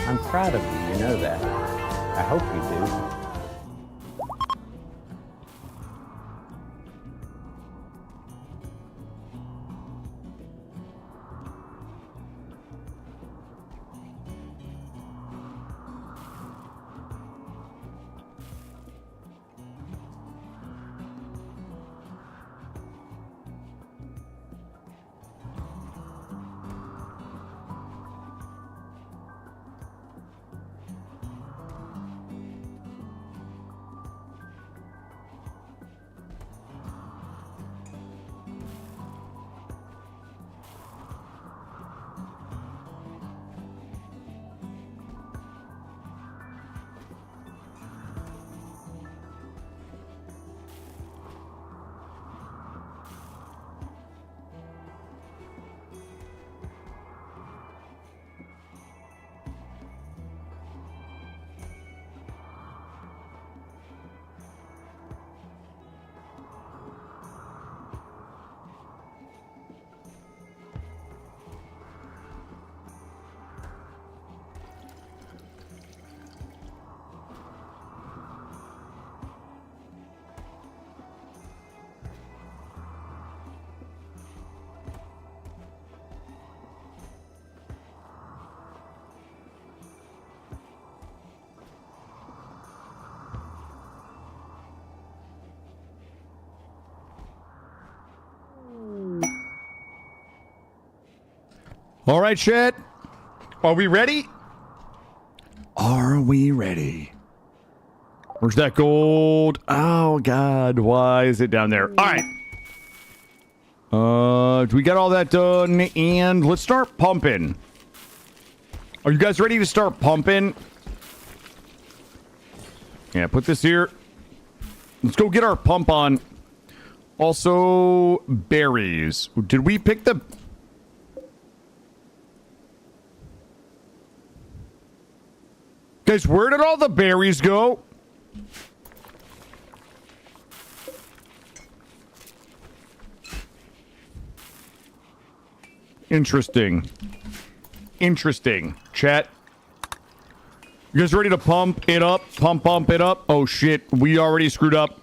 I'm proud of you, you know that. I hope you do. All right, chat. Are we ready? Are we ready? Where's that gold? Oh, God. Why is it down there? All right. We got all that done, and let's start pumping. Are you guys ready to start pumping? Yeah, put this here. Let's go get our pump on. Also, berries. Did we pick the... Guys, where did all the berries go? Interesting. Interesting. Chat. You guys ready to pump it up? Pump it up. Oh, shit. We already screwed up.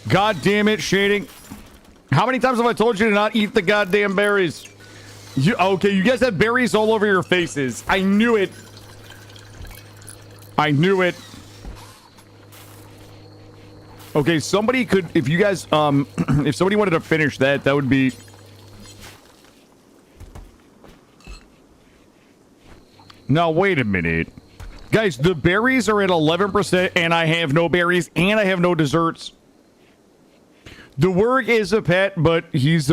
God damn it, Shading. How many times have I told you to not eat the goddamn berries? Okay, you guys have berries all over your faces. I knew it. I knew it. Okay, somebody could, if you guys, if somebody wanted to finish that, that would be... Now, wait a minute. Guys, the berries are at 11%, and I have no berries, and I have no desserts. The Wurg is a pet, but he's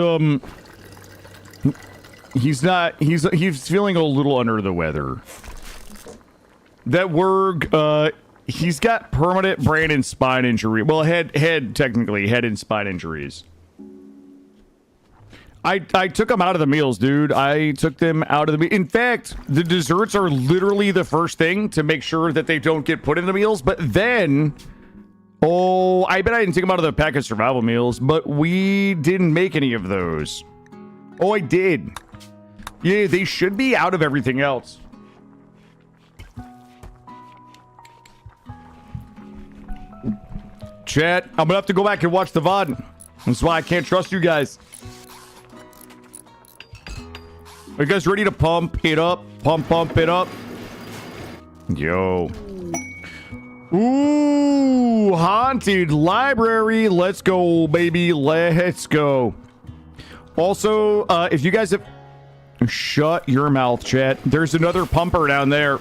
not, he's feeling a little under the weather. That Wurg, he's got permanent brain and spine injury. Well, head, technically, head and spine injuries. I took them out of the meals, dude. I took them out of the... In fact, the desserts are literally the first thing to make sure that they don't get put in the meals. But then... Oh, I bet I didn't take them out of the pack of survival meals, but we didn't make any of those. Oh, I did. Yeah, they should be out of everything else. Chat, I'm gonna have to go back and watch the VOD. That's why I can't trust you guys. Are you guys ready to pump it up? Pump it up. Yo. Ooh, haunted library. Let's go, baby. Let's go. Also, if you guys have... Shut your mouth, chat. There's another pumper down there.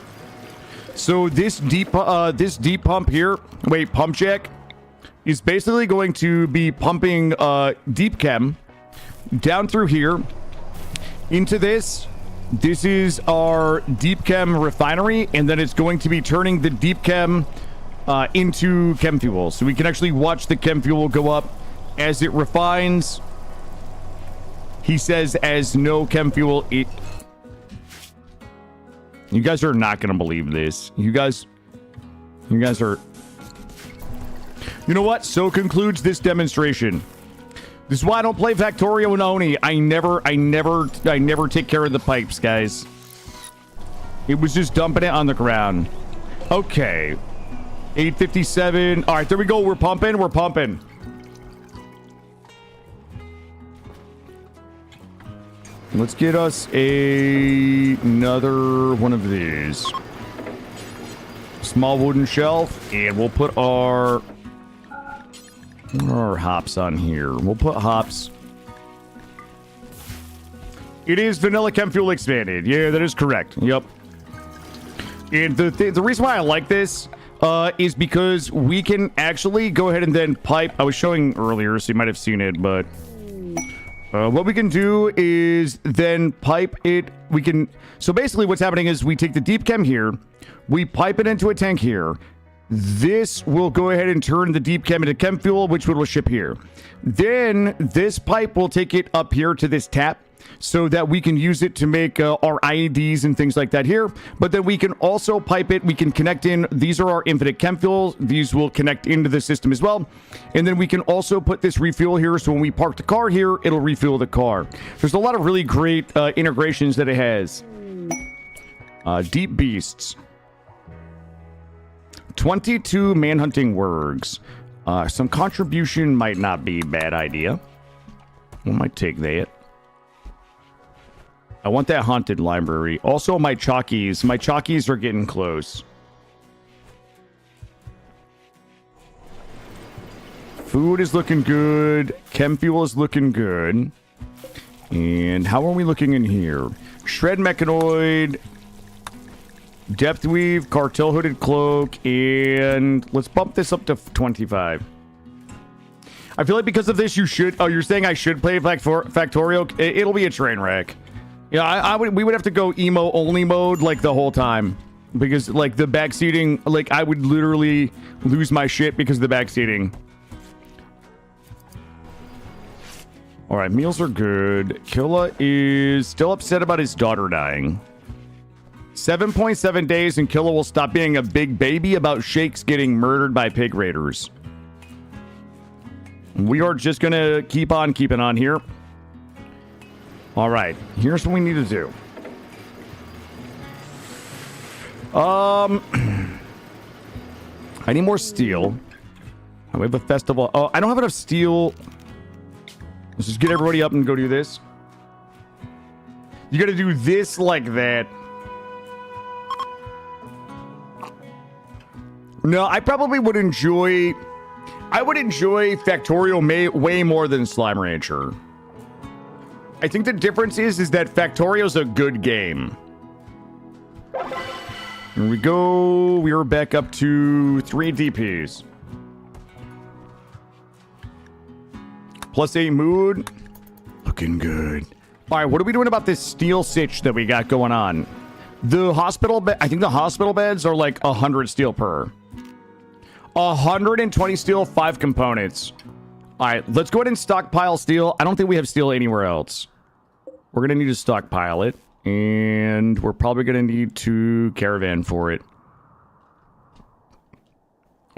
So this deep pump here... Wait, pump check? Is basically going to be pumping deep chem down through here into this. This is our deep chem refinery, and then it's going to be turning the deep chem into chem fuel. So we can actually watch the chem fuel go up as it refines. He says as no chem fuel... You guys are not going to believe this. You guys are... You know what? So concludes this demonstration. This is why I don't play Factorio and Oni. I never take care of the pipes, guys. It was just dumping it on the ground. Okay. 857. All right, there we go. We're pumping. We're pumping. Let's get us another one of these. Small wooden shelf, and we'll put our hops on here. We'll put hops. It is vanilla chem fuel expanded. Yeah, that is correct. Yep. And the reason why I like this is because we can actually go ahead and then pipe. I was showing earlier, so you might have seen it, but what we can do is then pipe it. We can. So basically, what's happening is we take the deep chem here, we pipe it into a tank here. This will go ahead and turn the deep chem into chem fuel, which will ship here. Then this pipe will take it up here to this tap so that we can use it to make our IEDs and things like that here. But then we can also pipe it. We can connect in. These are our infinite chem fuels. These will connect into the system as well. And then we can also put this refuel here. So when we park the car here, it'll refuel the car. There's a lot of really great integrations that it has. Deep beasts. 22 manhunting worgs. Some contribution might not be a bad idea. We might take that. I want that haunted library. Also, my chalkies. My chalkies are getting close. Food is looking good. Chem fuel is looking good. And how are we looking in here? Shred mechanoid. Depth weave, cartel hooded cloak, and let's bump this up to 25. I feel like because of this, you should. Oh, you're saying I should play Factorio? It'll be a train wreck. Yeah, we would have to go emo only mode like the whole time because like the backseating, like I would literally lose my shit because of the backseating. All right, meals are good. Killa is still upset about his daughter dying. 7.7 days and Killa will stop being a big baby about Shakes getting murdered by pig raiders. We are just gonna keep on keeping on here. All right, here's what we need to do. I need more steel. We have a festival. Oh, I don't have enough steel. Let's just get everybody up and go do this. You gotta do this like that. No, I probably would enjoy... I would enjoy Factorio way more than Slime Rancher. I think the difference is that Factorio's a good game. Here we go. We are back up to 3 DPs. Plus 8 mood. Looking good. All right, what are we doing about this steel sitch that we got going on? The hospital bed... I think the hospital beds are like 100 steel per. 120 steel, 5 components. All right, let's go ahead and stockpile steel. I don't think we have steel anywhere else. We're going to need to stockpile it. And we're probably going to need to caravan for it.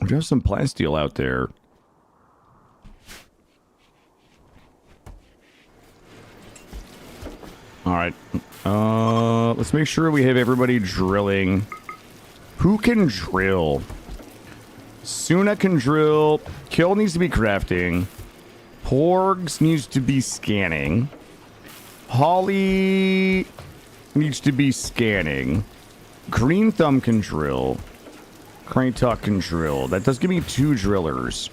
We do have some plasteel out there. All right. Let's make sure we have everybody drilling. Who can drill? Suna can drill. Kill needs to be crafting. Porgs needs to be scanning. Holly needs to be scanning. Green Thumb can drill. Crane Talk can drill. That does give me 2 drillers.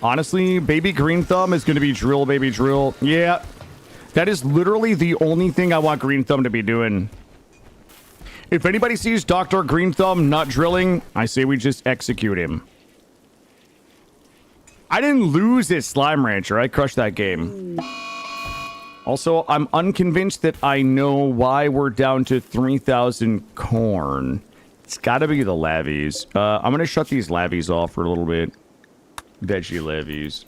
Honestly, Baby Green Thumb is going to be drill, baby drill. Yeah, that is literally the only thing I want Green Thumb to be doing. If anybody sees Dr. Green Thumb not drilling, I say we just execute him. I didn't lose this Slime Rancher. I crushed that game. Also, I'm unconvinced that I know why we're down to 3,000 corn. It's got to be the lavies. I'm going to shut these lavies off for a little bit. Veggie lavies.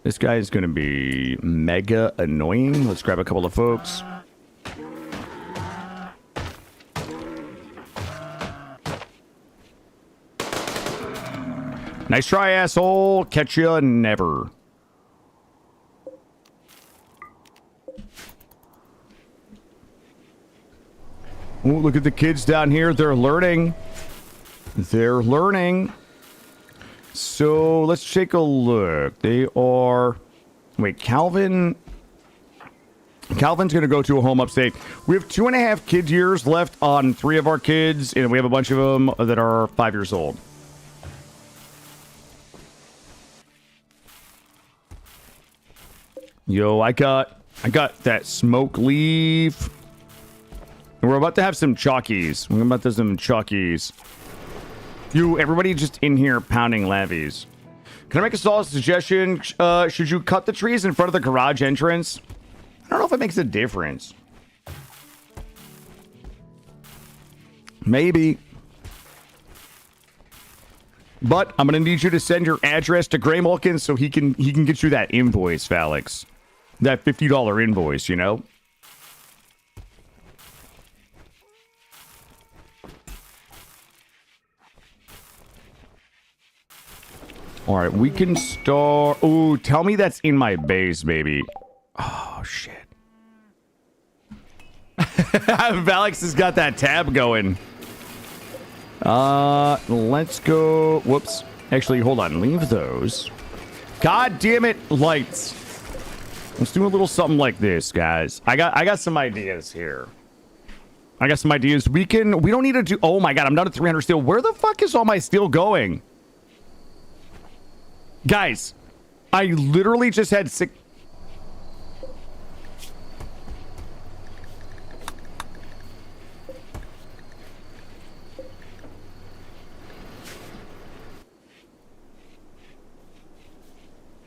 This guy is going to be mega annoying. Let's grab a couple of folks. Nice try, asshole. Catch ya never. Oh, look at the kids down here. They're learning. They're learning. So let's take a look. They are... Wait, Calvin's going to go to a home upstate. We have 2.5 kid years left on 3 of our kids, and we have a bunch of them that are 5 years old. Yo, I got that smoke leaf. And we're about to have some chalkies. We're about to have some chalkies. You, everybody just in here pounding lavies. Can I make a solid suggestion? Should you cut the trees in front of the garage entrance? I don't know if it makes a difference. Maybe. But I'm gonna need you to send your address to Gray Mulkin so he can get you that invoice, Falix. That $50 invoice, you know? All right, we can start... Ooh, tell me that's in my base, baby. Oh, shit. Valix has got that tab going. Let's go... Whoops. Actually, hold on. Leave those. God damn it, lights. Let's do a little something like this, guys. I got some ideas here. I got some ideas. We don't need to do... Oh, my God, I'm done at 300 steel. Where the fuck is all my steel going? Guys, I literally just had 6...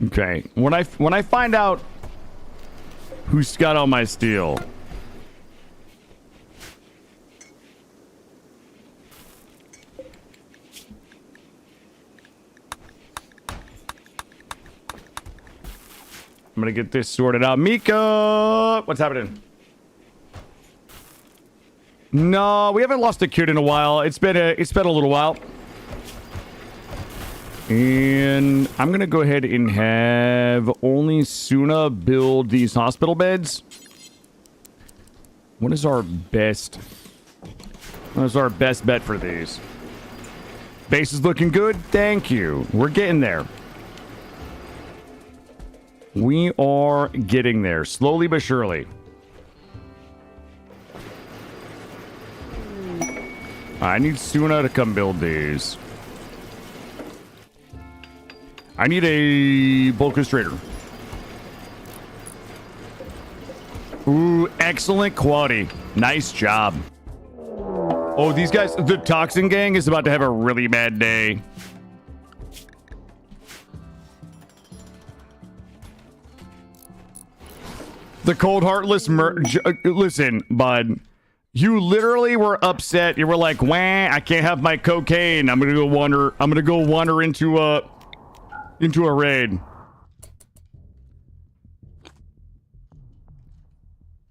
Okay, when I find out who's got all my steel... I'm gonna get this sorted out. Mika! What's happening? No, we haven't lost a kid in a while. It's been a little while. And I'm gonna go ahead and have only Suna build these hospital beds. What is our best bet for these? Base is looking good. Thank you. We're getting there. We are getting there, slowly but surely. I need Suna to come build these. I need a bulk constrainer. Ooh, excellent quality. Nice job. Oh, these guys, the Toxin Gang is about to have a really bad day. The cold heartless listen, bud. You literally were upset. You were like, "Wah, I can't have my cocaine. I'm gonna go wander into a raid."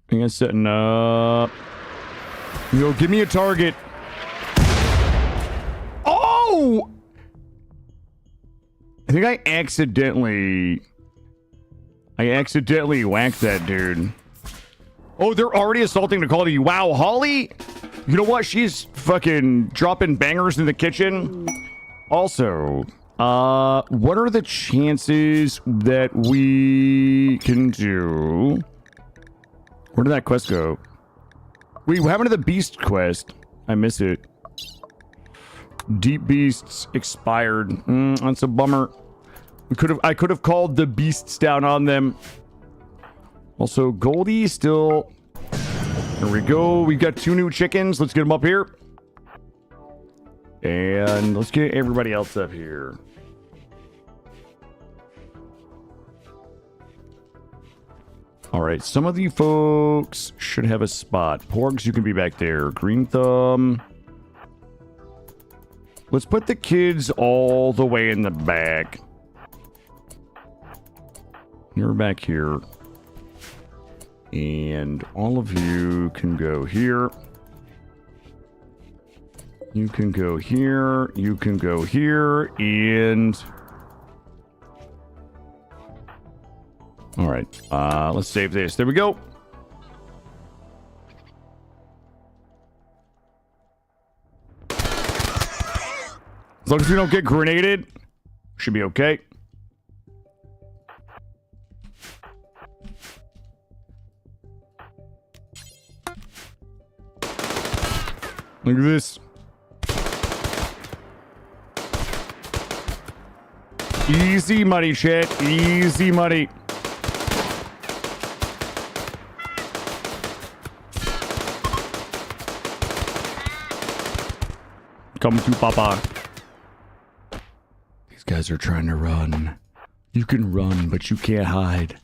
I think I'm setting up. Yo, give me a target. Oh! I think I accidentally whacked that dude. Oh, they're already assaulting the quality. Wow, Holly, you know what? She's fucking dropping bangers in the kitchen. Also, what are the chances that we can do... Where did that quest go? Wait, what happened to the beast quest? I miss it. Deep beasts expired. That's a bummer. I could have called the beasts down on them. Also, Goldie still... There we go. We've got 2 new chickens. Let's get them up here. And let's get everybody else up here. All right, some of you folks should have a spot. Porgs, you can be back there. Green Thumb. Let's put the kids all the way in the back. You're back here. And all of you can go here. You can go here. You can go here. And... all right. Let's save this. There we go. As long as we don't get grenaded, should be okay. Look at this. Easy money, shit. Easy money. Come to Papa. These guys are trying to run. You can run, but you can't hide.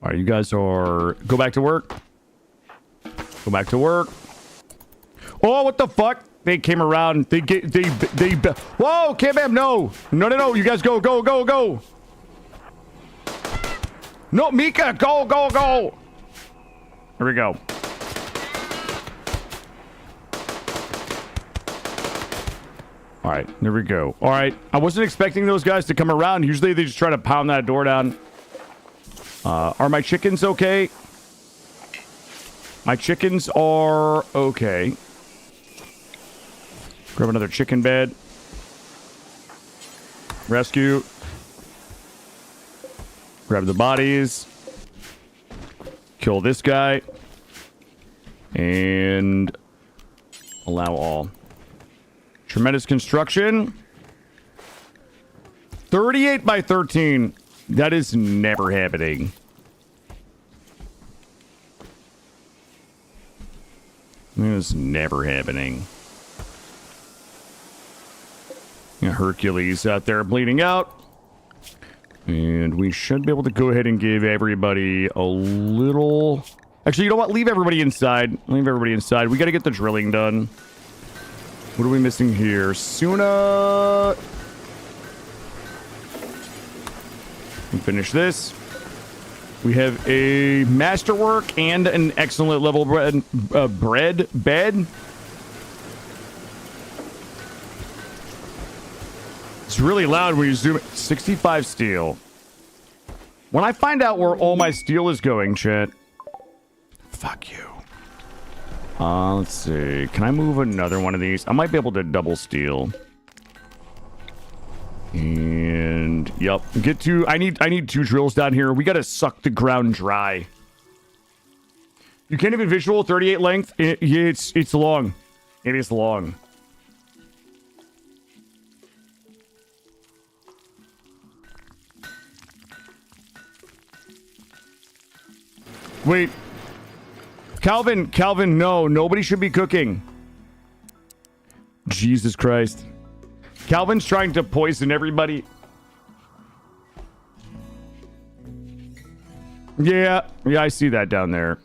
Alright, you guys are... go back to work. Go back to work. Oh, what the fuck? They came around. They whoa, Cam, no. No. You guys go. No, Mika, go. Here we go. All right, there we go. All right, I wasn't expecting those guys to come around. Usually they just try to pound that door down. Are my chickens okay? My chickens are okay. Grab another chicken bed. Rescue. Grab the bodies. Kill this guy. And allow all. Tremendous construction. 38 by 13. That is never happening. That is never happening. Hercules out there bleeding out. And we should be able to go ahead and give everybody a little... actually, you know what? Leave everybody inside. Leave everybody inside. We got to get the drilling done. What are we missing here? Suna... finish this. We have a masterwork and an excellent level bed. It's really loud when you zoom it. 65 steel. When I find out where all my steel is going, chat. Fuck you. Let's see. Can I move another one of these? I might be able to double steel. And yep, I need 2 drills down here. We gotta suck the ground dry. You can't even visual 38 length. It's long. It is long. Wait. Calvin, no. Nobody should be cooking. Jesus Christ. Calvin's trying to poison everybody. Yeah, I see that down there.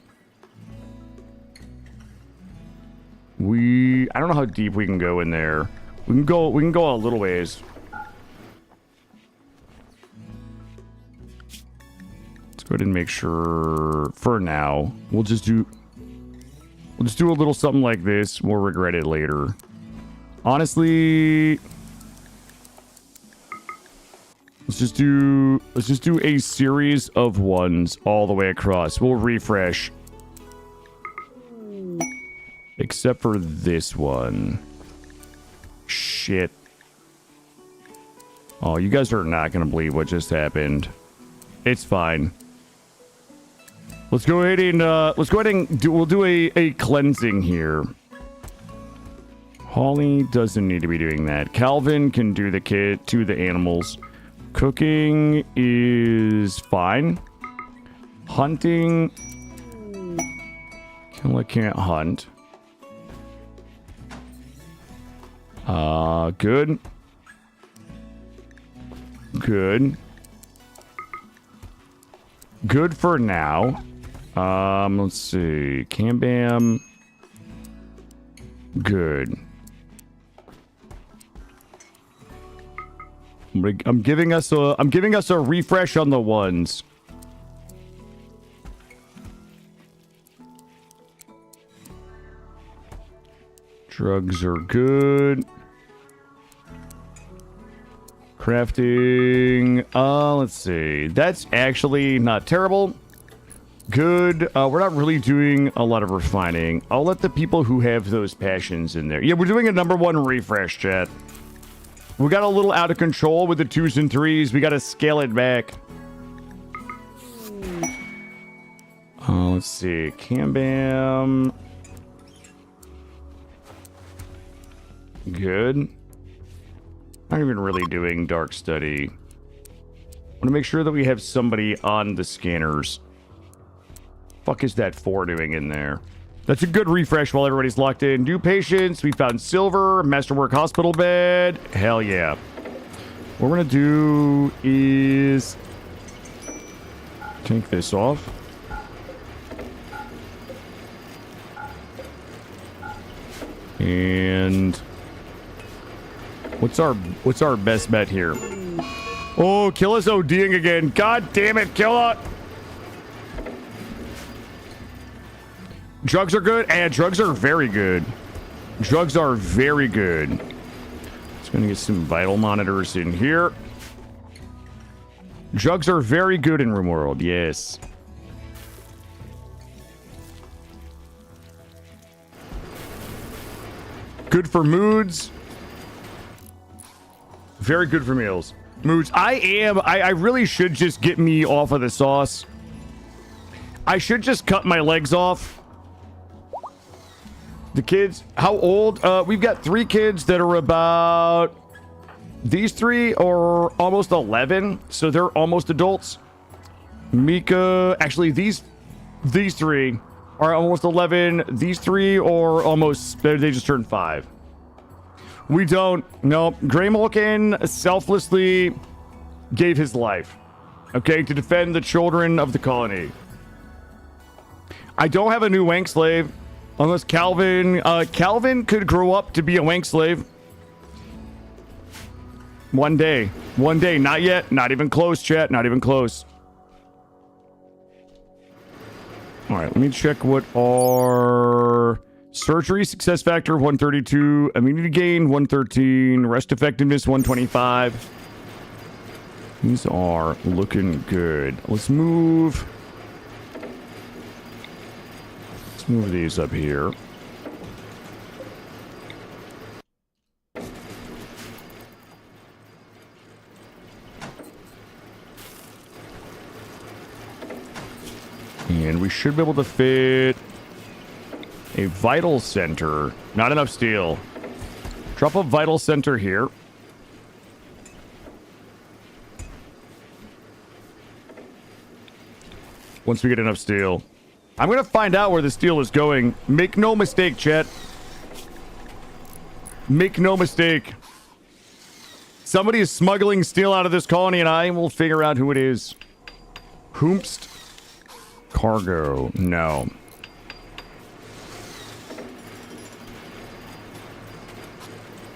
I don't know how deep we can go in there. We can go a little ways. Let's go ahead and make sure for now. We'll just do a little something like this. We'll regret it later. Honestly, let's just do a series of ones all the way across. We'll refresh. Except for this one. Shit. Oh, you guys are not going to believe what just happened. It's fine. Let's go ahead and we'll do a cleansing here. Holly doesn't need to be doing that. Calvin can do the kit to the animals. Cooking is fine. Hunting. Killa can't hunt. Good. Good. Good for now. Let's see. Cam Bam. Good. I'm giving us a refresh on the ones. Drugs are good. Crafting. Let's see. That's actually not terrible. Good. We're not really doing a lot of refining. I'll let the people who have those passions in there. Yeah, we're doing a #1 refresh, chat. We got a little out of control with the 2s and 3s. We got to scale it back. Let's see. Cambam. Good. Not even really doing dark study. I want to make sure that we have somebody on the scanners. Fuck is that 4 doing in there? That's a good refresh while everybody's locked in. New patients. We found silver. Masterwork hospital bed. Hell yeah. What we're going to do is take this off. And what's our best bet here? Oh, Killa's ODing again. God damn it, Killa. Drugs are good, and drugs are very good. Drugs are very good. Just gonna get some vital monitors in here. Drugs are very good in RimWorld, yes. Good for moods. Very good for meals. Moods. I really should just get me off of the sauce. I should just cut my legs off. The kids, how old? We've got 3 kids that are about... These 3 are almost 11, so they're almost adults. Mika, actually, these 3 are almost 11. These 3 are almost... They just turned 5. We don't... No, Greymolkin selflessly gave his life, okay, to defend the children of the colony. I don't have a new wank slave. Unless Calvin... Calvin could grow up to be a wank slave. One day. One day. Not yet. Not even close, chat. Not even close. Alright, let me check what our... Surgery success factor 132. Immunity gain 113. Rest effectiveness 125. These are looking good. Let's move... Move these up here. And we should be able to fit a vital center. Not enough steel. Drop a vital center here. Once we get enough steel. I'm going to find out where the steel is going. Make no mistake, chat. Make no mistake. Somebody is smuggling steel out of this colony, and I will figure out who it is. Hoomst. Cargo. No.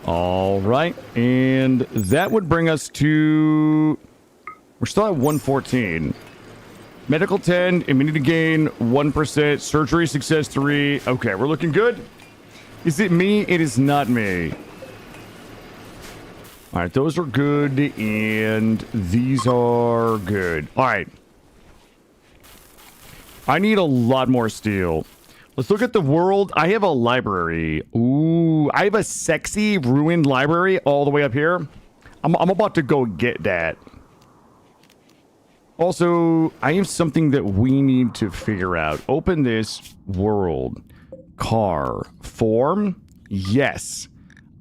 All right. And that would bring us to... We're still at 114. Medical 10, immunity gain 1%, surgery success 3. Okay, we're looking good. Is it me? It is not me. All right, those are good, and these are good. All right. I need a lot more steel. Let's look at the world. I have a library. Ooh, I have a sexy ruined library all the way up here. I'm about to go get that. Also, I have something that we need to figure out. Open this world. Car. Form? Yes.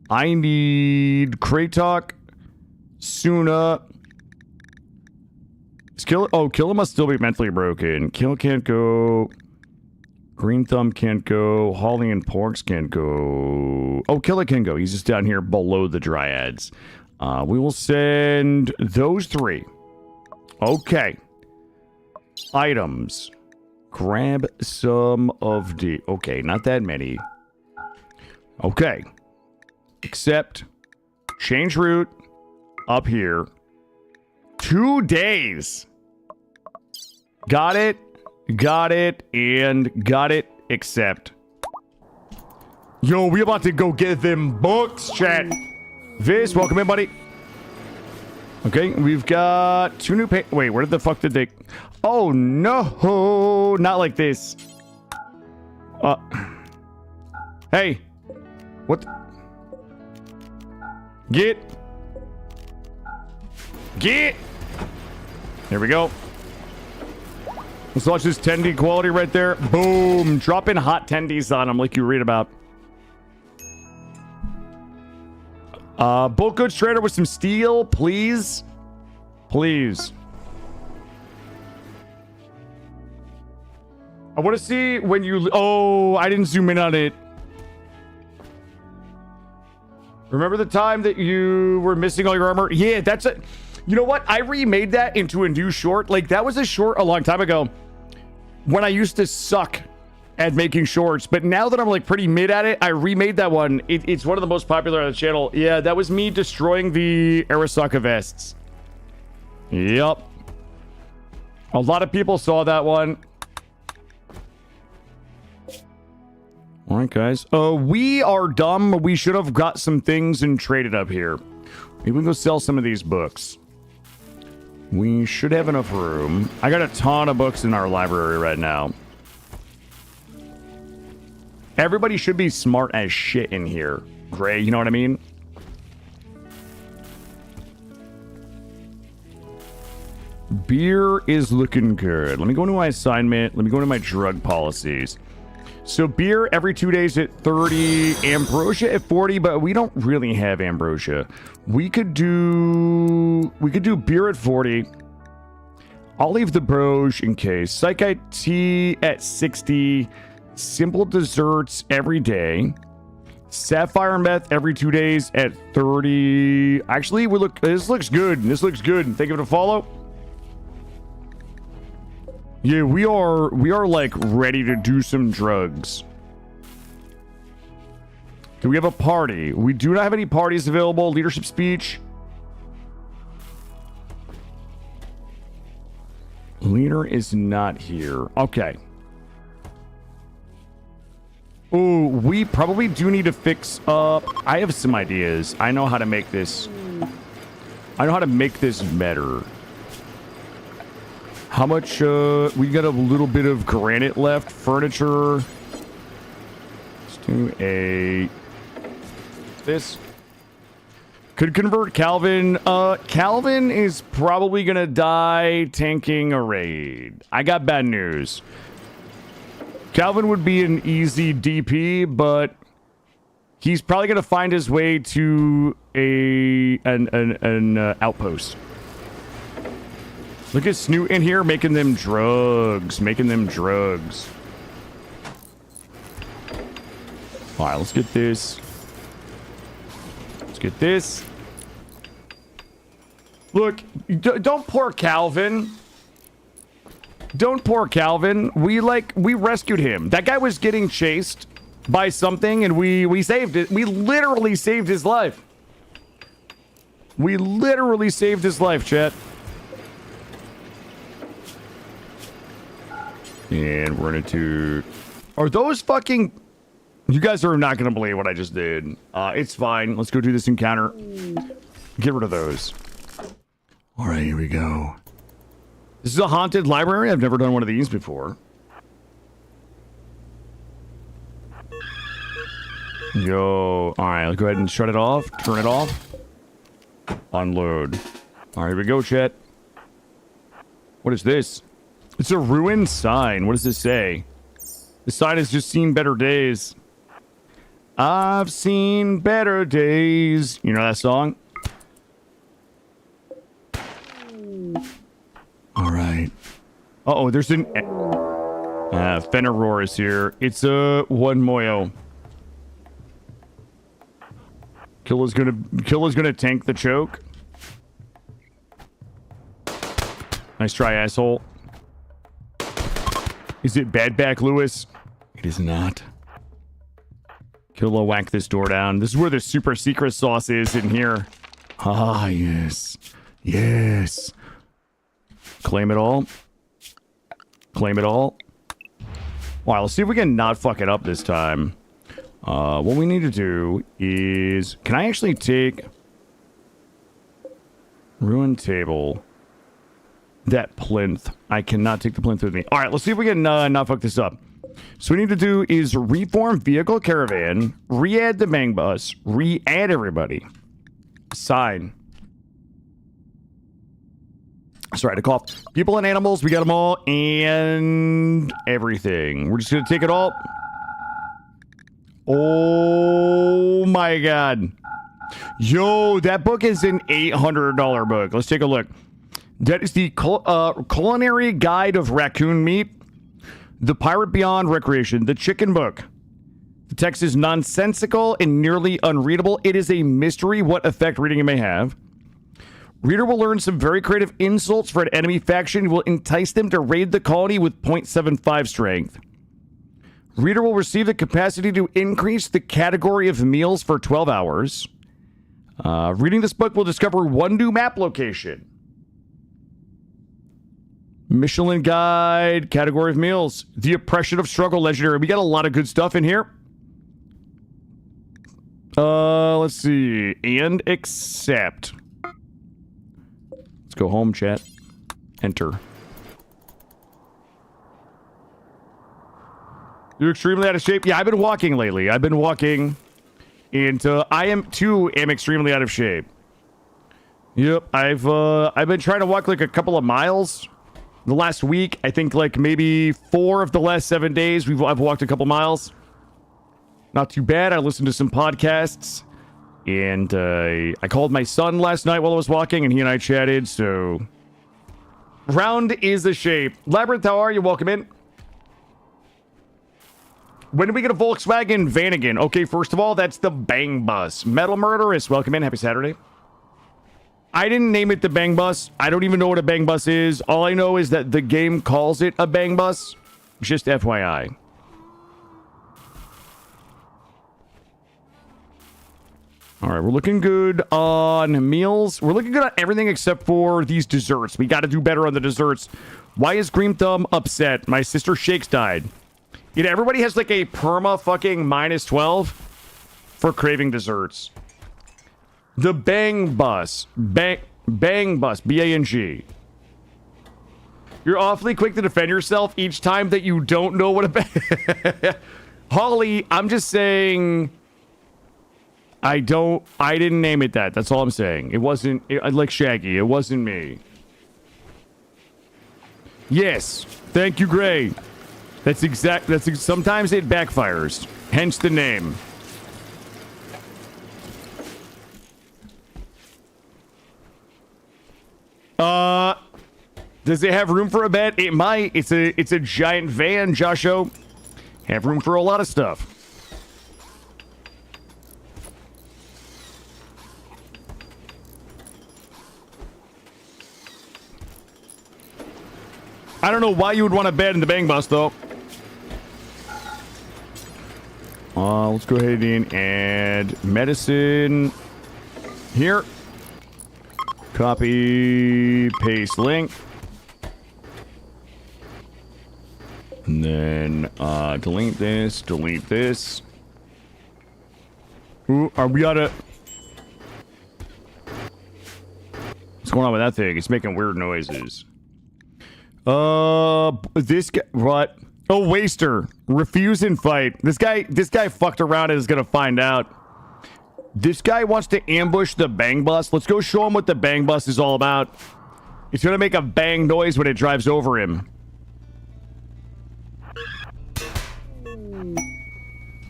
I need Kratok, Suna. Killa must still be mentally broken. Kill can't go. Green Thumb can't go. Holly and Porks can't go. Oh, Killa can go. He's just down here below the Dryads. We will send those 3. Okay. Items. Grab some of the... Okay, not that many. Okay. Accept. Change route. Up here. 2 days. Got it. Got it. And got it. Accept. Yo, we about to go get them books, chat. Viz, welcome in, buddy. Okay, we've got 2 new wait, where the fuck did they... Oh, no. Not like this. Hey. What? Get. There we go. Let's watch this tendy quality right there. Boom. Dropping hot tendies on them like you read about. Bulk goods trader with some steel, please. Please. I want to see when you... Oh, I didn't zoom in on it. Remember the time that you were missing all your armor? Yeah, that's it. You know what? I remade that into a new short. Like, that was a short a long time ago when I used to suck at making shorts. But now that I'm, like, pretty mid at it, I remade that one. It's one of the most popular on the channel. Yeah, that was me destroying the Arasaka vests. Yep. A lot of people saw that one. All right, guys. We are dumb. We should have got some things and traded up here. Maybe we can go sell some of these books. We should have enough room. I got a ton of books in our library right now. Everybody should be smart as shit in here. Gray, you know what I mean? Beer is looking good. Let me go into my assignment. Let me go into my drug policies. So beer every 2 days at 30, ambrosia at 40, but we don't really have ambrosia. We could do beer at 40. I'll leave the broge in case. Psychite tea at 60. Simple desserts every day. Sapphire meth every 2 days at 30. Actually, this looks good. This looks good. Think of it a follow. Yeah, we are like ready to do some drugs. Do we have a party? We do not have any parties available. Leadership speech. Leader is not here. Okay. Oh, we probably do need to fix up. I have some ideas. I know how to make this. I know how to make this better. How much, we got a little bit of granite left. Furniture. Let's do this. Could convert Calvin. Calvin is probably gonna die tanking a raid. I got bad news. Calvin would be an easy DP, but he's probably gonna find his way to an outpost. Look at Snoot in here making them drugs. Making them drugs. Alright, let's get this. Let's get this. Look, don't pour Calvin. Don't pour Calvin. We rescued him. That guy was getting chased by something and we saved it. We literally saved his life. We literally saved his life, chat. And we're going to... Are those fucking... You guys are not going to believe what I just did. It's fine. Let's go do this encounter. Get rid of those. All right, here we go. This is a haunted library. I've never done one of these before. Yo. All right, let's go ahead and shut it off. Turn it off. Unload. All right, here we go, chat. What is this? It's a ruined sign. What does this say? The sign has just seen better days. I've seen better days. You know that song? All right. Uh-oh, there's an... Fenrir is here. It's one Moyo. Killa's gonna tank the choke. Nice try, asshole. Is it bad back, Lewis? It is not. Killa, whack this door down. This is where the super secret sauce is in here. Ah, yes. Yes. Claim it all. Claim it all. All right, let's see if we can not fuck it up this time. What we need to do is... Can I actually take... Ruined table... That plinth. I cannot take the plinth with me. Alright, let's see if we can not fuck this up. So what we need to do is reform vehicle caravan, re-add the bang bus, re-add everybody. Sign. Sorry to cough. People and animals, we got them all, and everything. We're just gonna take it all. Oh my god. Yo, that book is an $800 book. Let's take a look. That is the Culinary Guide of Raccoon Meat. The Pirate Beyond Recreation. The Chicken Book. The text is nonsensical and nearly unreadable. It is a mystery what effect reading it may have. Reader will learn some very creative insults for an enemy faction. It will entice them to raid the colony with 0.75 strength. Reader will receive the capacity to increase the category of meals for 12 hours. Reading this book will discover one new map location. Michelin Guide, category of meals. The Oppression of Struggle, legendary. We got a lot of good stuff in here. Let's see. And accept. Let's go home, chat. Enter. You're extremely out of shape. Yeah, I've been walking lately. I've been walking. And I am extremely out of shape. Yep, I've been trying to walk like a couple of miles. The last week, I think like maybe 4 of the last 7 days, I've walked a couple miles. Not too bad. I listened to some podcasts. And I called my son last night while I was walking, and he and I chatted, so... Round is the shape. Labyrinth, how are you? Welcome in. When do we get a Volkswagen Vanagon? Okay, first of all, that's the Bang Bus. Metal Murderous, welcome in. Happy Saturday. I didn't name it the Bang Bus. I don't even know what a Bang Bus is. All I know is that the game calls it a Bang Bus. Just FYI. Alright, we're looking good on meals. We're looking good on everything except for these desserts. We gotta do better on the desserts. Why is Green Thumb upset? My sister Shakes died. You know, everybody has like a perma fucking -12 for craving desserts. The Bang Bus. Bang Bus. B-A-N-G. You're awfully quick to defend yourself each time that you don't know what a bang... Holly, I'm just saying... I didn't name it that. That's all I'm saying. It wasn't... like Shaggy. It wasn't me. Yes. Thank you, Gray. Sometimes it backfires. Hence the name. Does it have room for a bed? It might. It's a giant van, Josho. Have room for a lot of stuff. I don't know why you would want a bed in the Bang Bus, though. Let's go ahead and add medicine here. Copy, paste link. And then delete this, delete this. Ooh, are we out of... What's going on with that thing? It's making weird noises. This guy, what? Oh, Waster. Refuse and fight. This guy fucked around and is gonna find out. This guy wants to ambush the Bang Bus. Let's go show him what the Bang Bus is all about. It's gonna make a bang noise when it drives over him.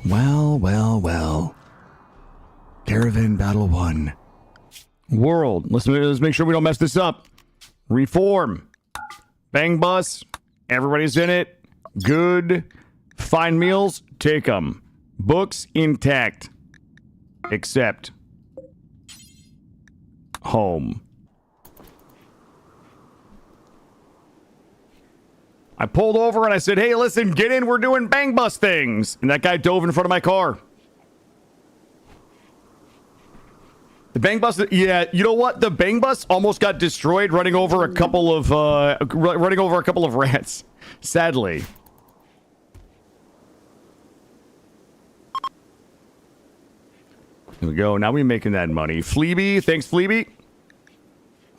Well. Caravan Battle 1. World. Let's make sure we don't mess this up. Reform. Bang Bus. Everybody's in it. Good. Find meals. Take them. Books intact. Except. Home. I pulled over and I said, hey, listen, get in. We're doing Bang Bus things. And that guy dove in front of my car. The Bang Bus, yeah, you know what? The Bang Bus almost got destroyed running over a couple of rats. Sadly. There we go. Now we're making that money. Fleeby, thanks, Fleeby.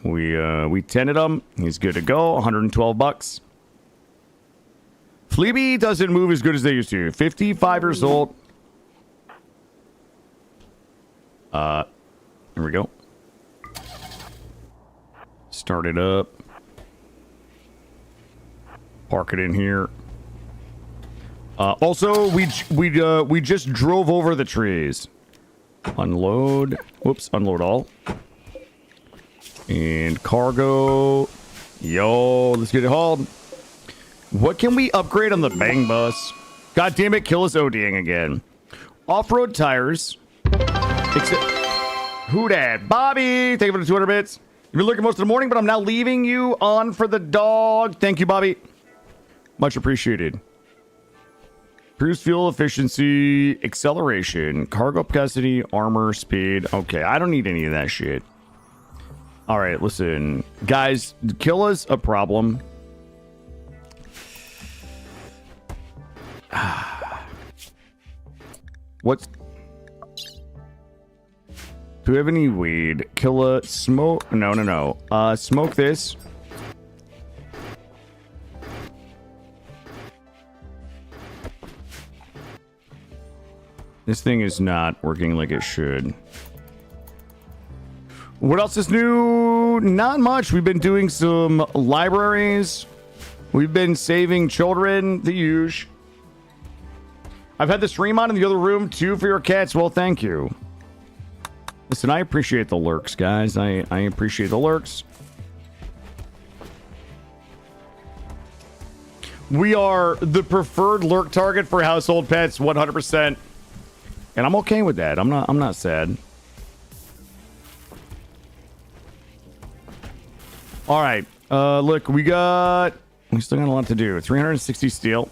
We tented him. He's good to go. 112 bucks. Fleeby doesn't move as good as they used to. 55 years old. Here we go. Start it up. Park it in here. Also, we just drove over the trees. Unload. Whoops, unload all. And cargo. Yo, let's get it hauled. What can we upgrade on the bang bus? God damn it, kill us ODing again. Off-road tires. Who dat? Bobby! Thank you for the 200 bits. You've been looking most of the morning, but I'm now leaving you on for the dog. Thank you, Bobby. Much appreciated. Cruise fuel efficiency, acceleration, cargo capacity, armor, speed. Okay, I don't need any of that shit. All right, listen. Guys, kill is a problem. What's... Do we have any weed? Killa, smoke... No. Smoke this. This thing is not working like it should. What else is new? Not much. We've been doing some libraries. We've been saving children, the huge. I've had the stream on in the other room too for your cats. Well, thank you. Listen, I appreciate the lurks, guys. I appreciate the lurks. We are the preferred lurk target for household pets, 100%. And I'm okay with that. I'm not sad. All right. Look, we still got a lot to do. 360 steel.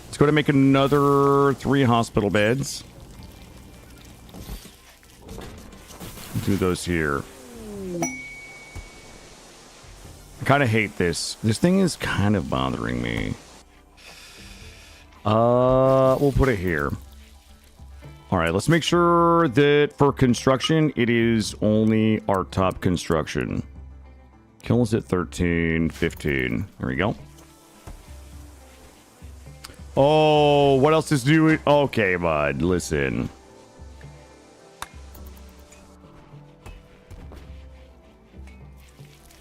Let's go to make another 3 hospital beds. Do those here. I kind of hate this. This thing is kind of bothering me. We'll put it here. All right, let's make sure that for construction, it is only our top construction. Kills at 13, 15. There we go. Oh, what else is doing? Okay, bud, listen.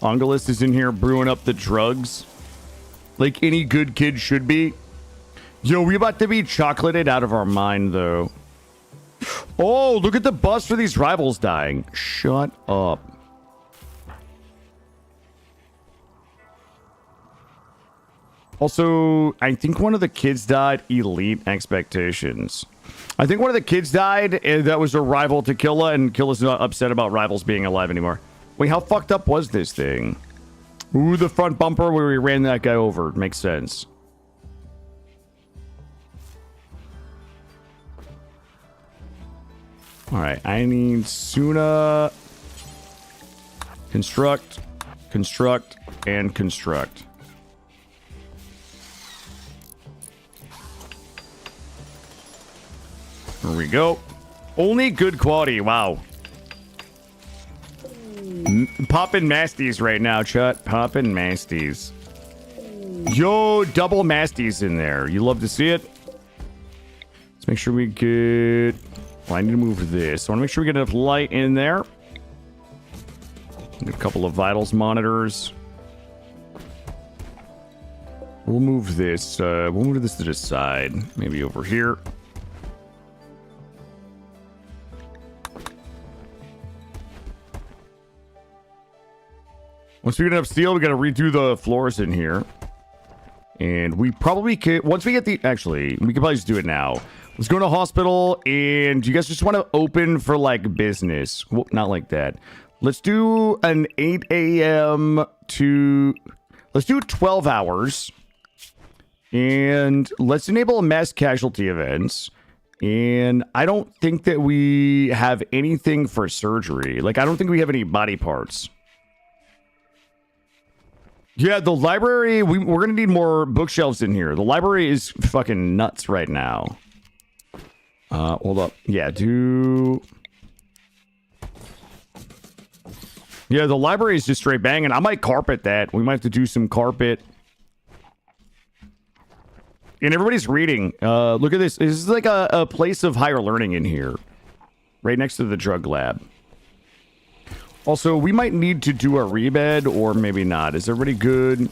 Angelus is in here brewing up the drugs. Like any good kid should be. Yo, we about to be chocolated out of our mind, though. Oh, look at the bus for these rivals dying. Shut up. Also, I think one of the kids died. Elite expectations. I think one of the kids died. That was a rival to Killa, and Killa's not upset about rivals being alive anymore. Wait, how fucked up was this thing? Ooh, the front bumper where we ran that guy over. Makes sense. All right, I need Suna. Construct, and construct. There we go. Only good quality. Wow. Poppin' masties right now, Chut. Poppin' masties. Yo, double masties in there. You love to see it? Let's make sure we get... Well, I need to move this. I want to make sure we get enough light in there. Get a couple of vitals monitors. We'll move this. We'll move this to the side. Maybe over here. Once we get enough steel, we got to redo the floors in here. And we probably could... Once we get the... Actually, we can probably just do it now. Let's go to a hospital, and you guys just want to open for, like, business. Well, not like that. Let's do an 8 a.m. to... Let's do 12 hours. And let's enable mass casualty events. And I don't think that we have anything for surgery. Like, I don't think we have any body parts. Yeah, the library, we're gonna need more bookshelves in here. The library is fucking nuts right now. Hold up. Yeah, yeah, the library is just straight banging. I might carpet that. We might have to do some carpet. And everybody's reading. Look at this. This is like a place of higher learning in here. Right next to the drug lab. Also, we might need to do a rebed, or maybe not. Is everybody good?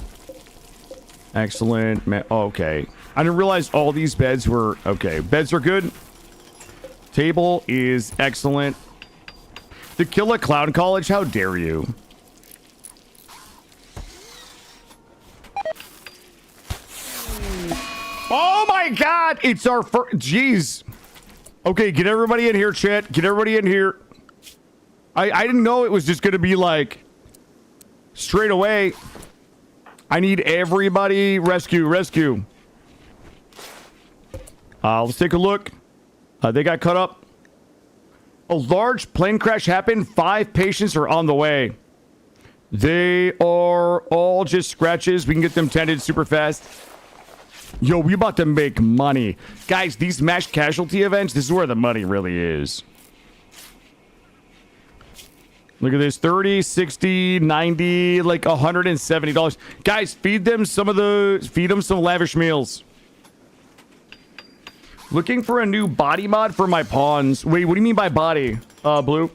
Excellent. Oh, okay. I didn't realize all these beds were... Okay, beds are good. Table is excellent. The Killa Clown College? How dare you? Oh my god! It's our first... Jeez. Okay, get everybody in here, chat. Get everybody in here. I didn't know it was just going to be like... Straight away. I need everybody... Rescue. Let's take a look. They got cut up. A large plane crash happened. 5 patients are on the way. They are all just scratches. We can get them tended super fast. Yo, we about to make money. Guys, these mass casualty events, this is where the money really is. Look at this. 30, 60, 90, like $170. Guys, feed them some lavish meals. Looking for a new body mod for my pawns. Wait, what do you mean by body? Blue?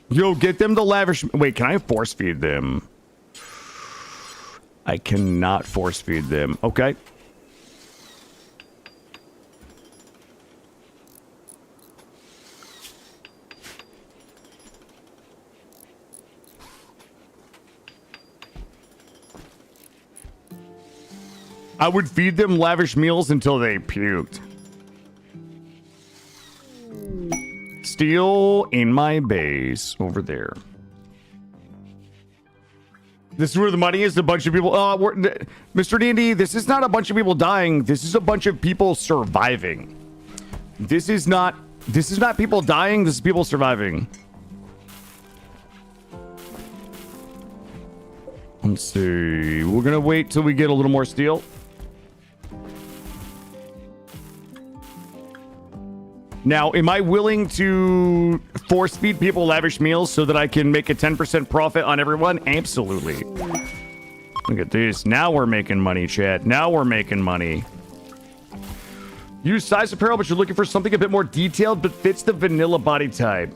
Yo, get them the lavish... Wait, can I force feed them? I cannot force feed them. Okay. I would feed them lavish meals until they puked. Steel in my base over there. This is where the money is. A bunch of people. Mr. D&D, this is not a bunch of people dying. This is a bunch of people surviving. This is not people dying. This is people surviving. Let's see. We're gonna wait till we get a little more steel. Now, am I willing to force feed people lavish meals so that I can make a 10% profit on everyone? Absolutely. Look at this. Now we're making money, chat. Now we're making money. Use size apparel, but you're looking for something a bit more detailed but fits the vanilla body type.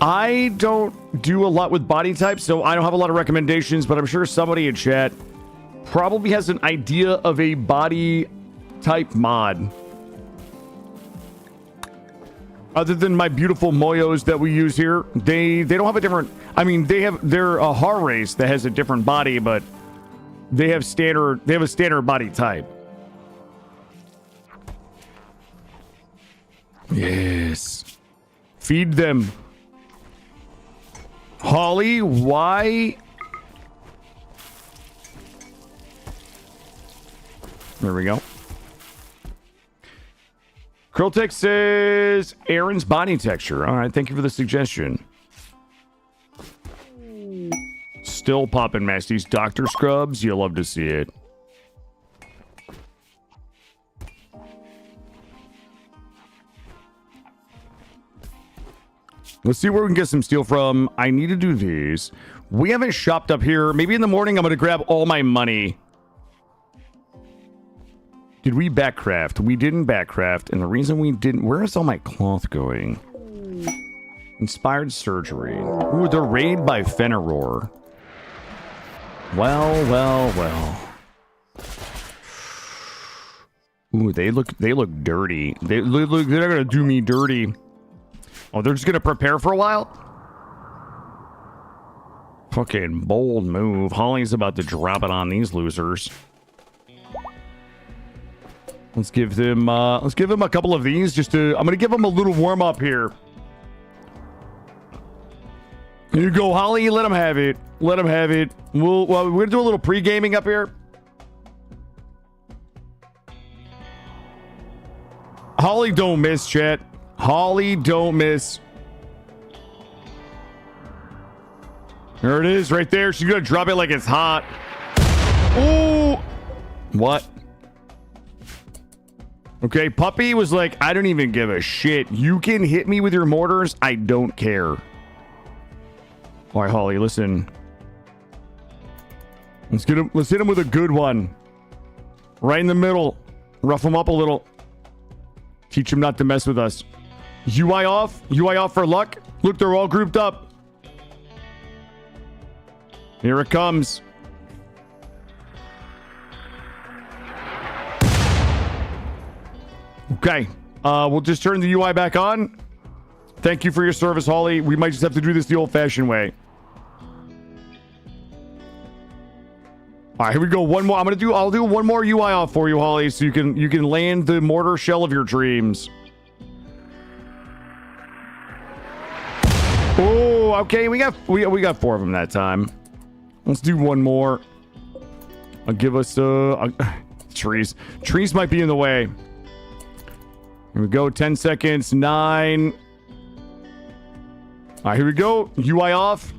I don't do a lot with body types, so I don't have a lot of recommendations, but I'm sure somebody in chat probably has an idea of a body type mod. Other than my beautiful Moyos that we use here, they don't have a different... I mean, they're a Har race that has a different body, but they have a standard body type. Yes. Feed them. Holly, why? There we go. Krilltech says Aaron's body texture. All right, thank you for the suggestion. Still popping Masty's Dr. Scrubs. You'll love to see it. Let's see where we can get some steel from. I need to do these. We haven't shopped up here. Maybe in the morning I'm going to grab all my money. Did we backcraft? We didn't backcraft. And the reason we didn't... Where is all my cloth going? Inspired surgery. Ooh, the raid by Fenaror. Well. Ooh, they look dirty. They're going to do me dirty. Oh, they're just going to prepare for a while? Fucking bold move. Holly's about to drop it on these losers. Let's give them a couple of these just to... I'm going to give them a little warm up here. Here you go, Holly. Let them have it. Let them have it. We're going to do a little pre-gaming up here. Holly, don't miss, chat. Holly, don't miss. There it is, right there. She's gonna drop it like it's hot. Ooh. What? Okay, Puppy was like, I don't even give a shit. You can hit me with your mortars. I don't care. All right, Holly, listen. Let's hit him with a good one. Right in the middle. Rough him up a little. Teach him not to mess with us. UI off. UI off for luck. Look, they're all grouped up. Here it comes. Okay. We'll just turn the UI back on. Thank you for your service, Holly. We might just have to do this the old-fashioned way. All right, here we go. One more. I'll do one more UI off for you, Holly, so you can land the mortar shell of your dreams. Oh, okay. We got 4 of them that time. Let's do one more. I'll give us trees. Trees might be in the way. Here we go. 10 seconds. 9. All right, here we go. UI off.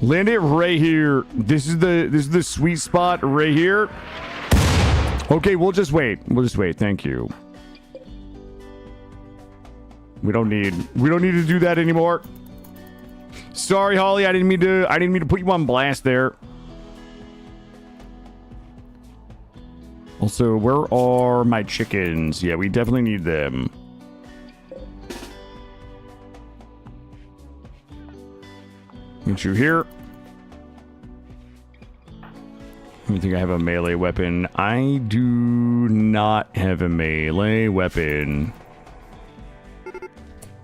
Land it right here. This is the sweet spot right here. Okay, we'll just wait. Thank you. We don't need to do that anymore. Sorry, Holly. I didn't mean to put you on blast there. Also, where are my chickens? Yeah, we definitely need them. Get you here. You think I have a melee weapon? I do not have a melee weapon.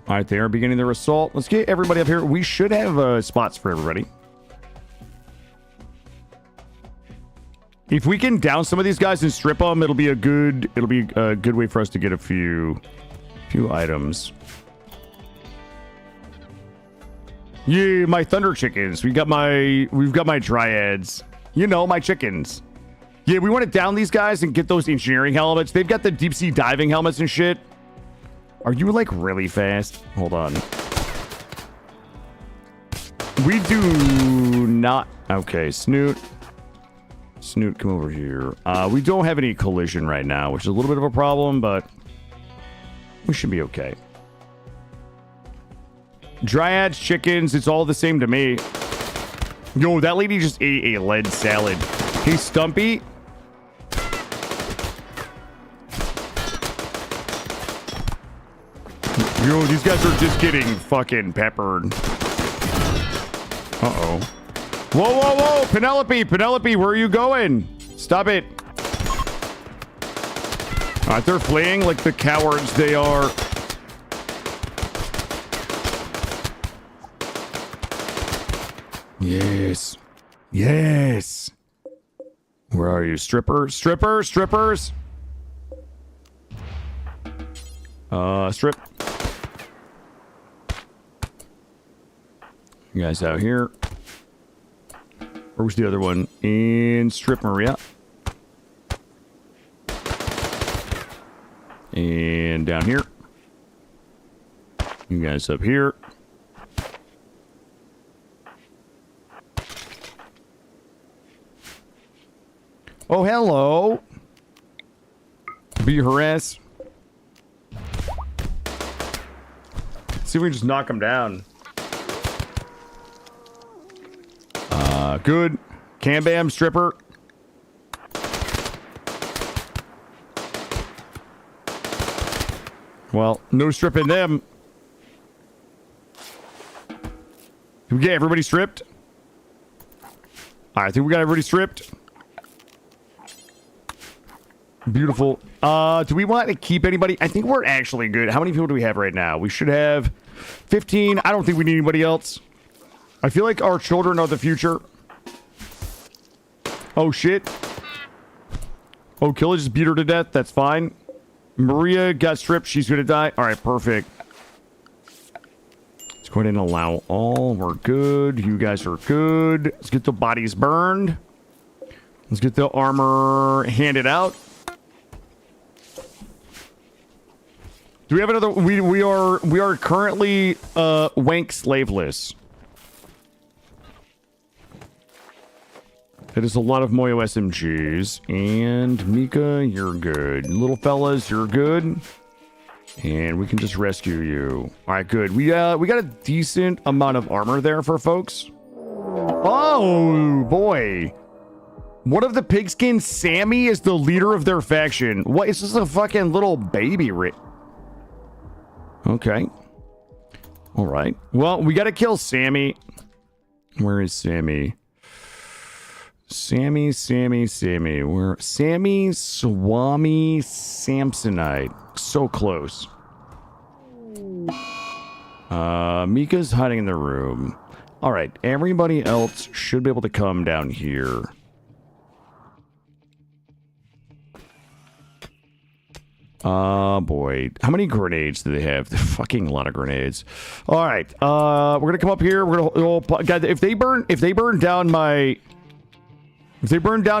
All right, they are beginning their assault. Let's get everybody up here. We should have spots for everybody. If we can down some of these guys and strip them, it'll be a good way for us to get a few items. Yeah, my thunder chickens. We've got my dryads. You know, my chickens. Yeah, we want to down these guys and get those engineering helmets. They've got the deep sea diving helmets and shit. Are you like really fast? Hold on. We do not. Okay, Snoot. Snoot, come over here. We don't have any collision right now, which is a little bit of a problem, but we should be okay. Dryads, chickens, it's all the same to me. Yo, that lady just ate a lead salad. Hey, Stumpy. Yo, these guys are just getting fucking peppered. Uh-oh. Whoa, whoa, whoa! Penelope! Penelope, where are you going? Stop it. Alright, they're fleeing like the cowards they are. Yes. Yes. Where are you? Strippers? Strippers? Strippers? Strip. You guys out here. Where's the other one? And strip Maria. And down here. You guys up here. Oh, hello. Be harassed. See if we can just knock him down. Good. Cam Bam, stripper. Well, no stripping them. Did we get everybody stripped? I think we got everybody stripped. Beautiful. Do we want to keep anybody? I think we're actually good. How many people do we have right now? We should have 15. I don't think we need anybody else. I feel like our children are the future. Oh, shit. Oh, Killa just beat her to death. That's fine. Maria got stripped. She's going to die. All right, perfect. Let's go ahead and allow all. We're good. You guys are good. Let's get the bodies burned. Let's get the armor handed out. Do we have another? We are currently wank slaveless. That is a lot of Moyo SMGs. And Mika, you're good. Little fellas, you're good. And we can just rescue you. All right, good. We got a decent amount of armor there for folks. Oh, boy. One of the pigskins, Sammy, is the leader of their faction. What? Is this a fucking little baby? Okay. All right. Well, we got to kill Sammy. Where is Sammy? Sammy. Where? Sammy Swami Samsonite. So close. Mika's hiding in the room. All right. Everybody else should be able to come down here. Boy. How many grenades do they have? Fucking a lot of grenades. All right. We're gonna come up here. We're gonna. God, if they burn down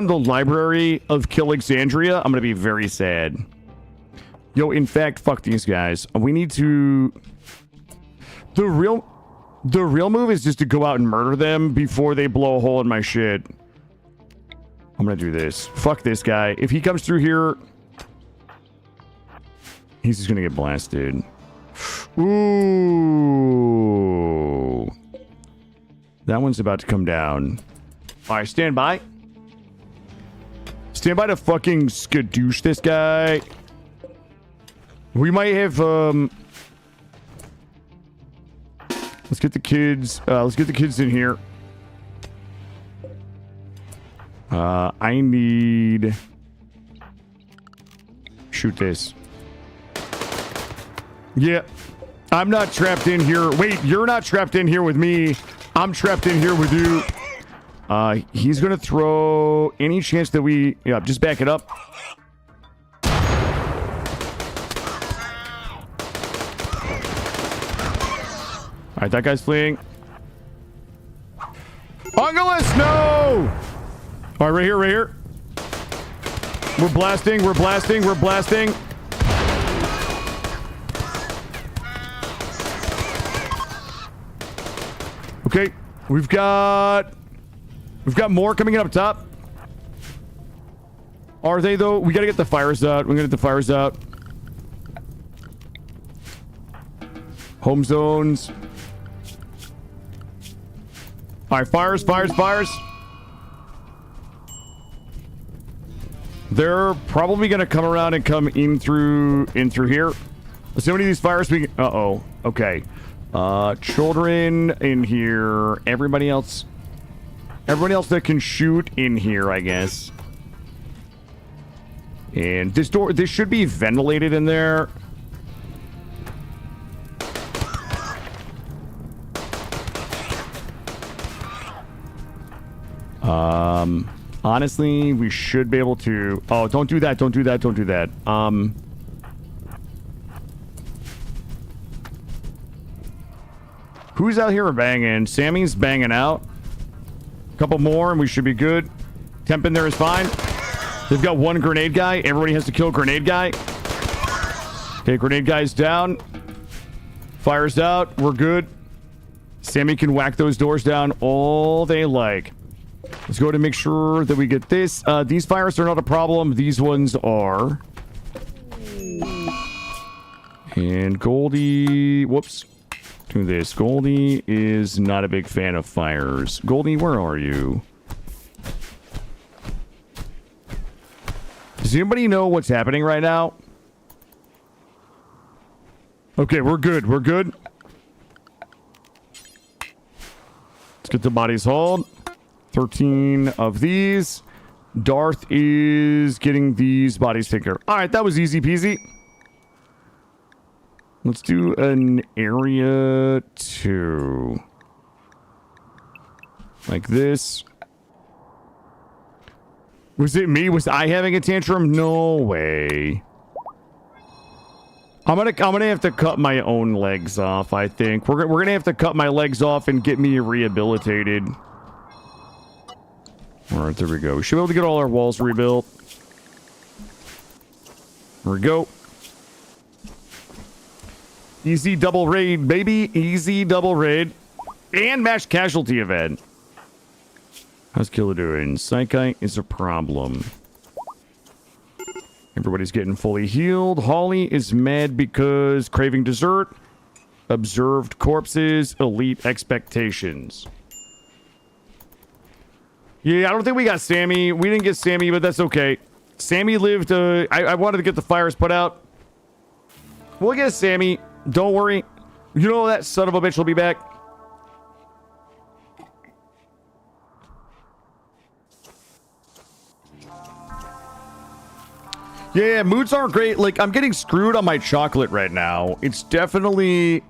the library of Killadrix, I'm gonna be very sad. Yo, in fact, fuck these guys. We need to. The real move is just to go out and murder them before they blow a hole in my shit. I'm gonna do this. Fuck this guy. If he comes through here. He's just gonna get blasted. Ooh. That one's about to come down. Alright, stand by. Stand by to fucking skadoosh this guy. We might have, let's get the kids, in here. I need... Shoot this. Yeah, I'm not trapped in here. Wait, you're not trapped in here with me. I'm trapped in here with you. He's going to throw any chance that we... Yeah, just back it up. All right, that guy's fleeing. Ungalus, no! All right, right here. We're blasting. Okay, we've got more coming in up top. Are they though? We gotta get the fires out. We're gonna get the fires out. Home zones. All right, fires. They're probably gonna come around and come in through here. Let's see how many of these fires we can... Uh-oh. Okay. Children in here. Everybody else that can shoot in here, I guess. And this should be ventilated in there. Honestly, we should be able to... Oh, don't do that. Who's out here banging? Sammy's banging out. A couple more and we should be good. Temp in there is fine. They've got one grenade guy. Everybody has to kill grenade guy. Okay, grenade guy's down. Fire's out. We're good. Sammy can whack those doors down all they like. Let's go to make sure that we get this. These fires are not a problem. These ones are. And Goldie... Whoops. Do this. Goldie is not a big fan of fires. Goldie, where are you? Does anybody know what's happening right now? Okay, we're good. Let's get the bodies hauled. 13 of these. Darth is getting these bodies taken care of. Alright, that was easy peasy. Let's do an area 2. Like this. Was it me? Was I having a tantrum? No way. I'm gonna have to cut my own legs off, I think. We're gonna have to cut my legs off and get me rehabilitated. Alright, there we go. We should be able to get all our walls rebuilt. There we go. Easy double raid, baby. Easy double raid. And match casualty event. How's Killa doing? Psyche is a problem. Everybody's getting fully healed. Holly is mad because craving dessert. Observed corpses. Elite expectations. Yeah, I don't think we got Sammy. We didn't get Sammy, but that's okay. Sammy lived. I wanted to get the fires put out. We'll get Sammy. Don't worry. You know that son of a bitch will be back. Yeah, moods aren't great. Like, I'm getting screwed on my chocolate right now. It's definitely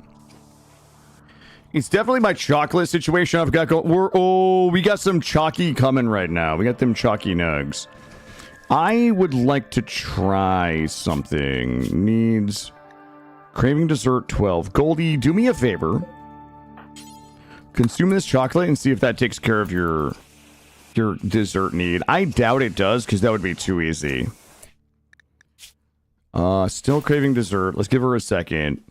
my chocolate situation I've got going. We got some chalky coming right now. We got them chalky nugs. I would like to try something. Needs craving dessert 12. Goldie, do me a favor. Consume this chocolate and see if that takes care of your dessert need. I doubt it does, because that would be too easy. Still craving dessert. Let's give her a second.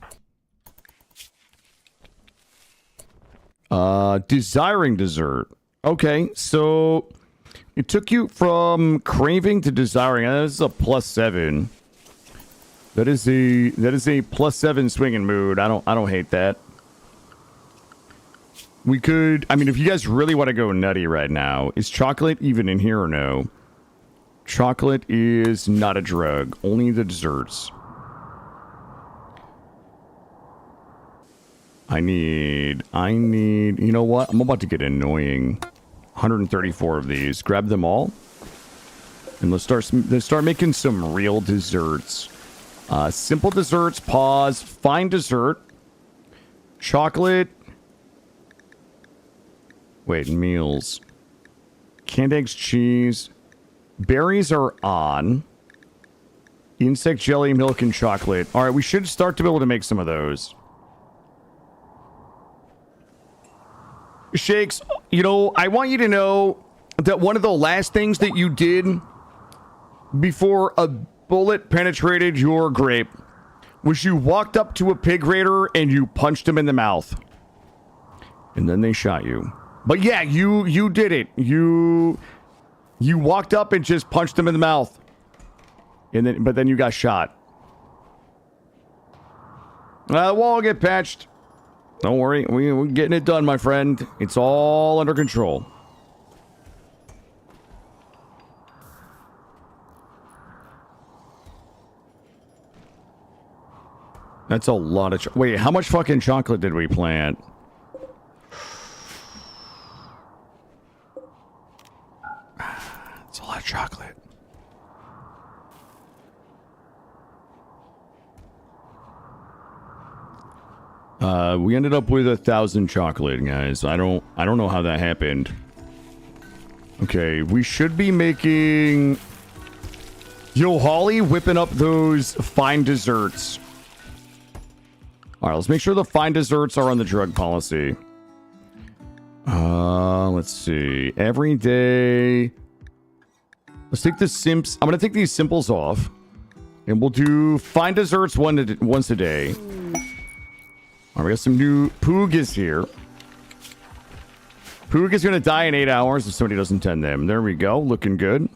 Desiring dessert. Okay, so it took you from craving to desiring. That is a +7. That is a +7 swinging mood. I don't hate that. We could, I mean, if you guys really want to go nutty right now, is chocolate even in here or no? Chocolate is not a drug, only the desserts. I need, you know what? I'm about to get annoying. 134 of these. Grab them all. And let's start making some real desserts. Simple desserts, pause, fine dessert. Chocolate. Wait, meals. Canned eggs, cheese. Berries are on. Insect jelly, milk, and chocolate. Alright, we should start to be able to make some of those. Shakes, you know, I want you to know that one of the last things that you did before a bullet penetrated your grape was you walked up to a pig raider and you punched him in the mouth. And then they shot you. But yeah, you did it. You walked up and just punched him in the mouth. But then you got shot. The wall will get patched. Don't worry. We're getting it done, my friend. It's all under control. That's a lot of wait, how much fucking chocolate did we plant? It's a lot of chocolate. We ended up with 1,000 chocolate, guys. I don't know how that happened. Okay, we should be making... Yo, Holly, whipping up those fine desserts. Alright, let's make sure the fine desserts are on the drug policy. Let's see. Every day... Let's take the simps... I'm gonna take these simples off. And we'll do fine desserts once a day. Alright, we got some new... Poog is here. Poog is gonna die in 8 hours if somebody doesn't tend them. There we go. Looking good.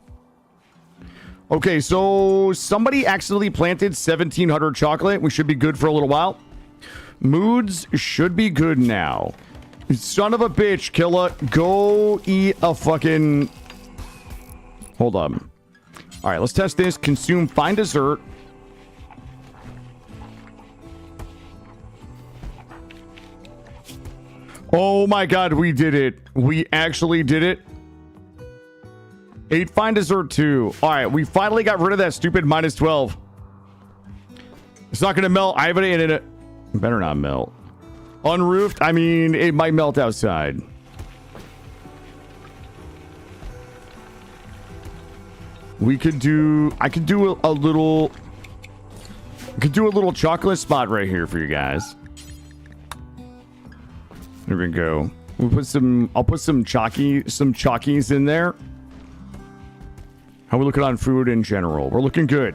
Okay, so... Somebody accidentally planted 1,700 chocolate. We should be good for a little while. Moods should be good now. Son of a bitch, Killa. Go eat a fucking... Hold on. Alright, let's test this. Consume fine dessert. Oh my god, we did it. We actually did it. 8 fine dessert 2. Alright, we finally got rid of that stupid -12. It's not gonna melt. I haven't eaten it. Better not melt. Unroofed? I mean, it might melt outside. We could do... I could do a little... I could do a little chocolate spot right here for you guys. There we go. We'll put some... I'll put some chalkies in there. How we looking on food in general? We're looking good.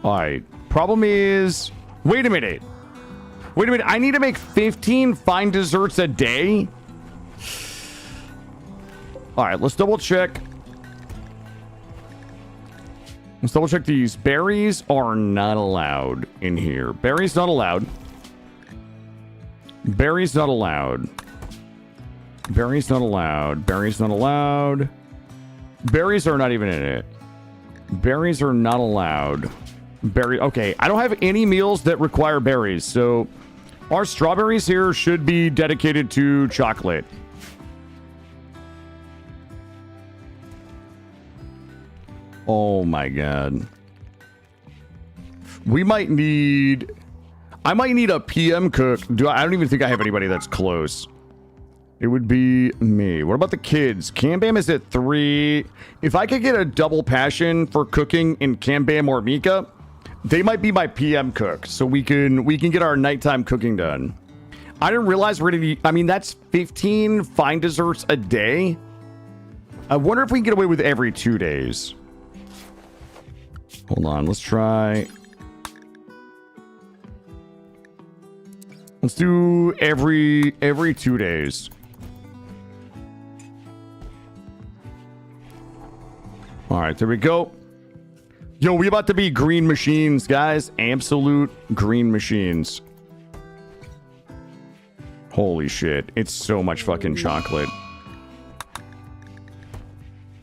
Alright. Problem is... Wait a minute. Wait a minute. I need to make 15 fine desserts a day? All right, let's double check. Let's double check these. Berries are not allowed in here. Berries not allowed. Berries not allowed. Berries not allowed. Berries not allowed. Berries are not even in it. Berries are not allowed. Okay, I don't have any meals that require berries, so our strawberries here should be dedicated to chocolate. Oh my god. We might need... I might need a PM cook. I don't even think I have anybody that's close. It would be me. What about the kids? Cambam is at 3. If I could get a double passion for cooking in Cambam or Mika, they might be my PM cook, so we can get our nighttime cooking done. I didn't realize we're gonna be... I mean, that's 15 fine desserts a day. I wonder if we can get away with every 2 days. Hold on, let's try... Let's do every 2 days. All right, there we go. Yo, we about to be green machines, guys. Absolute green machines. Holy shit. It's so much fucking chocolate.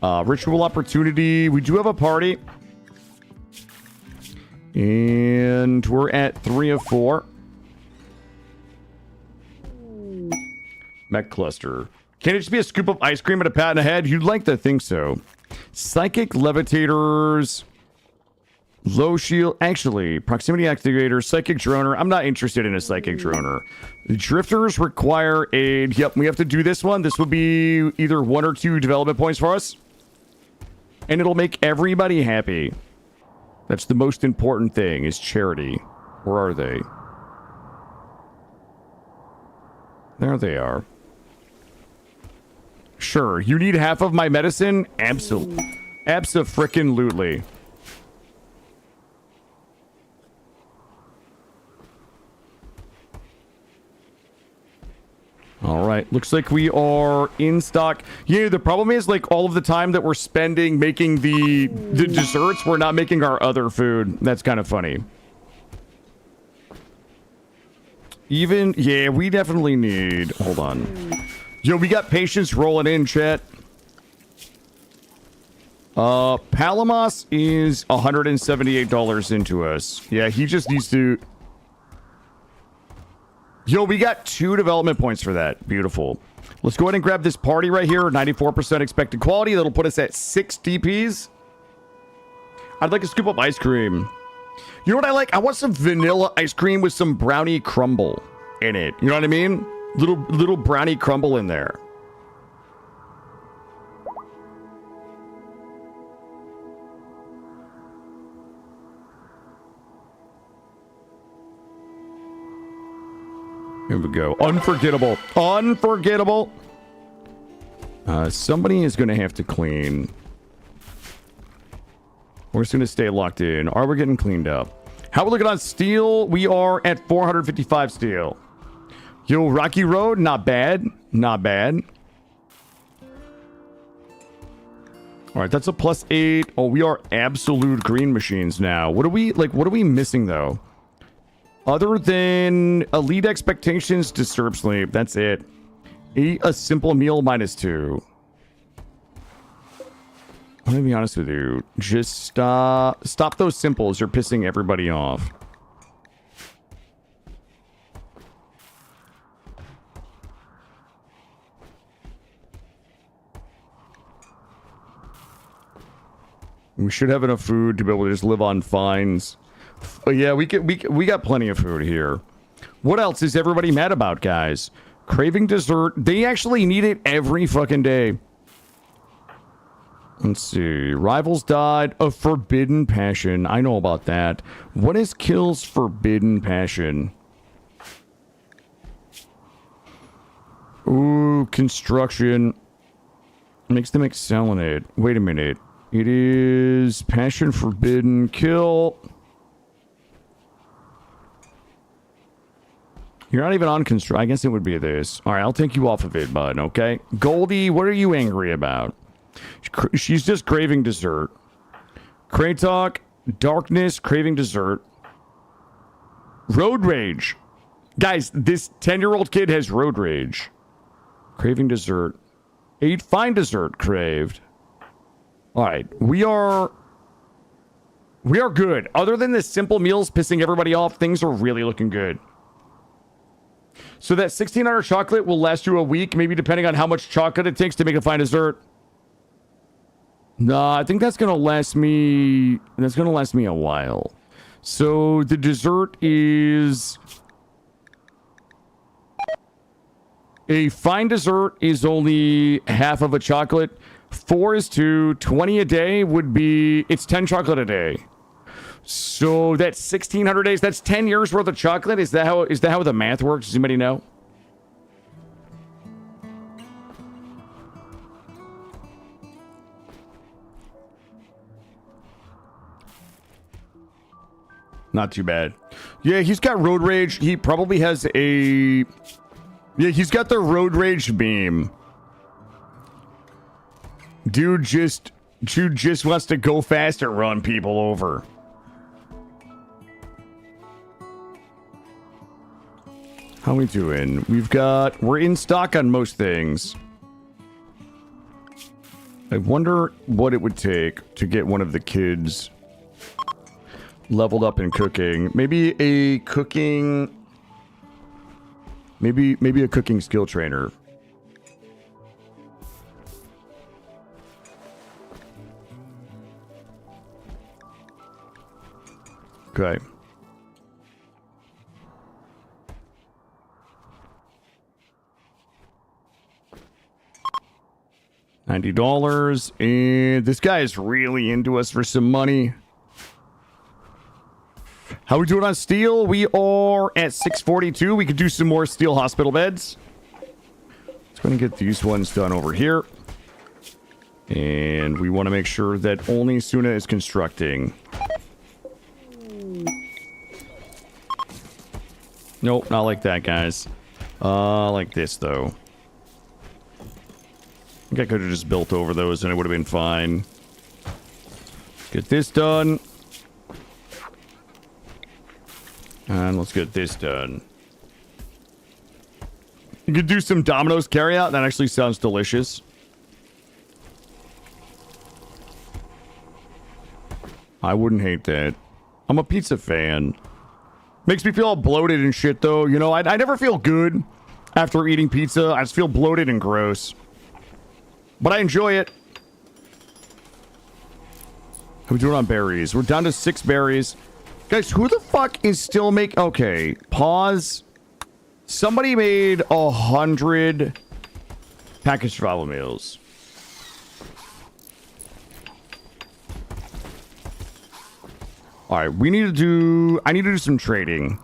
Ritual opportunity. We do have a party. And we're at 3 of 4. Mech cluster. Can it just be a scoop of ice cream and a pat in the head? You'd like to think so. Psychic levitators. Low shield. Actually, proximity activator. Psychic droner. I'm not interested in a psychic droner. The drifters require aid. Yep, we have to do this one. This will be either 1 or 2 development points for us. And it'll make everybody happy. That's the most important thing, is charity. Where are they? There they are. Sure, you need half of my medicine? Abso-frickin-lutely. All right, looks like we are in stock. Yeah, the problem is, like, all of the time that we're spending making the desserts, we're not making our other food. That's kind of funny. Even, yeah, we definitely need... Hold on. Yo, we got patience rolling in, chat. Palamos is $178 into us. Yeah, he just needs to... Yo, we got 2 development points for that. Beautiful. Let's go ahead and grab this party right here. 94% expected quality. That'll put us at 6 DPs. I'd like a scoop of ice cream. You know what I like? I want some vanilla ice cream with some brownie crumble in it. You know what I mean? Little brownie crumble in there. Here we go. Unforgettable. Unforgettable. Somebody is going to have to clean. We're just going to stay locked in. Are we getting cleaned up? How are we looking on steel? We are at 455 steel. Yo, Rocky Road, not bad. Not bad. All right, that's a +8. Oh, we are absolute green machines now. What are we missing, though? Other than elite expectations, disturb sleep. That's it. Eat a simple meal -2. I'm gonna be honest with you. Just stop those simples. You're pissing everybody off. We should have enough food to be able to just live on fines. Yeah, we got plenty of food here. What else is everybody mad about, guys? Craving dessert. They actually need it every fucking day. Let's see. Rivals died. A forbidden passion. I know about that. What is Kill's forbidden passion? Ooh, construction. Makes them excel in it. Wait a minute. It is passion forbidden. Kill. You're not even on construct. I guess it would be this. All right, I'll take you off of it, bud, okay? Goldie, what are you angry about? She's just craving dessert. Kratok, darkness, craving dessert. Road rage. Guys, this 10-year-old kid has road rage. Craving dessert. 8 fine dessert craved. All right, we are good. Other than the simple meals pissing everybody off, things are really looking good. So that 1600 chocolate will last you a week, maybe depending on how much chocolate it takes to make a fine dessert. Nah, I think that's gonna last me. That's gonna last me a while. So the dessert is a fine dessert is only half of a chocolate. 4 is 2. 20 a day would be. It's 10 chocolate a day. So that's 1600 days. That's 10 years worth of chocolate. Is that how the math works? Does anybody know? Not too bad. Yeah, he's got road rage. He probably has a... Yeah, he's got the road rage beam. Dude just wants to go fast and run people over. How we doing? We're in stock on most things. I wonder what it would take to get one of the kids leveled up in cooking. Maybe a cooking skill trainer. Okay. $90, and this guy is really into us for some money. How we doing on steel? We are at 642. We could do some more steel hospital beds. Let's go and get these ones done over here. And we want to make sure that only Suna is constructing. Nope, not like that, guys. Like this, though. I think I could have just built over those and it would have been fine. Get this done. And let's get this done. You could do some Domino's carryout. That actually sounds delicious. I wouldn't hate that. I'm a pizza fan. Makes me feel all bloated and shit, though. You know, I never feel good after eating pizza. I just feel bloated and gross. But I enjoy it. How we doing on berries? We're down to 6 berries. Guys, who the fuck is still making... Okay, pause. Somebody made 100 packaged survival meals. Alright, we need to do... I need to do some trading.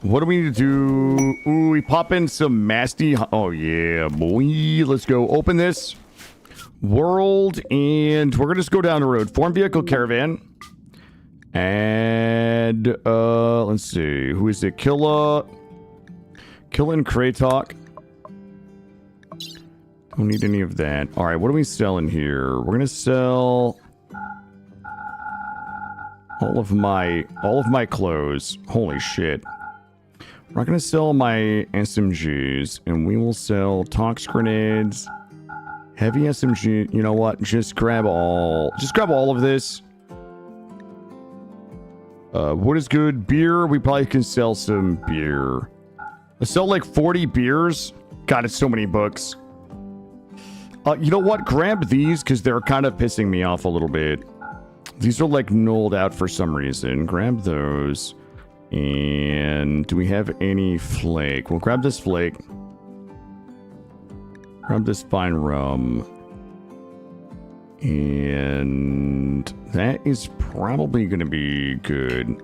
What do we need to do? Ooh, we pop in some masty... Oh, yeah, boy. Let's go open this. World, and we're going to just go down the road. Form vehicle caravan. And, let's see. Who is it? Killa and Kratok. Don't need any of that. Alright, what are we selling here? We're going to sell... All of my clothes. Holy shit. We're not going to sell my SMGs, and we will sell Tox grenades, heavy SMG. You know what? Just grab all of this. What is good? Beer. We probably can sell some beer. Let's sell like 40 beers. God, it's so many books. You know what? Grab these because they're kind of pissing me off a little bit. These are like nulled out for some reason. Grab those. And do we have any flake? We'll grab this flake. Grab this fine rum. And that is probably going to be good.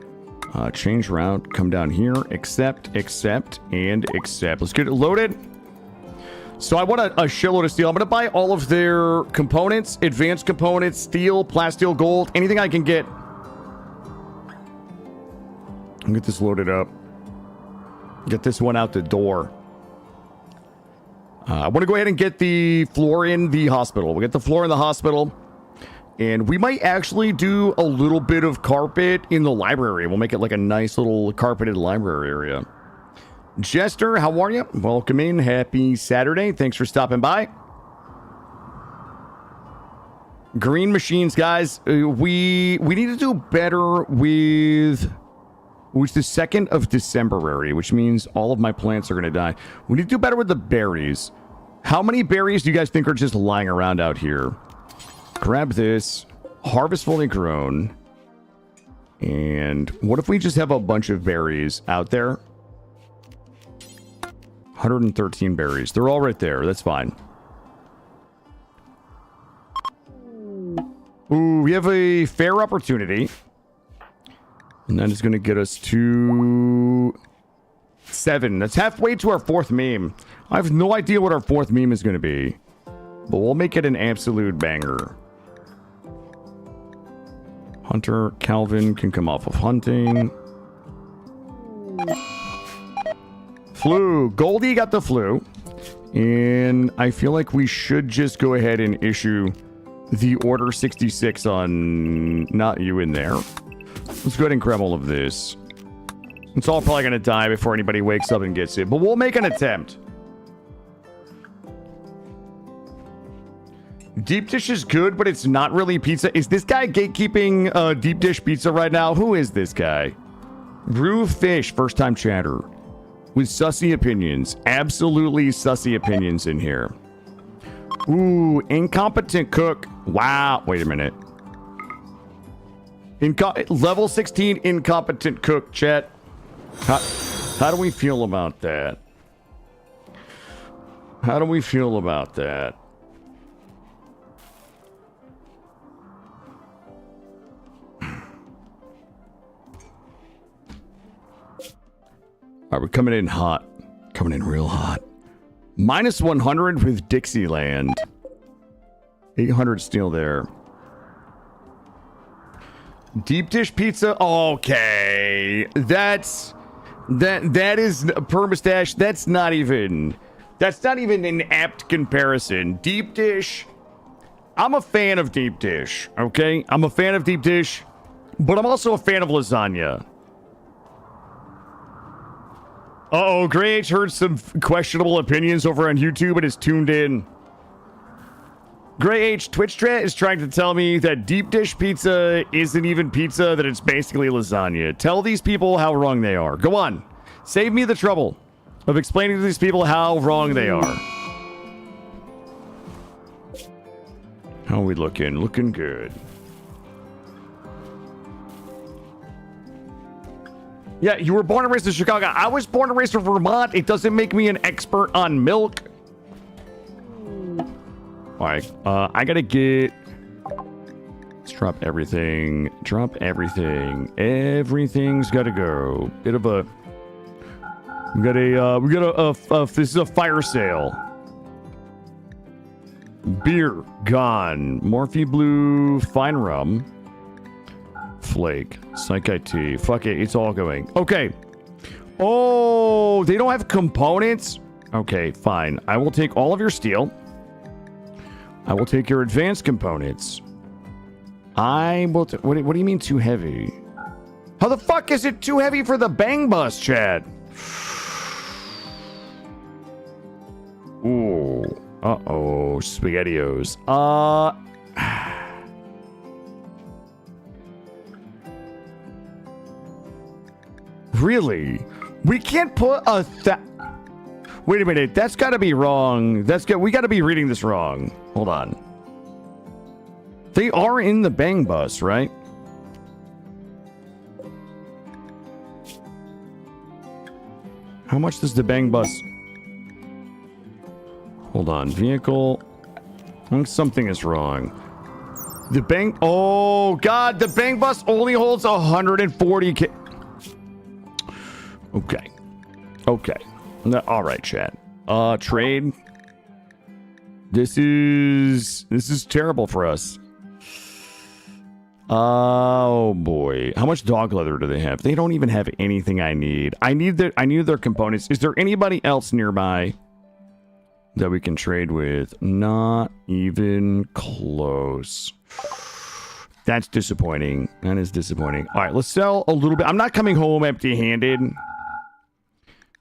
Change route. Come down here. Accept, and accept. Let's get it loaded. So I want a shitload of steel. I'm going to buy all of their components, advanced components, steel, plasteel, gold, anything I can get. I'll get this loaded up. Get this one out the door. I want to go ahead and get the floor in the hospital. We'll get the floor in the hospital. And we might actually do a little bit of carpet in the library. We'll make it like a nice little carpeted library area. Jester, how are you? Welcome in. Happy Saturday. Thanks for stopping by. Green machines, guys. We need to do better with... It's the 2nd of December, which means all of my plants are going to die. We need to do better with the berries. How many berries do you guys think are just lying around out here? Grab this. Harvest fully grown. And what if we just have a bunch of berries out there? 113 berries. They're all right there. That's fine. Ooh, we have a fair opportunity. And that is going to get us to 7. That's halfway to our 4th meme. I have no idea what our 4th meme is going to be. But we'll make it an absolute banger. Hunter Calvin can come off of hunting. Flu. Goldie got the flu. And I feel like we should just go ahead and issue the Order 66 on... Not you in there. Let's go ahead and grab all of this. It's all probably going to die before anybody wakes up and gets it. But we'll make an attempt. Deep dish is good, but it's not really pizza. Is this guy gatekeeping deep dish pizza right now? Who is this guy? Brew Fish, first time chatter. With sussy opinions. Absolutely sussy opinions in here. Ooh, incompetent cook. Wow. Wait a minute. Level 16 incompetent cook, chat. How do we feel about that? How do we feel about that? Alright, we're coming in hot. Coming in real hot. Minus 100 with Dixieland. 800 still there. Deep dish pizza. Okay. That is Permastash. That's not even an apt comparison. Deep dish. I'm a fan of deep dish. Okay. I'm a fan of deep dish, but I'm also a fan of lasagna. Uh-oh, Gray H heard some questionable opinions over on YouTube and is tuned in. Gray H, Twitch chat is trying to tell me that deep dish pizza isn't even pizza, that it's basically lasagna. Tell these people how wrong they are. Go on. Save me the trouble of explaining to these people how wrong they are. How are we looking? Looking good. Yeah, you were born and raised in Chicago. I was born and raised in Vermont. It doesn't make me an expert on milk. All right, I gotta get... Let's drop everything. Drop everything. Everything's gotta go. Bit of a... this is a fire sale. Beer, gone. Morphe Blue, fine rum. Flake, Psych IT. Fuck it, it's all going. Okay. Oh, they don't have components? Okay, fine. I will take all of your steel. I will take your advanced components. I will... What do you mean too heavy? How the fuck is it too heavy for the bang bus, Chad? Ooh. Uh-oh. SpaghettiOs. Really? We can't put a... Wait a minute. That's got to be wrong. We got to be reading this wrong. Hold on. They are in the bang bus, right? How much does the bang bus... Hold on. Vehicle. I think something is wrong. The bang... Oh, God. The bang bus only holds 140K. Okay. Okay. All right, chat. Trade. This is terrible for us. Oh boy. How much dog leather do they have? They don't even have anything I need. I need their components. Is there anybody else nearby that we can trade with? Not even close. That's disappointing. That is disappointing. All right, let's sell a little bit. I'm not coming home empty-handed.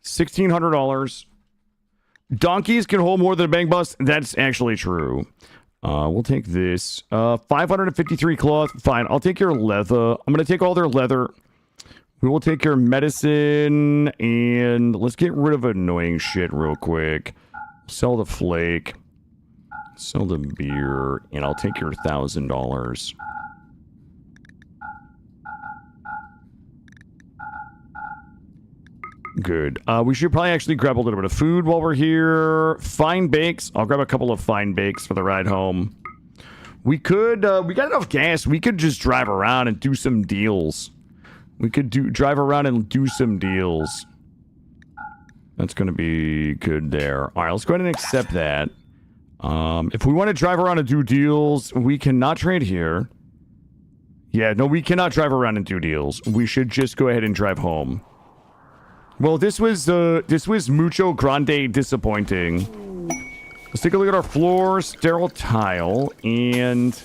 $1,600. Donkeys can hold more than a bank bus. That's actually true. We'll take this. 553 cloth. Fine, I'll take your leather. I'm going to take all their leather. We will take your medicine. And let's get rid of annoying shit real quick. Sell the flake. Sell the beer. And I'll take your $1,000. Good. We should probably actually grab a little bit of food while we're here. Fine bakes. I'll grab a couple of fine bakes for the ride home. We could, we got enough gas. We could just drive around and do some deals. We could drive around and do some deals. That's going to be good there. All right, let's go ahead and accept that. If we want to drive around and do deals, we cannot trade here. Yeah, no, we cannot drive around and do deals. We should just go ahead and drive home. Well, this was mucho grande disappointing. Let's take a look at our floor, sterile tile, and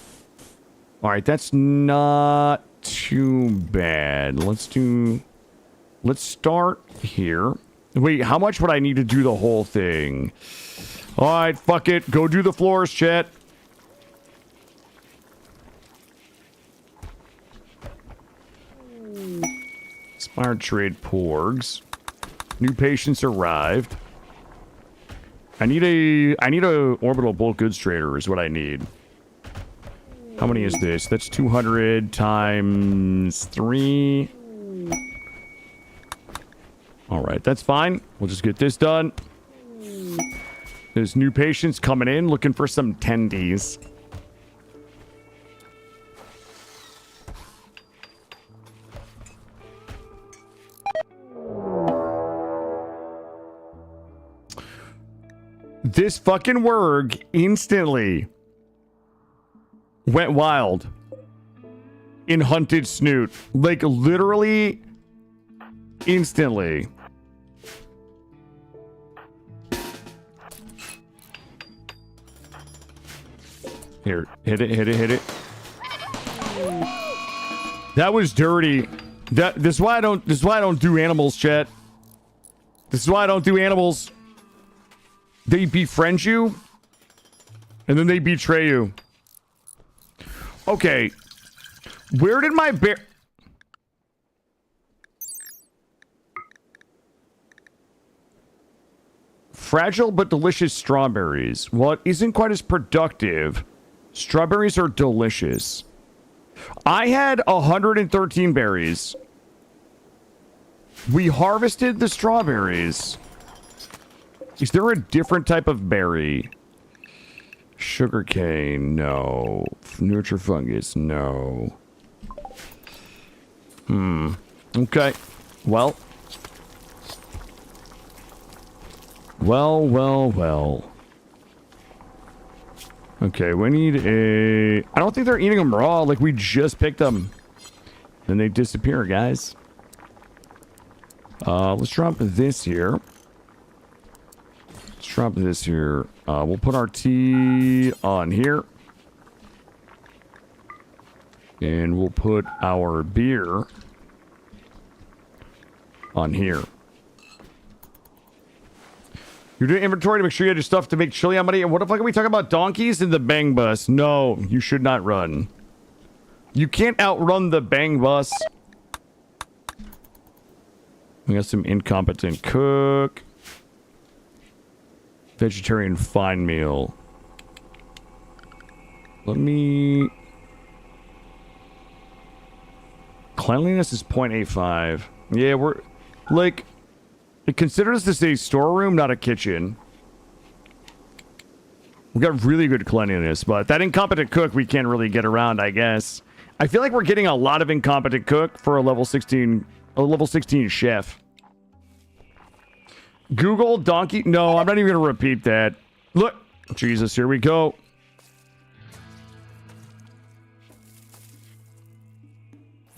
all right, that's not too bad. Let's start here. Wait, how much would I need to do the whole thing? All right, fuck it. Go do the floors, chat. Inspired trade porgs. New patients arrived. I need a orbital bulk goods trader is what I need. How many is this? That's 200 times 3. All right, that's fine. We'll just get this done. There's new patients coming in looking for some tendies. This fucking Wurg instantly went wild in Hunted Snoot. Like, literally instantly. Here, hit it, hit it, hit it. That was dirty. This is why I don't do animals, chat. This is why I don't do animals. They befriend you, and then they betray you. Okay. Where did my bear... Fragile but delicious strawberries. Well, it isn't quite as productive. Strawberries are delicious. I had 113 berries. We harvested the strawberries. Is there a different type of berry? Sugarcane, no. Nutrifungus, no. Okay. Well. Well. Okay, we need a... I don't think they're eating them raw. Like, we just picked them. Then they disappear, guys. Let's drop this here. Let's drop this here. We'll put our tea on here. And we'll put our beer on here. You're doing inventory to make sure you had your stuff to make chili on money. And what the fuck are we talking about? Donkeys in the bang bus? No, you should not run. You can't outrun the bang bus. We got some incompetent cook. Vegetarian fine meal. Let me... Cleanliness is 0.85. Yeah, we're... Like... It considers this a storeroom, not a kitchen. We got really good cleanliness, but that incompetent cook we can't really get around, I guess. I feel like we're getting a lot of incompetent cook for a level 16 chef. Google donkey. No, I'm not even gonna repeat that. Look, Jesus, here we go.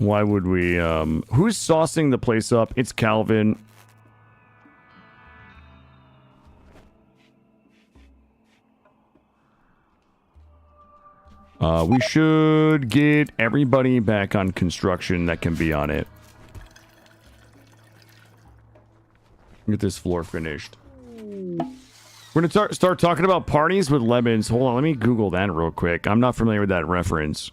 Why would we, who's saucing the place up? It's Calvin. We should get everybody back on construction that can be on it. Get this floor finished. We're gonna start talking about parties with lemons. Hold on, let me Google that real quick. I'm not familiar with that reference.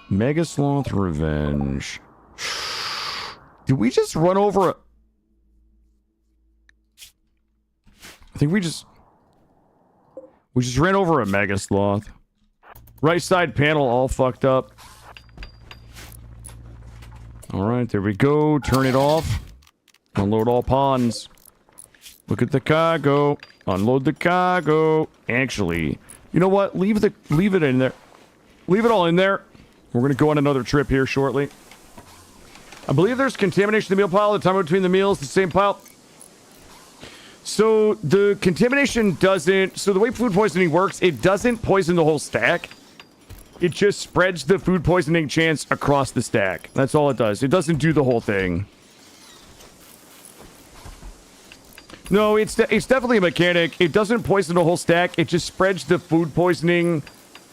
Mega Sloth Revenge. Did we just run over a... I think we just ran over a Mega Sloth. Right side panel all fucked up. Alright, there we go. Turn it off. Unload all ponds. Look at the cargo. Unload the cargo. Actually, you know what? Leave it in there. Leave it all in there. We're going to go on another trip here shortly. I believe there's contamination in the meal pile. The time between the meals, the same pile. So the contamination doesn't... So the way food poisoning works, it doesn't poison the whole stack. It just spreads the food poisoning chance across the stack. That's all it does. It doesn't do the whole thing. No, it's definitely a mechanic. It doesn't poison the whole stack. It just spreads the food poisoning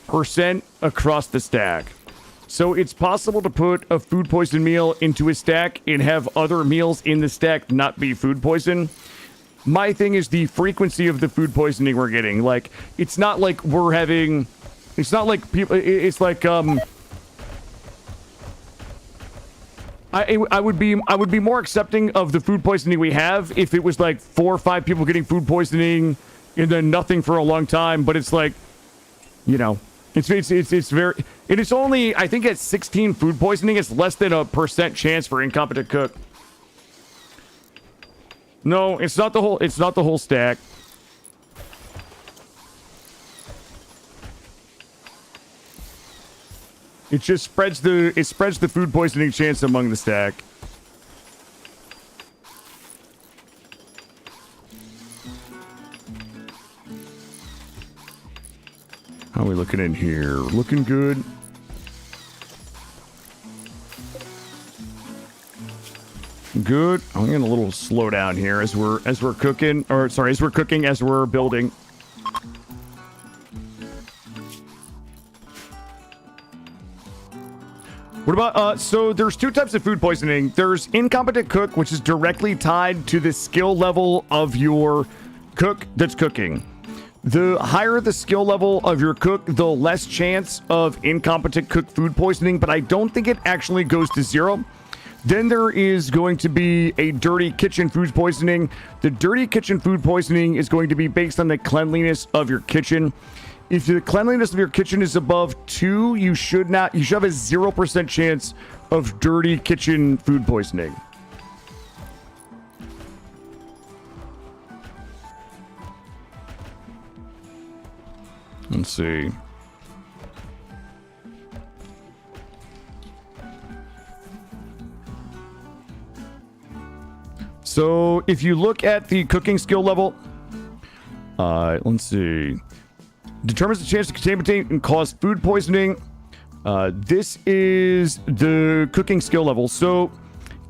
percent across the stack. So it's possible to put a food poison meal into a stack and have other meals in the stack not be food poison. My thing is the frequency of the food poisoning we're getting. Like, it's not like we're having... It's not like people... It's like, I would be more accepting of the food poisoning we have if it was like 4 or 5 people getting food poisoning and then nothing for a long time. But it's like, you know, it's very... And it's only, I think at 16 food poisoning, it's less than a % chance for incompetent cook. No, it's not the whole stack. It just spreads the food poisoning chance among the stack. How are we looking in here? Looking good. Good. I'm getting a little slow down here as we're cooking, or sorry, as we're cooking as we're building. What about, so there's 2 types of food poisoning. There's incompetent cook, which is directly tied to the skill level of your cook that's cooking. The higher the skill level of your cook, the less chance of incompetent cook food poisoning, but I don't think it actually goes to 0. Then there is going to be a dirty kitchen food poisoning. The dirty kitchen food poisoning is going to be based on the cleanliness of your kitchen. If the cleanliness of your kitchen is above 2, you should have a 0% chance of dirty kitchen food poisoning. Let's see. So if you look at the cooking skill level, let's see. Determines the chance to contaminate and cause food poisoning. This is the cooking skill level. So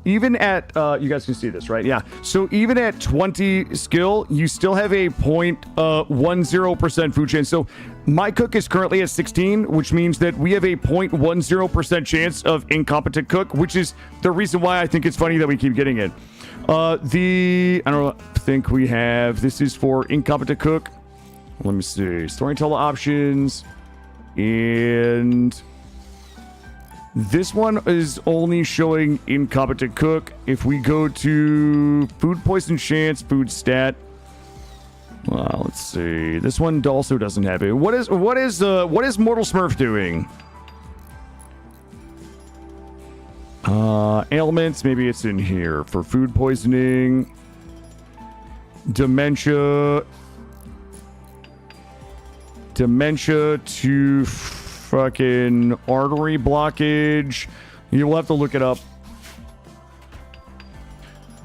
even at, you guys can see this, right? Yeah. So even at 20 skill, you still have a 0.10% food chance. So my cook is currently at 16, which means that we have a 0.10% chance of incompetent cook, which is the reason why I think it's funny that we keep getting it. I don't think we have, this is for incompetent cook. Let me see. Storyteller options. And this one is only showing incompetent cook. If we go to food poison chance, food stat. Let's see. This one also doesn't have it. What is Mortal Smurf doing? Ailments, maybe it's in here for food poisoning. Dementia to fucking artery blockage. You'll have to look it up.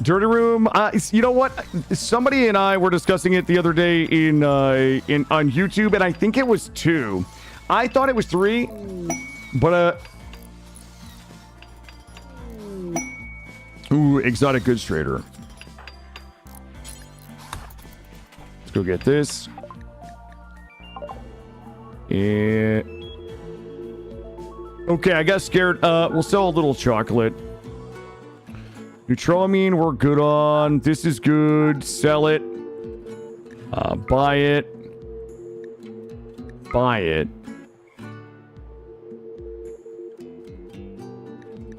Dirty room. You know what? Somebody and I were discussing it the other day in on YouTube, and I think it was 2. I thought it was 3, but ooh, exotic goods trader. Let's go get this. Yeah. Okay, I got scared. We'll sell a little chocolate. Neutroamine, we're good on. This is good. Sell it. Buy it. Buy it.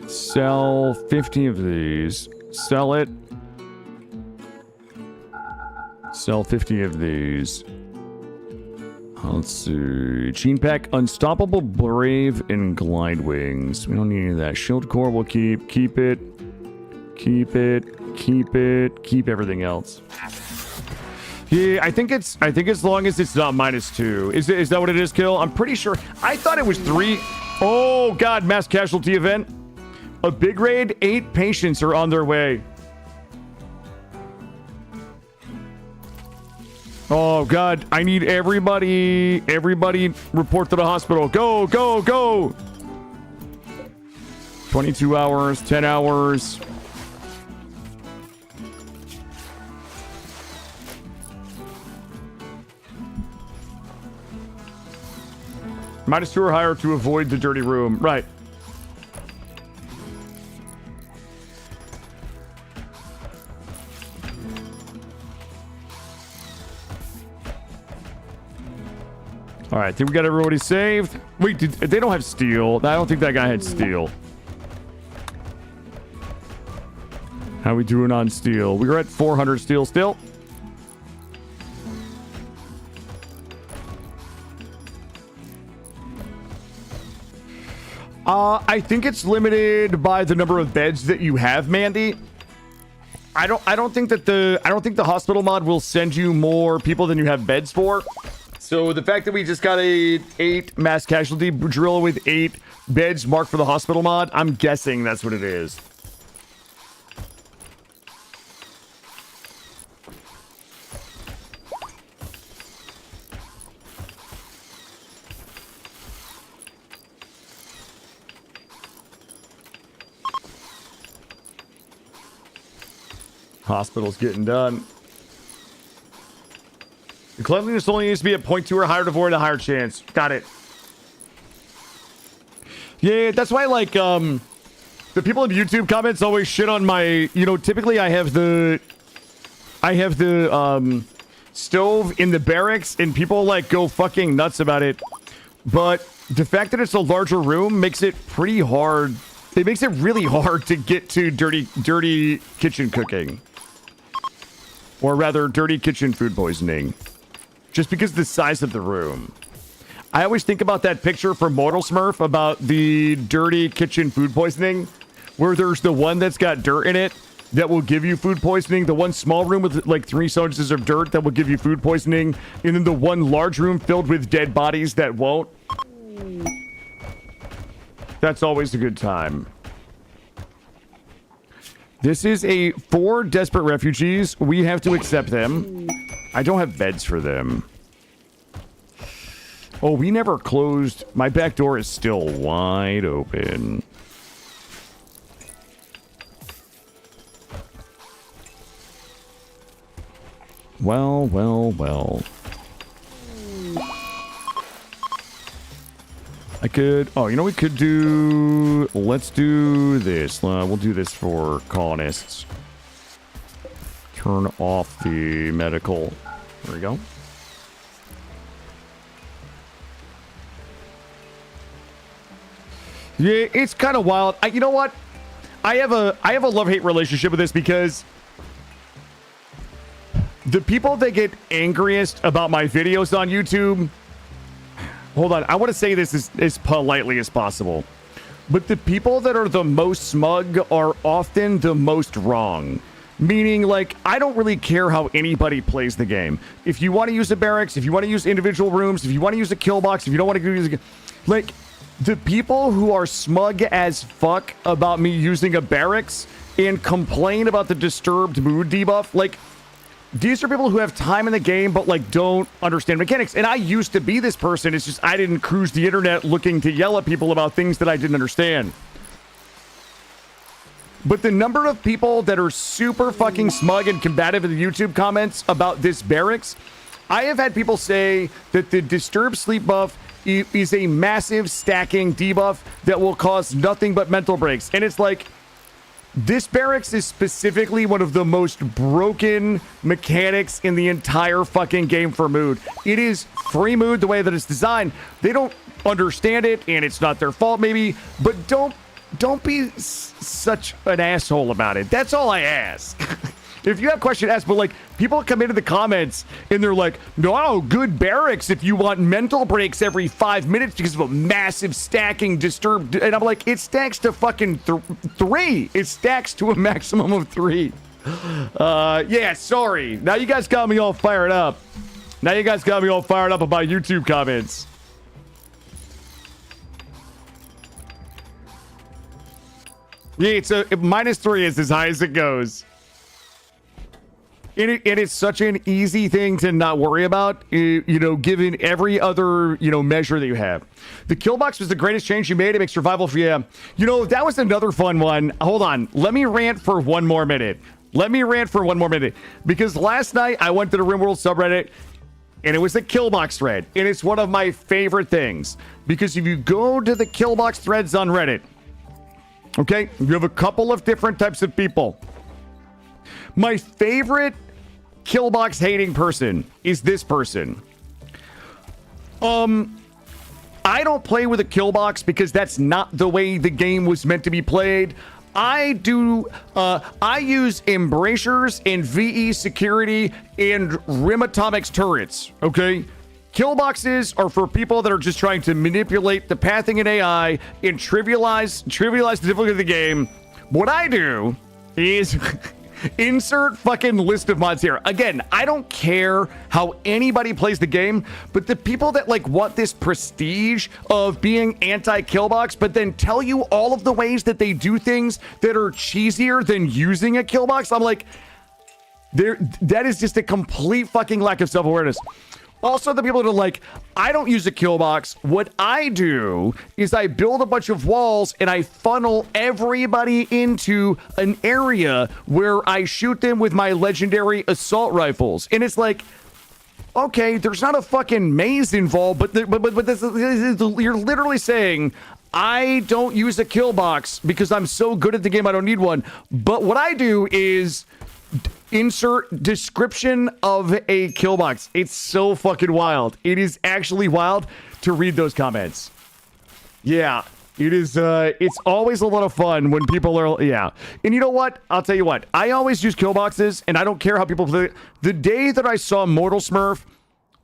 Sell 50 of these. Sell it. Sell 50 of these. Let's see. Gene Pack, Unstoppable, Brave, and Glide Wings. We don't need any of that. Shield Core we'll keep. Keep it. Keep it. Keep it. Keep everything else. Yeah, I think as long as it's not -2. Is that what it is, Kill? I'm pretty sure. I thought it was 3. Oh, God. Mass casualty event. A big raid. 8 patients are on their way. Oh, God. I need everybody report to the hospital. Go, go, go. 22 hours, 10 hours. -2 or higher to avoid the dirty room. Right. All right, think we got everybody saved. Wait, they don't have steel. I don't think that guy had steel. How we doing on steel? We were at 400 steel still. I think it's limited by the number of beds that you have, Mandy. I don't think the hospital mod will send you more people than you have beds for. So the fact that we just got a 8 mass casualty drill with 8 beds marked for the hospital mod, I'm guessing that's what it is. Hospital's getting done. The cleanliness only needs to be at 0.2 or higher to avoid a higher chance. Got it. Yeah, that's why, like, the people in YouTube comments always shit on my, typically I have the stove in the barracks and people, like, go fucking nuts about it. But the fact that it's a larger room makes it pretty hard. It makes it really hard to get to dirty kitchen cooking. Or rather, dirty kitchen food poisoning. Just because of the size of the room. I always think about that picture from Mortal Smurf about the dirty kitchen food poisoning, where there's the one that's got dirt in it that will give you food poisoning, the one small room with like 3 inches of dirt that will give you food poisoning, and then the one large room filled with dead bodies that won't. That's always a good time. This is 4 desperate refugees. We have to accept them. I don't have beds for them. Oh, we never closed. My back door is still wide open. Well, well, well. I could... Oh, you know what we could do? Let's do this. We'll do this for colonists. Turn off the medical. There we go. Yeah, it's kind of wild. You know what? I have a love-hate relationship with this because the people that get angriest about my videos on YouTube... Hold on. I want to say this as politely as possible. But the people that are the most smug are often the most wrong. Meaning, like, I don't really care how anybody plays the game. If you want to use a barracks, if you want to use individual rooms, if you want to use a kill box, if you don't want to use a... Like, the people who are smug as fuck about me using a barracks and complain about the disturbed mood debuff, like, these are people who have time in the game but like don't understand mechanics. And I used to be this person. It's just I didn't cruise the internet looking to yell at people about things that I didn't understand. But the number of people that are super fucking smug and combative in the YouTube comments about this barracks, I have had people say that the disturbed sleep buff is a massive stacking debuff that will cause nothing but mental breaks. And it's like, this barracks is specifically one of the most broken mechanics in the entire fucking game for mood. It is free mood the way that it's designed. They don't understand it, and it's not their fault maybe, but don't be such an asshole about it. That's all I ask. If you have questions, ask. But like, people come into the comments and they're like, no, good barracks if you want mental breaks every 5 minutes because of a massive stacking disturbed. And I'm like, it stacks to fucking 3. It stacks to a maximum of 3. Yeah, sorry. Now you guys got me all fired up. About YouTube comments. Yeah, it's a -3 is as high as it goes. It is such an easy thing to not worry about, you know, given every other, you know, measure that you have. The kill box was the greatest change you made. It makes survival for you. You know, that was another fun one. Hold on. Let me rant for one more minute. Because last night I went to the RimWorld subreddit and it was the kill box thread. And it's one of my favorite things. Because if you go to the kill box threads on Reddit, okay, you have a couple of different types of people. My favorite killbox hating person is this person. I don't play with a killbox because that's not the way the game was meant to be played. I use embracers and VE security and Rim Atomics turrets, okay? Killboxes are for people that are just trying to manipulate the pathing in AI and trivialize the difficulty of the game. What I do is insert fucking list of mods here. Again, I don't care how anybody plays the game, but the people that like want this prestige of being anti-killbox, but then tell you all of the ways that they do things that are cheesier than using a killbox, I'm like, that is just a complete fucking lack of self-awareness. Also, the people that are like, I don't use a kill box. What I do is I build a bunch of walls and I funnel everybody into an area where I shoot them with my legendary assault rifles. And it's like, okay, there's not a fucking maze involved, but this is, you're literally saying, I don't use a kill box because I'm so good at the game I don't need one. But what I do is insert description of a kill box. It's so fucking wild. It is actually wild to read those comments. Yeah, it is. It's always a lot of fun when people are, yeah. And you know what? I'll tell you what. I always use kill boxes, and I don't care how people play. The day that I saw Mortal Smurf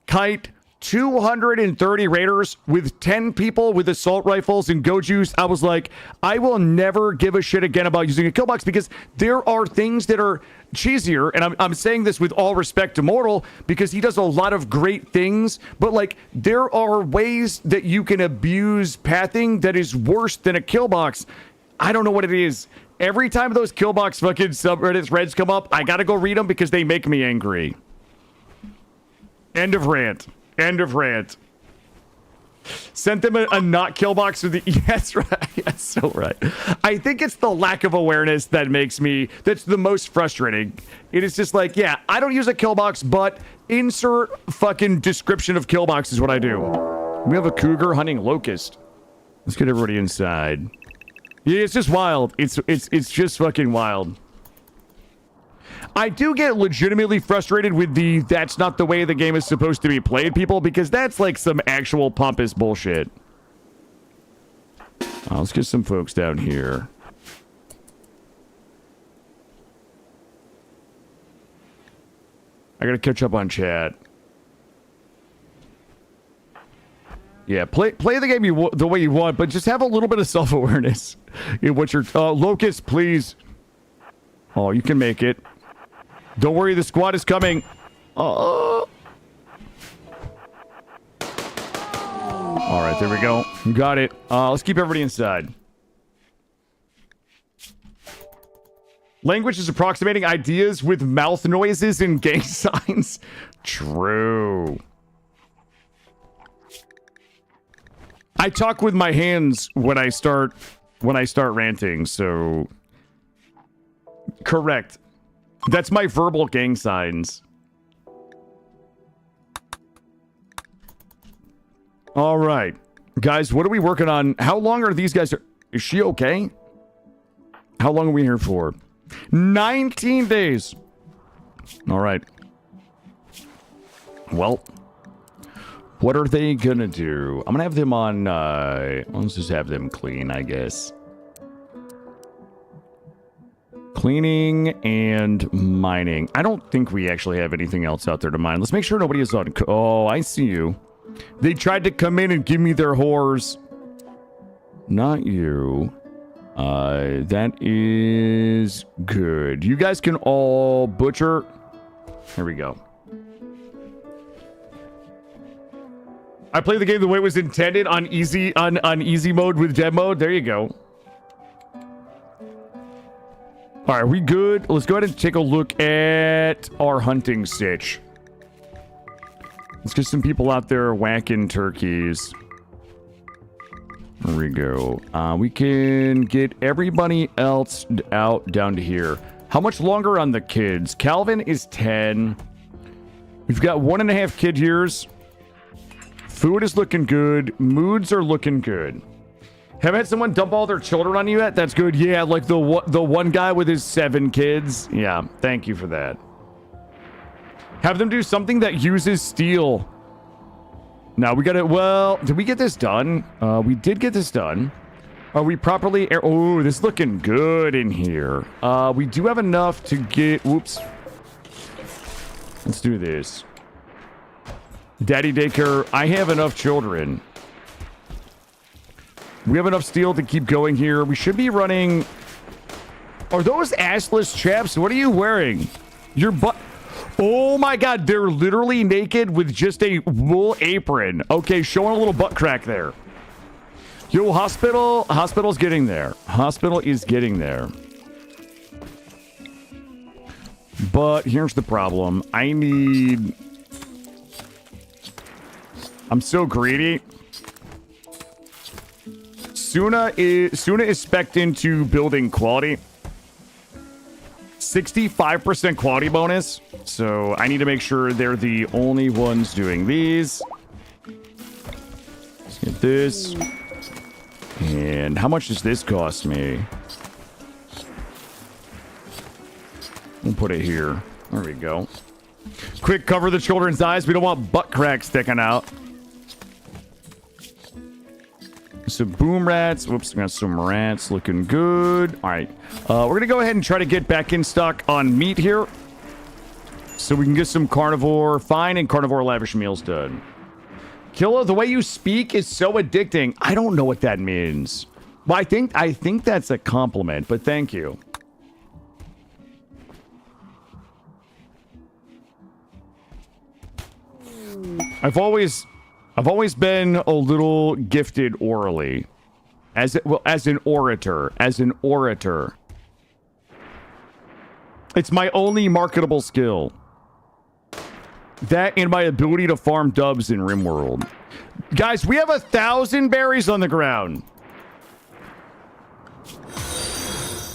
kite 230 raiders with 10 people with assault rifles and Gojus, I was like, I will never give a shit again about using a kill box because there are things that are cheesier, and I'm saying this with all respect to Mortal because he does a lot of great things, but like there are ways that you can abuse pathing that is worse than a kill box. I don't know what it is. Every time those kill box fucking subreddit threads come up, I gotta go read them because they make me angry. End of rant. End of rant. Sent them a not kill box with the yes, right. Yes, so right. I think it's the lack of awareness that makes me, that's the most frustrating. It is just like, yeah, I don't use a kill box, but insert fucking description of kill box is what I do. We have a cougar hunting locust. Let's get everybody inside. Yeah, it's just wild. It's just fucking wild. I do get legitimately frustrated with the that's not the way the game is supposed to be played people because that's like some actual pompous bullshit. Let's get some folks down here. I gotta catch up on chat. Yeah, play the game the way you want, but just have a little bit of self-awareness in what you're... Locust, please. Oh, you can make it. Don't worry, the squad is coming. All right, there we go. Got it. Let's keep everybody inside. Language is approximating ideas with mouth noises and gang signs. True. I talk with my hands when I start ranting, so correct. That's my verbal gang signs. All right. Guys, what are we working on? How long are these guys? Is she okay? How long are we here for? 19 days. All right. Well, what are they gonna do? I'm gonna have them on, let's just have them clean, I guess. Cleaning and mining. I don't think we actually have anything else out there to mine. Let's make sure nobody is on... Oh, I see you. They tried to come in and give me their whores. Not you. That is good. You guys can all butcher. Here we go. I played the game the way it was intended on easy mode with dev mode. There you go. All right, we good? Let's go ahead and take a look at our hunting sitch. Let's get some people out there whacking turkeys. There we go. We can get everybody else out down to here. How much longer on the kids? Calvin is 10. We've got 1.5 kid years. Food is looking good. Moods are looking good. Haven't had someone dump all their children on you yet? That's good. Yeah, like the one guy with his 7 kids. Yeah, thank you for that. Have them do something that uses steel. Now we gotta, well, did we get this done? We did get this done. Are we properly, oh, this is looking good in here. We do have enough to get, whoops. Let's do this. Daddy daycare, I have enough children. We have enough steel to keep going here. We should be running, are those assless chaps? What are you wearing? Your butt. Oh my god, they're literally naked with just a wool apron. Okay, showing a little butt crack there. Yo, hospital's getting there. Hospital is getting there. But here's the problem. I'm so greedy. Suna is spec'd into building quality. 65% quality bonus. So I need to make sure they're the only ones doing these. Let's get this. And how much does this cost me? We'll put it here. There we go. Quick, cover the children's eyes. We don't want butt cracks sticking out. Some boom rats. Whoops, we got some rats looking good. All right. We're going to go ahead and try to get back in stock on meat here. So we can get some carnivore fine and carnivore lavish meals done. Killa, the way you speak is so addicting. I don't know what that means. Well, I think that's a compliment, but thank you. I've always been a little gifted orally. As an orator. It's my only marketable skill. That and my ability to farm dubs in RimWorld. Guys, we have 1,000 berries on the ground.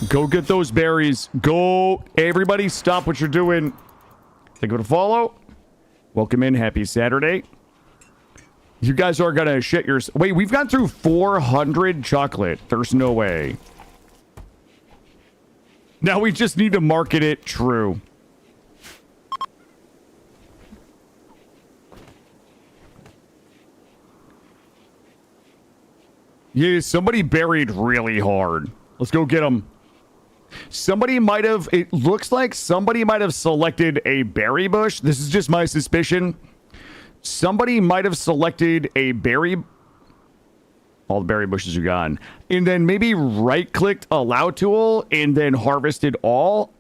Go get those berries. Go. Everybody stop what you're doing. Think of a follow. Welcome in. Happy Saturday. You guys are gonna shit your... Wait, we've gone through 400 chocolate. There's no way. Now we just need to market it true. Yeah, somebody buried really hard. Let's go get them. Somebody might have... It looks like somebody might have selected a berry bush. This is just my suspicion. Somebody might have selected a berry... All the berry bushes are gone. And then maybe right-clicked allow tool and then harvested all.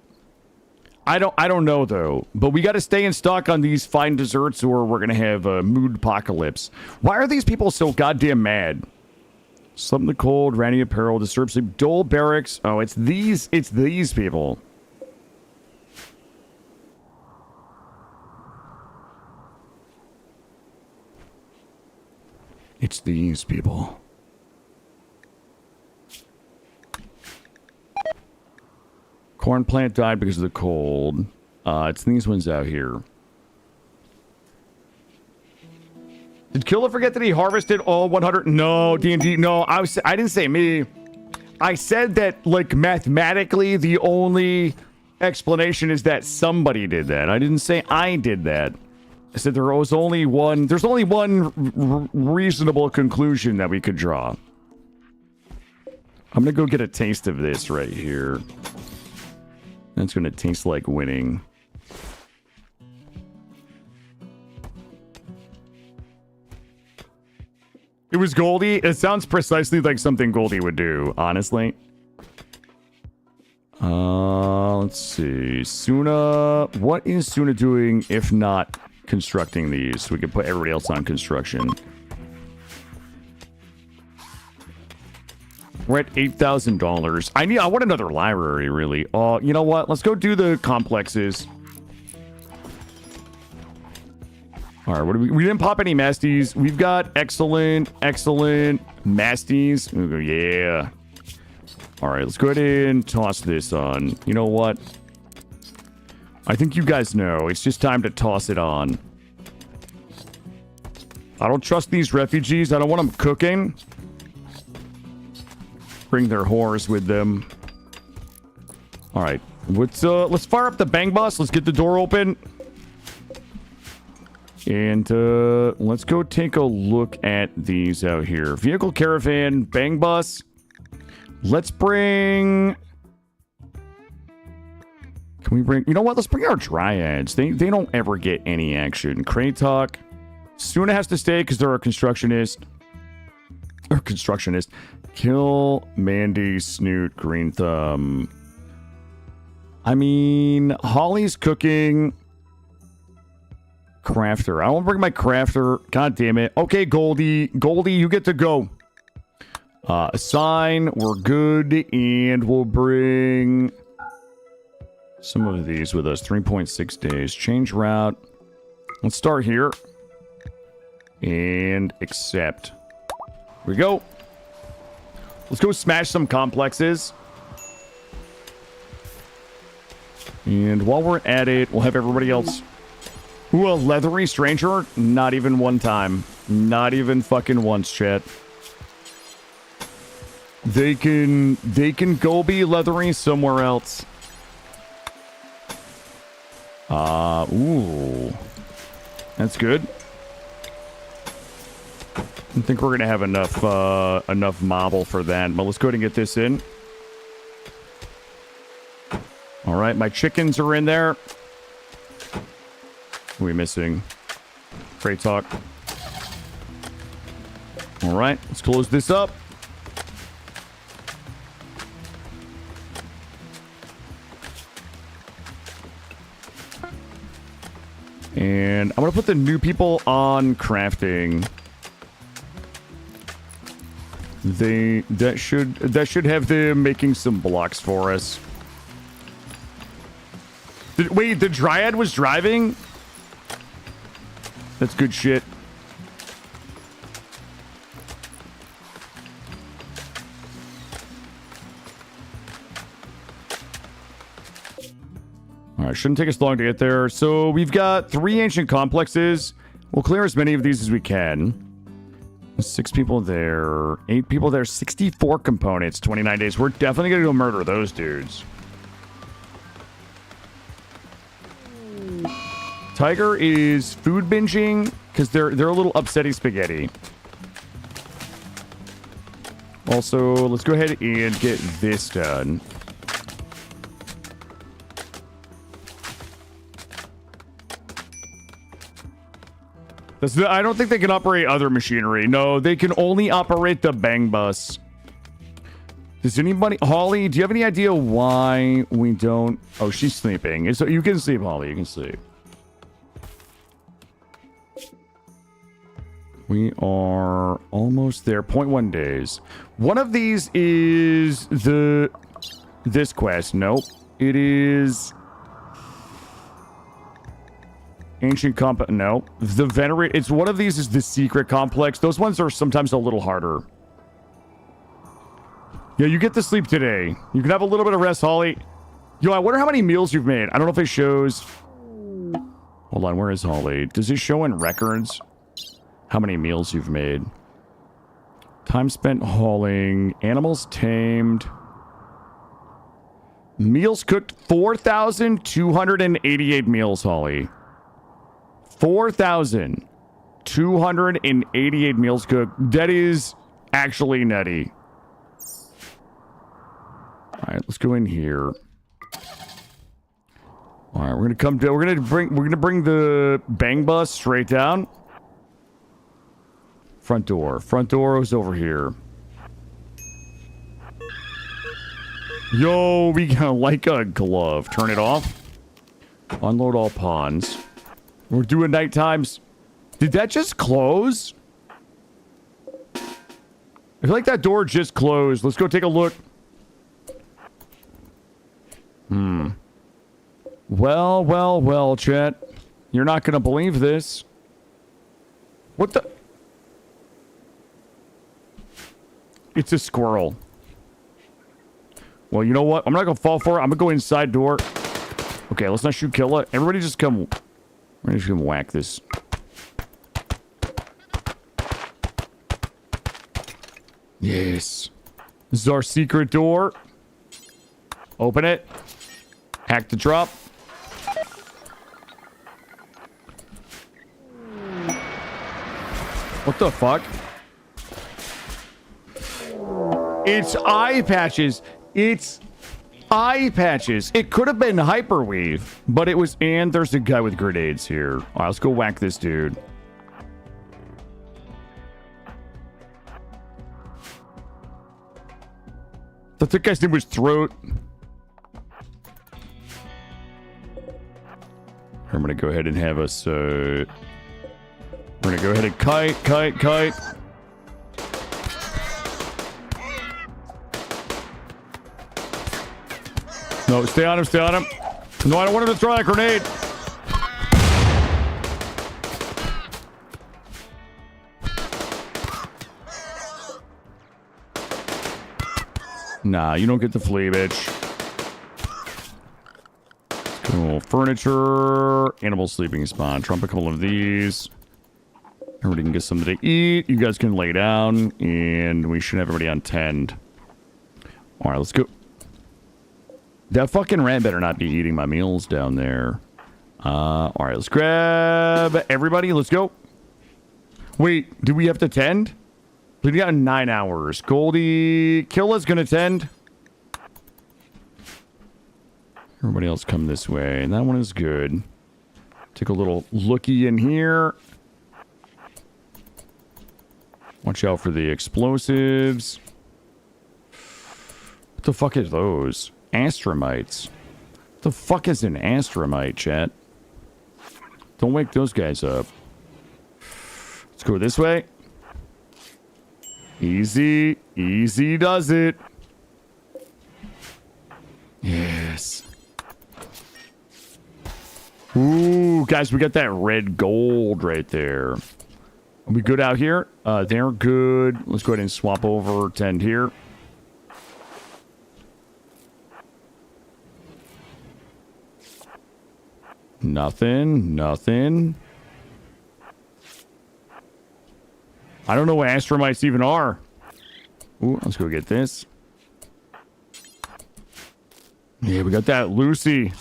I don't know, though. But we got to stay in stock on these fine desserts or we're going to have a mood apocalypse. Why are these people so goddamn mad? Slept in the cold, randy apparel, disturbed sleep, dull barracks. Oh, it's these people. It's these people. Corn plant died because of the cold. It's these ones out here. Did Killer forget that he harvested all 100? No, D&D. No, I didn't say me. I said that, like, mathematically, the only explanation is that somebody did that. I didn't say I did that. I said there was only one. There's only one reasonable conclusion that we could draw. I'm gonna go get a taste of this right here. That's gonna taste like winning. It was Goldie. It sounds precisely like something Goldie would do, honestly. Let's see. Suna. What is Suna doing if not constructing these? So we can put everybody else on construction. We're at $8,000. I want another library, really. You know what? Let's go do the complexes. All right, what do we didn't pop any masties. We've got excellent masties. Yeah. All right, let's go ahead and toss this on. You know what? I think you guys know. It's just time to toss it on. I don't trust these refugees. I don't want them cooking. Bring their whores with them. All right, let's fire up the bang bus. Let's get the door open. And let's go take a look at these out here. Vehicle caravan, bang bus. Let's bring... Can we bring... You know what? Let's bring our dryads. They don't ever get any action. Kratok. Suna has to stay because they're a constructionist. Or constructionist. Kill, Mandy, Snoot, Green Thumb. I mean, Holly's cooking... Crafter. I won't bring my crafter. God damn it. Okay, Goldie. Goldie, you get to go. Assign. We're good. And we'll bring some of these with us. 3.6 days. Change route. Let's start here. And accept. Here we go. Let's go smash some complexes. And while we're at it, we'll have everybody else... Ooh, a leathery stranger? Not even one time. Not even fucking once, chat. They can go be leathery somewhere else. Ooh. That's good. I think we're gonna have enough marble for that, but let's go ahead and get this in. All right, my chickens are in there. What are we missing? Freight talk. All right, let's close this up. And I'm gonna put the new people on crafting. That should have them making some blocks for us. Wait, the Dryad was driving? That's good shit. All right, shouldn't take us long to get there. So we've got 3 ancient complexes. We'll clear as many of these as we can. 6 people there, 8 people there, 64 components, 29 days. We're definitely gonna go murder those dudes. Tiger is food binging because they're a little upsetty spaghetti. Also, let's go ahead and get this done. I don't think they can operate other machinery. No, they can only operate the bang bus. Does anybody... Holly, do you have any idea why we don't... Oh, she's sleeping. So you can sleep, Holly. You can sleep. We are almost there. 0.1 days. One of these is this quest. Nope. It is ancient no. The venerate. It's one of these is the secret complex. Those ones are sometimes a little harder. Yeah, you get to sleep today. You can have a little bit of rest, Holly. Yo, I wonder how many meals you've made. I don't know if it shows. Hold on, where is Holly? Does it show in records how many meals you've made? Time spent hauling. Animals tamed. Meals cooked. 4,288 meals, Holly. 4,288 meals cooked. That is actually nutty. All right, let's go in here. All right, we're gonna come down. We're gonna bring the bang bus straight down. Front door. Front door is over here. Yo, we got like a glove. Turn it off. Unload all pawns. We're doing night times. Did that just close? I feel like that door just closed. Let's go take a look. Well, chat. You're not gonna believe this. What the? It's a squirrel. Well, you know what? I'm not gonna fall for it. I'm gonna go inside door. Okay, let's not shoot Killa. Everybody just come. We're just gonna whack this. Yes. This is our secret door. Open it. Hack the drop. What the fuck? It's eye patches. It's eye patches. It could have been hyperweave, but it was. And there's a guy with grenades here. All right, let's go whack this dude. I think guy's name was Throat. I'm gonna go ahead and have us. We're gonna go ahead and kite. No, stay on him, stay on him. No, I don't want him to throw that grenade. Nah, you don't get to flee, bitch. Cool. Furniture. Animal sleeping spot. Trump a couple of these. Everybody can get something to eat. You guys can lay down. And we should have everybody on tend. Alright, let's go. That fucking rat better not be eating my meals down there. Alright, let's grab everybody. Let's go. Wait, do we have to tend? We got 9 hours. Goldie. Killa's gonna tend. Everybody else come this way. And that one is good. Take a little looky in here. Watch out for the explosives. What the fuck is those? Astramites. What the fuck is an astramite, chat? Don't wake those guys up. Let's go this way. Easy. Easy does it. Yes. Ooh, guys, we got that red gold right there. Are we good out here? They're good. Let's go ahead and swap over. Tend here. Nothing. I don't know what astramites even are. Ooh, let's go get this. Yeah, we got that Lucy.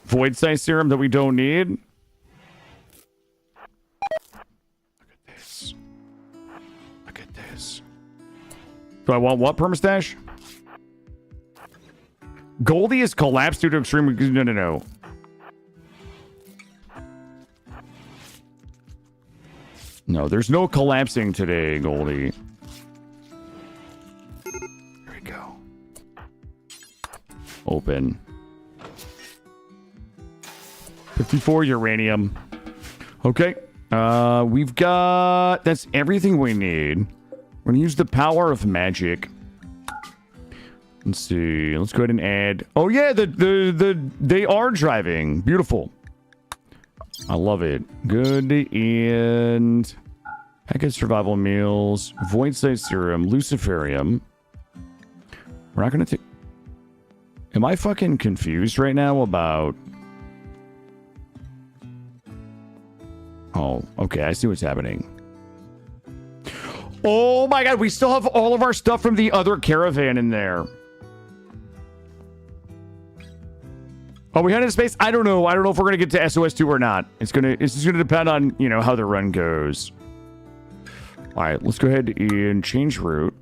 Void size serum that we don't need. Look at this. Look at this. Do I want what, Permastash? Goldie is collapsed due to extreme... No. No, there's no collapsing today, Goldie. Here we go. Open. 54 uranium. Okay. We've got... That's everything we need. We're gonna use the power of magic. Let's see. Let's go ahead and add... Oh, yeah, they are driving. Beautiful. I love it. Good. And... Packet survival meals. Void Sight serum. Luciferium. We're not gonna take... Am I fucking confused right now about... Oh, okay. I see what's happening. Oh my god, we still have all of our stuff from the other caravan in there. Oh, we headed to space? I don't know. I don't know if we're gonna get to SOS2 or not. It's just gonna depend on, you know, how the run goes. Alright, let's go ahead and change route.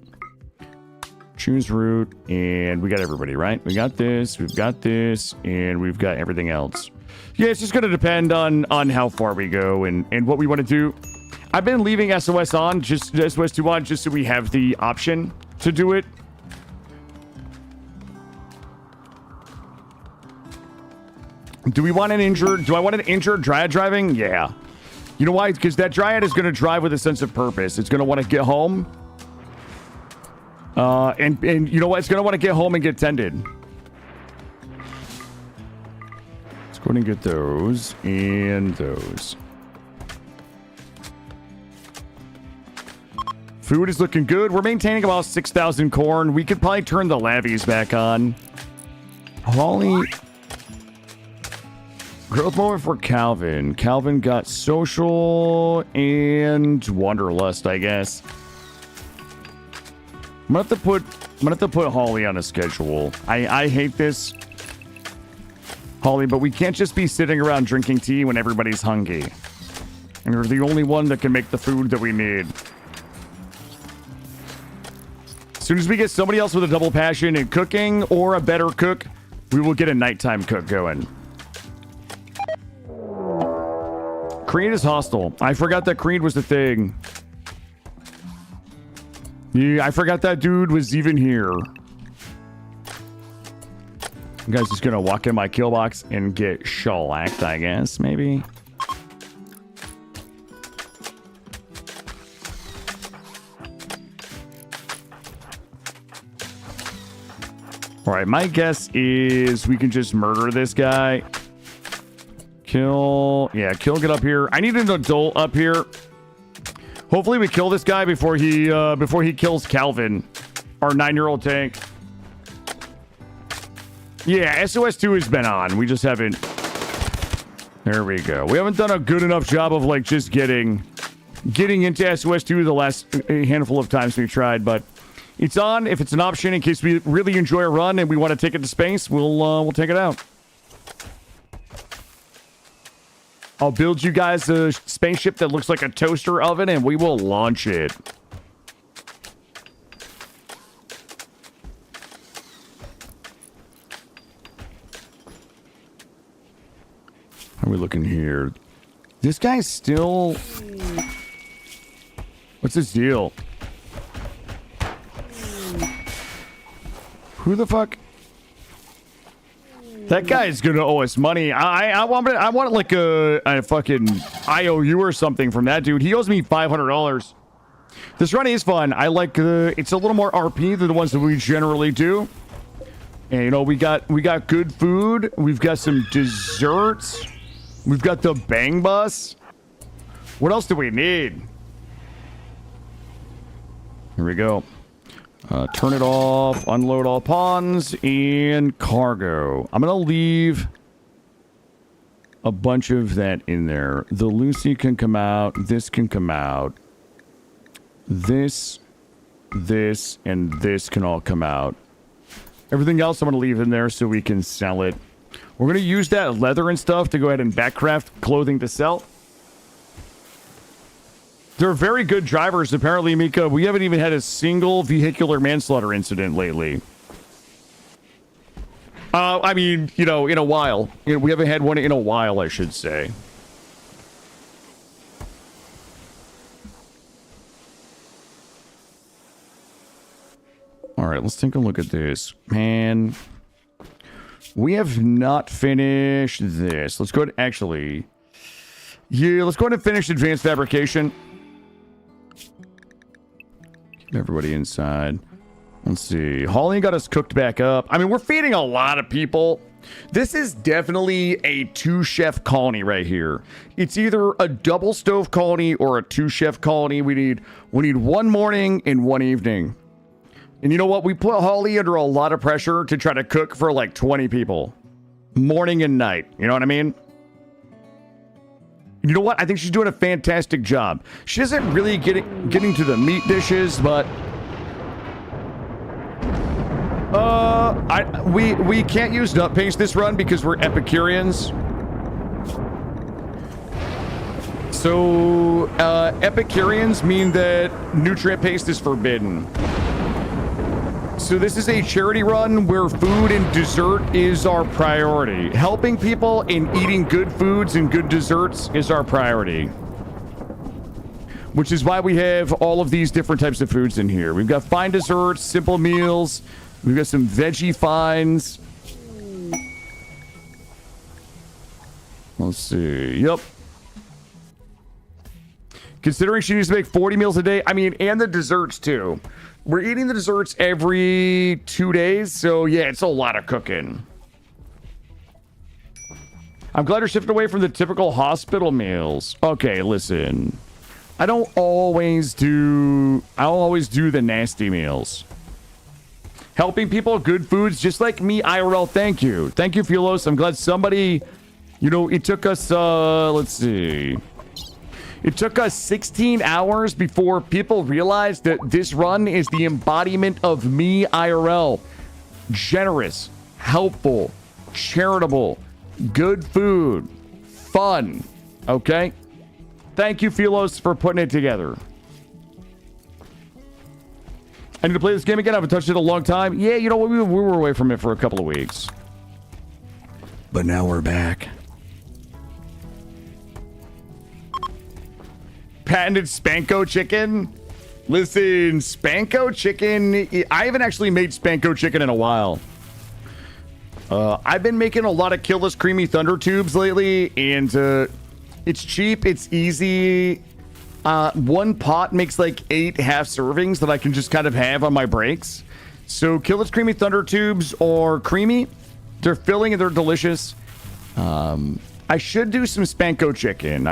Choose route, and we got everybody, right? We got this, we've got this, and we've got everything else. Yeah, it's just gonna depend on how far we go and what we want to do. I've been leaving SOS on, just SOS2 on, just so we have the option to do it. Do I want an injured dryad driving? Yeah. You know why? Because that dryad is going to drive with a sense of purpose. It's going to want to get home. And you know what? It's going to want to get home and get tended. Let's go ahead and get those and those. Food is looking good. We're maintaining about 6,000 corn. We could probably turn the lavies back on. Holly... Growth moment for Calvin. Calvin got social and wanderlust, I guess. I'm gonna have to put Holly on a schedule. I hate this, Holly, but we can't just be sitting around drinking tea when everybody's hungry. And you're the only one that can make the food that we need. As soon as we get somebody else with a double passion in cooking or a better cook, we will get a nighttime cook going. Creed is hostile. I forgot that Creed was the thing. Yeah, I forgot that dude was even here. You guys just gonna walk in my kill box and get shellacked, I guess, maybe? Alright, my guess is we can just murder this guy. Kill, get up here. I need an adult up here. Hopefully we kill this guy before he kills Calvin, our 9-year-old tank. Yeah, SOS2 has been on. We just haven't. There we go. We haven't done a good enough job of like just getting into SOS2 the last handful of times we tried, but it's on. If it's an option in case we really enjoy a run and we want to take it to space, we'll take it out. I'll build you guys a spaceship that looks like a toaster oven, and we will launch it. How are we looking here? This guy's still... What's his deal? Who the fuck? That guy's gonna owe us money. I want like a fucking IOU or something from that dude. He owes me $500. This run is fun. I like it's a little more RP than the ones that we generally do. And you know, we got good food. We've got some desserts. We've got the bang bus. What else do we need? Here we go. Turn it off, unload all pawns, and cargo. I'm going to leave a bunch of that in there. The Lucy can come out. This can come out. This, and this can all come out. Everything else I'm going to leave in there so we can sell it. We're going to use that leather and stuff to go ahead and backcraft clothing to sell. They're very good drivers, apparently, Mika. We haven't even had a single vehicular manslaughter incident lately. I mean, you know, in a while. You know, we haven't had one in a while, I should say. All right, let's take a look at this. Man, we have not finished this. Let's go ahead, actually... Yeah, let's go ahead and finish advanced fabrication. Keep everybody inside. Let's see. Holly got us cooked back up. I mean, we're feeding a lot of people. This is definitely a 2-chef colony right here. It's either a double stove colony or a 2-chef colony. We need one morning and one evening. And you know what? We put Holly under a lot of pressure to try to cook for like 20 people. Morning and night. You know what I mean? You know what? I think she's doing a fantastic job. She isn't really getting to the meat dishes, but we can't use nut paste this run because we're Epicureans. So Epicureans mean that nutrient paste is forbidden. So this is a charity run where food and dessert is our priority. Helping people and eating good foods and good desserts is our priority. Which is why we have all of these different types of foods in here. We've got fine desserts, simple meals. We've got some veggie finds. Let's see. Yep. Considering she needs to make 40 meals a day. I mean, and the desserts too. We're eating the desserts every 2 days. So yeah, it's a lot of cooking. I'm glad you're shifting away from the typical hospital meals. Okay, listen. I don't always do the nasty meals. Helping people, good foods, just like me, IRL, thank you. Thank you, Philos. I'm glad somebody, you know, it took us, let's see. It took us 16 hours before people realized that this run is the embodiment of me, IRL. Generous, helpful, charitable, good food, fun, okay? Thank you, Philos, for putting it together. I need to play this game again. I haven't touched it in a long time. Yeah, you know what? We were away from it for a couple of weeks. But now we're back. Patented Spanko chicken? Listen, Spanko chicken... I haven't actually made Spanko chicken in a while. I've been making a lot of Killless Creamy Thunder Tubes lately, and it's cheap, it's easy... one pot makes like 8 half servings that I can just kind of have on my breaks. So Killless Creamy Thunder Tubes are creamy. They're filling and they're delicious. I should do some Spanko chicken.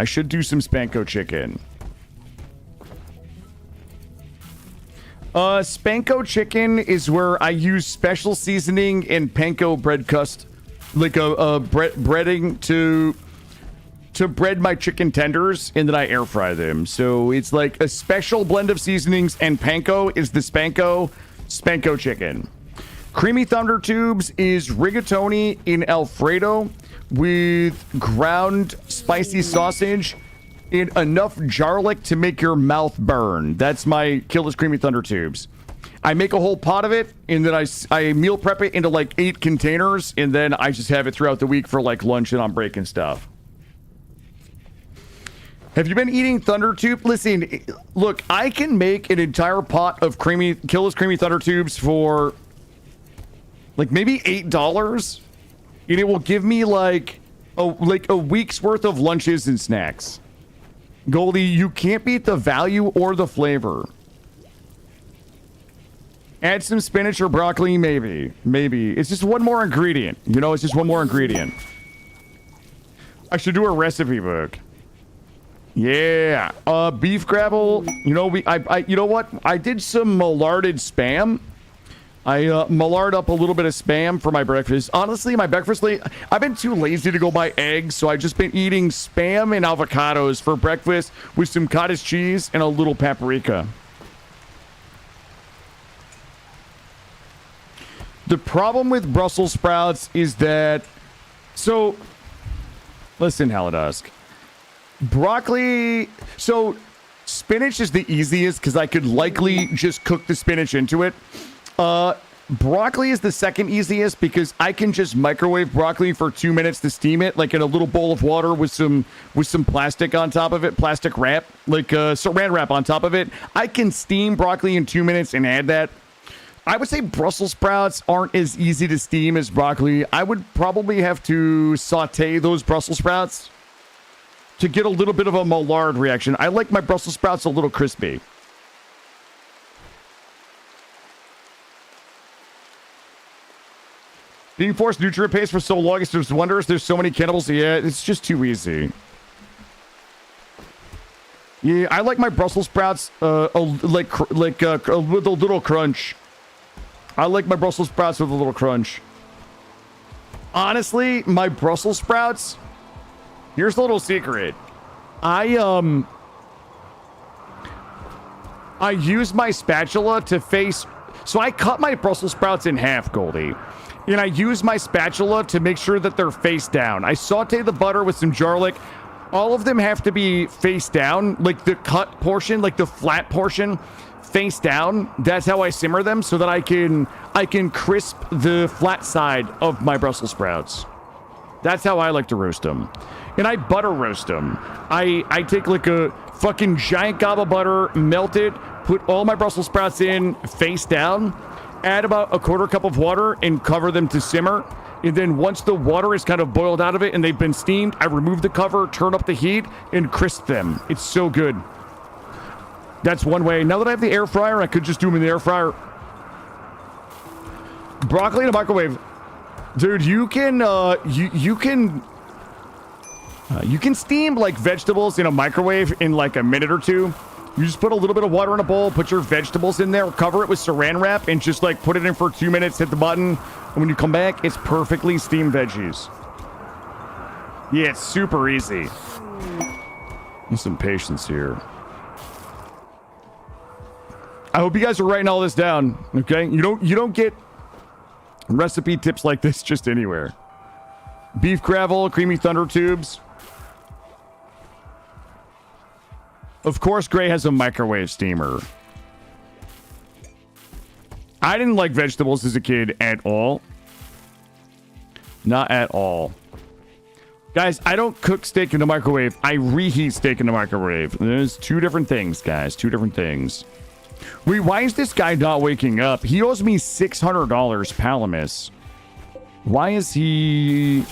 Spanko chicken is where I use special seasoning and panko bread crust. Like breading to bread my chicken tenders, and then I air fry them. So it's like a special blend of seasonings, and panko is the Spanko chicken. Creamy Thunder Tubes is rigatoni in Alfredo with ground spicy sausage and enough garlic to make your mouth burn. That's my Killless Creamy Thunder Tubes. I make a whole pot of it, and then I meal prep it into like 8 containers, and then I just have it throughout the week for like lunch and on break and stuff. Have you been eating Thunder Tube? Listen, look, I can make an entire pot of Killless Creamy Thunder Tubes for like maybe $8, and it will give me like a week's worth of lunches and snacks. Goldie, you can't beat the value or the flavor. Add some spinach or broccoli, maybe. It's just one more ingredient. You know, it's just one more ingredient. I should do a recipe book. Yeah, beef gravel. You know, you know what? I did some mallarded spam. I mallard up a little bit of spam for my breakfast. Honestly, my breakfast I've been too lazy to go buy eggs, so I've just been eating spam and avocados for breakfast with some cottage cheese and a little paprika. The problem with Brussels sprouts is that, so listen, Haladusk. Broccoli, so spinach is the easiest because I could likely just cook the spinach into it. Broccoli is the second easiest because I can just microwave broccoli for 2 minutes to steam it, like in a little bowl of water with some plastic on top of it, plastic wrap, like saran wrap on top of it. I can steam broccoli in 2 minutes and add that. I would say Brussels sprouts aren't as easy to steam as broccoli. I would probably have to saute those Brussels sprouts. to get a little bit of a Maillard reaction. I like my Brussels sprouts a little crispy. Being forced nutrient paste for so long, it's just wonders. There's so many cannibals. Yeah, it's just too easy. Yeah, I like my Brussels sprouts with a little crunch. I like my Brussels sprouts with a little crunch. Honestly, my Brussels sprouts. Here's a little secret. I use my spatula to face. So I cut my Brussels sprouts in half, Goldie. And I use my spatula to make sure that they're face down. I saute the butter with some garlic. All of them have to be face down, like the cut portion, like the flat portion, face down. That's how I simmer them, so that I can crisp the flat side of my Brussels sprouts. That's how I like to roast them. And I butter roast them. I take like a fucking giant gob of butter, melt it, put all my Brussels sprouts in face down, add about a quarter cup of water and cover them to simmer. And then once the water is kind of boiled out of it and they've been steamed, I remove the cover, turn up the heat, and crisp them. It's so good. That's one way. Now that I have the air fryer, I could just do them in the air fryer. Broccoli in a microwave. Dude, you can steam like vegetables in a microwave in like a minute or two. You just put a little bit of water in a bowl, put your vegetables in there, cover it with saran wrap, and just like put it in for 2 minutes, hit the button, and when you come back, it's perfectly steamed veggies. Yeah, it's super easy. Need some patience here. I hope you guys are writing all this down, okay? You don't get recipe tips like this just anywhere. Beef gravel, creamy thunder tubes. Of course, Gray has a microwave steamer. I didn't like vegetables as a kid at all. Not at all. Guys, I don't cook steak in the microwave. I reheat steak in the microwave. There's two different things, guys. Two different things. Wait, why is this guy not waking up? He owes me $600, Palamus. Why is he...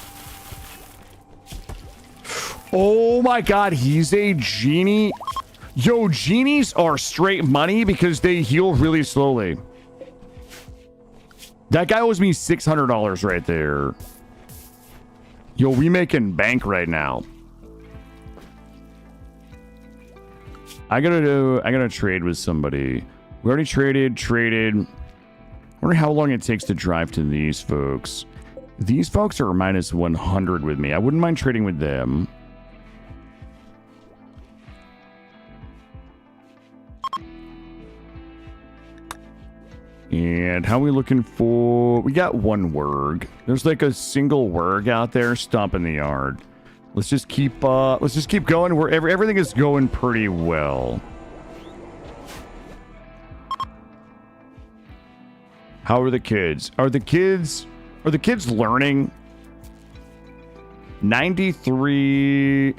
Oh my god, he's a genie. Yo, genies are straight money because they heal really slowly. That guy owes me $600 right there. Yo, we making bank right now. I gotta trade with somebody. We already traded. I wonder how long it takes to drive to these folks. These folks are minus 100 with me. I wouldn't mind trading with them. And how are we looking for... We got one Wurg. There's like a single Wurg out there stomping the yard. Let's just keep going. Everything is going pretty well. How are the kids? Are the kids learning? 93,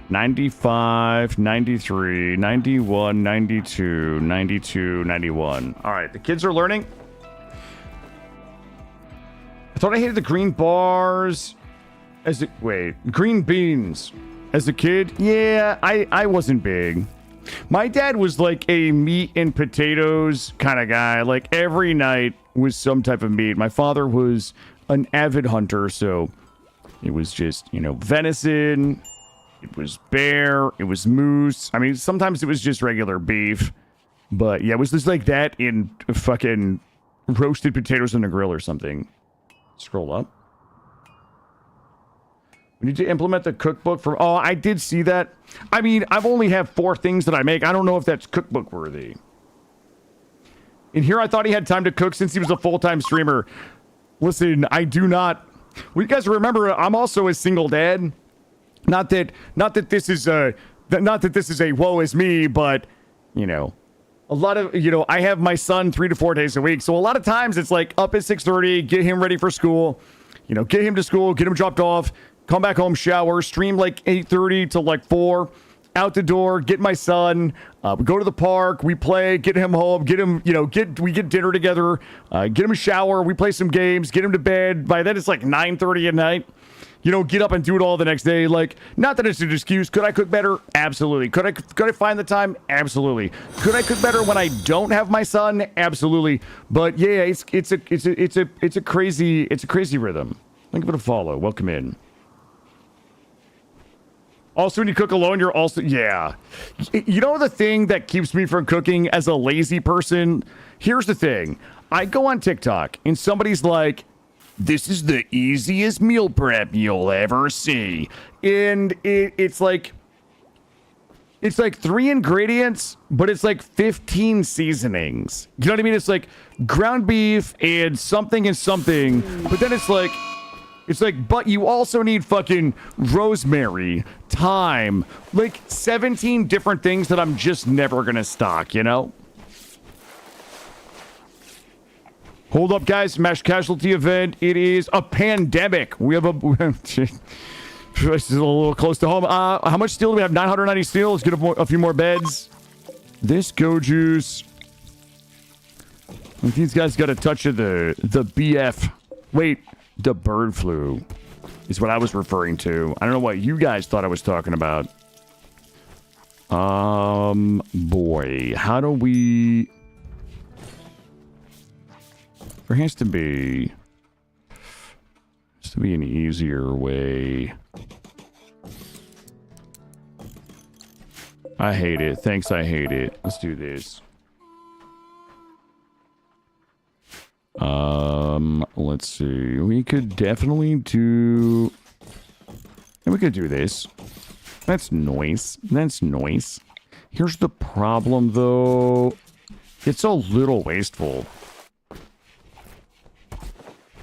95, 93, 91, 92, 92, 91. All right, the kids are learning. I thought I hated the green bars green beans as a kid. Yeah, I wasn't big. My dad was like a meat and potatoes kind of guy. Like every night was some type of meat. My father was an avid hunter, so it was just, venison. It was bear. It was moose. I mean, sometimes it was just regular beef. But yeah, it was just like that in fucking roasted potatoes on the grill or something. Scroll up. We need to implement the cookbook for... Oh, I did see that. I mean, I've only have 4 things that I make. I don't know if that's cookbook worthy. In here, I thought he had time to cook since he was a full-time streamer. Listen, I do not... Well, you guys remember, I'm also a single dad. Not that this is a woe is me, but, a lot of, I have my son 3 to 4 days a week. So a lot of times it's like up at 6:30, get him ready for school, get him to school, get him dropped off, come back home, shower, stream like 8:30 to like 4, out the door, get my son, we go to the park, we play, get him home, get him, we get dinner together, get him a shower, we play some games, get him to bed. By then it's like 9:30 at night. you know, get up and do it all the next day. Like, not that it's an excuse. Could I cook better? Absolutely. Could I find the time? Absolutely. Could I cook better when I don't have my son? Absolutely. But yeah, it's a crazy rhythm. Thank you for the follow. Welcome in. Also, when you cook alone, you're also, yeah. You know the thing that keeps me from cooking as a lazy person? Here's the thing. I go on TikTok and somebody's like, this is the easiest meal prep you'll ever see. And it's like 3 ingredients, but it's like 15 seasonings. You know what I mean? It's like ground beef and something, but then it's like, but you also need fucking rosemary, thyme, like 17 different things that I'm just never gonna stock, you know? Hold up, guys. Mass casualty event. It is a pandemic. We have a... This is a little close to home. How much steel do we have? 990 steel. Let's get a few more beds. This go juice. These guys got a touch of the BF. Wait, the bird flu is what I was referring to. I don't know what you guys thought I was talking about. Boy, how do we... There has to be an easier way. I hate it. Thanks, I hate it. Let's do this. Let's see. We could definitely do... And we could do this. That's noise. That's noise. Here's the problem, though. It's a little wasteful.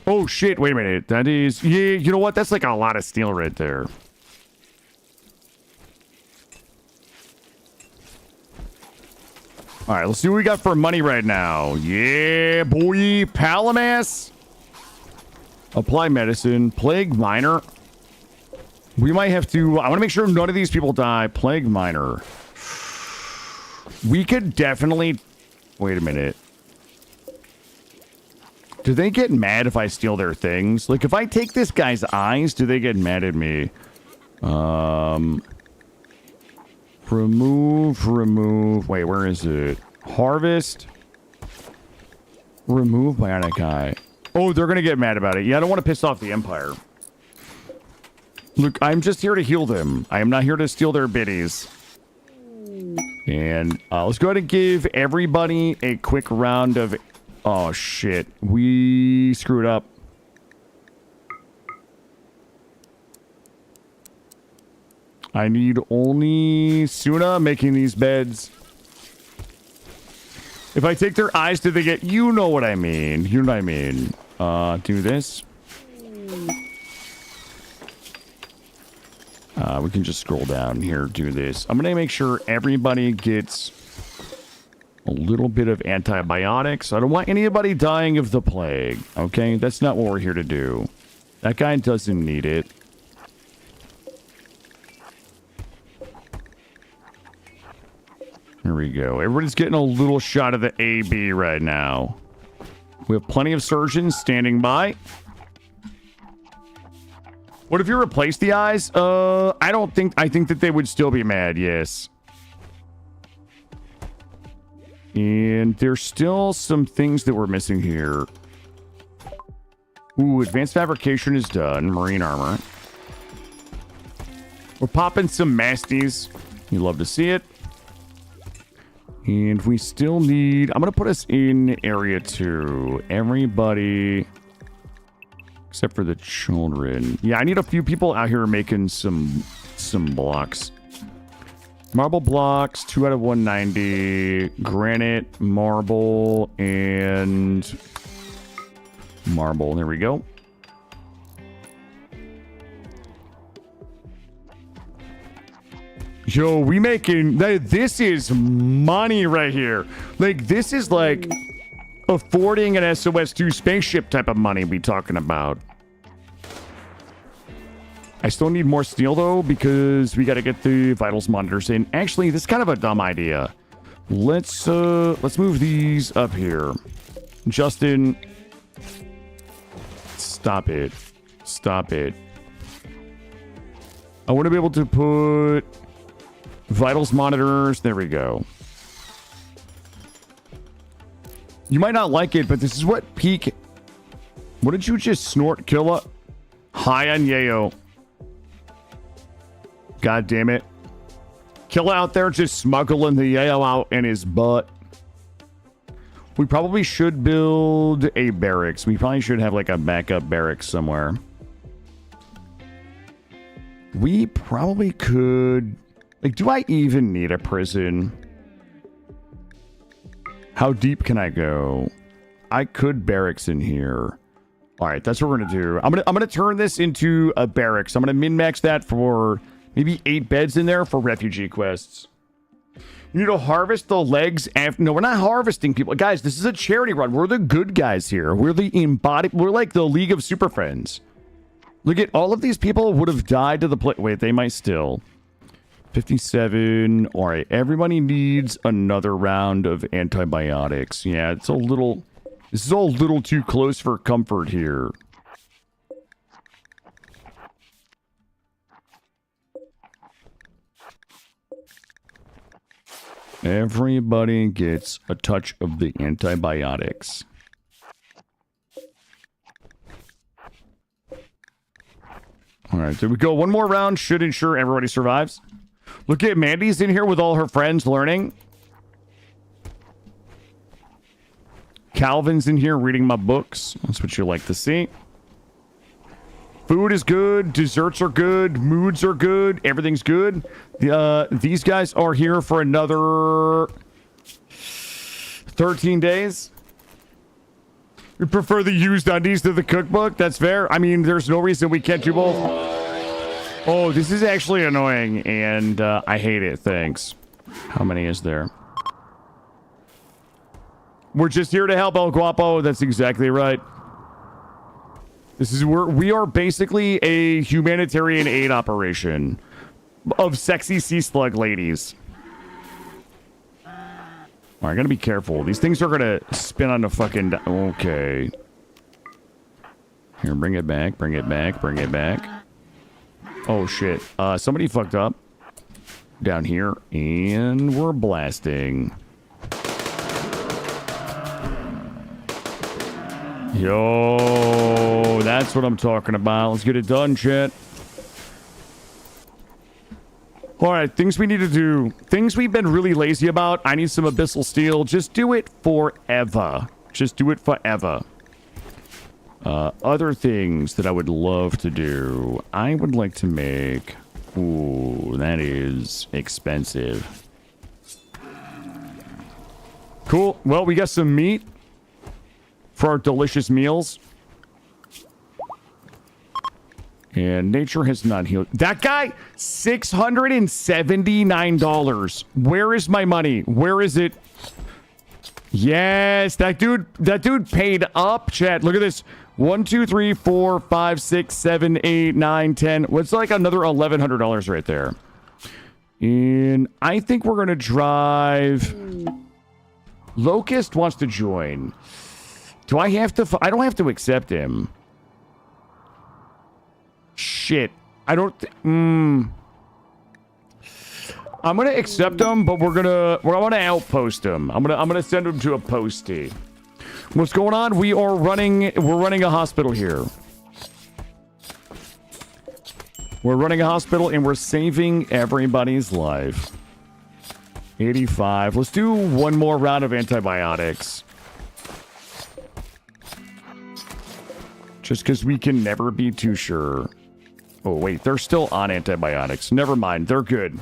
Oh, shit. Wait a minute. That is... Yeah, you know what? That's like a lot of steel right there. All right, let's see what we got for money right now. Yeah, boy. Palamas. Apply medicine. Plague minor. We might have to... I want to make sure none of these people die. Plague minor. We could definitely... Wait a minute. Do they get mad if I steal their things? Like, if I take this guy's eyes, do they get mad at me? Remove. Wait, where is it? Harvest. Remove bionic eye. Oh, they're gonna get mad about it. Yeah, I don't want to piss off the Empire. Look, I'm just here to heal them. I am not here to steal their biddies. And let's go ahead and give everybody a quick round of... Oh, shit. We screwed up. I need only Suna making these beds. If I take their eyes, do they get... You know what I mean. You know what I mean. Do this. We can just scroll down here. Do this. I'm going to make sure everybody gets... a little bit of antibiotics. I don't want anybody dying of the plague. Okay? That's not what we're here to do. That guy doesn't need it. Here we go. Everybody's getting a little shot of the AB right now. We have plenty of surgeons standing by. What if you replace the eyes? I think that they would still be mad, yes. And there's still some things that we're missing here. Ooh, advanced fabrication is done. Marine armor. We're popping some masties. You love to see it. And we still need... I'm going to put us in area 2. Everybody... Except for the children. Yeah, I need a few people out here making some blocks. Marble blocks, 2 out of 190. Granite, marble, and marble. There we go. Yo, we making... This is money right here. Like, this is like affording an SOS-2 spaceship type of money we talking about. I still need more steel, though, because we got to get the vitals monitors in. Actually, this is kind of a dumb idea. Let's move these up here. Justin, stop it. Stop it. I want to be able to put vitals monitors. There we go. You might not like it, but this is what peak... What did you just snort, Killa? High on yayo. God damn it. Killa out there just smuggling the yayo out in his butt. We probably should build a barracks. We probably should have like a backup barracks somewhere. We probably could... Like, do I even need a prison? How deep can I go? I could barracks in here. All right, that's what we're gonna do. I'm gonna turn this into a barracks. I'm gonna min-max that for maybe 8 beds in there for refugee quests. You need to harvest the legs after... No, we're not harvesting people. Guys, this is a charity run. We're the good guys here. We're the embodied... We're like the League of Super Friends. Look at all of these people would have died to the play. Wait, they might still. 57. All right, everybody needs another round of antibiotics. Yeah, it's a little... This is all a little too close for comfort here. Everybody gets a touch of the antibiotics. All right, there we go. One more round should ensure everybody survives. Look at Mandy's in here with all her friends learning. Calvin's in here reading my books. That's what you like to see. Food is good. Desserts are good. Moods are good. Everything's good. These guys are here for another 13 days. We prefer the used undies to the cookbook. That's fair. I mean, there's no reason we can't do both. Oh, this is actually annoying, and I hate it. Thanks. How many is there? We're just here to help El Guapo. That's exactly right. This is where we are basically a humanitarian aid operation of sexy sea slug ladies. All right, gotta be careful. These things are gonna spin on the fucking... Okay. Here, bring it back, bring it back, bring it back. Oh, shit. Somebody fucked up down here, and we're blasting. Yo, that's what I'm talking about. Let's get it done, chat. All right, things we need to do. Things we've been really lazy about. I need some abyssal steel. Just do it forever. Just do it forever. Other things that I would love to do. I would like to make... Ooh, that is expensive. Cool. Well, we got some meat for our delicious meals. And nature has not healed. That guy, $679. Where is my money? Where is it? Yes, that dude paid up, chat. Look at this. 1, 2, 3, 4, 5, 6, 7, 8, 9, 10. What's like another $1,100 right there? And I think we're gonna drive. Locust wants to join. Do I have to? I don't have to accept him. Shit. I don't... I'm gonna accept him, but we're gonna outpost him. I'm gonna send him to a postie. What's going on? We're running a hospital here. We're running a hospital and we're saving everybody's life. 85. Let's do one more round of antibiotics. Just because we can never be too sure. Oh, wait. They're still on antibiotics. Never mind. They're good.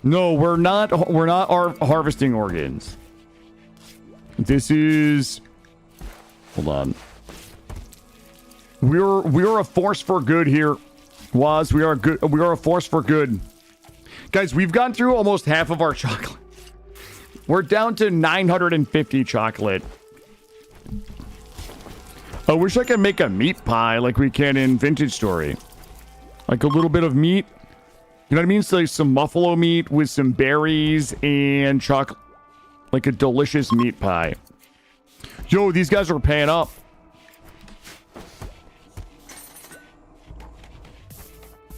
No, we're not harvesting organs. This is... Hold on. We're a force for good here. Waz, we are a force for good. Guys, we've gone through almost half of our chocolate. We're down to 950 chocolate. I wish I could make a meat pie like we can in Vintage Story. Like a little bit of meat. You know what I mean? So like some buffalo meat with some berries and chocolate. Like a delicious meat pie. Yo, these guys are paying up.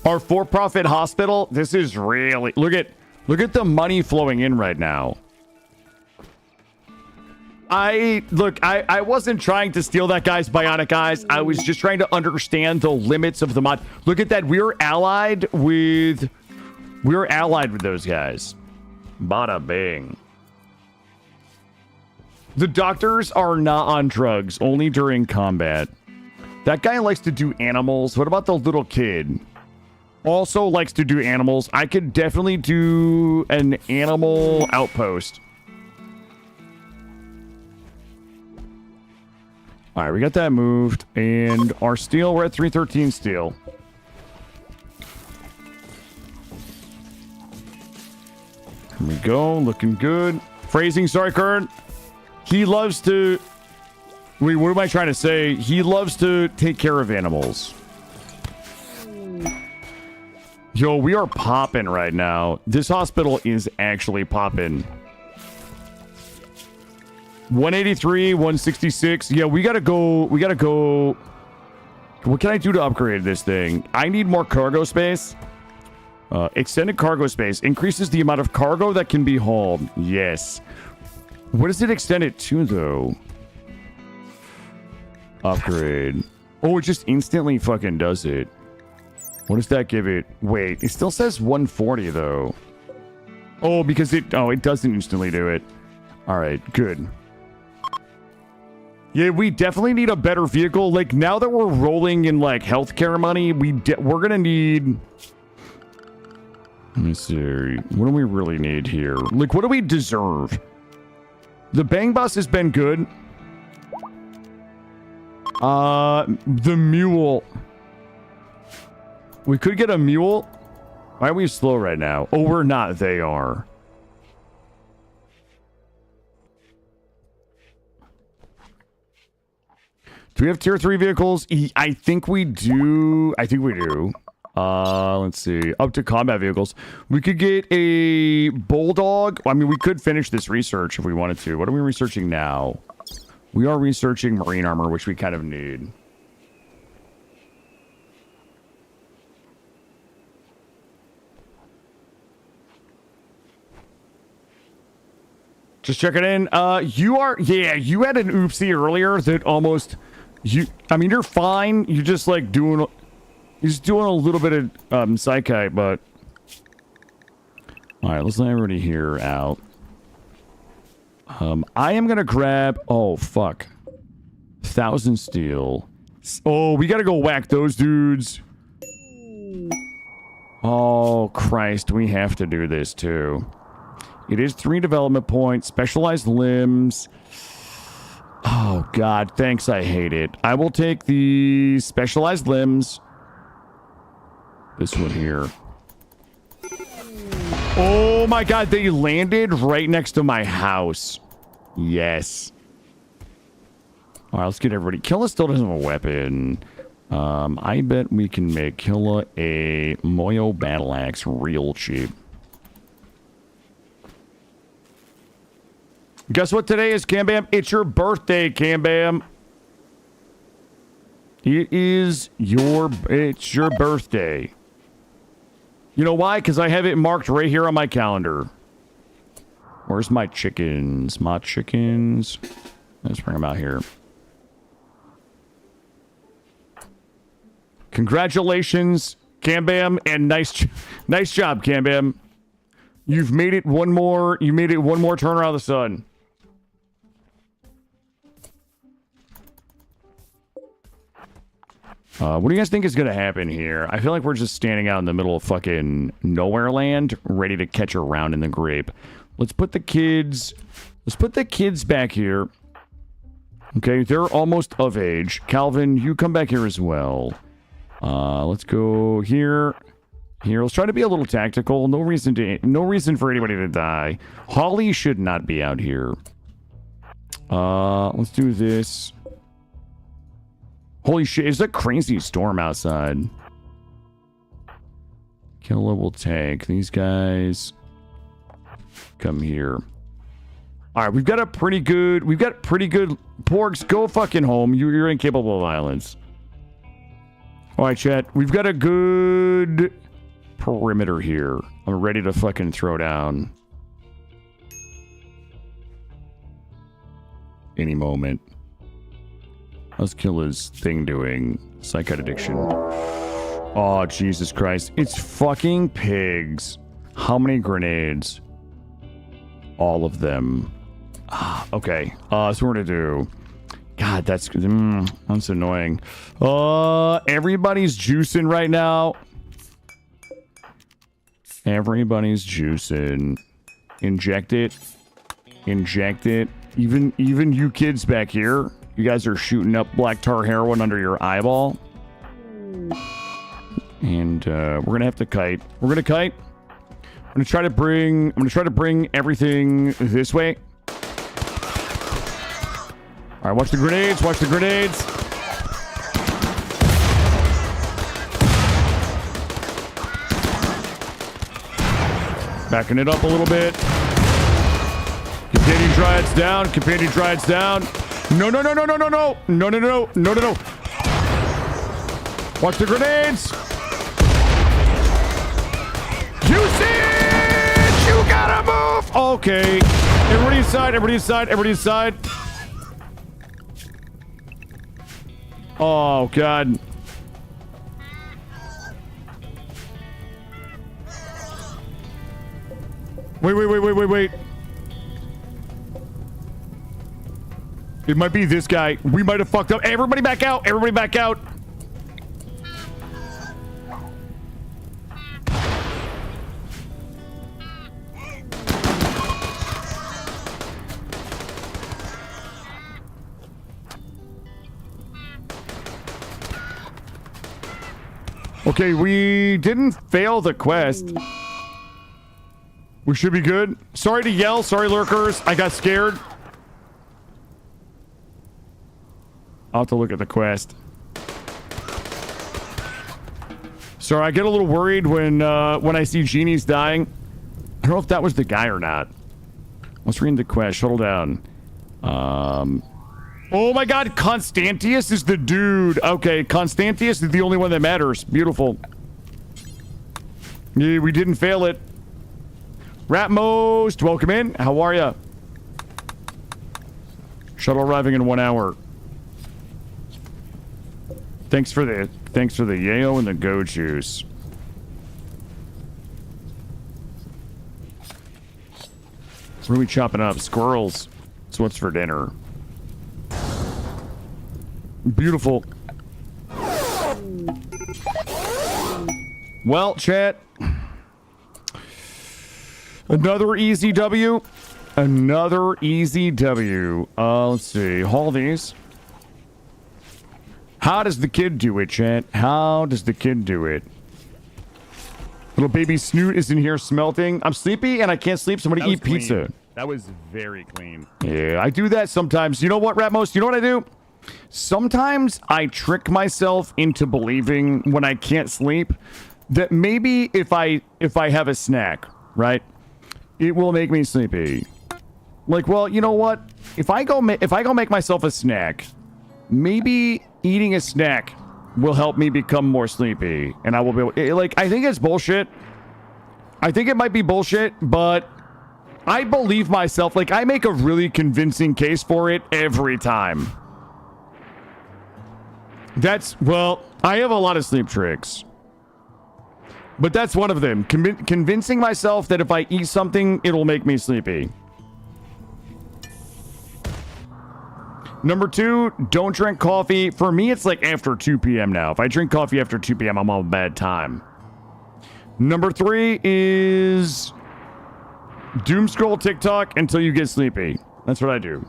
Our for-profit hospital. This is really look at the money flowing in right now. I wasn't trying to steal that guy's bionic eyes. I was just trying to understand the limits of the mod. Look at that. We're allied with those guys. Bada bing. The doctors are not on drugs, only during combat. That guy likes to do animals. What about the little kid? Also likes to do animals. I could definitely do an animal outpost. All right, we got that moved. And our steel, we're at 313 steel. Here we go, looking good. Phrasing, sorry, Kurt. He loves to... Wait, what am I trying to say? He loves to take care of animals. Yo, we are popping right now. This hospital is actually popping. 183, 166. Yeah, we gotta go. What can I do to upgrade this thing? I need more cargo space. Extended cargo space increases the amount of cargo that can be hauled. Yes. What does it extend it to, though? Upgrade. Oh, it just instantly fucking does it. What does that give it? Wait, it still says 140, though. Oh, because it doesn't instantly do it. All right, good. Yeah, we definitely need a better vehicle. Like, now that we're rolling in, like, healthcare money, we're gonna need... Let me see. What do we really need here? Like, what do we deserve? The Bang Bus has been good. The mule. We could get a mule. Why are we slow right now? Oh, we're not. They are. Do we have tier 3 vehicles? I think we do. Let's see. Up to combat vehicles. We could get a bulldog. I mean, we could finish this research if we wanted to. What are we researching now? We are researching marine armor, which we kind of need. Just checking in. You had an oopsie earlier that almost... I mean, you're fine. You're just like doing a little bit of psyche, but all right, let's let everybody here out. I am gonna grab. Oh fuck, 1,000 steel. Oh, we gotta go whack those dudes. Oh Christ, we have to do this too. It is 3 development points, specialized limbs. Oh, God. Thanks. I hate it. I will take the specialized limbs. This one here. Oh, my God. They landed right next to my house. Yes. All right, let's get everybody. Killa still doesn't have a weapon. I bet we can make Killa a Moyo battle axe real cheap. Guess what today is, Cam Bam? It's your birthday, Cam Bam. It's your birthday. You know why? Because I have it marked right here on my calendar. Where's my chickens? My chickens. Let's bring them out here. Congratulations, Cam Bam, and nice job, Cam Bam. You made it one more turn around the sun. What do you guys think is going to happen here? I feel like we're just standing out in the middle of fucking nowhere land, ready to catch a round in the grape. Let's put the kids back here. Okay, they're almost of age. Calvin, you come back here as well. Let's go here. Let's try to be a little tactical. No reason for anybody to die. Holly should not be out here. Let's do this. Holy shit, it's a crazy storm outside. Killa will take these guys. Come here. All right, we've got pretty good. Porgs, go fucking home. You're incapable of violence. All right, chat. We've got a good perimeter here. I'm ready to fucking throw down. Any moment. How's Killa's thing doing? Psychite addiction. Oh, Jesus Christ. It's fucking pigs. How many grenades? All of them. Okay. So we're gonna do... God, that's annoying. Everybody's juicing right now. Everybody's juicing. Inject it. Inject it. Even you kids back here, you guys are shooting up black tar heroin under your eyeball. And we're gonna have to kite. We're gonna kite. I'm gonna try to bring everything this way. All right, watch the grenades. Watch the grenades. Backing it up a little bit. Companion Dryads down. Companion Dryads down. No, no, no, no, no, no, no. No, no, no, no, no, no. Watch the grenades. Usage! You gotta move! Okay. Everybody inside, everybody inside, everybody inside. Oh, God. Wait. It might be this guy. We might have fucked up. Everybody back out. Everybody back out. Okay, we didn't fail the quest. We should be good. Sorry to yell. Sorry, lurkers. I got scared. I'll have to look at the quest. Sorry, I get a little worried when I see genies dying. I don't know if that was the guy or not. Let's read the quest. Shuttle down. Oh my God, Constantius is the dude. Okay, Constantius is the only one that matters. Beautiful. Yeah, we didn't fail it. Ratmost, welcome in. How are ya? Shuttle arriving in 1 hour. Thanks for the yayo and the go juice. What are we chopping up? Squirrels. So what's for dinner? Beautiful. Well, chat. Another easy W. Another easy W. Let's see. Haul these. How does the kid do it, chat? How does the kid do it? Little baby Snoot is in here smelting. I'm sleepy and I can't sleep. Somebody eat pizza. That was very clean. Yeah, I do that sometimes. You know what, Ratmost? You know what I do? Sometimes I trick myself into believing when I can't sleep that maybe if I have a snack, right, it will make me sleepy. Like, well, you know what? If I go make myself a snack, maybe eating a snack will help me become more sleepy, and I will be able, like, I think it's bullshit. I think it might be bullshit, but I believe myself. Like, I make a really convincing case for it every time. Well, I have a lot of sleep tricks. But that's one of them. Convincing myself that if I eat something, it'll make me sleepy. Number 2, don't drink coffee. For me, it's like after 2 p.m. now. If I drink coffee after 2 p.m., I'm on a bad time. Number 3 is doom scroll TikTok until you get sleepy. That's what I do.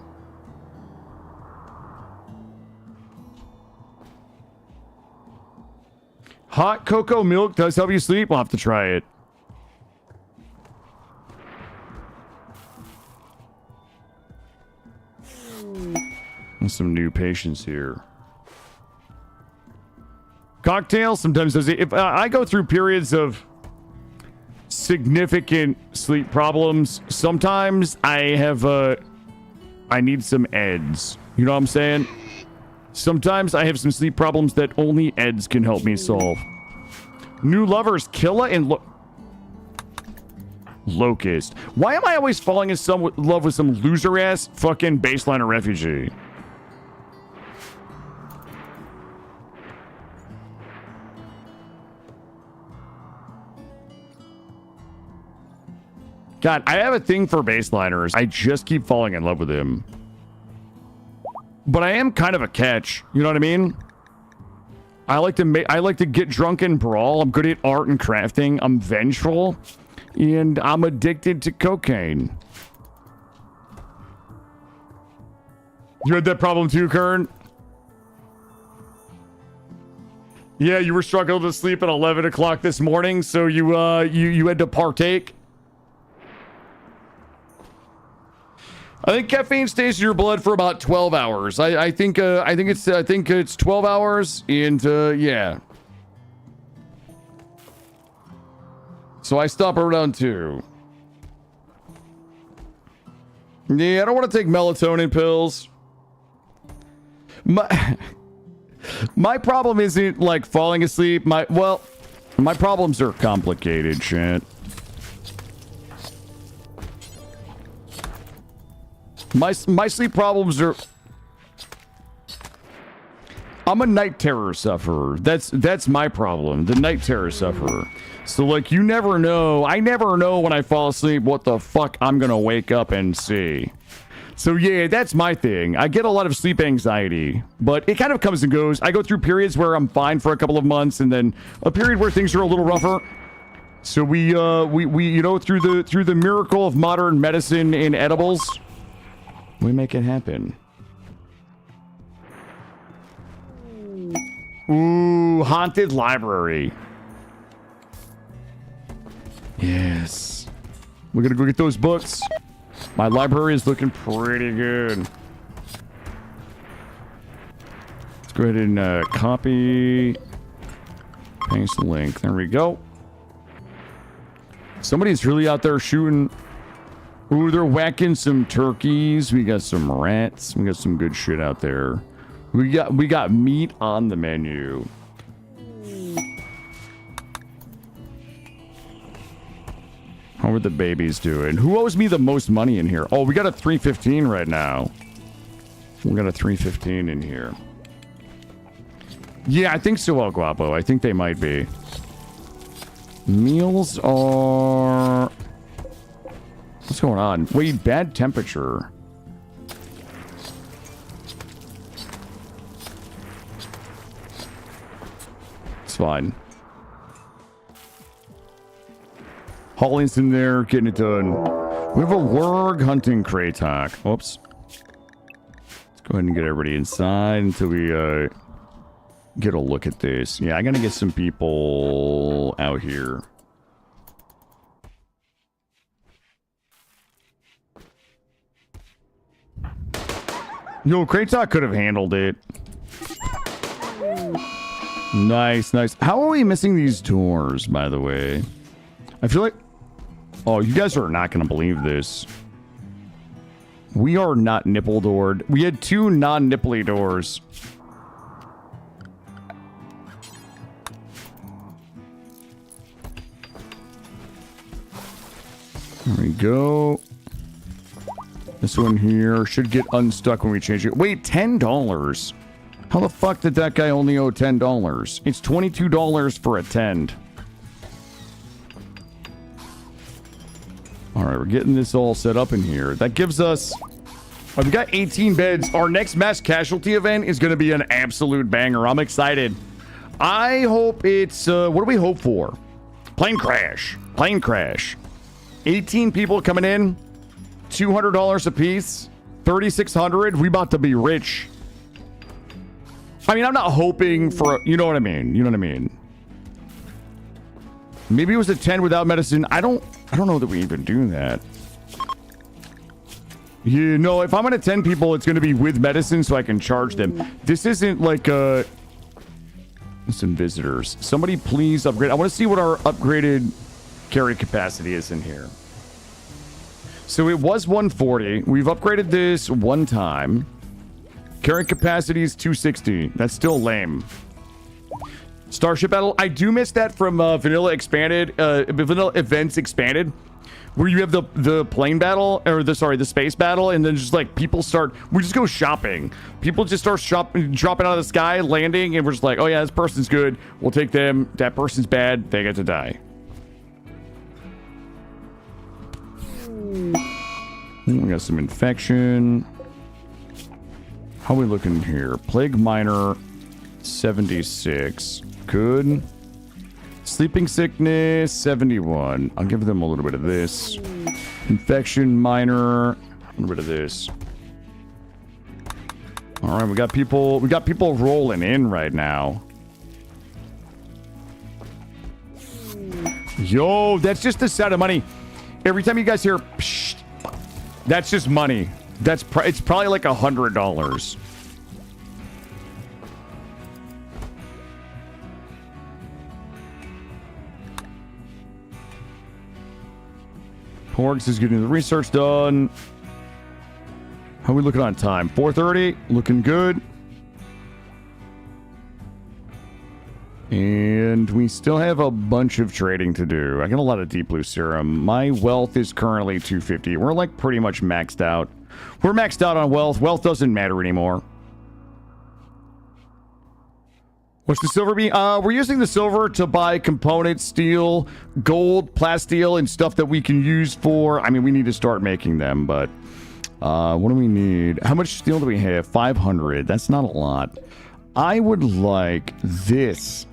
Hot cocoa milk does help you sleep. We'll have to try it. And some new patients here. Cocktail sometimes does it. If I go through periods of significant sleep problems, sometimes I have I need some eds. You know what I'm saying? Sometimes I have some sleep problems that only Eds can help me solve. New lovers, Killa and Locust. Why am I always falling in love with some loser-ass fucking baseliner refugee? God, I have a thing for baseliners. I just keep falling in love with him. But I am kind of a catch. You know what I mean? I like to get drunk and brawl. I'm good at art and crafting. I'm vengeful. And I'm addicted to cocaine. You had that problem too, Kern? Yeah, you were struggling to sleep at 11 o'clock this morning, so you had to partake. I think caffeine stays in your blood for about 12 hours. I think it's 12 hours, and yeah. So I stop around 2. Yeah, I don't want to take melatonin pills. My problem isn't like falling asleep. My problems are complicated, shit. My sleep problems are... I'm a night terror sufferer. That's my problem. The night terror sufferer. So, like, you never know. I never know when I fall asleep what the fuck I'm gonna wake up and see. So, yeah, that's my thing. I get a lot of sleep anxiety, but it kind of comes and goes. I go through periods where I'm fine for a couple of months, and then a period where things are a little rougher. So we you know, through the miracle of modern medicine and edibles, we make it happen. Ooh, haunted library. Yes. We're gonna go get those books. My library is looking pretty good. Let's go ahead and copy. Paste the link. There we go. Somebody's really out there shooting. Ooh, they're whacking some turkeys. We got some rats. We got some good shit out there. We got meat on the menu. How are the babies doing? Who owes me the most money in here? Oh, we got a 315 right now. We got a 315 in here. Yeah, I think so, El Guapo. I think they might be. Meals are... What's going on? Wait, bad temperature. It's fine. Holly's in there, getting it done. We have a warg hunting Kratok. Oops. Let's go ahead and get everybody inside until we get a look at this. Yeah, I'm gonna get some people out here. Yo, Kratok could have handled it. Nice, nice. How are we missing these doors, by the way? I feel like... Oh, you guys are not going to believe this. We are not nipple-doored. We had 2 non-nipply doors. There we go. This one here should get unstuck when we change it. Wait, $10? How the fuck did that guy only owe $10? It's $22 for a tend. All right, we're getting this all set up in here. That gives us... We've got 18 beds. Our next mass casualty event is going to be an absolute banger. I'm excited. I hope it's... what do we hope for? Plane crash. Plane crash. 18 people coming in. $200 a piece. $3,600. We about to be rich. I mean, I'm not hoping for... You know what I mean? You know what I mean? Maybe it was a 10 without medicine. I don't know that we even do that. Yeah, no, if I'm gonna 10 people, it's gonna be with medicine so I can charge them. This isn't like some visitors. Somebody please upgrade. I want to see what our upgraded carry capacity is in here. So it was 140. We've upgraded this one time. Carrying capacity is 260. That's still lame. Starship battle. I do miss that from Vanilla Expanded, Vanilla Events Expanded, where you have the plane battle, or the space battle, and then just like people start, we just go shopping. People just start dropping out of the sky, landing, and we're just like, oh yeah, this person's good. We'll take them. That person's bad. They get to die. We got some infection. How are we looking here? Plague Minor, 76. Good. Sleeping Sickness, 71. I'll give them a little bit of this. Infection Minor, a little bit of this. All right, we got people rolling in right now. Yo, that's just the sound of money. Every time you guys hear, psh, that's just money. It's probably like $100. Porgs is getting the research done. How are we looking on time? 4:30, looking good. And we still have a bunch of trading to do. I got a lot of deep blue serum. My wealth is currently 250. We're like pretty much maxed out. We're maxed out on wealth. Wealth doesn't matter anymore. What's the silver be? We're using the silver to buy components, steel, gold, plasteel, and stuff that we can use for... I mean, we need to start making them, but... what do we need? How much steel do we have? 500. That's not a lot. I would like this.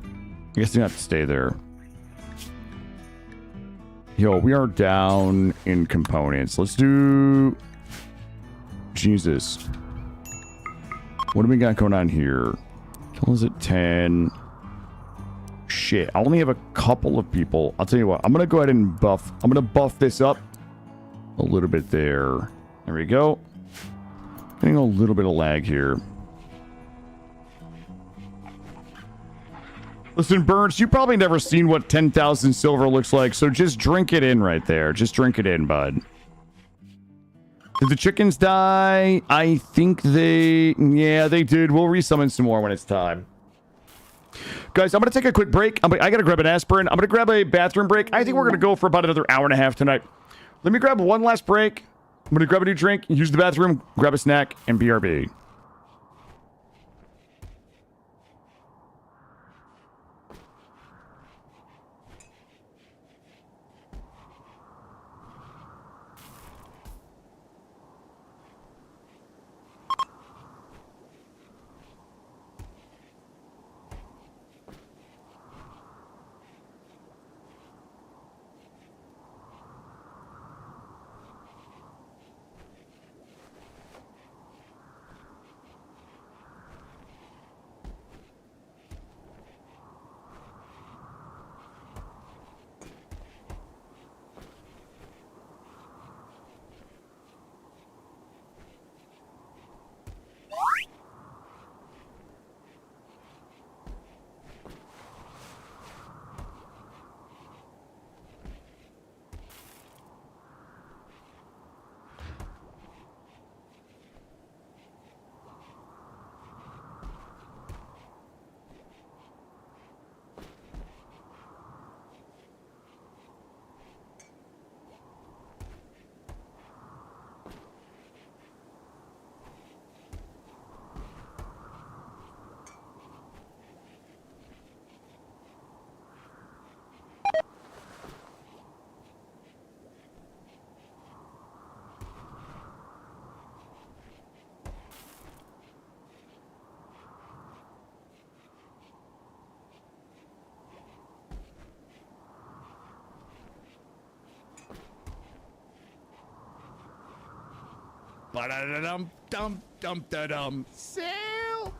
I guess you have to stay there. Yo, we are down in components. Let's do... Jesus. What do we got going on here? Kill is at 10. Shit, I only have a couple of people. I'll tell you what, I'm gonna go ahead and buff. I'm gonna buff this up a little bit there. There we go. Getting a little bit of lag here. Listen, Burns, you've probably never seen what 10,000 silver looks like, so just drink it in right there. Just drink it in, bud. Did the chickens die? I think they... Yeah, they did. We'll resummon some more when it's time. Guys, I'm going to take a quick break. I got to grab an aspirin. I'm going to grab a bathroom break. I think we're going to go for about another hour and a half tonight. Let me grab one last break. I'm going to grab a new drink, use the bathroom, grab a snack, and BRB. Ba-da-da-dum-dum-dum-da-dum. Sail!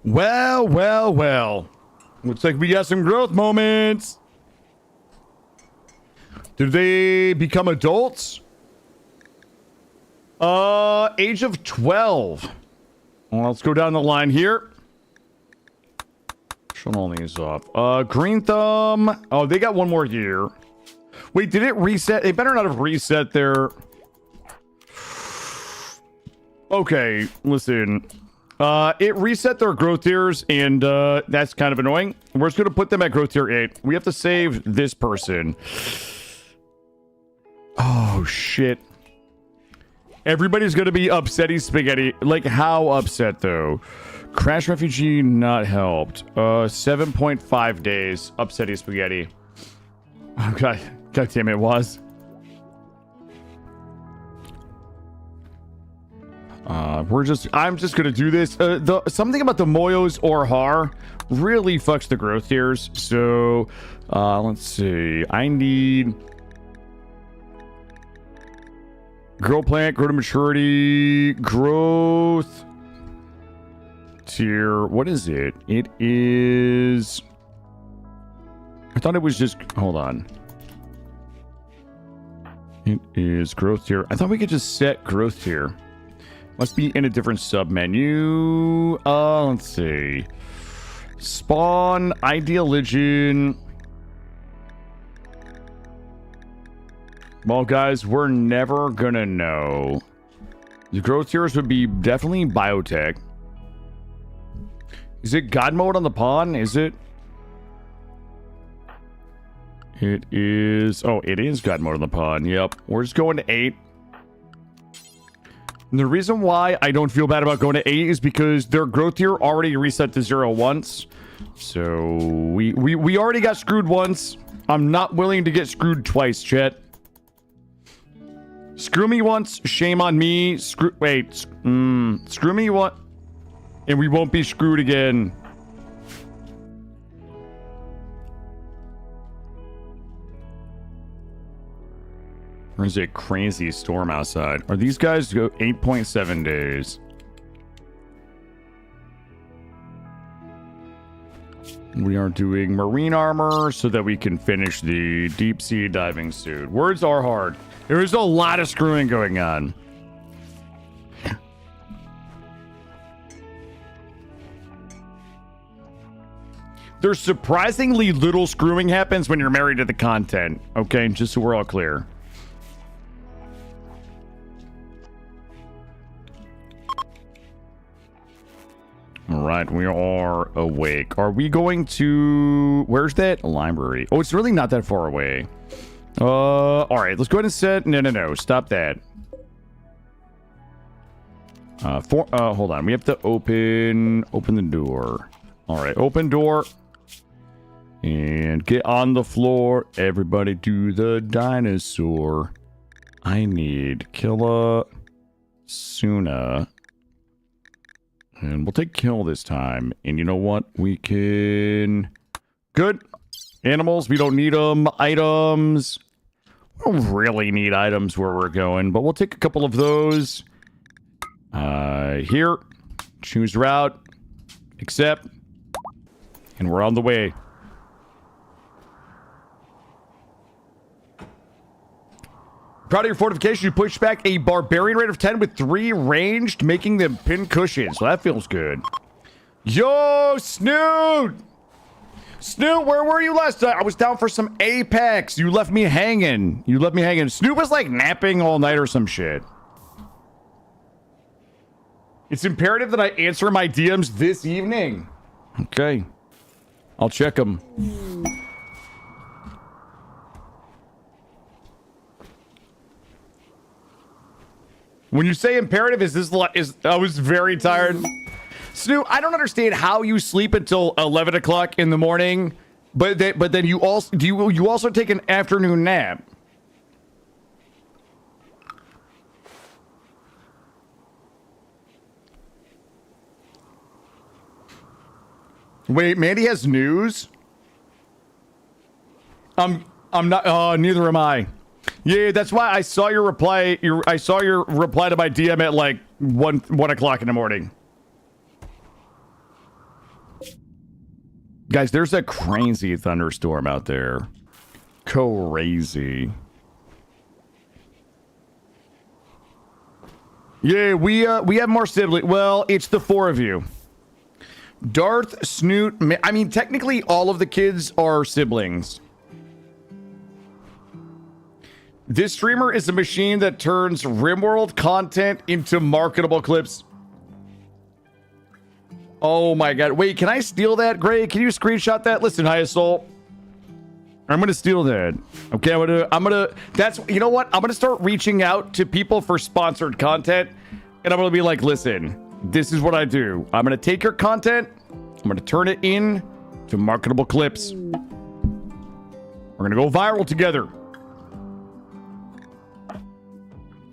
Well, well, well. Looks like we got some growth moments. Did they become adults? Age of 12. Well, let's go down the line here. Shut all these off. Green Thumb. Oh, they got one more year. Wait, did it reset? They better not have reset their... Okay, listen. It reset their growth tiers, and that's kind of annoying. We're just going to put them at growth tier 8. We have to save this person. Oh, shit. Everybody's going to be upsetty spaghetti. Like, how upset, though? Crash Refugee not helped. 7.5 days. Upsetty spaghetti. Oh, God. God damn it, was. I'm just gonna do this. Something about the Moyos or Har really fucks the growth tiers. So, let's see. I need grow plant, grow to maturity, growth tier. What is it? It is. I thought it was just. Hold on. It is growth tier. I thought we could just set growth tier. Must be in a different sub-menu. Let's see. Spawn, Ideal Legion. Well, guys, we're never gonna know. The growth tiers would be definitely biotech. Is it God mode on the pawn? Is it? It is. Oh, it is God mode on the pawn. Yep. We're just going to 8. And the reason why I don't feel bad about going to 8 is because their growth tier already reset to 0 once. So we already got screwed once. I'm not willing to get screwed twice, chat. Screw me once, shame on me. Screw me once, and we won't be screwed again. There's a crazy storm outside. Are these guys go 8.7 days? We are doing marine armor so that we can finish the deep sea diving suit. Words are hard. There is a lot of screwing going on. There's surprisingly little screwing happens when you're married to the content. Okay, just so we're all clear. All right, we are awake. Are we going to... Where's that library? Oh, it's really not that far away. All right, let's go ahead and set... No. Stop that. Hold on. We have to open the door. All right, open door. And get on the floor. Everybody do the dinosaur. I need Killa, Suna. And we'll take kill this time. And you know what? We can... Good. Animals, we don't need them. Items. We don't really need items where we're going, but we'll take a couple of those. Here. Choose route. Accept. And we're on the way. Proud of your fortification. You push back a barbarian rate of 10 with 3 ranged, making them pin cushions. So that feels good. Yo, Snoot! Snoot, where were you last time? I was down for some Apex. You left me hanging. Snoot was like napping all night or some shit. It's imperative that I answer my DMs this evening. Okay. I'll check them. When you say imperative, I was very tired. Snoot, I don't understand how you sleep until 11 o'clock in the morning, but then you also you also take an afternoon nap. Wait, Mandy has news? I'm not. Neither am I. Yeah, that's why I saw your reply. I saw your reply to my DM at like 1 o'clock in the morning. Guys, there's a crazy thunderstorm out there. Crazy. Yeah, we have more siblings. Well, it's the 4 of you. Darth, Snoot, I mean, technically all of the kids are siblings. This streamer is a machine that turns RimWorld content into marketable clips. Oh my god. Wait, can I steal that, Gray? Can you screenshot that? Listen, High Assault. I'm gonna steal that. Okay, you know what? I'm gonna start reaching out to people for sponsored content, and I'm gonna be like, listen, this is what I do. I'm gonna take your content, I'm gonna turn it in to marketable clips. We're gonna go viral together.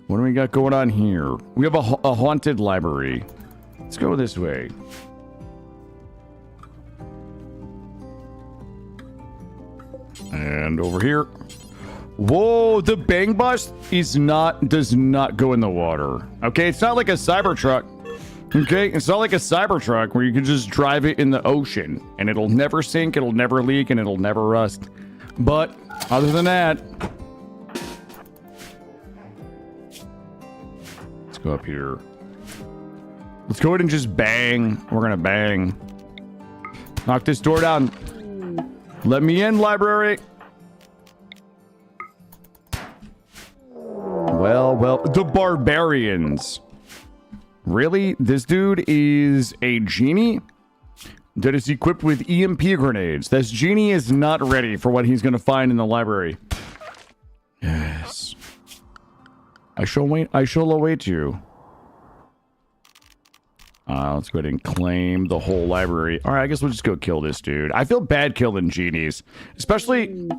What do we got going on here? We have a haunted library. Let's go this way. And over here. Whoa, the bang bus does not go in the water. Okay, it's not like a Cybertruck. Okay, it's not like a Cybertruck where you can just drive it in the ocean and it'll never sink, it'll never leak, and it'll never rust. But other than that, let's go up here. Let's go ahead and just bang. We're gonna bang. Knock this door down. Let me in, library. Well, the barbarians. Really? This dude is a genie that is equipped with EMP grenades. This genie is not ready for what he's going to find in the library. Yes. I shall await you. Let's go ahead and claim the whole library. All right, I guess we'll just go kill this dude. I feel bad killing genies, especially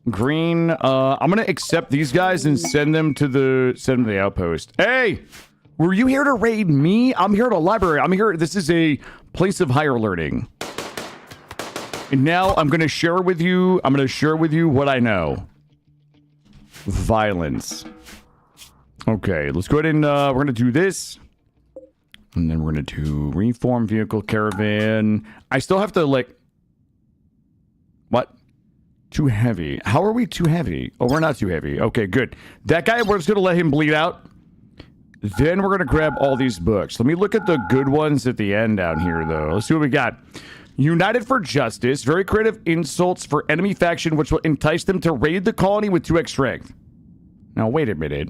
green. I'm gonna accept these guys and send them to the outpost. Hey, were you here to raid me? I'm here at a library. I'm here. This is a place of higher learning. And now I'm gonna share with you. I'm gonna share with you what I know. Violence. Okay, let's go ahead and we're gonna do this. And then we're going to do reform vehicle caravan. I still have to, like... What? Too heavy. How are we too heavy? Oh, we're not too heavy. Okay, good. That guy, we're just going to let him bleed out. Then we're going to grab all these books. Let me look at the good ones at the end down here, though. Let's see what we got. United for Justice. Very creative insults for enemy faction, which will entice them to raid the colony with 2x strength. Now, wait a minute.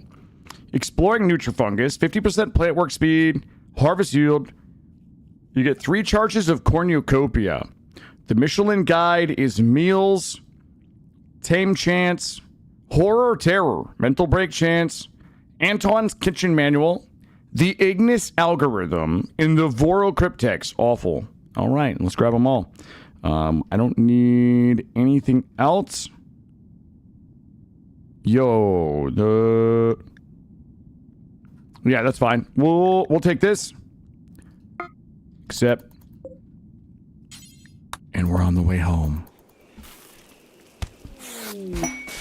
Exploring Nutrifungus. 50% plant work speed. Harvest yield. You get 3 charges of cornucopia. The Michelin guide is meals, tame chance, horror terror, mental break chance, Anton's kitchen manual, the Ignis algorithm, and the Voro cryptex. Awful. All right, let's grab them all. I don't need anything else. Yeah, that's fine. We'll take this. Accept. And we're on the way home.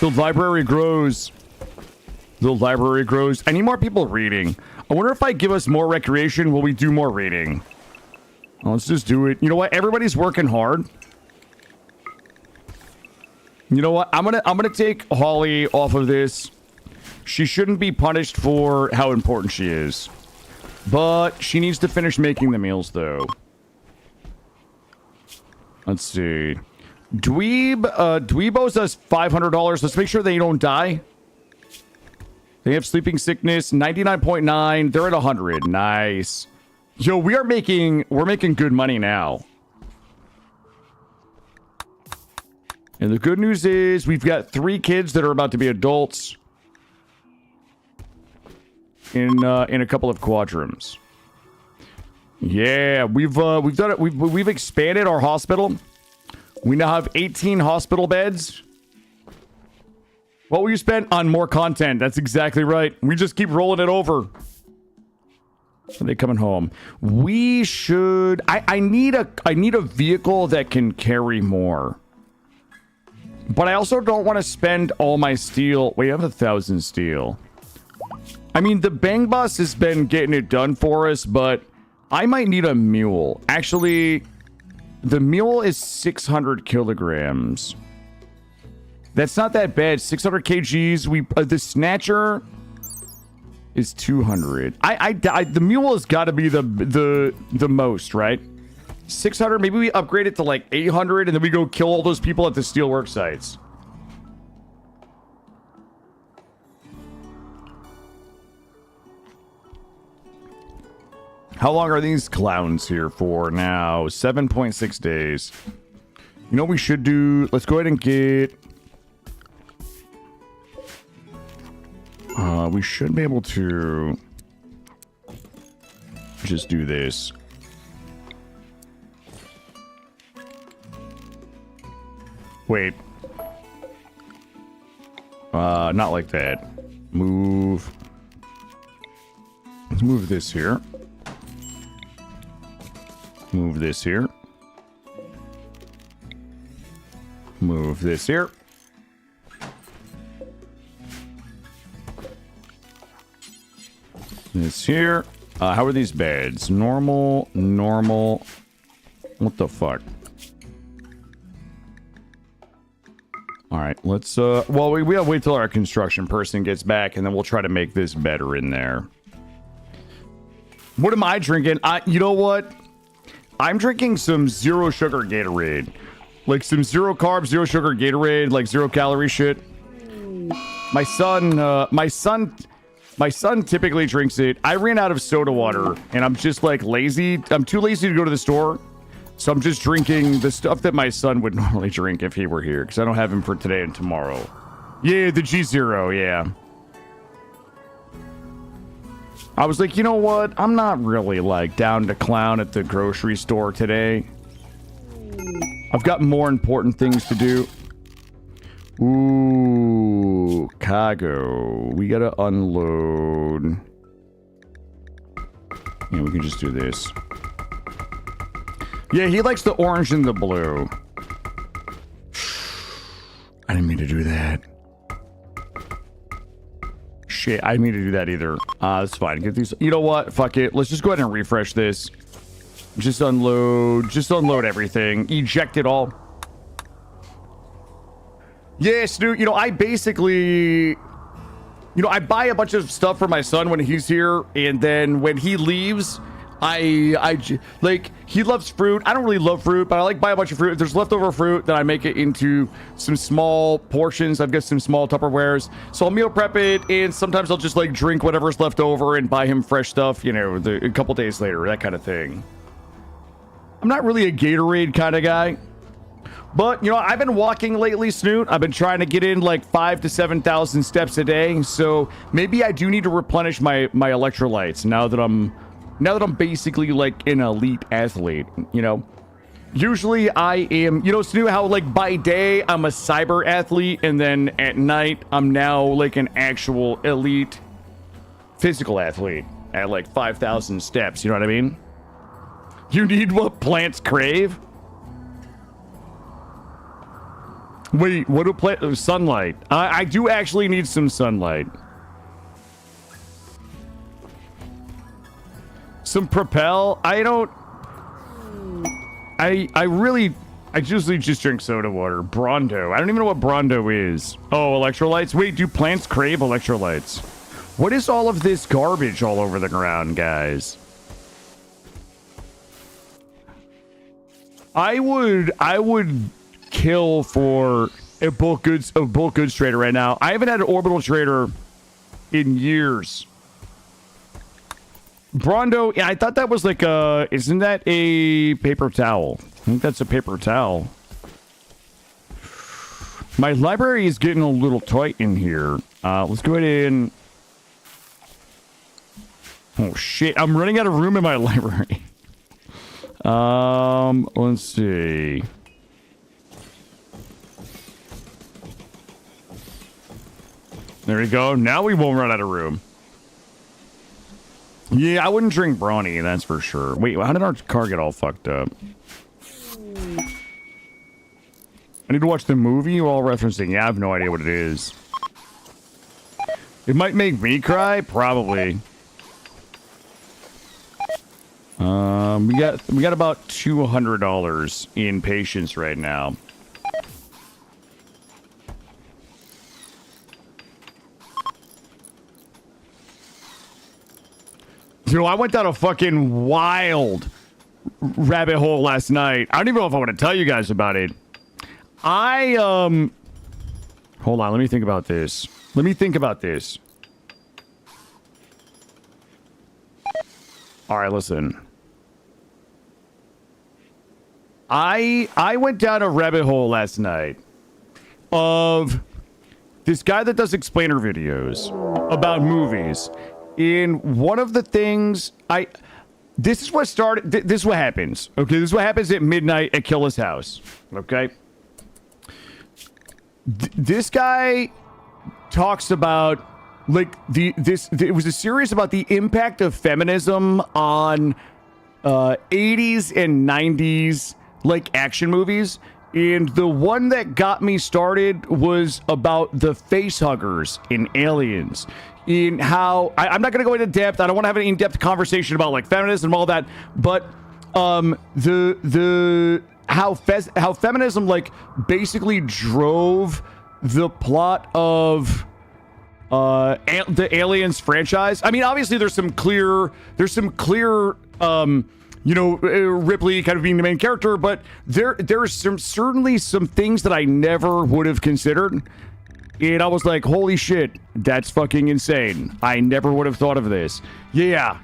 The library grows. The library grows. I need more people reading. I wonder if I give us more recreation, will we do more reading? Well, let's just do it. You know what? Everybody's working hard. You know what? I'm gonna take Holly off of this. She shouldn't be punished for how important she is. But she needs to finish making the meals, though. Let's see. Dweeb owes us $500. Let's make sure they don't die. They have sleeping sickness, 99.9. They're at 100. Nice. Yo, we're making good money now. And the good news is we've got 3 kids that are about to be adults. In a couple of quadrums. Yeah, we've done it. We've expanded our hospital. We now have 18 hospital beds. What will you spend on more content? That's exactly right. We just keep rolling it over. Are they coming home? We should. I need a vehicle that can carry more. But I also don't want to spend all my steel. Wait, I have 1,000 steel. I mean, the Bang Bus has been getting it done for us, but I might need a mule. Actually, The mule is 600 kilograms. That's not that bad. 600 kgs. The snatcher is 200. The mule has got to be the most, right? 600. Maybe we upgrade it to like 800, and then we go kill all those people at the steelwork sites. How long are these clowns here for now? 7.6 days. You know what we should do? Let's go ahead and get... we should be able to just do this. Wait. Not like that. Move. Let's move this here. Move this here. Move this here. This here. How are these beds? Normal, normal. What the fuck? Alright, let's, well, we gotta wait till our construction person gets back, and then we'll try to make this better in there. What am I drinking? You know what? I'm drinking some zero sugar Gatorade. Like some zero carb, zero sugar Gatorade, like 0 calorie shit. My son typically drinks it. I ran out of soda water, and I'm just like lazy. I'm too lazy to go to the store. So I'm just drinking the stuff that my son would normally drink if he were here, because I don't have him for today and tomorrow. Yeah, the G0, yeah. I was like, you know what? I'm not really, like, down to clown at the grocery store today. I've got more important things to do. Ooh, cargo. We gotta unload. Yeah, we can just do this. Yeah, he likes the orange and the blue. I didn't mean to do that. Shit, I didn't mean to do that either. That's fine. Get these. You know what? Fuck it. Let's just go ahead and refresh this. Just unload. Just unload everything. Eject it all. Yeah, Snoot. You know, I basically... You know, I buy a bunch of stuff for my son when he's here, and then when he leaves... like, he loves fruit. I don't really love fruit, but I like buy a bunch of fruit. If there's leftover fruit, then I make it into some small portions. I've got some small Tupperwares. So I'll meal prep it, and sometimes I'll just, like, drink whatever's left over and buy him fresh stuff, you know, a couple days later, that kind of thing. I'm not really a Gatorade kind of guy. But, you know, I've been walking lately, Snoot. I've been trying to get in, like, 5,000 to 7,000 steps a day. So maybe I do need to replenish my electrolytes now that I'm basically like an elite athlete, you know. Usually I am, you know, Snoot, how like by day I'm a cyber athlete, and then at night I'm now like an actual elite physical athlete at like 5,000 steps, you know what I mean? You need what plants crave? Wait, what do plants... Sunlight. I do actually need some sunlight. Some Propel. I usually just drink soda water. Brondo. I don't even know what Brondo is. Oh, electrolytes? Wait, do plants crave electrolytes? What is all of this garbage all over the ground, guys? I would kill for a bulk goods trader right now. I haven't had an orbital trader in years. Brondo, yeah, I thought that was like a... Isn't that a paper towel? I think that's a paper towel. My library is getting a little tight in here. Let's go ahead and... Oh, shit. I'm running out of room in my library. Let's see. There we go. Now we won't run out of room. Yeah, I wouldn't drink Brawny, that's for sure. Wait, how did our car get all fucked up? I need to watch the movie you're all referencing. Yeah, I have no idea what it is. It might make me cry? Probably. We got about $200 in patience right now. You know, I went down a fucking wild rabbit hole last night. I don't even know if I want to tell you guys about it. Hold on, let me think about this. All right, listen. I went down a rabbit hole last night of this guy that does explainer videos about movies. In one of the things this is what started, this is what happens. Okay, this is what happens at midnight at Killa's house. Okay. This guy talks about like it was a series about the impact of feminism on 80s and 90s like action movies. And the one that got me started was about the face huggers in Aliens. In how I'm not going to go into depth. I don't want to have an in-depth conversation about like feminism and all that. But how feminism like basically drove the plot of the Aliens franchise. I mean, obviously there's some clear Ripley kind of being the main character, but there's certainly some things that I never would have considered. And I was like, holy shit, that's fucking insane. I never would have thought of this. Yeah.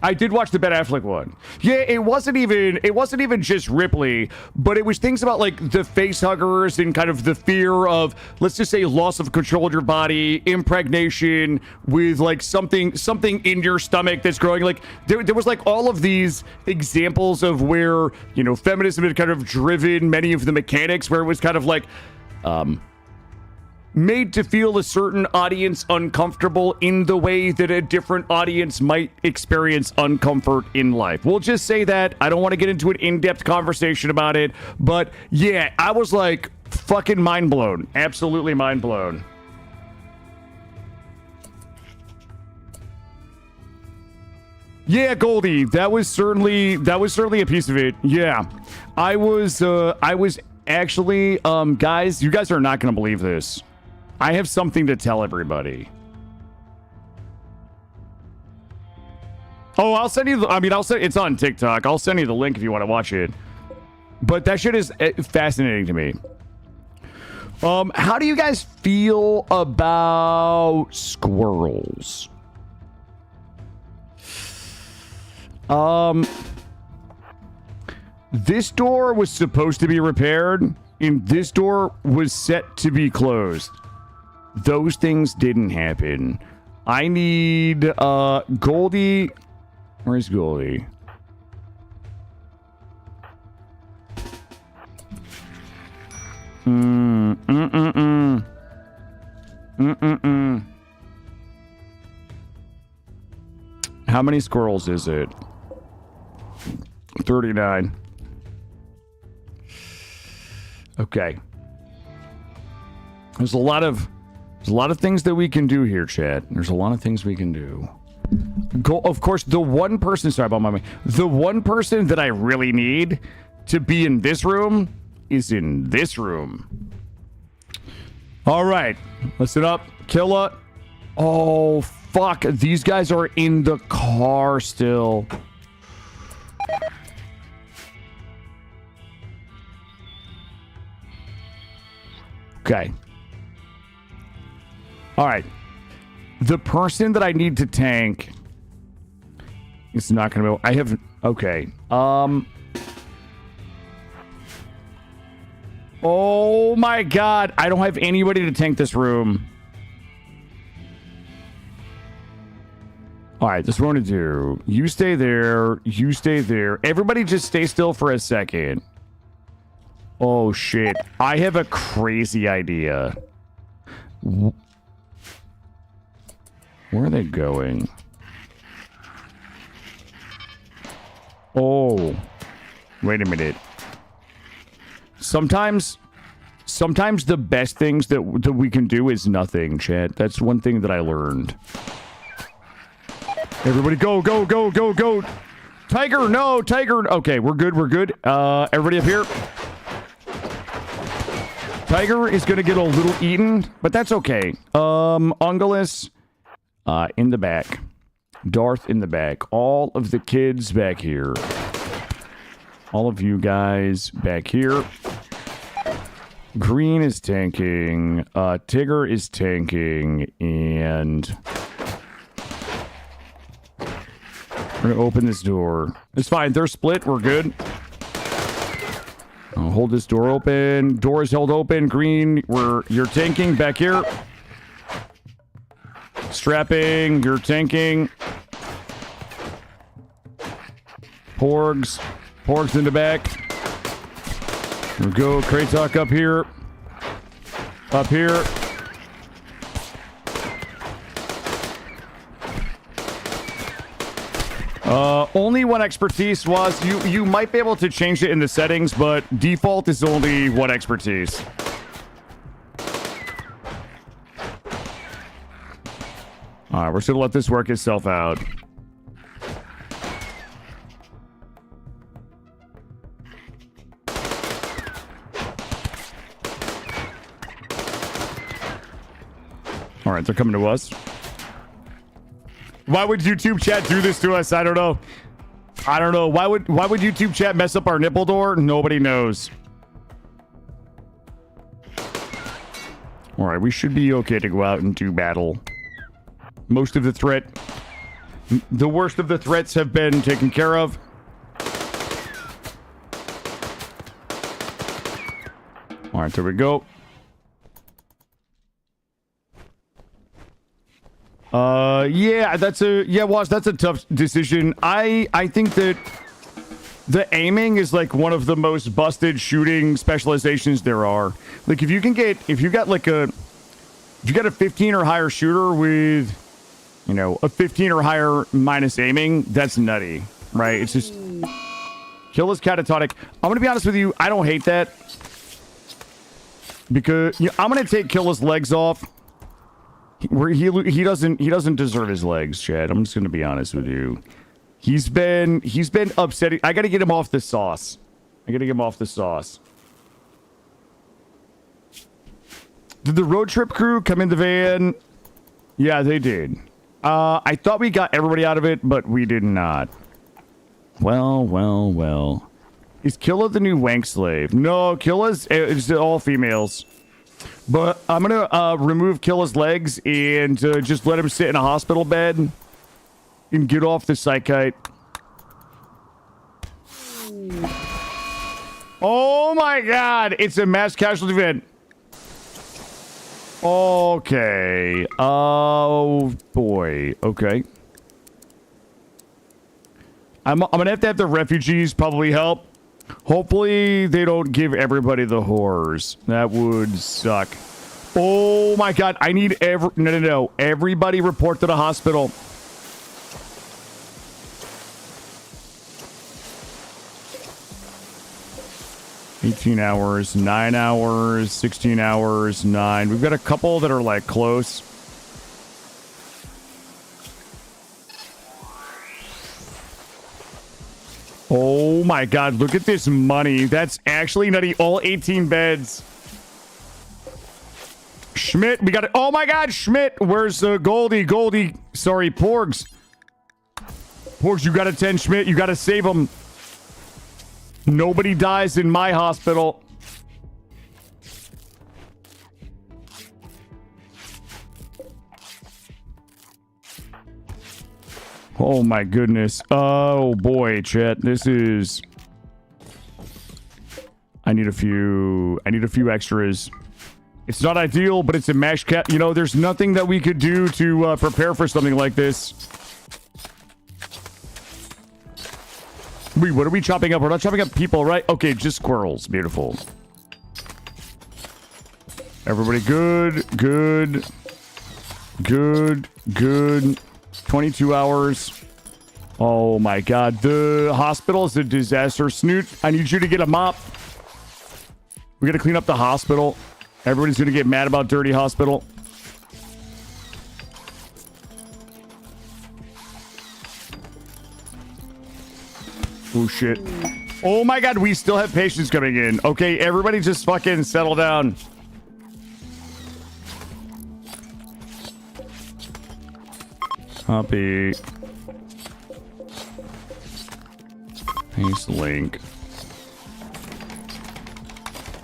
I did watch the Ben Affleck one. Yeah, it wasn't even just Ripley, but it was things about like the face huggers and kind of the fear of, let's just say, loss of control of your body, impregnation with like something in your stomach that's growing. Like there was like all of these examples of where, you know, feminism had kind of driven many of the mechanics where it was kind of like made to feel a certain audience uncomfortable in the way that a different audience might experience uncomfort in life. We'll just say that. I don't want to get into an in-depth conversation about it, but yeah, I was like fucking mind blown. Absolutely mind blown. Yeah, Goldie, that was certainly a piece of it. Yeah. I was actually, guys, you guys are not going to believe this. I have something to tell everybody. Oh, I'll send you it's on TikTok. I'll send you the link if you want to watch it. But that shit is fascinating to me. How do you guys feel about squirrels? This door was supposed to be repaired, and this door was set to be closed. Those things didn't happen. I need Goldie. Where's Goldie? How many squirrels is it? 39. Okay. There's a lot of things that we can do here, chat. There's a lot of things we can do. Of course, the one person, sorry about my mind. The one person that I really need to be in this room is in this room. All right. Listen up. Killa. Oh, fuck. These guys are in the car still. Okay. All right. The person that I need to tank is not going to be... I have... Okay. Oh my god. I don't have anybody to tank this room. All right. This is what I'm going to do. You stay there. You stay there. Everybody just stay still for a second. Oh, shit. I have a crazy idea. Where are they going? Oh. Wait a minute. Sometimes the best things that we can do is nothing, chat. That's one thing that I learned. Everybody go, go, go, go, go. Tiger, no, Tiger. Okay, we're good, we're good. Everybody up here. Tiger is going to get a little eaten, but that's okay. Ungulus in the back. Darth in the back. All of the kids back here. All of you guys back here. Green is tanking. Tigger is tanking. And we're going to open this door. It's fine. They're split. We're good. I'll hold this door open. Door is held open. Green, you're tanking back here. Strapping. You're tanking. Porgs. Porgs in the back. Here we go. Kratok up here. Up here. Only one expertise was you might be able to change it in the settings, but default is only one expertise. All right, we're just gonna let this work itself out. All right, they're coming to us. Why would YouTube chat do this to us? I don't know. I don't know. Why would YouTube chat mess up our nipple door? Nobody knows. All right, we should be okay to go out and do battle. Most of the the worst of the threats have been taken care of. All right, there we go. Yeah, Wash, that's a tough decision. I think that the aiming is like one of the most busted shooting specializations there are. Like if you got a 15 or higher shooter with, you know, a 15 or higher minus aiming, that's nutty, right? It's just kill is catatonic. I'm gonna be honest with you, I don't hate that because I'm gonna take Killa's legs off. He doesn't deserve his legs, Chad. I'm just gonna be honest with you. He's been upsetting. I gotta get him off the sauce. Did the road trip crew come in the van? Yeah, they did. I thought we got everybody out of it, but we did not. Well. Is Killa the new wank slave? No, it's all females. But I'm gonna remove Killa's legs and just let him sit in a hospital bed and get off the psychite. Oh my god, it's a mass casualty event. Okay. Oh boy. Okay. I'm gonna have to have the refugees probably help. Hopefully they don't give everybody the horrors. That would suck. Oh my god, I need no. Everybody report to the hospital. $18 hours, 9 hours, 16 hours, 9. We've got a couple that are like close. Oh my god, look at this money. That's actually nutty. All 18 beds. Schmidt, we got it. Oh my god, Schmidt. Where's Goldie? Sorry, Porgs. Porgs, you gotta tend Schmidt. You gotta save him. Nobody dies in my hospital. Oh my goodness. Oh boy, chat. This is... I need a few extras. It's not ideal, but it's a mash cat. You know, there's nothing that we could do to prepare for something like this. Wait, what are we chopping up? We're not chopping up people, right? Okay, just squirrels. Beautiful. Everybody good. 22 hours. Oh my god. The hospital is a disaster. Snoot, I need you to get a mop. We gotta clean up the hospital. Everybody's gonna get mad about dirty hospital. Oh, shit. Oh, my God. We still have patients coming in. Okay, everybody just fucking settle down. Copy. Paste link.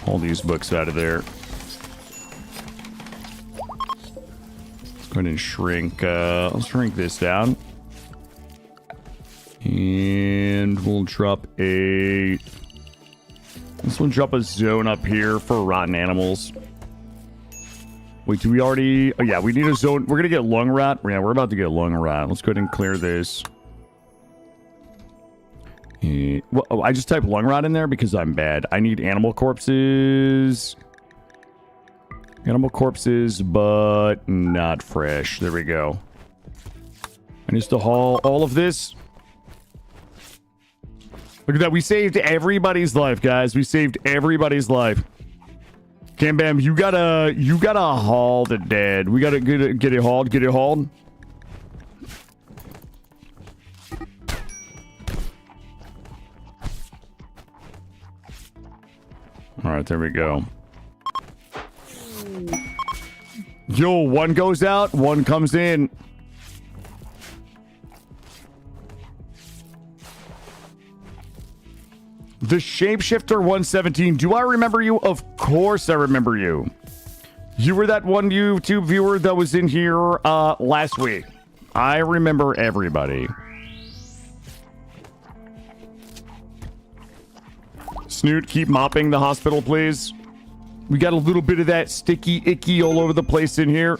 All these books out of there. Let's go ahead and shrink. I'll shrink this down. And we'll drop a... This one drop a zone up here for rotten animals. Wait, do we already... Oh, yeah, we need a zone. We're going to get lung rot. Yeah, we're about to get lung rot. Let's go ahead and clear this. Well, oh, I just typed lung rot in there because I'm bad. I need animal corpses. Animal corpses, but not fresh. There we go. I need to haul all of this. Look at that. We saved everybody's life, guys. We saved everybody's life. Cam Bam, you gotta haul the dead. We gotta get it hauled. Get it hauled. All right, there we go. Yo, one goes out, one comes in. The Shapeshifter 117. Do I remember you? Of course I remember you. You were that one YouTube viewer that was in here last week. I remember everybody. Snoot, keep mopping the hospital, please. We got a little bit of that sticky icky all over the place in here.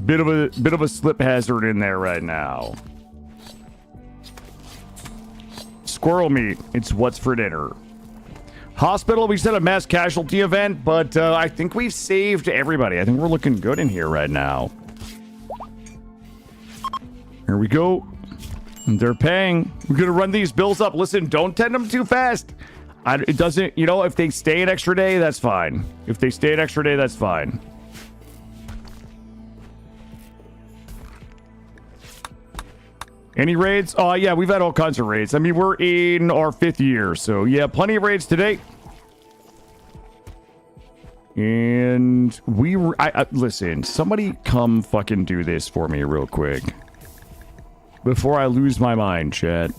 Bit of a slip hazard in there right now. Squirrel meat. It's what's for dinner. Hospital, we said a mass casualty event, but I think we've saved everybody. I think we're looking good in here right now. Here we go. They're paying. We're going to run these bills up. Listen, don't tend them too fast. It doesn't, you know, if they stay an extra day, that's fine. If they stay an extra day, that's fine. Any raids? Oh, yeah, we've had all kinds of raids. I mean, we're in our 5th year, so yeah, plenty of raids today. And listen, somebody come fucking do this for me real quick. Before I lose my mind, chat.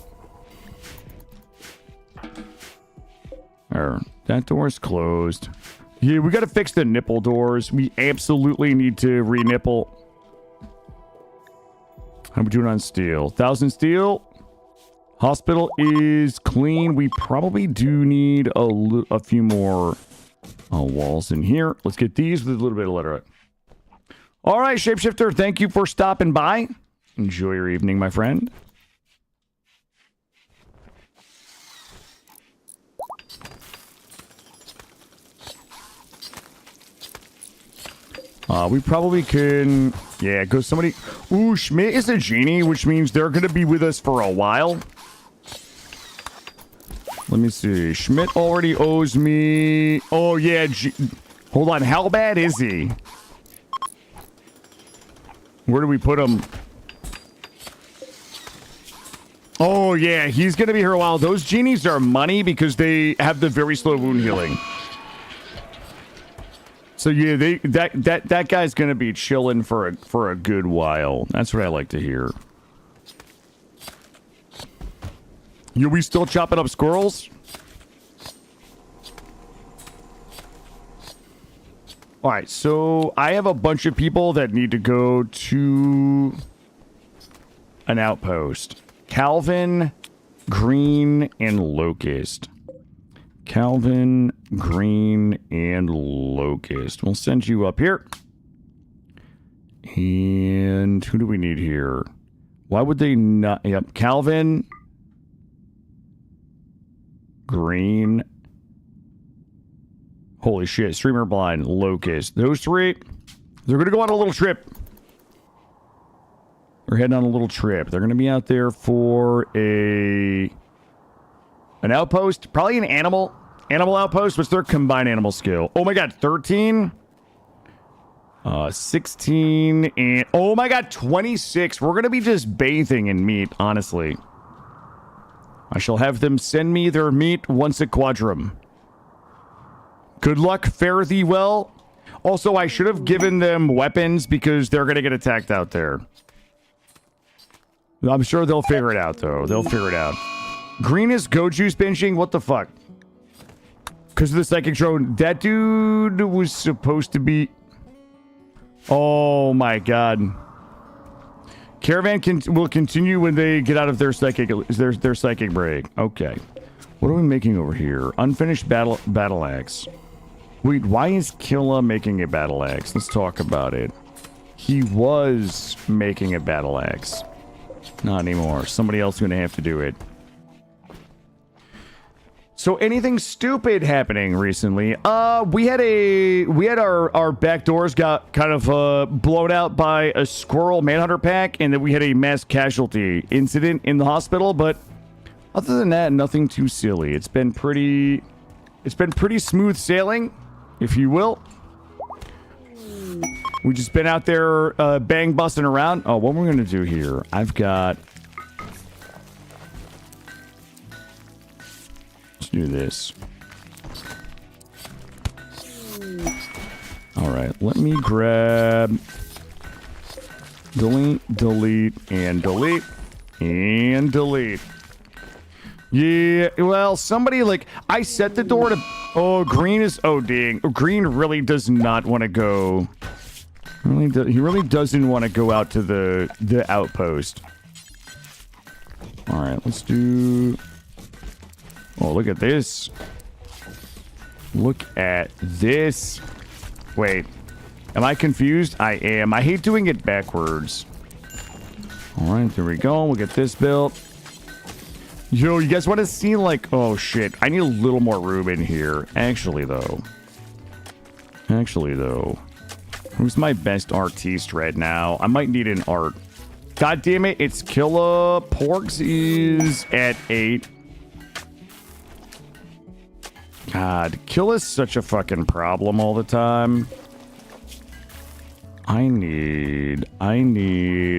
That door's closed. Yeah, we gotta fix the nipple doors. We absolutely need to re-nipple. How are we doing on steel? 1,000 steel. Hospital is clean. We probably do need a few more walls in here. Let's get these with a little bit of letterhead. All right, Shapeshifter, thank you for stopping by. Enjoy your evening, my friend. We probably can... Yeah, go somebody... Ooh, Schmidt is a genie, which means they're going to be with us for a while. Let me see. Schmidt already owes me... Oh, yeah. Hold on. How bad is he? Where do we put him? Oh, yeah. He's going to be here a while. Those genies are money because they have the very slow wound healing. So yeah, that guy's gonna be chilling for a good while. That's what I like to hear. You we still chopping up squirrels? All right, so I have a bunch of people that need to go to an outpost. Calvin, Green, and Locust. Calvin, Green, and Locust. We'll send you up here. And who do we need here? Why would they not? Yep, Calvin, Green. Holy shit, Streamer Blind, Locust. Those three, they're going to go on a little trip. They're heading on a little trip. They're going to be out there for an outpost, probably an animal outpost. What's their combined animal skill? Oh my god, 13, 16, and oh my god, 26. We're gonna be just bathing in meat, honestly. I shall have them send me their meat once a quadrum. Good luck, fare thee well. Also, I should have given them weapons because they're going to get attacked out there. I'm sure they'll figure it out, though. They'll figure it out. Green is go juice binging? What the fuck? Because of the psychic drone. That dude was supposed to be... Oh, my God. Caravan will continue when they get out of their psychic break. Okay. What are we making over here? Unfinished battle axe. Wait, why is Killa making a battle axe? Let's talk about it. He was making a battle axe. Not anymore. Somebody else is going to have to do it. So anything stupid happening recently? We had our back doors got kind of blown out by a squirrel manhunter pack, and then we had a mass casualty incident in the hospital. But other than that, nothing too silly. It's been pretty smooth sailing, if you will. We've just been out there bang busting around. Oh, what we're gonna do here? I've got. Do this. All right, let me grab delete, and delete, and delete. Yeah, well, somebody like I set the door to. Oh, green is ODing. Green really does not want to go. He really doesn't want to go out to the outpost. All right, let's do. Oh, look at this. Look at this. Wait. Am I confused? I am. I hate doing it backwards. Alright, there we go. We'll get this built. Yo, you guys want to see like... Oh, shit. I need a little more room in here. Actually, though. Who's my best artiste right now? I might need an art. God damn it. It's Killa. Porgs is at 8. God, kill is such a fucking problem all the time. I need...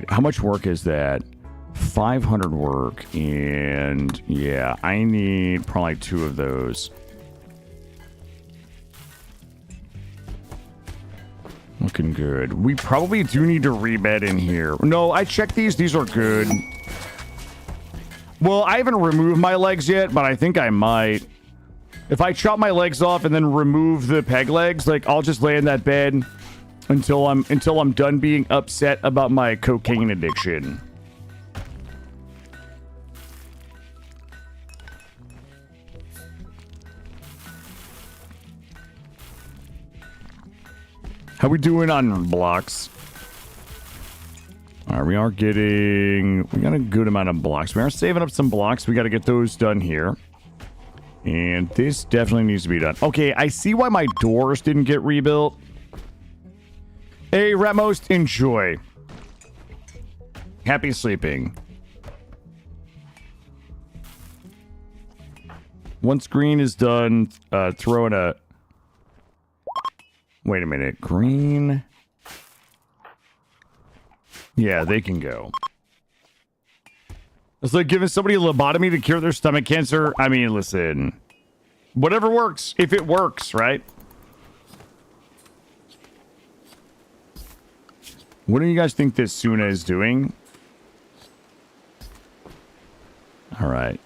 How much work is that? 500 work, and yeah, I need probably 2 of those. Looking good. We probably do need to rebed in here. No, I checked these. These are good. Well, I haven't removed my legs yet, but I think I might. If I chop my legs off and then remove the peg legs, like I'll just lay in that bed until I'm done being upset about my cocaine addiction. How we doing on blocks? All right, we got a good amount of blocks. We are saving up some blocks. We got to get those done here. And this definitely needs to be done. Okay, I see why my doors didn't get rebuilt. Hey, Ratmost, enjoy. Happy sleeping. Once green is done, throw in a... Wait a minute. Green... Yeah, they can go. It's like giving somebody a lobotomy to cure their stomach cancer. I mean, listen. Whatever works, if it works, right? What do you guys think this Suna is doing? All right.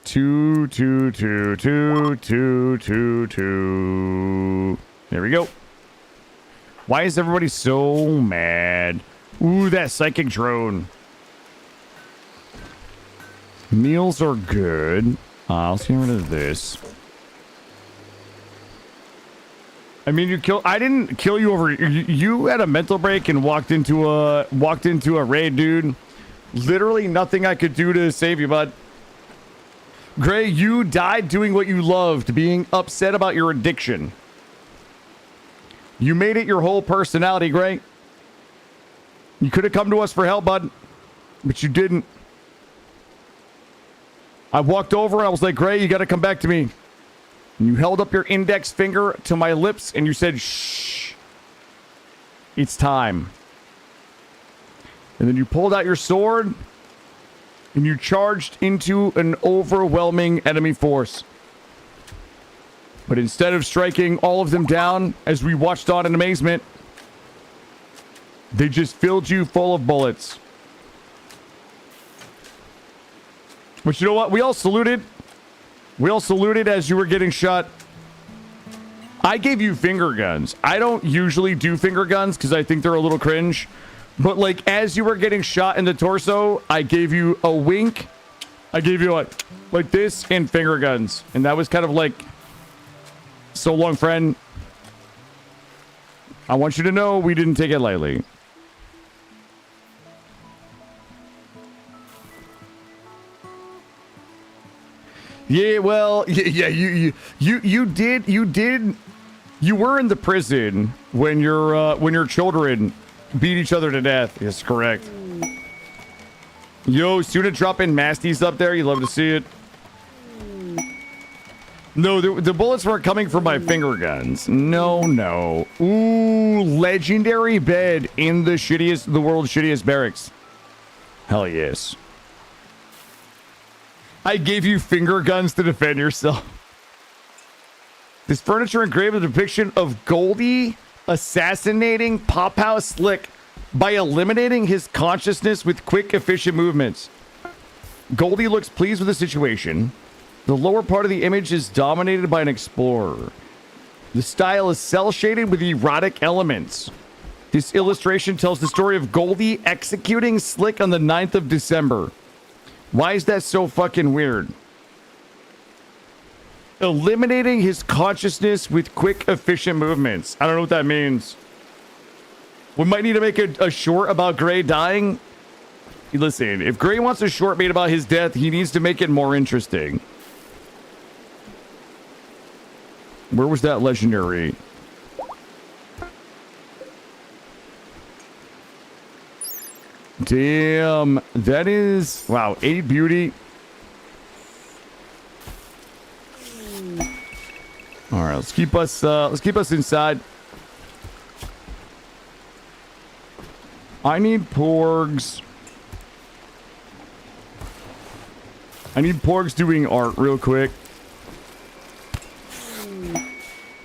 2, 2, 2, 2, 2, 2, 2. There we go. Why is everybody so mad? Ooh, that psychic drone. Meals are good. Let's get rid of this. I mean, I didn't kill you over. You had a mental break and walked into a raid, dude. Literally nothing I could do to save you, bud. Gray, you died doing what you loved, being upset about your addiction. You made it your whole personality, Gray. You could have come to us for help, bud, but you didn't. I walked over and I was like, Gray, you got to come back to me. And you held up your index finger to my lips and you said, shh. It's time. And then you pulled out your sword and you charged into an overwhelming enemy force. But instead of striking all of them down, as we watched on in amazement, they just filled you full of bullets. But you know what? We all saluted. We all saluted as you were getting shot. I gave you finger guns. I don't usually do finger guns because I think they're a little cringe. But like as you were getting shot in the torso, I gave you a wink. I gave you like this and finger guns. And that was kind of like, so long, friend. I want you to know we didn't take it lightly. Yeah, well, yeah, you did. You were in the prison when your children beat each other to death. Yes, correct. Yo, student dropping masties up there. You love to see it. No, the bullets weren't coming from my finger guns. No. Ooh, legendary bed in the world's shittiest barracks. Hell yes. I gave you finger guns to defend yourself. This furniture engraved a depiction of Goldie assassinating Pop House Slick by eliminating his consciousness with quick, efficient movements. Goldie looks pleased with the situation. The lower part of the image is dominated by an explorer. The style is cel-shaded with erotic elements. This illustration tells the story of Goldie executing Slick on the 9th of December. Why is that so fucking weird? Eliminating his consciousness with quick, efficient movements. I don't know what that means. We might need to make a short about Gray dying. Listen, if Gray wants a short made about his death, he needs to make it more interesting. Where was that legendary? Damn, that is wow, 8 beauty. All right, let's keep us inside. I need porgs. I need porgs doing art real quick.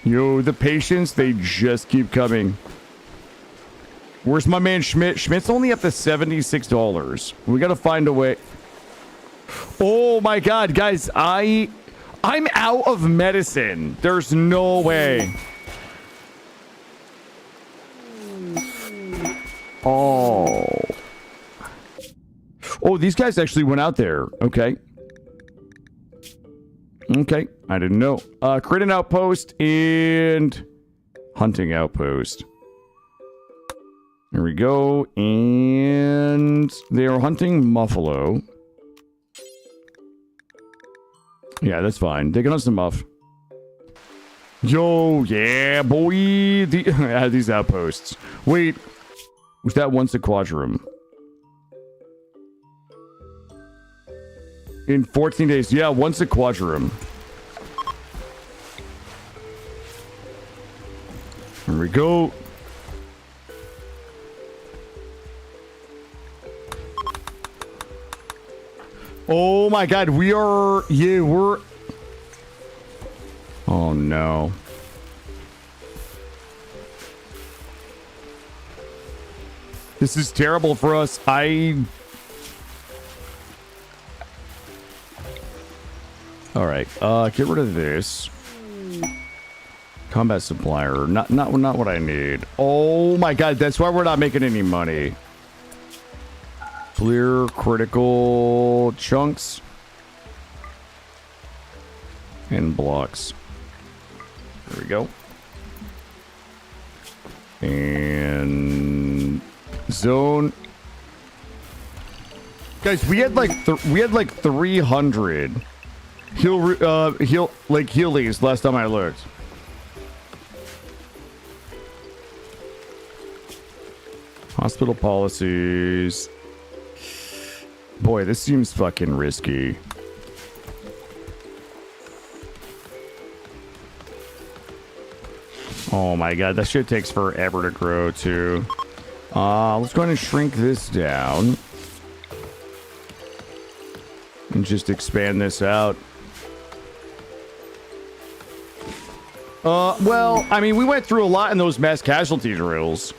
Yo, the patients, they just keep coming. Where's my man Schmidt? Schmidt's only up to $76. We gotta find a way. Oh my god, guys, I'm out of medicine. There's no way. Oh. Oh, these guys actually went out there. Okay. Okay, I didn't know. Critting outpost and hunting outpost. There we go. And they are hunting muffalo. Yeah, that's fine. They can hunt some muff. Yo, yeah, boy. These outposts. Wait, was that once a quadrum? In 14 days. Yeah, once a quadrum. Here we go. Oh my god, we are... Yeah, we're... Oh no. This is terrible for us. Alright, get rid of this. Combat supplier. Not what I need. Oh my god, that's why we're not making any money. Clear critical chunks. And blocks. There we go. And zone. Guys, we had like 300 healies last time I looked. Hospital policies. Boy, this seems fucking risky. Oh my god, that shit takes forever to grow too. Let's go ahead and shrink this down. And just expand this out. Well, I mean, we went through a lot in those mass casualty drills.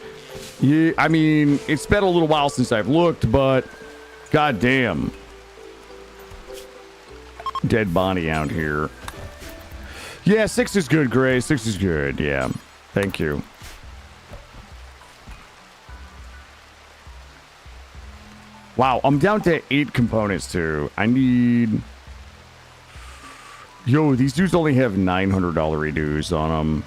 Yeah, I mean, it's been a little while since I've looked, but goddamn. Dead body out here. Yeah, 6 is good, Gray. 6 is good. Yeah. Thank you. Wow, I'm down to 8 components, too. I need... Yo, these dudes only have $900 redos on them.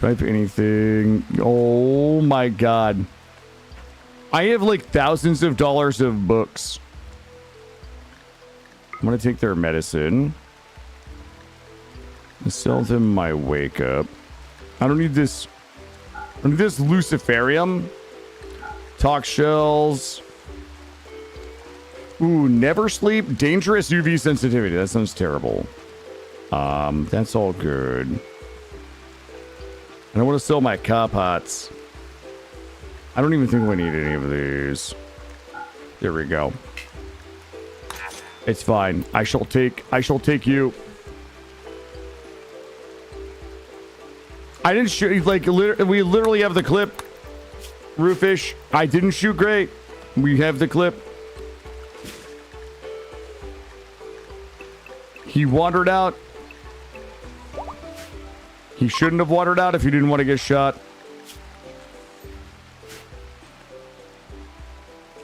Type anything. Oh, my God. I have, like, thousands of dollars of books. I'm going to take their medicine. And sell them my wake up. I don't need this. I don't need this Luciferium. Talk shells. Ooh, never sleep. Dangerous UV sensitivity. That sounds terrible. That's all good. And I want to sell my cop pots. I don't even think we need any of these. There we go. It's fine. I shall take you. I didn't shoot, like, we literally have the clip. Roofish, I didn't shoot great. We have the clip. He wandered out. He shouldn't have wandered out if he didn't want to get shot.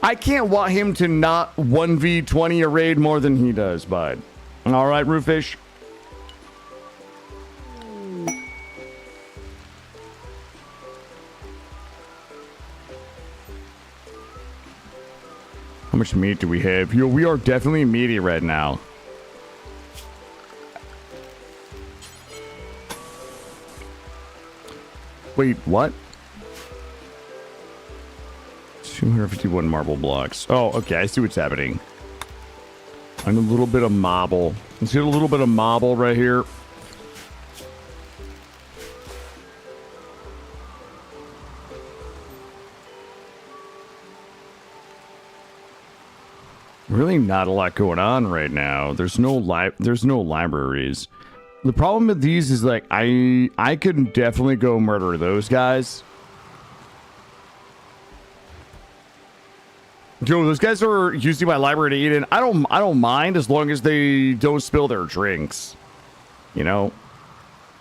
I can't want him to not 1v20 a raid more than he does, bud. All right, Roofish. How much meat do we have? Yo, we are definitely meaty right now. Wait, what? 251 marble blocks. Oh, okay, I see what's happening. And a little bit of marble. Let's get a little bit of marble right here. Really not a lot going on right now. There's no libraries. The problem with these is, like, I could definitely go murder those guys. Yo, those guys are using my library to eat in. I don't mind as long as they don't spill their drinks. You know?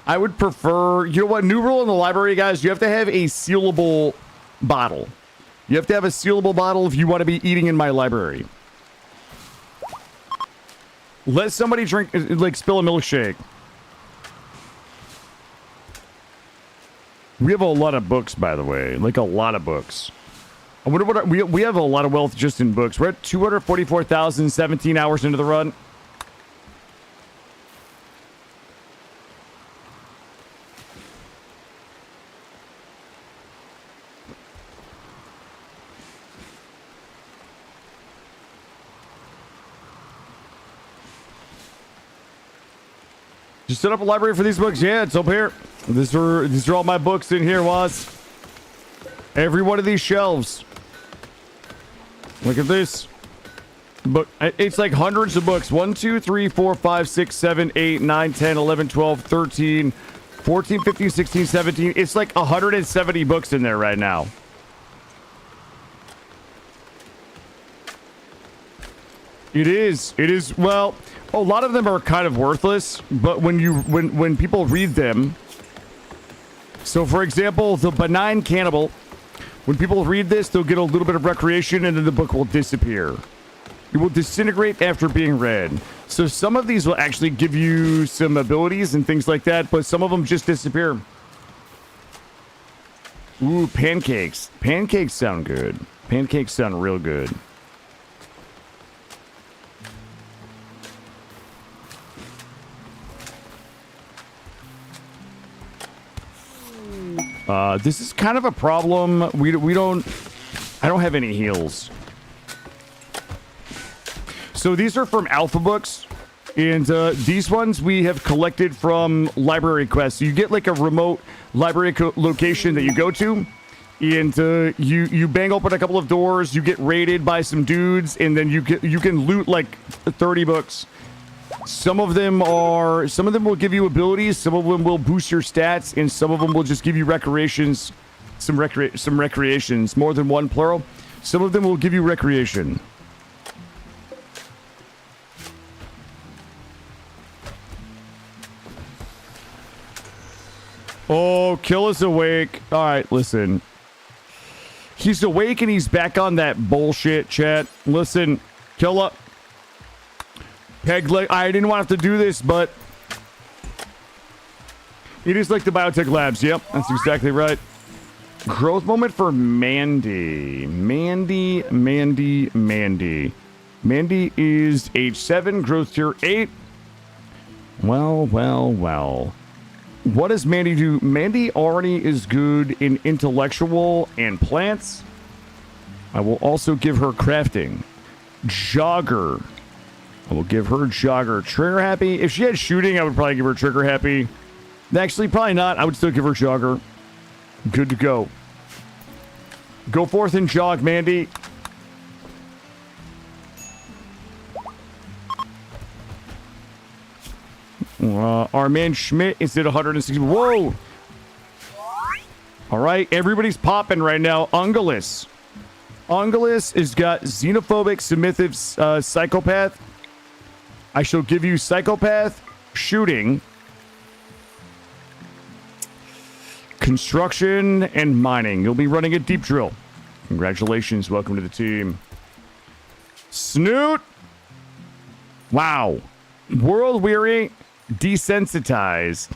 I would prefer, you know what, new rule in the library, guys, you have to have a sealable bottle. You have to have a sealable bottle if you want to be eating in my library. Let somebody drink, like, spill a milkshake. We have a lot of books, by the way. Like, a lot of books. I wonder what we have a lot of wealth just in books. We're at 244,000, 17 hours into the run. Just set up a library for these books. Yeah, it's up here. These are all my books in here, Waz. Every one of these shelves. Look at this. Book. It's like hundreds of books. 1, 2, 3, 4, 5, 6, 7, 8, 9, 10, 11, 12, 13, 14, 15, 16, 17. It's like 170 books in there right now. It is. It is. Well, a lot of them are kind of worthless, but when people read them. So, for example, the benign cannibal. When people read this, they'll get a little bit of recreation, and then the book will disappear. It will disintegrate after being read. So some of these will actually give you some abilities and things like that, but some of them just disappear. Ooh, pancakes. Pancakes sound good. Pancakes sound real good. This is kind of a problem. I don't have any heals. So these are from Alpha Books. And these ones we have collected from library quests. So you get like a remote library location that you go to. And you bang open a couple of doors, you get raided by some dudes, and then you can loot like 30 books. Some of them will give you abilities, some of them will boost your stats, and some of them will just give you recreations. Some recreations, more than one plural. Some of them will give you recreation. Oh, Kill is awake. All right, listen. He's awake and he's back on that bullshit, chat. Listen, Killa. Peg leg. I didn't want to have to do this, but it is like the biotech labs. Yep, that's exactly right. Growth moment for Mandy. Mandy is age 7, growth tier 8. Well. What does Mandy do? Mandy already is good in intellectual and plants. I will also give her crafting. Jogger. I will give her Jogger. Trigger happy. If she had shooting, I would probably give her Trigger happy. Actually, probably not. I would still give her Jogger. Good to go. Go forth and jog, Mandy. Our man Schmidt is at 160. Whoa! All right, everybody's popping right now. Ungulus has got xenophobic, submissive, psychopath. I shall give you psychopath, shooting, construction, and mining. You'll be running a deep drill. Congratulations. Welcome to the team. Snoot. Wow. World weary. Desensitized.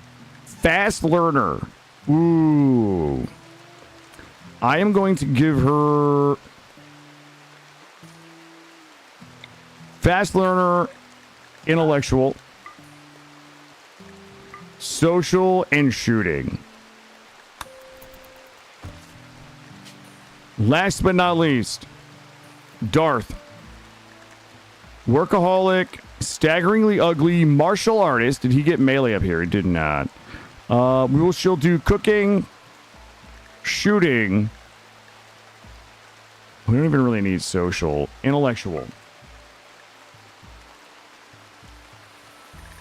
Fast learner. Ooh. I am going to give her fast learner, intellectual, social, and shooting. Last but not least, Darth. Workaholic, staggeringly ugly, martial artist. Did he get melee up here? He did not. She'll do cooking, shooting. We don't even really need social. Intellectual.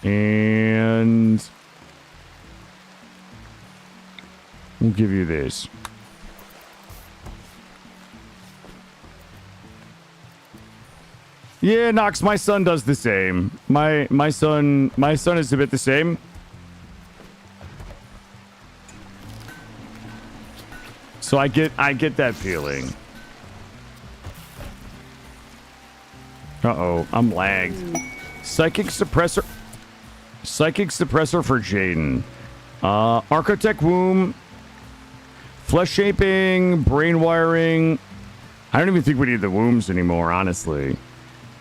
And we'll give you this. Yeah, Nox, my son does the same. My son is a bit the same. So I get that feeling. Uh-oh, I'm lagged. Psychic suppressor for Jaden. Architect womb. Flesh shaping, brain wiring. I don't even think we need the wombs anymore, honestly.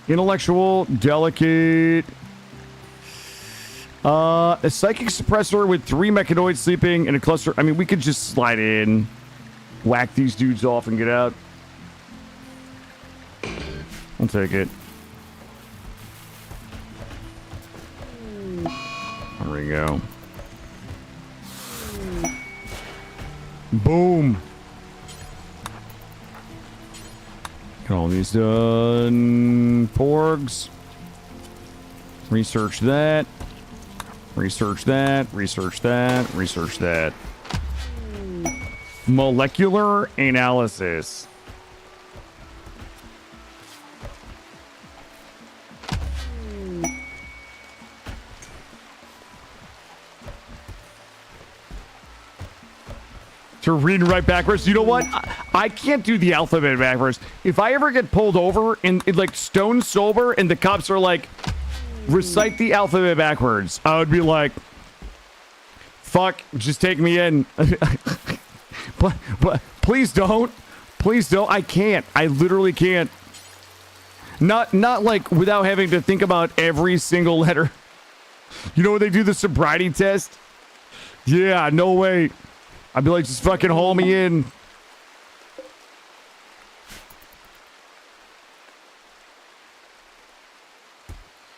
Intellectual, delicate. A psychic suppressor with 3 mechanoids sleeping in a cluster. I mean, we could just slide in, whack these dudes off, and get out. I'll take it. There we go. Boom. Got all these done. Porgs. Research that. Research that. Research that. Research that. Molecular analysis. To read and write backwards. You know what? I can't do the alphabet backwards. If I ever get pulled over and like stone sober and the cops are like, recite the alphabet backwards, I would be like, fuck, just take me in. but please don't. Please don't. I can't. I literally can't. Not like without having to think about every single letter. You know when they do the sobriety test? Yeah, no way. I'd be like, just fucking haul me in.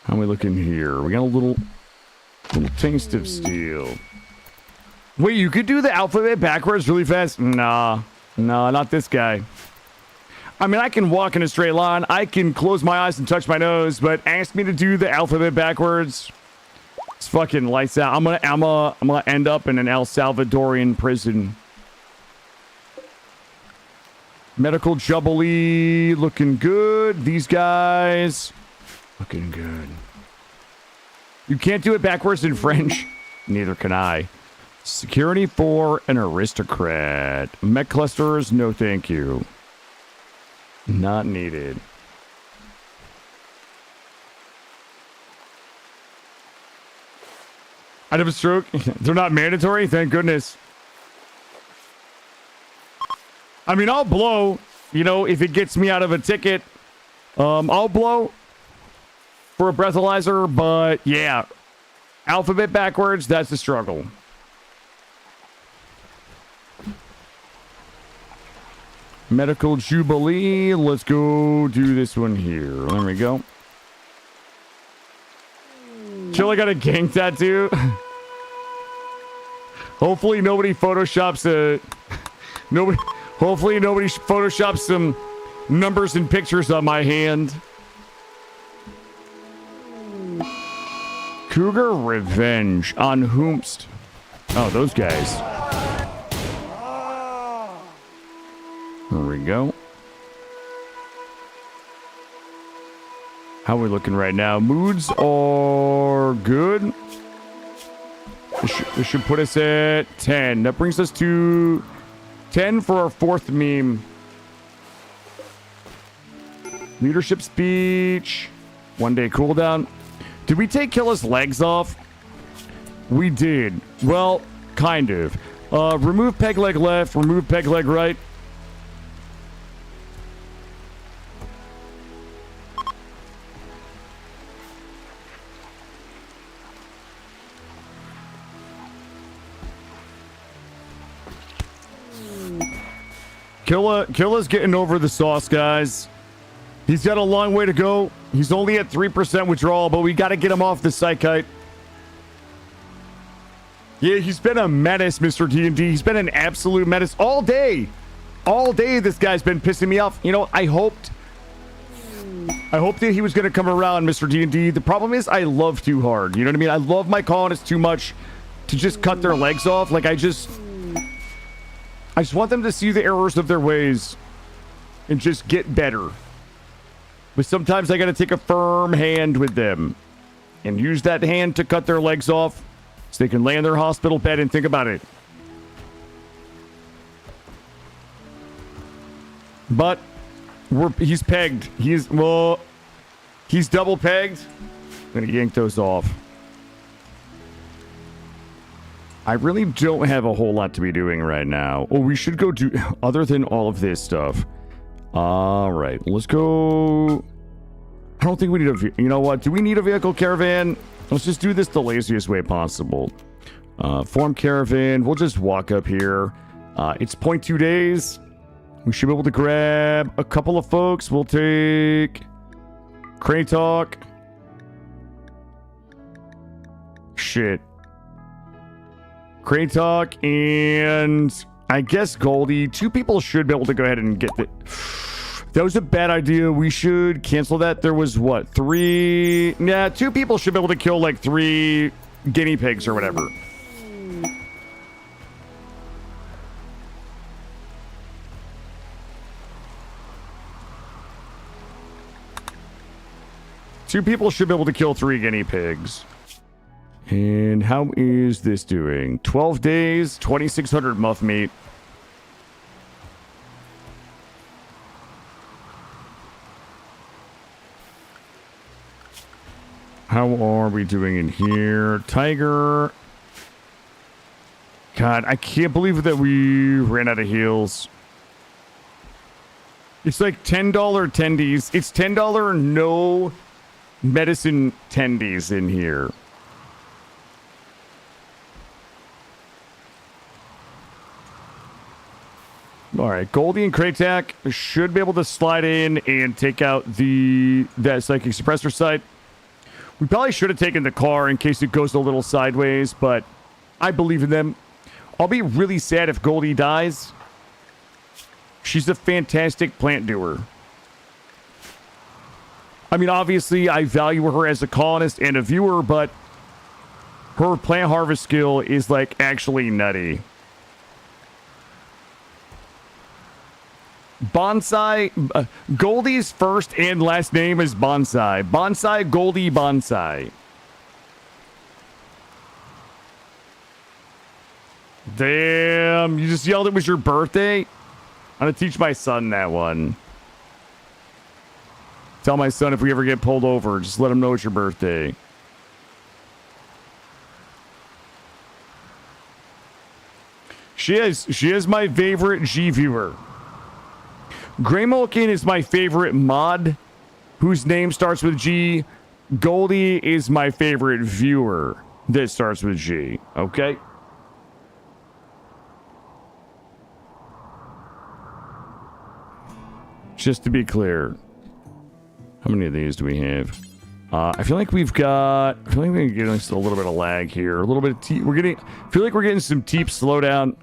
How are we looking here? We got a little taste of steel. Wait, you could do the alphabet backwards really fast? Nah. No, not this guy. I mean, I can walk in a straight line. I can close my eyes and touch my nose, but ask me to do the alphabet backwards. It's fucking lights out. I'm gonna end up in an El Salvadorian prison. Medical Jubilee looking good. These guys looking good. You can't do it backwards in French. Neither can I. Security for an aristocrat. Mech clusters, no thank you. Not needed. I'd have a stroke. They're not mandatory, thank goodness. I mean, I'll blow, you know, if it gets me out of a ticket. I'll blow for a breathalyzer, but yeah. Alphabet backwards, that's the struggle. Medical Jubilee. Let's go do this one here. There we go. Chill, I got a gang tattoo. Hopefully nobody photoshops a... Hopefully nobody photoshops some numbers and pictures on my hand. Cougar Revenge. On whomst? Oh, those guys. There we go. How are we looking right now? Moods are good. This should put us at 10. That brings us to 10 for our fourth meme. Leadership speech. 1 day cooldown. Did we take Killa's legs off? We did. Well, kind of. Remove peg leg left. Remove peg leg right. Killa's getting over the sauce, guys. He's got a long way to go. He's only at 3% withdrawal, but we got to get him off the psychite. Yeah, he's been a menace, Mr. D&D. He's been an absolute menace all day. All day, this guy's been pissing me off. You know, I hoped that he was going to come around, Mr. D&D. The problem is I love too hard. You know what I mean? I love my colonists too much to just cut their legs off. Like, I just want them to see the errors of their ways and just get better. But sometimes I got to take a firm hand with them and use that hand to cut their legs off so they can lay in their hospital bed and think about it. But he's pegged. He's double pegged. I'm going to yank those off. I really don't have a whole lot to be doing right now. Oh, we should go do other than all of this stuff. All right, let's go. I don't think we need a... You know what? Do we need a vehicle caravan? Let's just do this the laziest way possible. Form caravan. We'll just walk up here. It's 0.2 days. We should be able to grab a couple of folks. We'll take Kratok. Shit. Kratok and I guess Goldie. 2 people should be able to go ahead and get the... That was a bad idea. We should cancel that. There was what? 3... Yeah, 2 people should be able to kill like 3 guinea pigs or whatever. Two people should be able to kill 3 guinea pigs. And how is this doing? 12 days, 2,600 muff meat. How are we doing in here? Tiger. God, I can't believe that we ran out of heals. It's like $10 tendies. It's $10 no medicine tendies in here. All right, Goldie and Kratak should be able to slide in and take out that psychic suppressor site. We probably should have taken the car in case it goes a little sideways, but I believe in them. I'll be really sad if Goldie dies. She's a fantastic plant doer. I mean, obviously, I value her as a colonist and a viewer, but her plant harvest skill is, like, actually nutty. Bonsai. Goldie's first and last name is Bonsai. Bonsai, Goldie, Bonsai. Damn, you just yelled it was your birthday? I'm gonna teach my son that one. Tell my son if we ever get pulled over, just let him know it's your birthday. She is my favorite G viewer. Grey Mulligan is my favorite mod whose name starts with G. Goldie is my favorite viewer that starts with G. Okay? Just to be clear. How many of these do we have? I feel like we've got... I feel like we're getting a little bit of lag here. A little bit of... We're getting... I feel like we're getting some deep slowdown.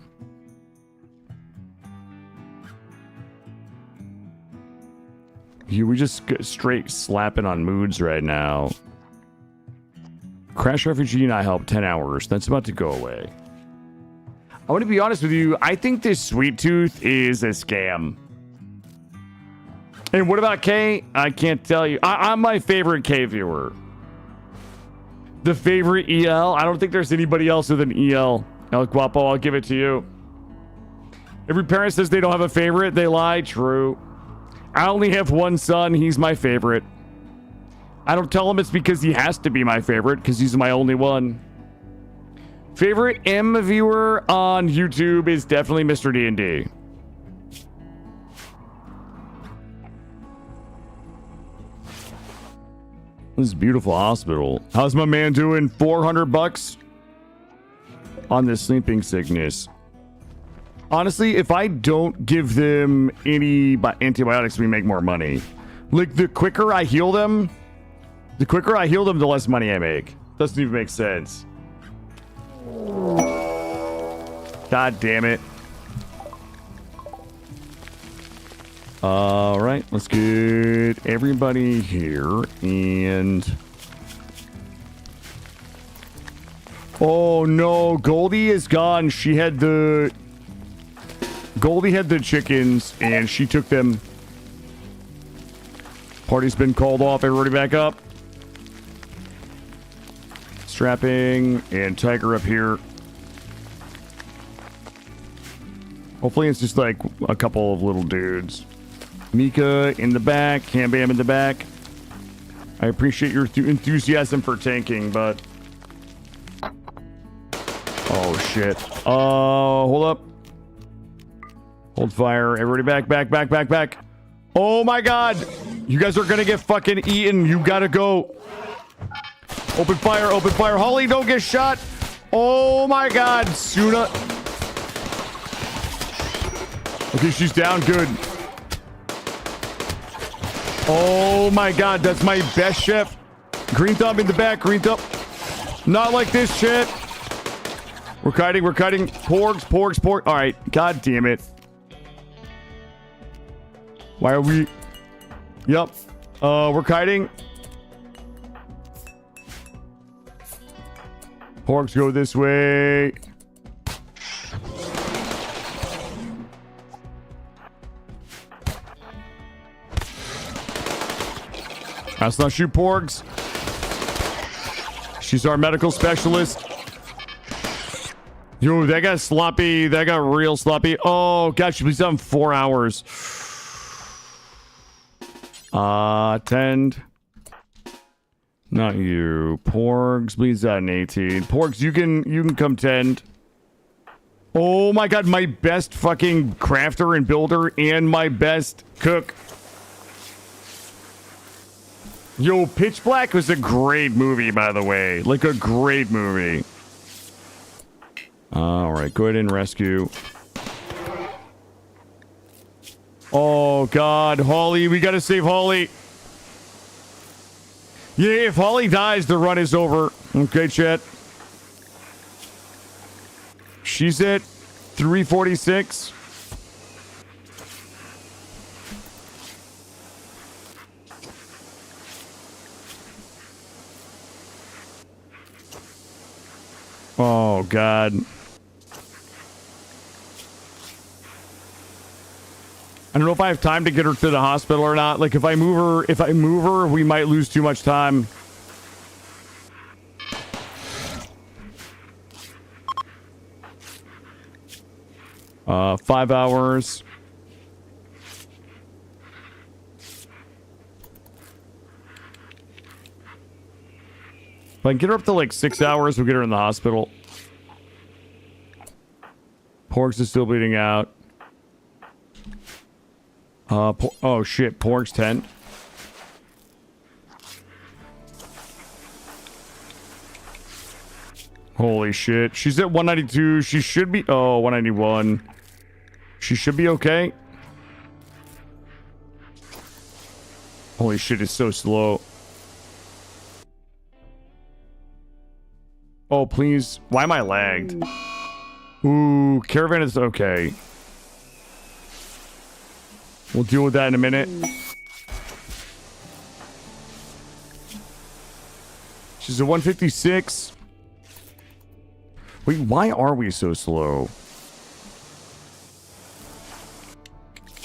We just straight slapping on moods right now. Crash Refugee and I helped 10 hours. That's about to go away. I want to be honest with you. I think this Sweet Tooth is a scam. And what about K? I can't tell you. I'm my favorite K viewer. The favorite EL? I don't think there's anybody else with an EL. El Guapo, I'll give it to you. Every parent says they don't have a favorite. They lie. True. I only have one son. He's my favorite. I don't tell him it's because he has to be my favorite, because he's my only one. Favorite M viewer on YouTube is definitely Mr. D&D. This is a beautiful hospital. How's my man doing? $400 on this sleeping sickness. Honestly, if I don't give them any antibiotics, we make more money. Like, the quicker I heal them, the less money I make. Doesn't even make sense. God damn it. All right, let's get everybody here and... Oh no, Goldie is gone. Goldie had the chickens and she took them. Party's been called off. Everybody back up. Strapping and Tiger up here. Hopefully it's just like a couple of little dudes. Mika in the back, Ham Bam in the back. I appreciate your enthusiasm for tanking, but... Oh, shit. Hold up. Hold fire. Everybody back. Oh, my God. You guys are gonna get fucking eaten. You gotta go. Open fire. Holly, don't get shot. Oh, my God. Suna. Okay, she's down. Good. Oh my God, that's my best chef. Green Thumb in the back, Green Thumb. Not like this shit. We're kiting. Porgs. All right, God damn it. Why are we... Yep. We're kiting. Porgs go this way. Let's not shoot Porgs. She's our medical specialist. Yo, that got sloppy. That got real sloppy. Oh, gosh, she's done 4 hours. Tend. Not you. Porgs, please an 18. Porgs, you can come tend. Oh my God, my best fucking crafter and builder and my best cook. Yo, Pitch Black was a great movie, by the way. Like, a great movie. Alright, go ahead and rescue. Oh, God. Holly, we gotta save Holly. Yeah, if Holly dies, the run is over. Okay, chat. She's at 346. Oh, God. I don't know if I have time to get her to the hospital or not. Like, if I move her, we might lose too much time. Uh, 5 hours. If I can get her up to like 6 hours, we'll get her in the hospital. Porgs is still bleeding out. Oh shit, Porg's 10. Holy shit. She's at 192. She should be... Oh, 191. She should be okay. Holy shit, it's so slow. Oh, please. Why am I lagged? Ooh, Caravan is okay. We'll deal with that in a minute. She's a 156. Wait, why are we so slow?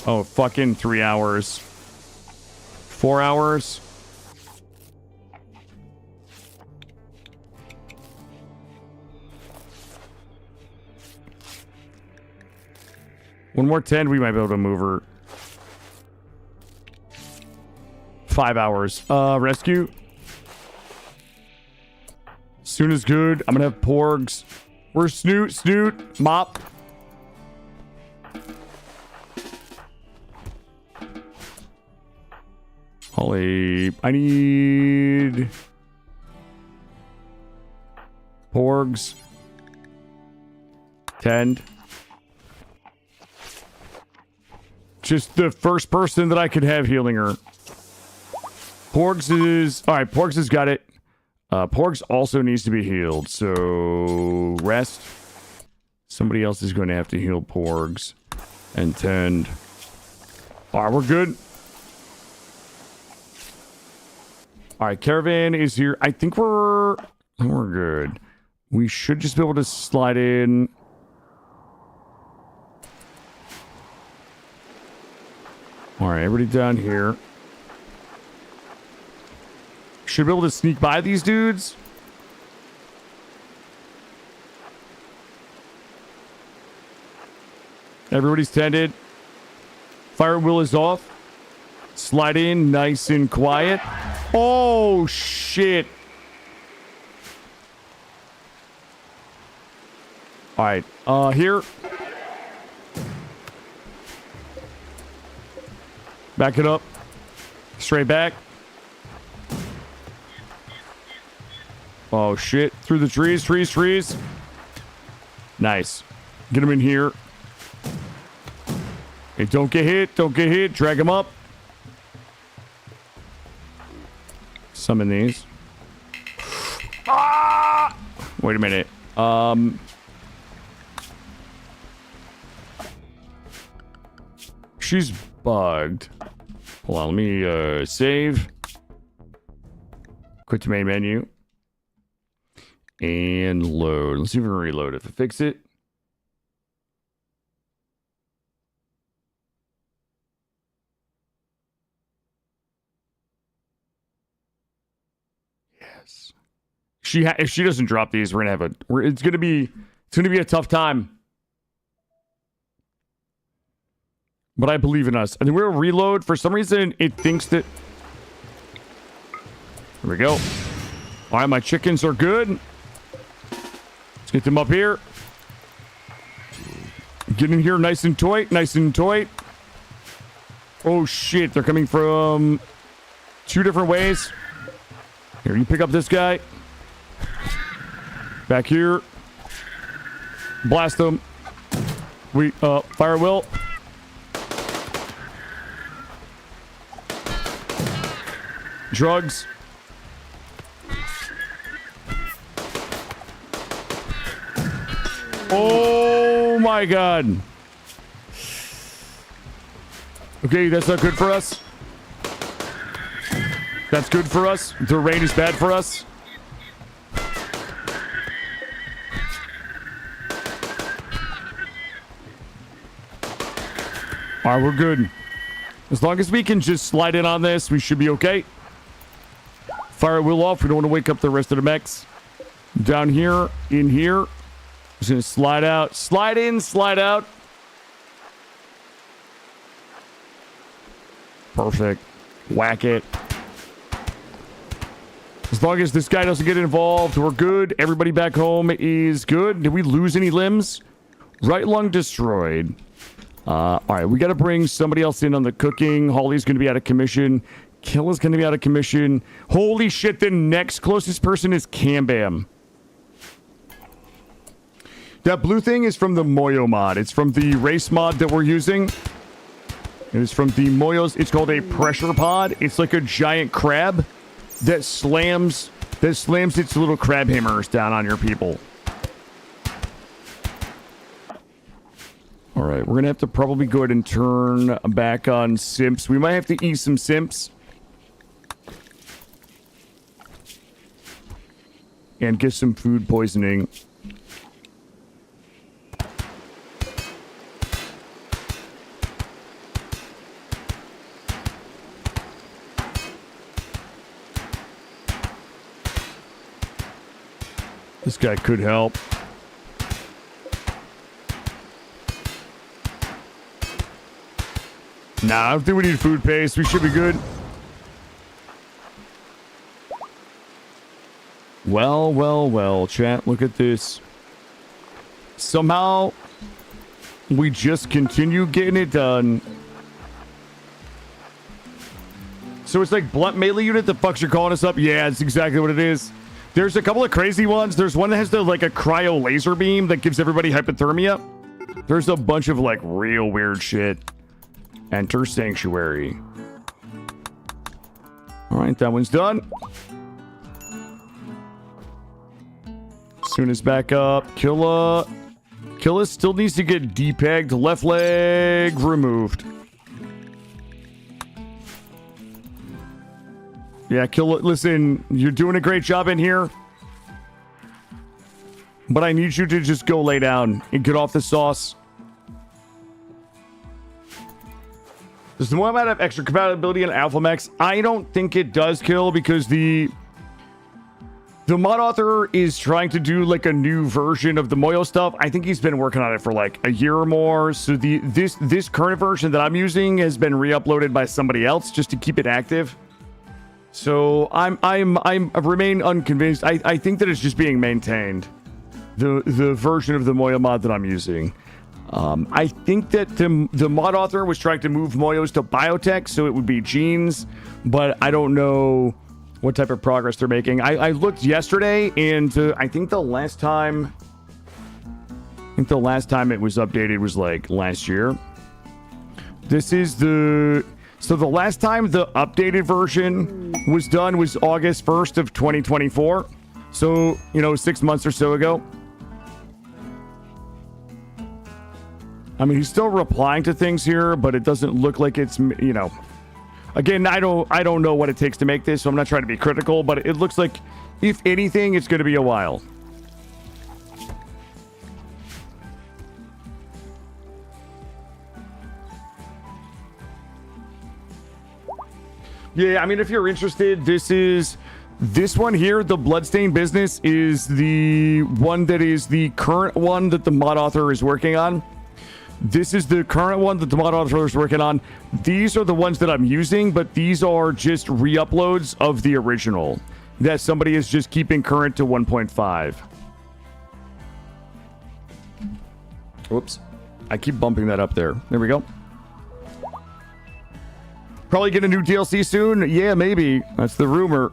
Oh, fucking 3 hours. 4 hours. One more 10, we might be able to move her. 5 hours. Rescue. Soon is good. I'm gonna have Porgs. Where's Snoot? Mop. Holy... I need... Porgs. Tend. Just the first person that I could have healing her. Porgs is... Alright, Porgs has got it. Porgs also needs to be healed, so... Rest. Somebody else is going to have to heal Porgs. And tend. Alright, we're good. Alright, Caravan is here. I think we're good. We should just be able to slide in. Alright, everybody down here. Should be able to sneak by these dudes. Everybody's tended. Fire wheel is off. Slide in nice and quiet. Oh, shit. Alright, here. Back it up. Straight back. Oh, shit. Through the trees. Nice. Get him in here. Hey, don't get hit. Drag him up. Summon these. Ah! Wait a minute. She's bugged. Hold on, let me save. Quit to main menu. And load. Let's see if we can reload it to fix it. Yes. If she doesn't drop these, we're gonna have it's gonna be a tough time. But I believe in us. And then we'll reload. For some reason, it thinks that... Here we go. All right, my chickens are good. Let's get them up here. Get in here nice and tight. Oh, shit. They're coming from 2 different ways. Here, you pick up this guy. Back here. Blast them. Fire will. Drugs. Oh my god. Okay, that's not good for us. That's good for us. The rain is bad for us. All right, we're good. As long as we can just slide in on this, we should be okay. Fire wheel off. We don't want to wake up the rest of the mechs. Down here, in here. Just gonna slide out. Slide in, slide out. Perfect. Whack it. As long as this guy doesn't get involved, we're good. Everybody back home is good. Did we lose any limbs? Right lung destroyed. All right, we got to bring somebody else in on the cooking. Holly's going to be out of commission. Killa's going to be out of commission. Holy shit, the next closest person is Cambam. That blue thing is from the Moyo mod. It's from the race mod that we're using. It is from the Moyos. It's called a pressure pod. It's like a giant crab that slams its little crab hammers down on your people. All right, we're going to have to probably go ahead and turn back on simps. We might have to eat some simps. And get some food poisoning. This guy could help. Nah, I don't think we need food paste. We should be good. Well, well, well, chat, look at this. Somehow, we just continue getting it done. So it's like blunt melee unit that fucks you're calling us up? Yeah, it's exactly what it is. There's a couple of crazy ones. There's one that has like a cryo laser beam that gives everybody hypothermia. There's a bunch of like real weird shit. Enter Sanctuary. All right, that one's done. Soon as back up. Killa still needs to get depegged. Left leg removed. Yeah, Killa, listen, you're doing a great job in here. But I need you to just go lay down and get off the sauce. Does the Moyo have extra compatibility in Alpha Mechs? I don't think it does, Kill, because the mod author is trying to do like a new version of the Moyo stuff. I think he's been working on it for like a year or more. So this current version that I'm using has been re-uploaded by somebody else just to keep it active. So I remain unconvinced. I think that it's just being maintained. The version of the Moyo mod that I'm using. I think that the mod author was trying to move Moyos to biotech, so it would be genes, but I don't know what type of progress they're making. I looked yesterday, and I think the last time it was updated was like last year. This is so the last time the updated version was done was August 1st of 2024. So, 6 months or so ago. I mean, he's still replying to things here, but it doesn't look like it's, Again, I don't know what it takes to make this, so I'm not trying to be critical, but it looks like, if anything, it's going to be a while. Yeah, I mean, if you're interested, this one here, the Bloodstained Business, is the one that is the current one that the mod author is working on. This is the current one that the mod author is working on. These are the ones that I'm using, but these are just re-uploads of the original that somebody is just keeping current to 1.5. Whoops. I keep bumping that up there. There we go. Probably get a new DLC soon? Yeah, maybe. That's the rumor.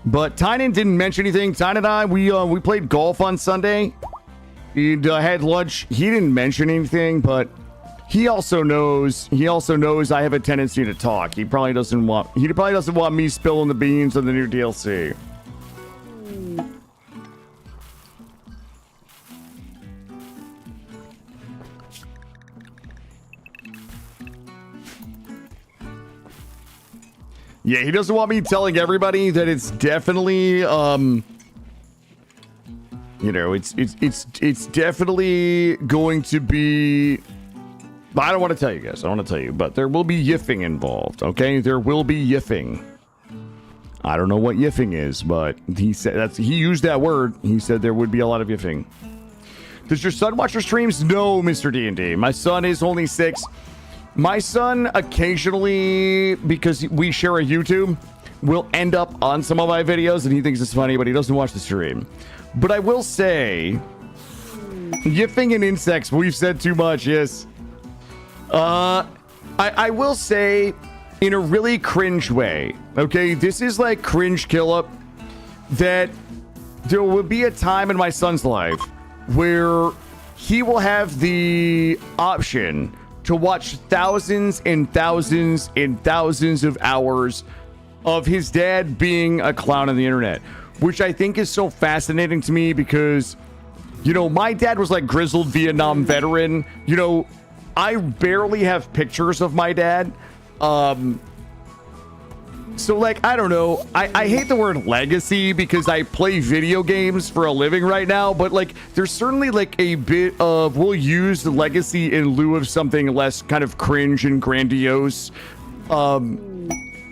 But Tynan didn't mention anything. Tynan and I, we played golf on Sunday. He had lunch. He didn't mention anything, but he also knows I have a tendency to talk. He probably doesn't want me spilling the beans on the new DLC. Yeah, he doesn't want me telling everybody that it's definitely it's definitely going to be I don't want to tell you guys. I don't want to tell you, but there will be yiffing involved. Okay, there will be yiffing. I don't know what yiffing is, but he said he used that word. He said there would be a lot of yiffing. Does your son watch your streams? No, Mr. D&D. My son is only 6. My son occasionally, because we share a YouTube, will end up on some of my videos and he thinks it's funny, but he doesn't watch the stream. But I will say, yiffing and insects, we've said too much, yes. I will say, in a really cringe way, okay? This is like cringe kill up, that there will be a time in my son's life where he will have the option to watch thousands and thousands and thousands of hours of his dad being a clown on the internet, which I think is so fascinating to me because, you know, my dad was like grizzled Vietnam veteran. You know, I barely have pictures of my dad. So, like, I don't know. I hate the word legacy because I play video games for a living right now. But, like, there's certainly, like, a bit of we'll use the legacy in lieu of something less kind of cringe and grandiose.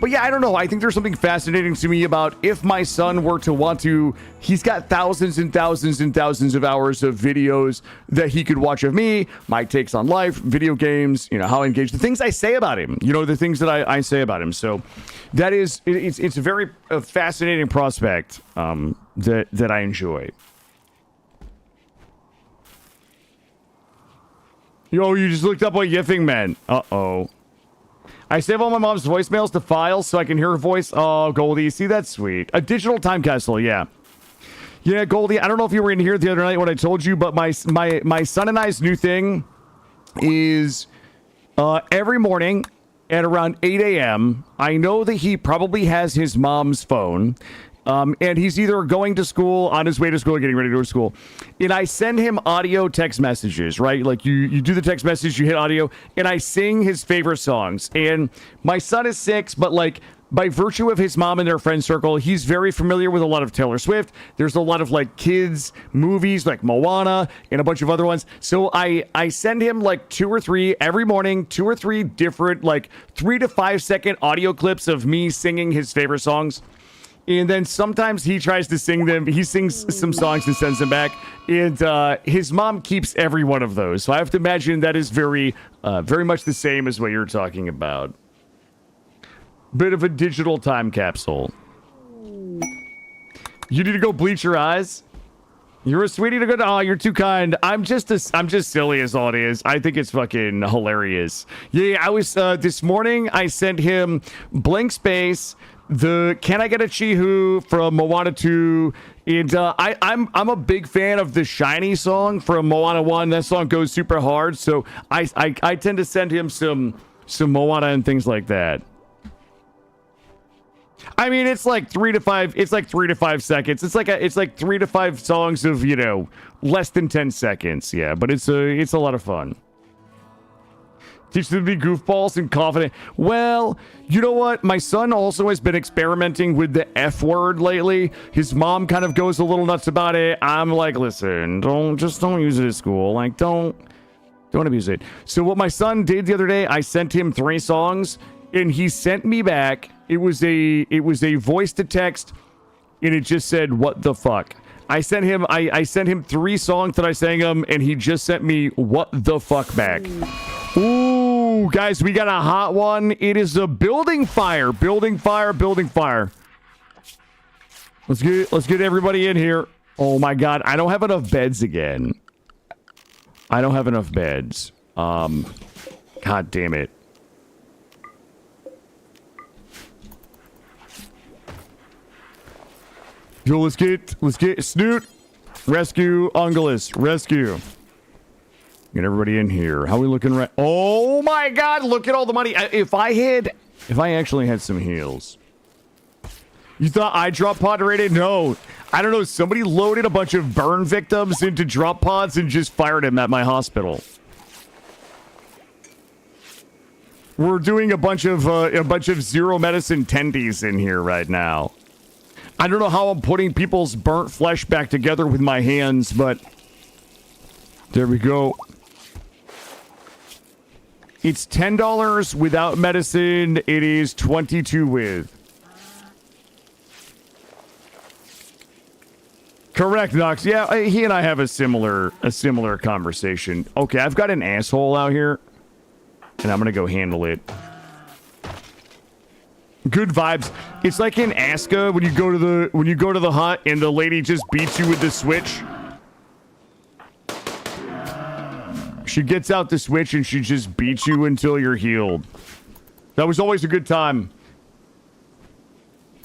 But, yeah, I don't know. I think there's something fascinating to me about if my son were to want to. He's got thousands and thousands and thousands of hours of videos that he could watch of me, my takes on life, video games, you know, how I engage, the things I say about him, you know, the things that I say about him. So that is, it's a very fascinating prospect that I enjoy. Yo, you just looked up what yiffing meant. Uh-oh. I save all my mom's voicemails to files so I can hear her voice. Oh, Goldie, see, that's sweet. A digital time capsule, yeah. Yeah, Goldie, I don't know if you were in here the other night when I told you, but my son and I's new thing is every morning at around 8 a.m., I know that he probably has his mom's phone, and he's either going to school, on his way to school, or getting ready to go to school. And I send him audio text messages, right? Like you do the text message, you hit audio, and I sing his favorite songs. And my son is 6, but like by virtue of his mom and their friend circle, he's very familiar with a lot of Taylor Swift. There's a lot of like kids movies like Moana and a bunch of other ones. So I send him like 2 or 3 every morning, 2 or 3 different like 3 to 5 second audio clips of me singing his favorite songs. And then sometimes he tries to sing them. He sings some songs and sends them back. And his mom keeps every one of those. So I have to imagine that is very much the same as what you're talking about. Bit of a digital time capsule. You need to go bleach your eyes? You're a sweetie to go to... Oh, you're too kind. I'm just silly is all it is. I think it's fucking hilarious. Yeah, I was... this morning, I sent him blank space... The Can I Get a Chihu from Moana 2, and I'm a big fan of the Shiny song from Moana 1. That song goes super hard, so I tend to send him some Moana and things like that. I mean, it's like 3 to 5. It's like 3 to 5 seconds. It's like 3 to 5 songs of, you know, less than 10 seconds. Yeah, but it's a lot of fun. Teach them to be goofballs and confident. Well, you know what? My son also has been experimenting with the F word lately. His mom kind of goes a little nuts about it. I'm like, listen, don't use it at school. Like, don't abuse it. So what my son did the other day, I sent him 3 songs, and he sent me back. It was a voice to text, and it just said, "What the fuck." I sent him 3 songs that I sang him, and he just sent me "What the fuck" back. Ooh, guys, we got a hot one. It is a building fire. Building fire. Let's get everybody in here. Oh my god, I don't have enough beds again. I don't have enough beds. God damn it. Yo, let's get Snoot. Rescue Ungulus. Rescue. Get everybody in here. How we looking right? Oh my god, look at all the money. If I actually had some heals. You thought I drop pod rated? No. I don't know. Somebody loaded a bunch of burn victims into drop pods and just fired them at my hospital. We're doing a bunch of zero medicine tendies in here right now. I don't know how I'm putting people's burnt flesh back together with my hands, but there we go. It's $10 without medicine. It is 22 with. Correct, Nox. Yeah, he and I have a similar conversation. Okay, I've got an asshole out here, and I'm gonna go handle it. Good vibes. It's like in Aska when you go to the hut and the lady just beats you with the switch. She gets out the switch and she just beats you until you're healed. That was always a good time.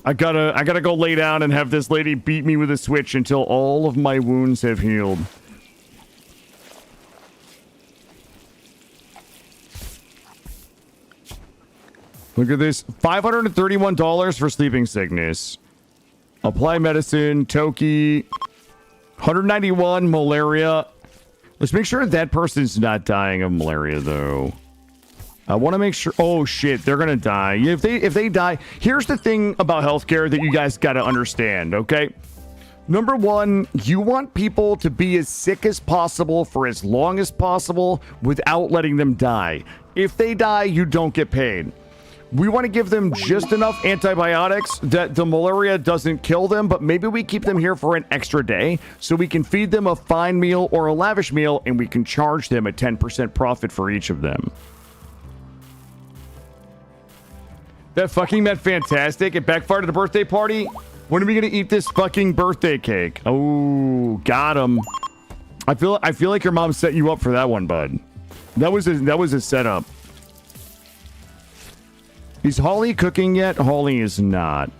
I gotta go lay down and have this lady beat me with a switch until all of my wounds have healed. Look at this. $531 for sleeping sickness. Apply medicine. Toki. 191 malaria. Let's make sure that person's not dying of malaria, though. I want to make sure. Oh shit, they're gonna die. If they die, here's the thing about healthcare that you guys gotta understand. Okay, number one, you want people to be as sick as possible for as long as possible without letting them die. If they die, you don't get paid. We want to give them just enough antibiotics that the malaria doesn't kill them, but maybe we keep them here for an extra day so we can feed them a fine meal or a lavish meal, and we can charge them a 10% profit for each of them. That fucking met fantastic. It backfired at a birthday party. When are we gonna eat this fucking birthday cake? Oh, got him. I feel like your mom set you up for that one, bud. That was a setup. Is Holly cooking yet? Holly is not.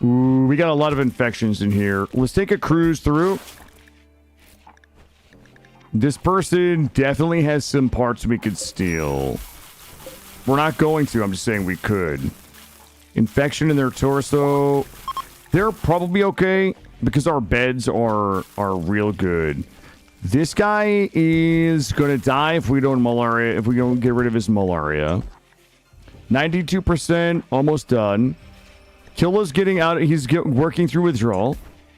Ooh, we got a lot of infections in here. Let's take a cruise through. This person definitely has some parts we could steal. We're not going to. I'm just saying we could. Infection in their torso. They're probably okay because our beds are real good. This guy is gonna die if we don't get rid of his malaria. 92%, almost done. Killa's getting out. He's working through withdrawal.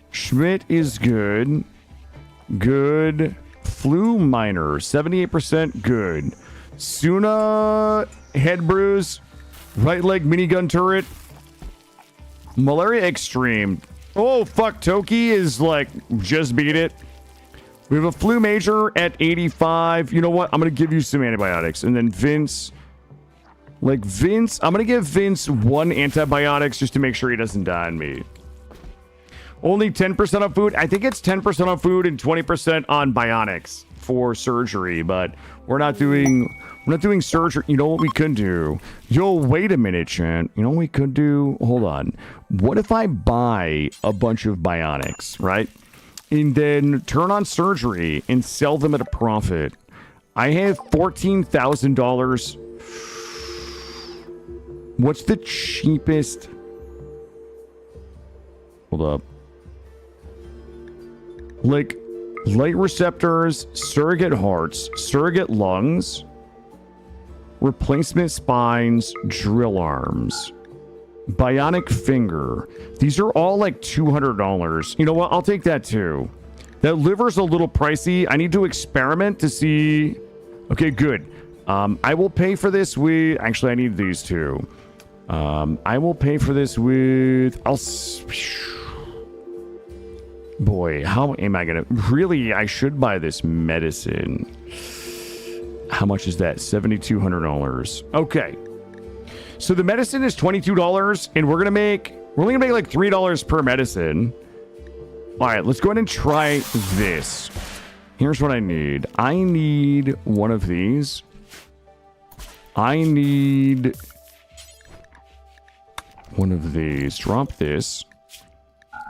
Schmidt is good. Good. Flu minor, 78%, good. Suna, head bruise. Right leg minigun turret. Malaria extreme. Oh, fuck. Toki is like, just beat it. We have a flu major at 85. You know what? I'm going to give you some antibiotics. And then Vince. I'm going to give Vince 1 antibiotics just to make sure he doesn't die on me. Only 10% on food. I think it's 10% on food and 20% on bionics for surgery. But we're not doing surgery. You know what we could do? Yo, wait a minute, Chan. You know what we could do? Hold on. What if I buy a bunch of bionics, right? And then turn on surgery and sell them at a profit. I have $14,000. What's the cheapest? Hold up. Like, light receptors, surrogate hearts, surrogate lungs, replacement spines, drill arms, bionic finger. These are all like $200. You know what? I'll take that too. That liver's a little pricey. I need to experiment to see. Okay, good. I will pay for this with... Actually, I need these two. I will pay for this with... Boy, how am I gonna... Really, I should buy this medicine. How much is that? $7,200. Okay. So the medicine is $22, and we're only gonna make like $3 per medicine. All right, let's go ahead and try this. Here's what I need. I need one of these. I need one of these. Drop this.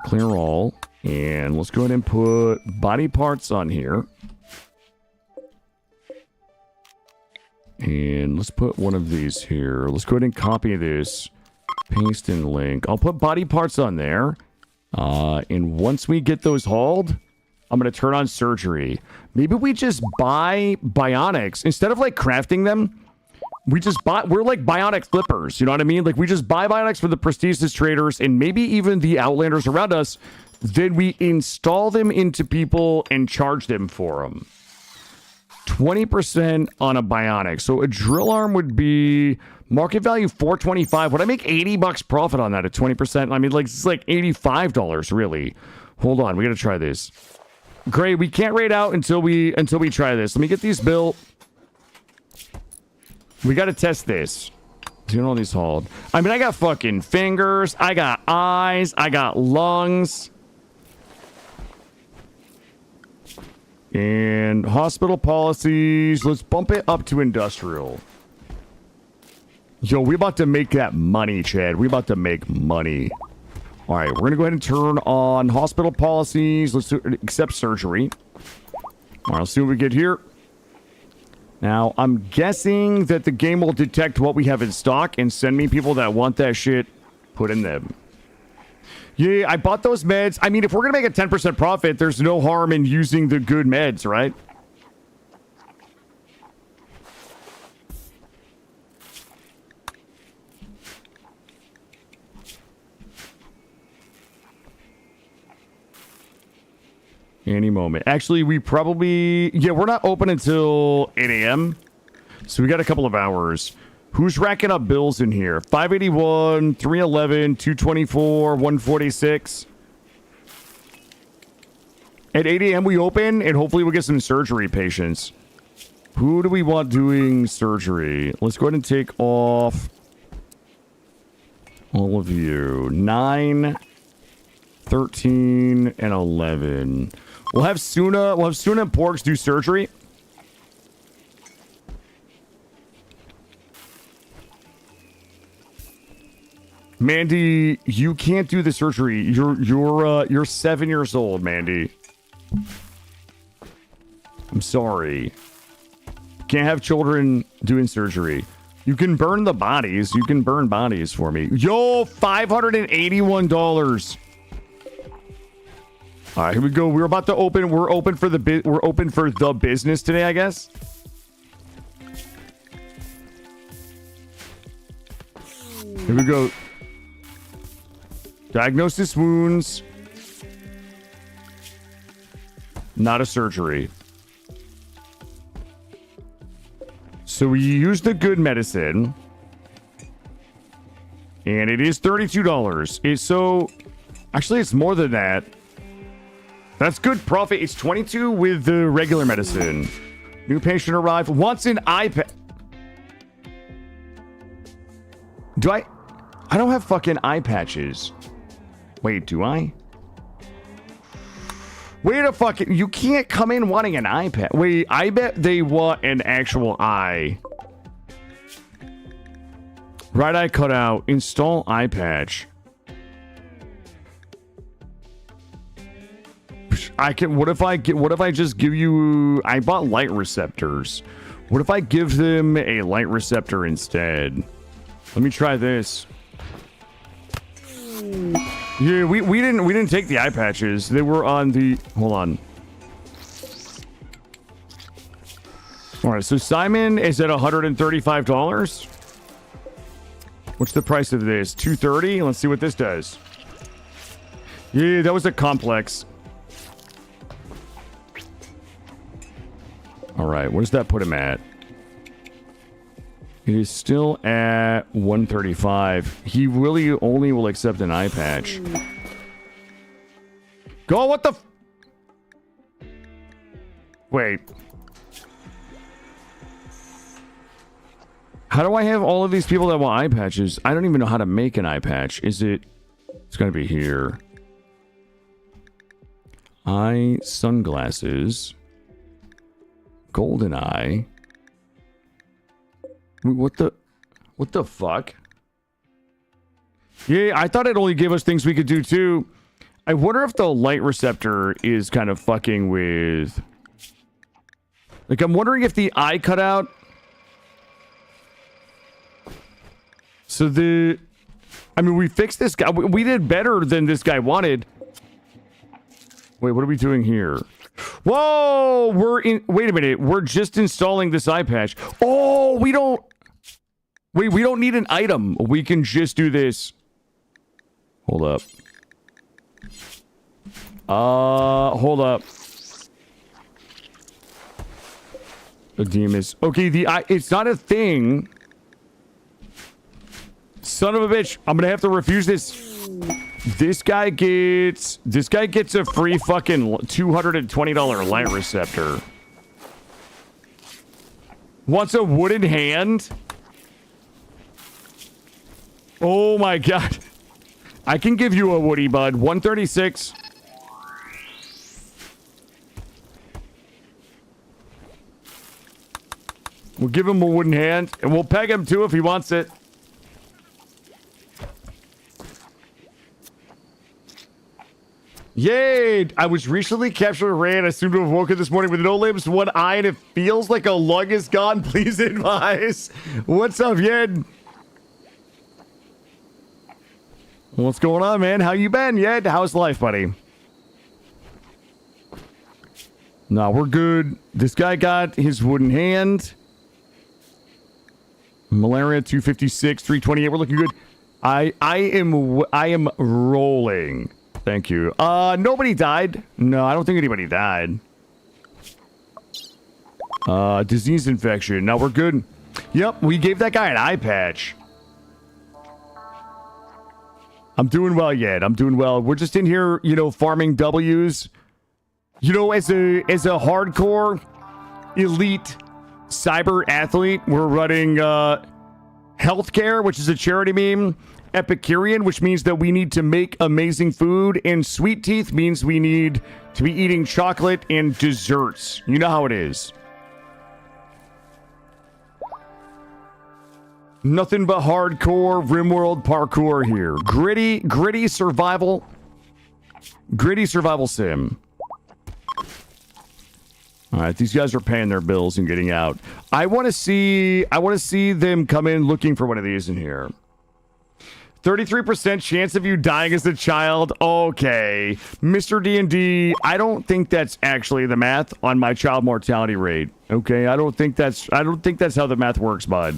Clear all. And let's go ahead and put body parts on here. And let's put one of these here. Let's go ahead and copy this. Paste and link. I'll put body parts on there. And once we get those hauled, I'm going to turn on surgery. Maybe we just buy bionics. Instead of like crafting them, we're like bionic flippers. You know what I mean? Like we just buy bionics for the prestigious traders and maybe even the outlanders around us then we install them into people and charge them for them. 20% on a bionic. So a drill arm would be market value $425. Would I make $80 profit on that at 20%? I mean, like, it's like $85 really. Hold on, we gotta try this. Great, we can't rate out until we try this. Let me get these built. We gotta test this. Doing all these hauled. I mean, I got fucking fingers, I got eyes, I got lungs. And hospital policies. Let's bump it up to industrial. Yo, we about to make that money, Chad. We about to make money. All right, we're going to go ahead and turn on hospital policies. Let's accept surgery. All right, let's see what we get here. Now, I'm guessing that the game will detect what we have in stock and send me people that want that shit put in them. Yeah, I bought those meds. I mean, if we're going to make a 10% profit, there's no harm in using the good meds, right? Any moment. Actually, we probably... Yeah, we're not open until 8 a.m. So we got a couple of hours. Who's racking up bills in here? 581, 311, 224, 146. At 8 a.m. we open, and hopefully we'll get some surgery patients. Who do we want doing surgery? Let's go ahead and take off all of you. 9, 13, and 11. We'll have Suna and Porks do surgery. Mandy, you can't do the surgery. You're 7 years old, Mandy. I'm sorry. Can't have children doing surgery. You can burn the bodies. You can burn bodies for me. Yo, $581. All right, here we go. We're about to open. We're open for the business today, I guess. Here we go. Diagnosis wounds. Not a surgery. So we use the good medicine. And it is $32. So actually it's more than that. That's good profit. It's 22 with the regular medicine. New patient arrived. Wants an iPad. Do I don't have fucking eye patches. Wait, do I? Wait a fucking... You can't come in wanting an iPad. Wait, I bet they want an actual eye. Right eye cutout. Install eye patch. I can... What if I just give you... I bought light receptors. What if I give them a light receptor instead? Let me try this. Yeah, we didn't take the eye patches. They were on the... Hold on. All right, so Simon is at $135. What's the price of this? $230? Let's see what this does. Yeah, that was a complex. All right, what does that put him at? It is still at 135. He really only will accept an eye patch. Go, what the f... Wait. How do I have all of these people that want eye patches? I don't even know how to make an eye patch. Is it... It's gonna be here. Eye sunglasses. Golden eye. What the fuck? Yeah, I thought it only gave us things we could do too. I wonder if the light receptor is kind of fucking with... Like, I'm wondering if the eye cutout... So the... I mean, we fixed this guy. We did better than this guy wanted. Wait, what are we doing here? Whoa! We're in... Wait a minute. We're just installing this eye patch. Oh, we don't... Wait, we don't need an item. We can just do this. Hold up. Hold up. The demons. Okay, it's not a thing. Son of a bitch. I'm gonna have to refuse this. This guy gets a free fucking $220 light receptor. Wants a wooden hand? Oh my god. I can give you a woody, bud. 136. We'll give him a wooden hand, and we'll peg him too if he wants it. Yay! I was recently captured a ray and I seem to have woken this morning with no limbs, one eye, and it feels like a lung is gone. Please advise. What's up, Yed? What's going on, man? How you been, Yed? How's life, buddy? No, we're good. This guy got his wooden hand. Malaria 256, 328. We're looking good. I am rolling. Thank you. Nobody died. No, I don't think anybody died. Disease infection. No, we're good. Yep, we gave that guy an eye patch. I'm doing well, Yet. I'm doing well. We're just in here, you know, farming W's. You know, as a hardcore elite cyber athlete, we're running healthcare, which is a charity meme. Epicurean, which means that we need to make amazing food, and Sweet Teeth means we need to be eating chocolate and desserts. You know how it is. Nothing but hardcore RimWorld parkour here. Gritty survival sim. All right, these guys are paying their bills and getting out. I want to see them come in looking for one of these in here. 33% chance of you dying as a child. Okay, Mr. D&D, I don't think that's actually the math on my child mortality rate. Okay, I don't think that's how the math works, bud.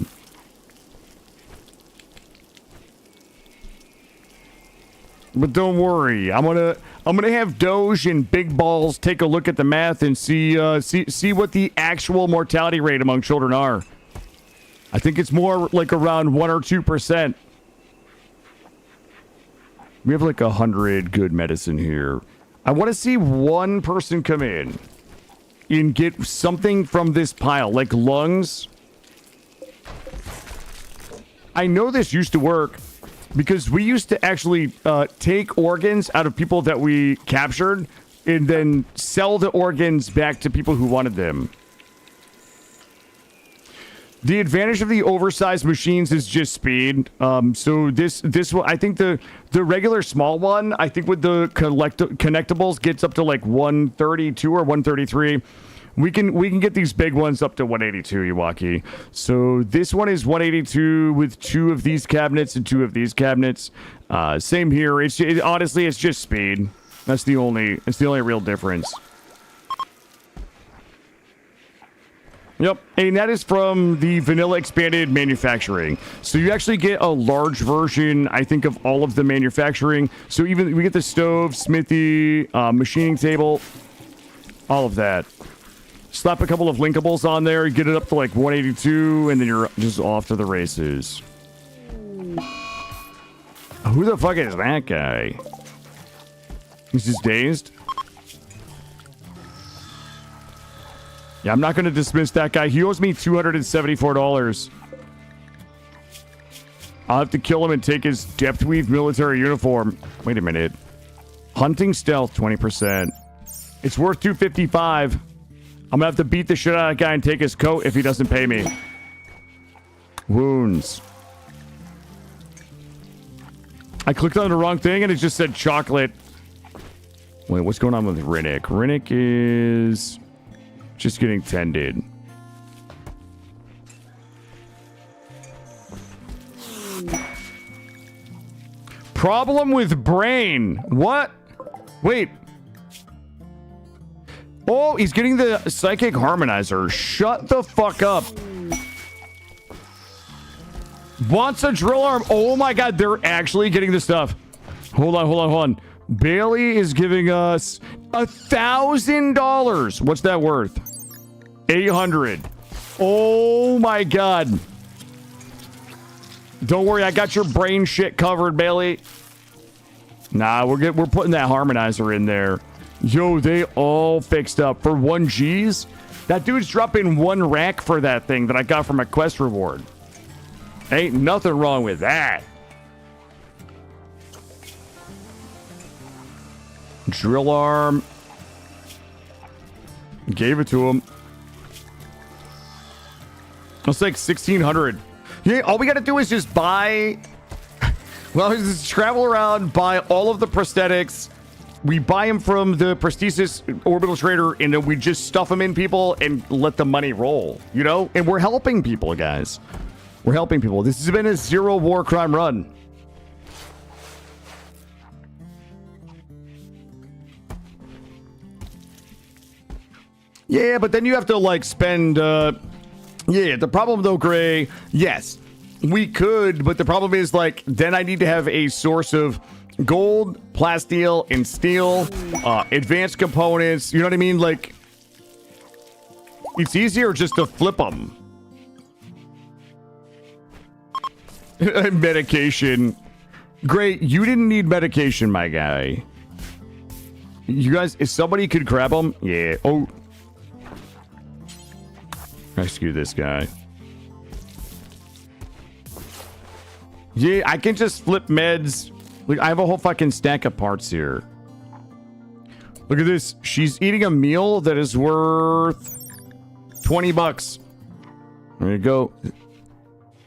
But don't worry, I'm gonna have Doge and Big Balls take a look at the math and see what the actual mortality rate among children are. I think it's more like around 1 or 2%. We have like 100 good medicine here. I want to see one person come in and get something from this pile, like lungs. I know this used to work because we used to actually take organs out of people that we captured and then sell the organs back to people who wanted them. The advantage of the oversized machines is just speed. So this one, I think the regular small one, I think with the connectables gets up to like 132 or 133. We can get these big ones up to 182, Iwaki. So this one is 182 with 2 of these cabinets and 2 of these cabinets. Same here. Honestly, it's just speed. That's the only real difference. Yep, and that is from the vanilla expanded manufacturing. So you actually get a large version, I think, of all of the manufacturing. So even we get the stove, smithy, machining table, all of that. Slap a couple of linkables on there, get it up to like 182, and then you're just off to the races. Who the fuck is that guy? He's just dazed. Yeah, I'm not going to dismiss that guy. He owes me $274. I'll have to kill him and take his depth weave military uniform. Wait a minute. Hunting stealth, 20%. It's worth $255. I'm going to have to beat the shit out of that guy and take his coat if he doesn't pay me. Wounds. I clicked on the wrong thing and it just said chocolate. Wait, what's going on with Rinnick? Rinnick is just getting tended. Problem with brain. What? Wait. Oh, he's getting the psychic harmonizer. Shut the fuck up. Wants a drill arm. Oh my god, they're actually getting this stuff. Hold on. Bailey is giving us $1,000. What's that worth? 800. Oh my god. Don't worry, I got your brain shit covered, Bailey. Nah, we're putting that harmonizer in there. Yo, they all fixed up for 1 G's. That dude's dropping 1 rack for that thing that I got from a quest reward. Ain't nothing wrong with that. Drill arm. Gave it to him. It's like 1,600. Yeah, all we gotta do is just buy. Well, just travel around, buy all of the prosthetics. We buy them from the prosthesis orbital trader, and then we just stuff them in people and let the money roll, you know? And we're helping people, guys. We're helping people. This has been a 0 war crime run. Yeah, but then you have to, like, spend, yeah, the problem, though, Gray, yes, we could, but the problem is, like, then I need to have a source of gold, plasteel, and steel, advanced components, you know what I mean? Like, it's easier just to flip them. Medication. Great, you didn't need medication, my guy. You guys, if somebody could grab them, yeah. Oh. Rescue this guy. Yeah, I can just flip meds. Look, I have a whole fucking stack of parts here. Look at this. She's eating a meal that is worth 20 bucks. There you go.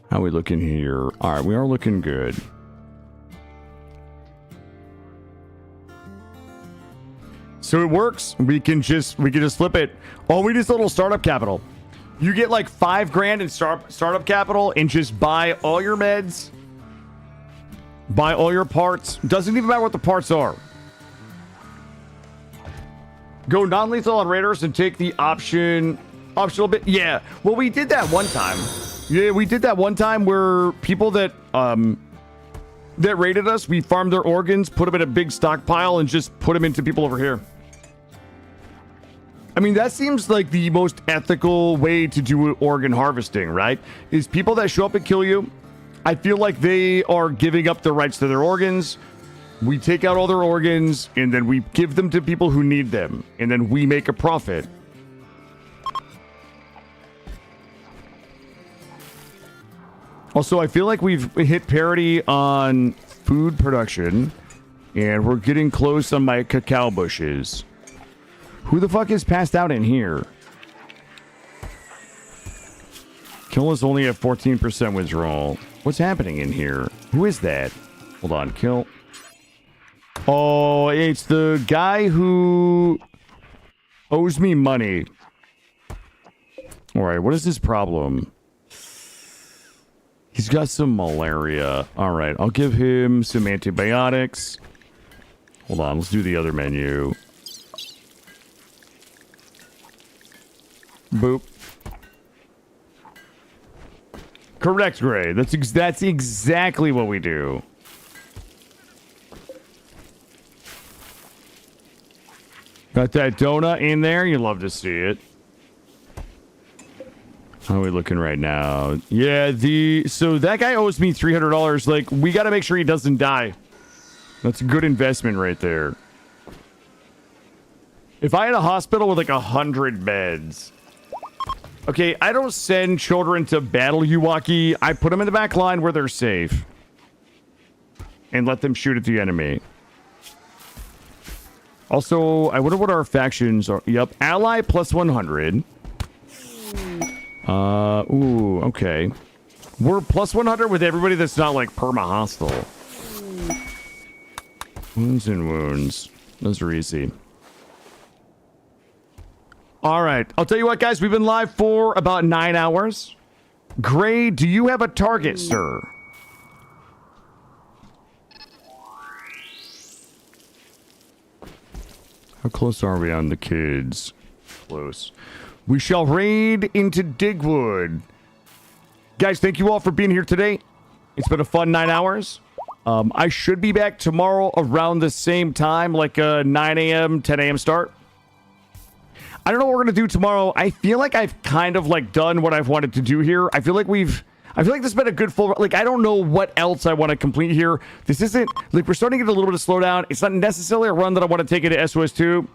How are we looking here? All right, we are looking good. So it works. We can just flip it. Oh, we need a little startup capital. You get like 5 grand in startup capital and just buy all your meds. Buy all your parts. Doesn't even matter what the parts are. Go non-lethal on raiders and take the optional bit. Yeah. Well, we did that one time. Yeah, we did that one time where people that raided us, we farmed their organs, put them in a big stockpile, and just put them into people over here. I mean, that seems like the most ethical way to do organ harvesting, right? Is people that show up and kill you, I feel like they are giving up their rights to their organs. We take out all their organs, and then we give them to people who need them, and then we make a profit. Also, I feel like we've hit parity on food production, and we're getting close on my cacao bushes. Who the fuck is passed out in here? Kill is only at 14% withdrawal. What's happening in here? Who is that? Hold on, kill. Oh, it's the guy who owes me money. All right, what is his problem? He's got some malaria. All right, I'll give him some antibiotics. Hold on, let's do the other menu. Boop. Correct, Gray. That's exactly what we do. Got that donut in there. You love to see it. How are we looking right now? Yeah, so that guy owes me $300. Like, we got to make sure he doesn't die. That's a good investment right there. If I had a hospital with like 100 beds. Okay, I don't send children to battle Uwaki. I put them in the back line where they're safe. And let them shoot at the enemy. Also, I wonder what our factions are. Yep, ally plus 100. Ooh, okay. We're plus 100 with everybody that's not like perma-hostile. Wounds and wounds. Those are easy. All right. I'll tell you what, guys. We've been live for about 9 hours. Gray, do you have a target, sir? How close are we on the kids? Close. We shall raid into Digwood. Guys, thank you all for being here today. It's been a fun 9 hours. I should be back tomorrow around the same time, like 9 a.m., 10 a.m. start. I don't know what we're going to do tomorrow. I feel like I've kind of like done what I've wanted to do here. I feel like this has been a good full, like, I don't know what else I want to complete here. This isn't, like, we're starting to get a little bit of slowdown. It's not necessarily a run that I want to take into SOS2.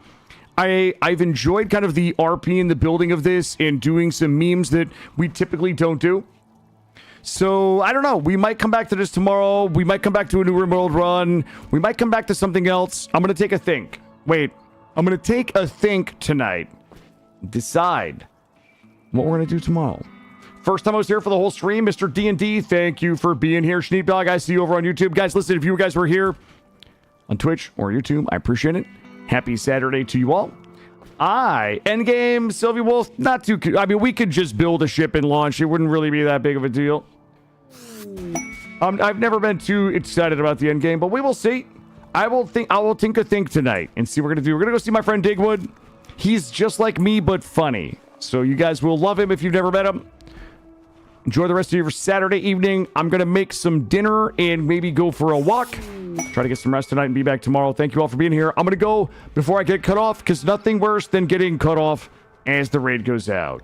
I've enjoyed kind of the RP and the building of this and doing some memes that we typically don't do. So, I don't know. We might come back to this tomorrow. We might come back to a New World run. We might come back to something else. I'm going to take a think. Wait. I'm going to take a think tonight. Decide what we're going to do tomorrow. First time I was here for the whole stream, Mr. D&D, thank you for being here. Sheepdog, I see you over on YouTube. Guys, listen, if you guys were here on Twitch or YouTube, I appreciate it. Happy Saturday to you all. Endgame, Sylvia Wolf, not too... I mean, we could just build a ship and launch. It wouldn't really be that big of a deal. I've never been too excited about the endgame, but we will see. I will think a think tonight and see what we're going to do. We're going to go see my friend Digwood. He's just like me, but funny. So you guys will love him if you've never met him. Enjoy the rest of your Saturday evening. I'm going to make some dinner and maybe go for a walk. Try to get some rest tonight and be back tomorrow. Thank you all for being here. I'm going to go before I get cut off because nothing worse than getting cut off as the raid goes out.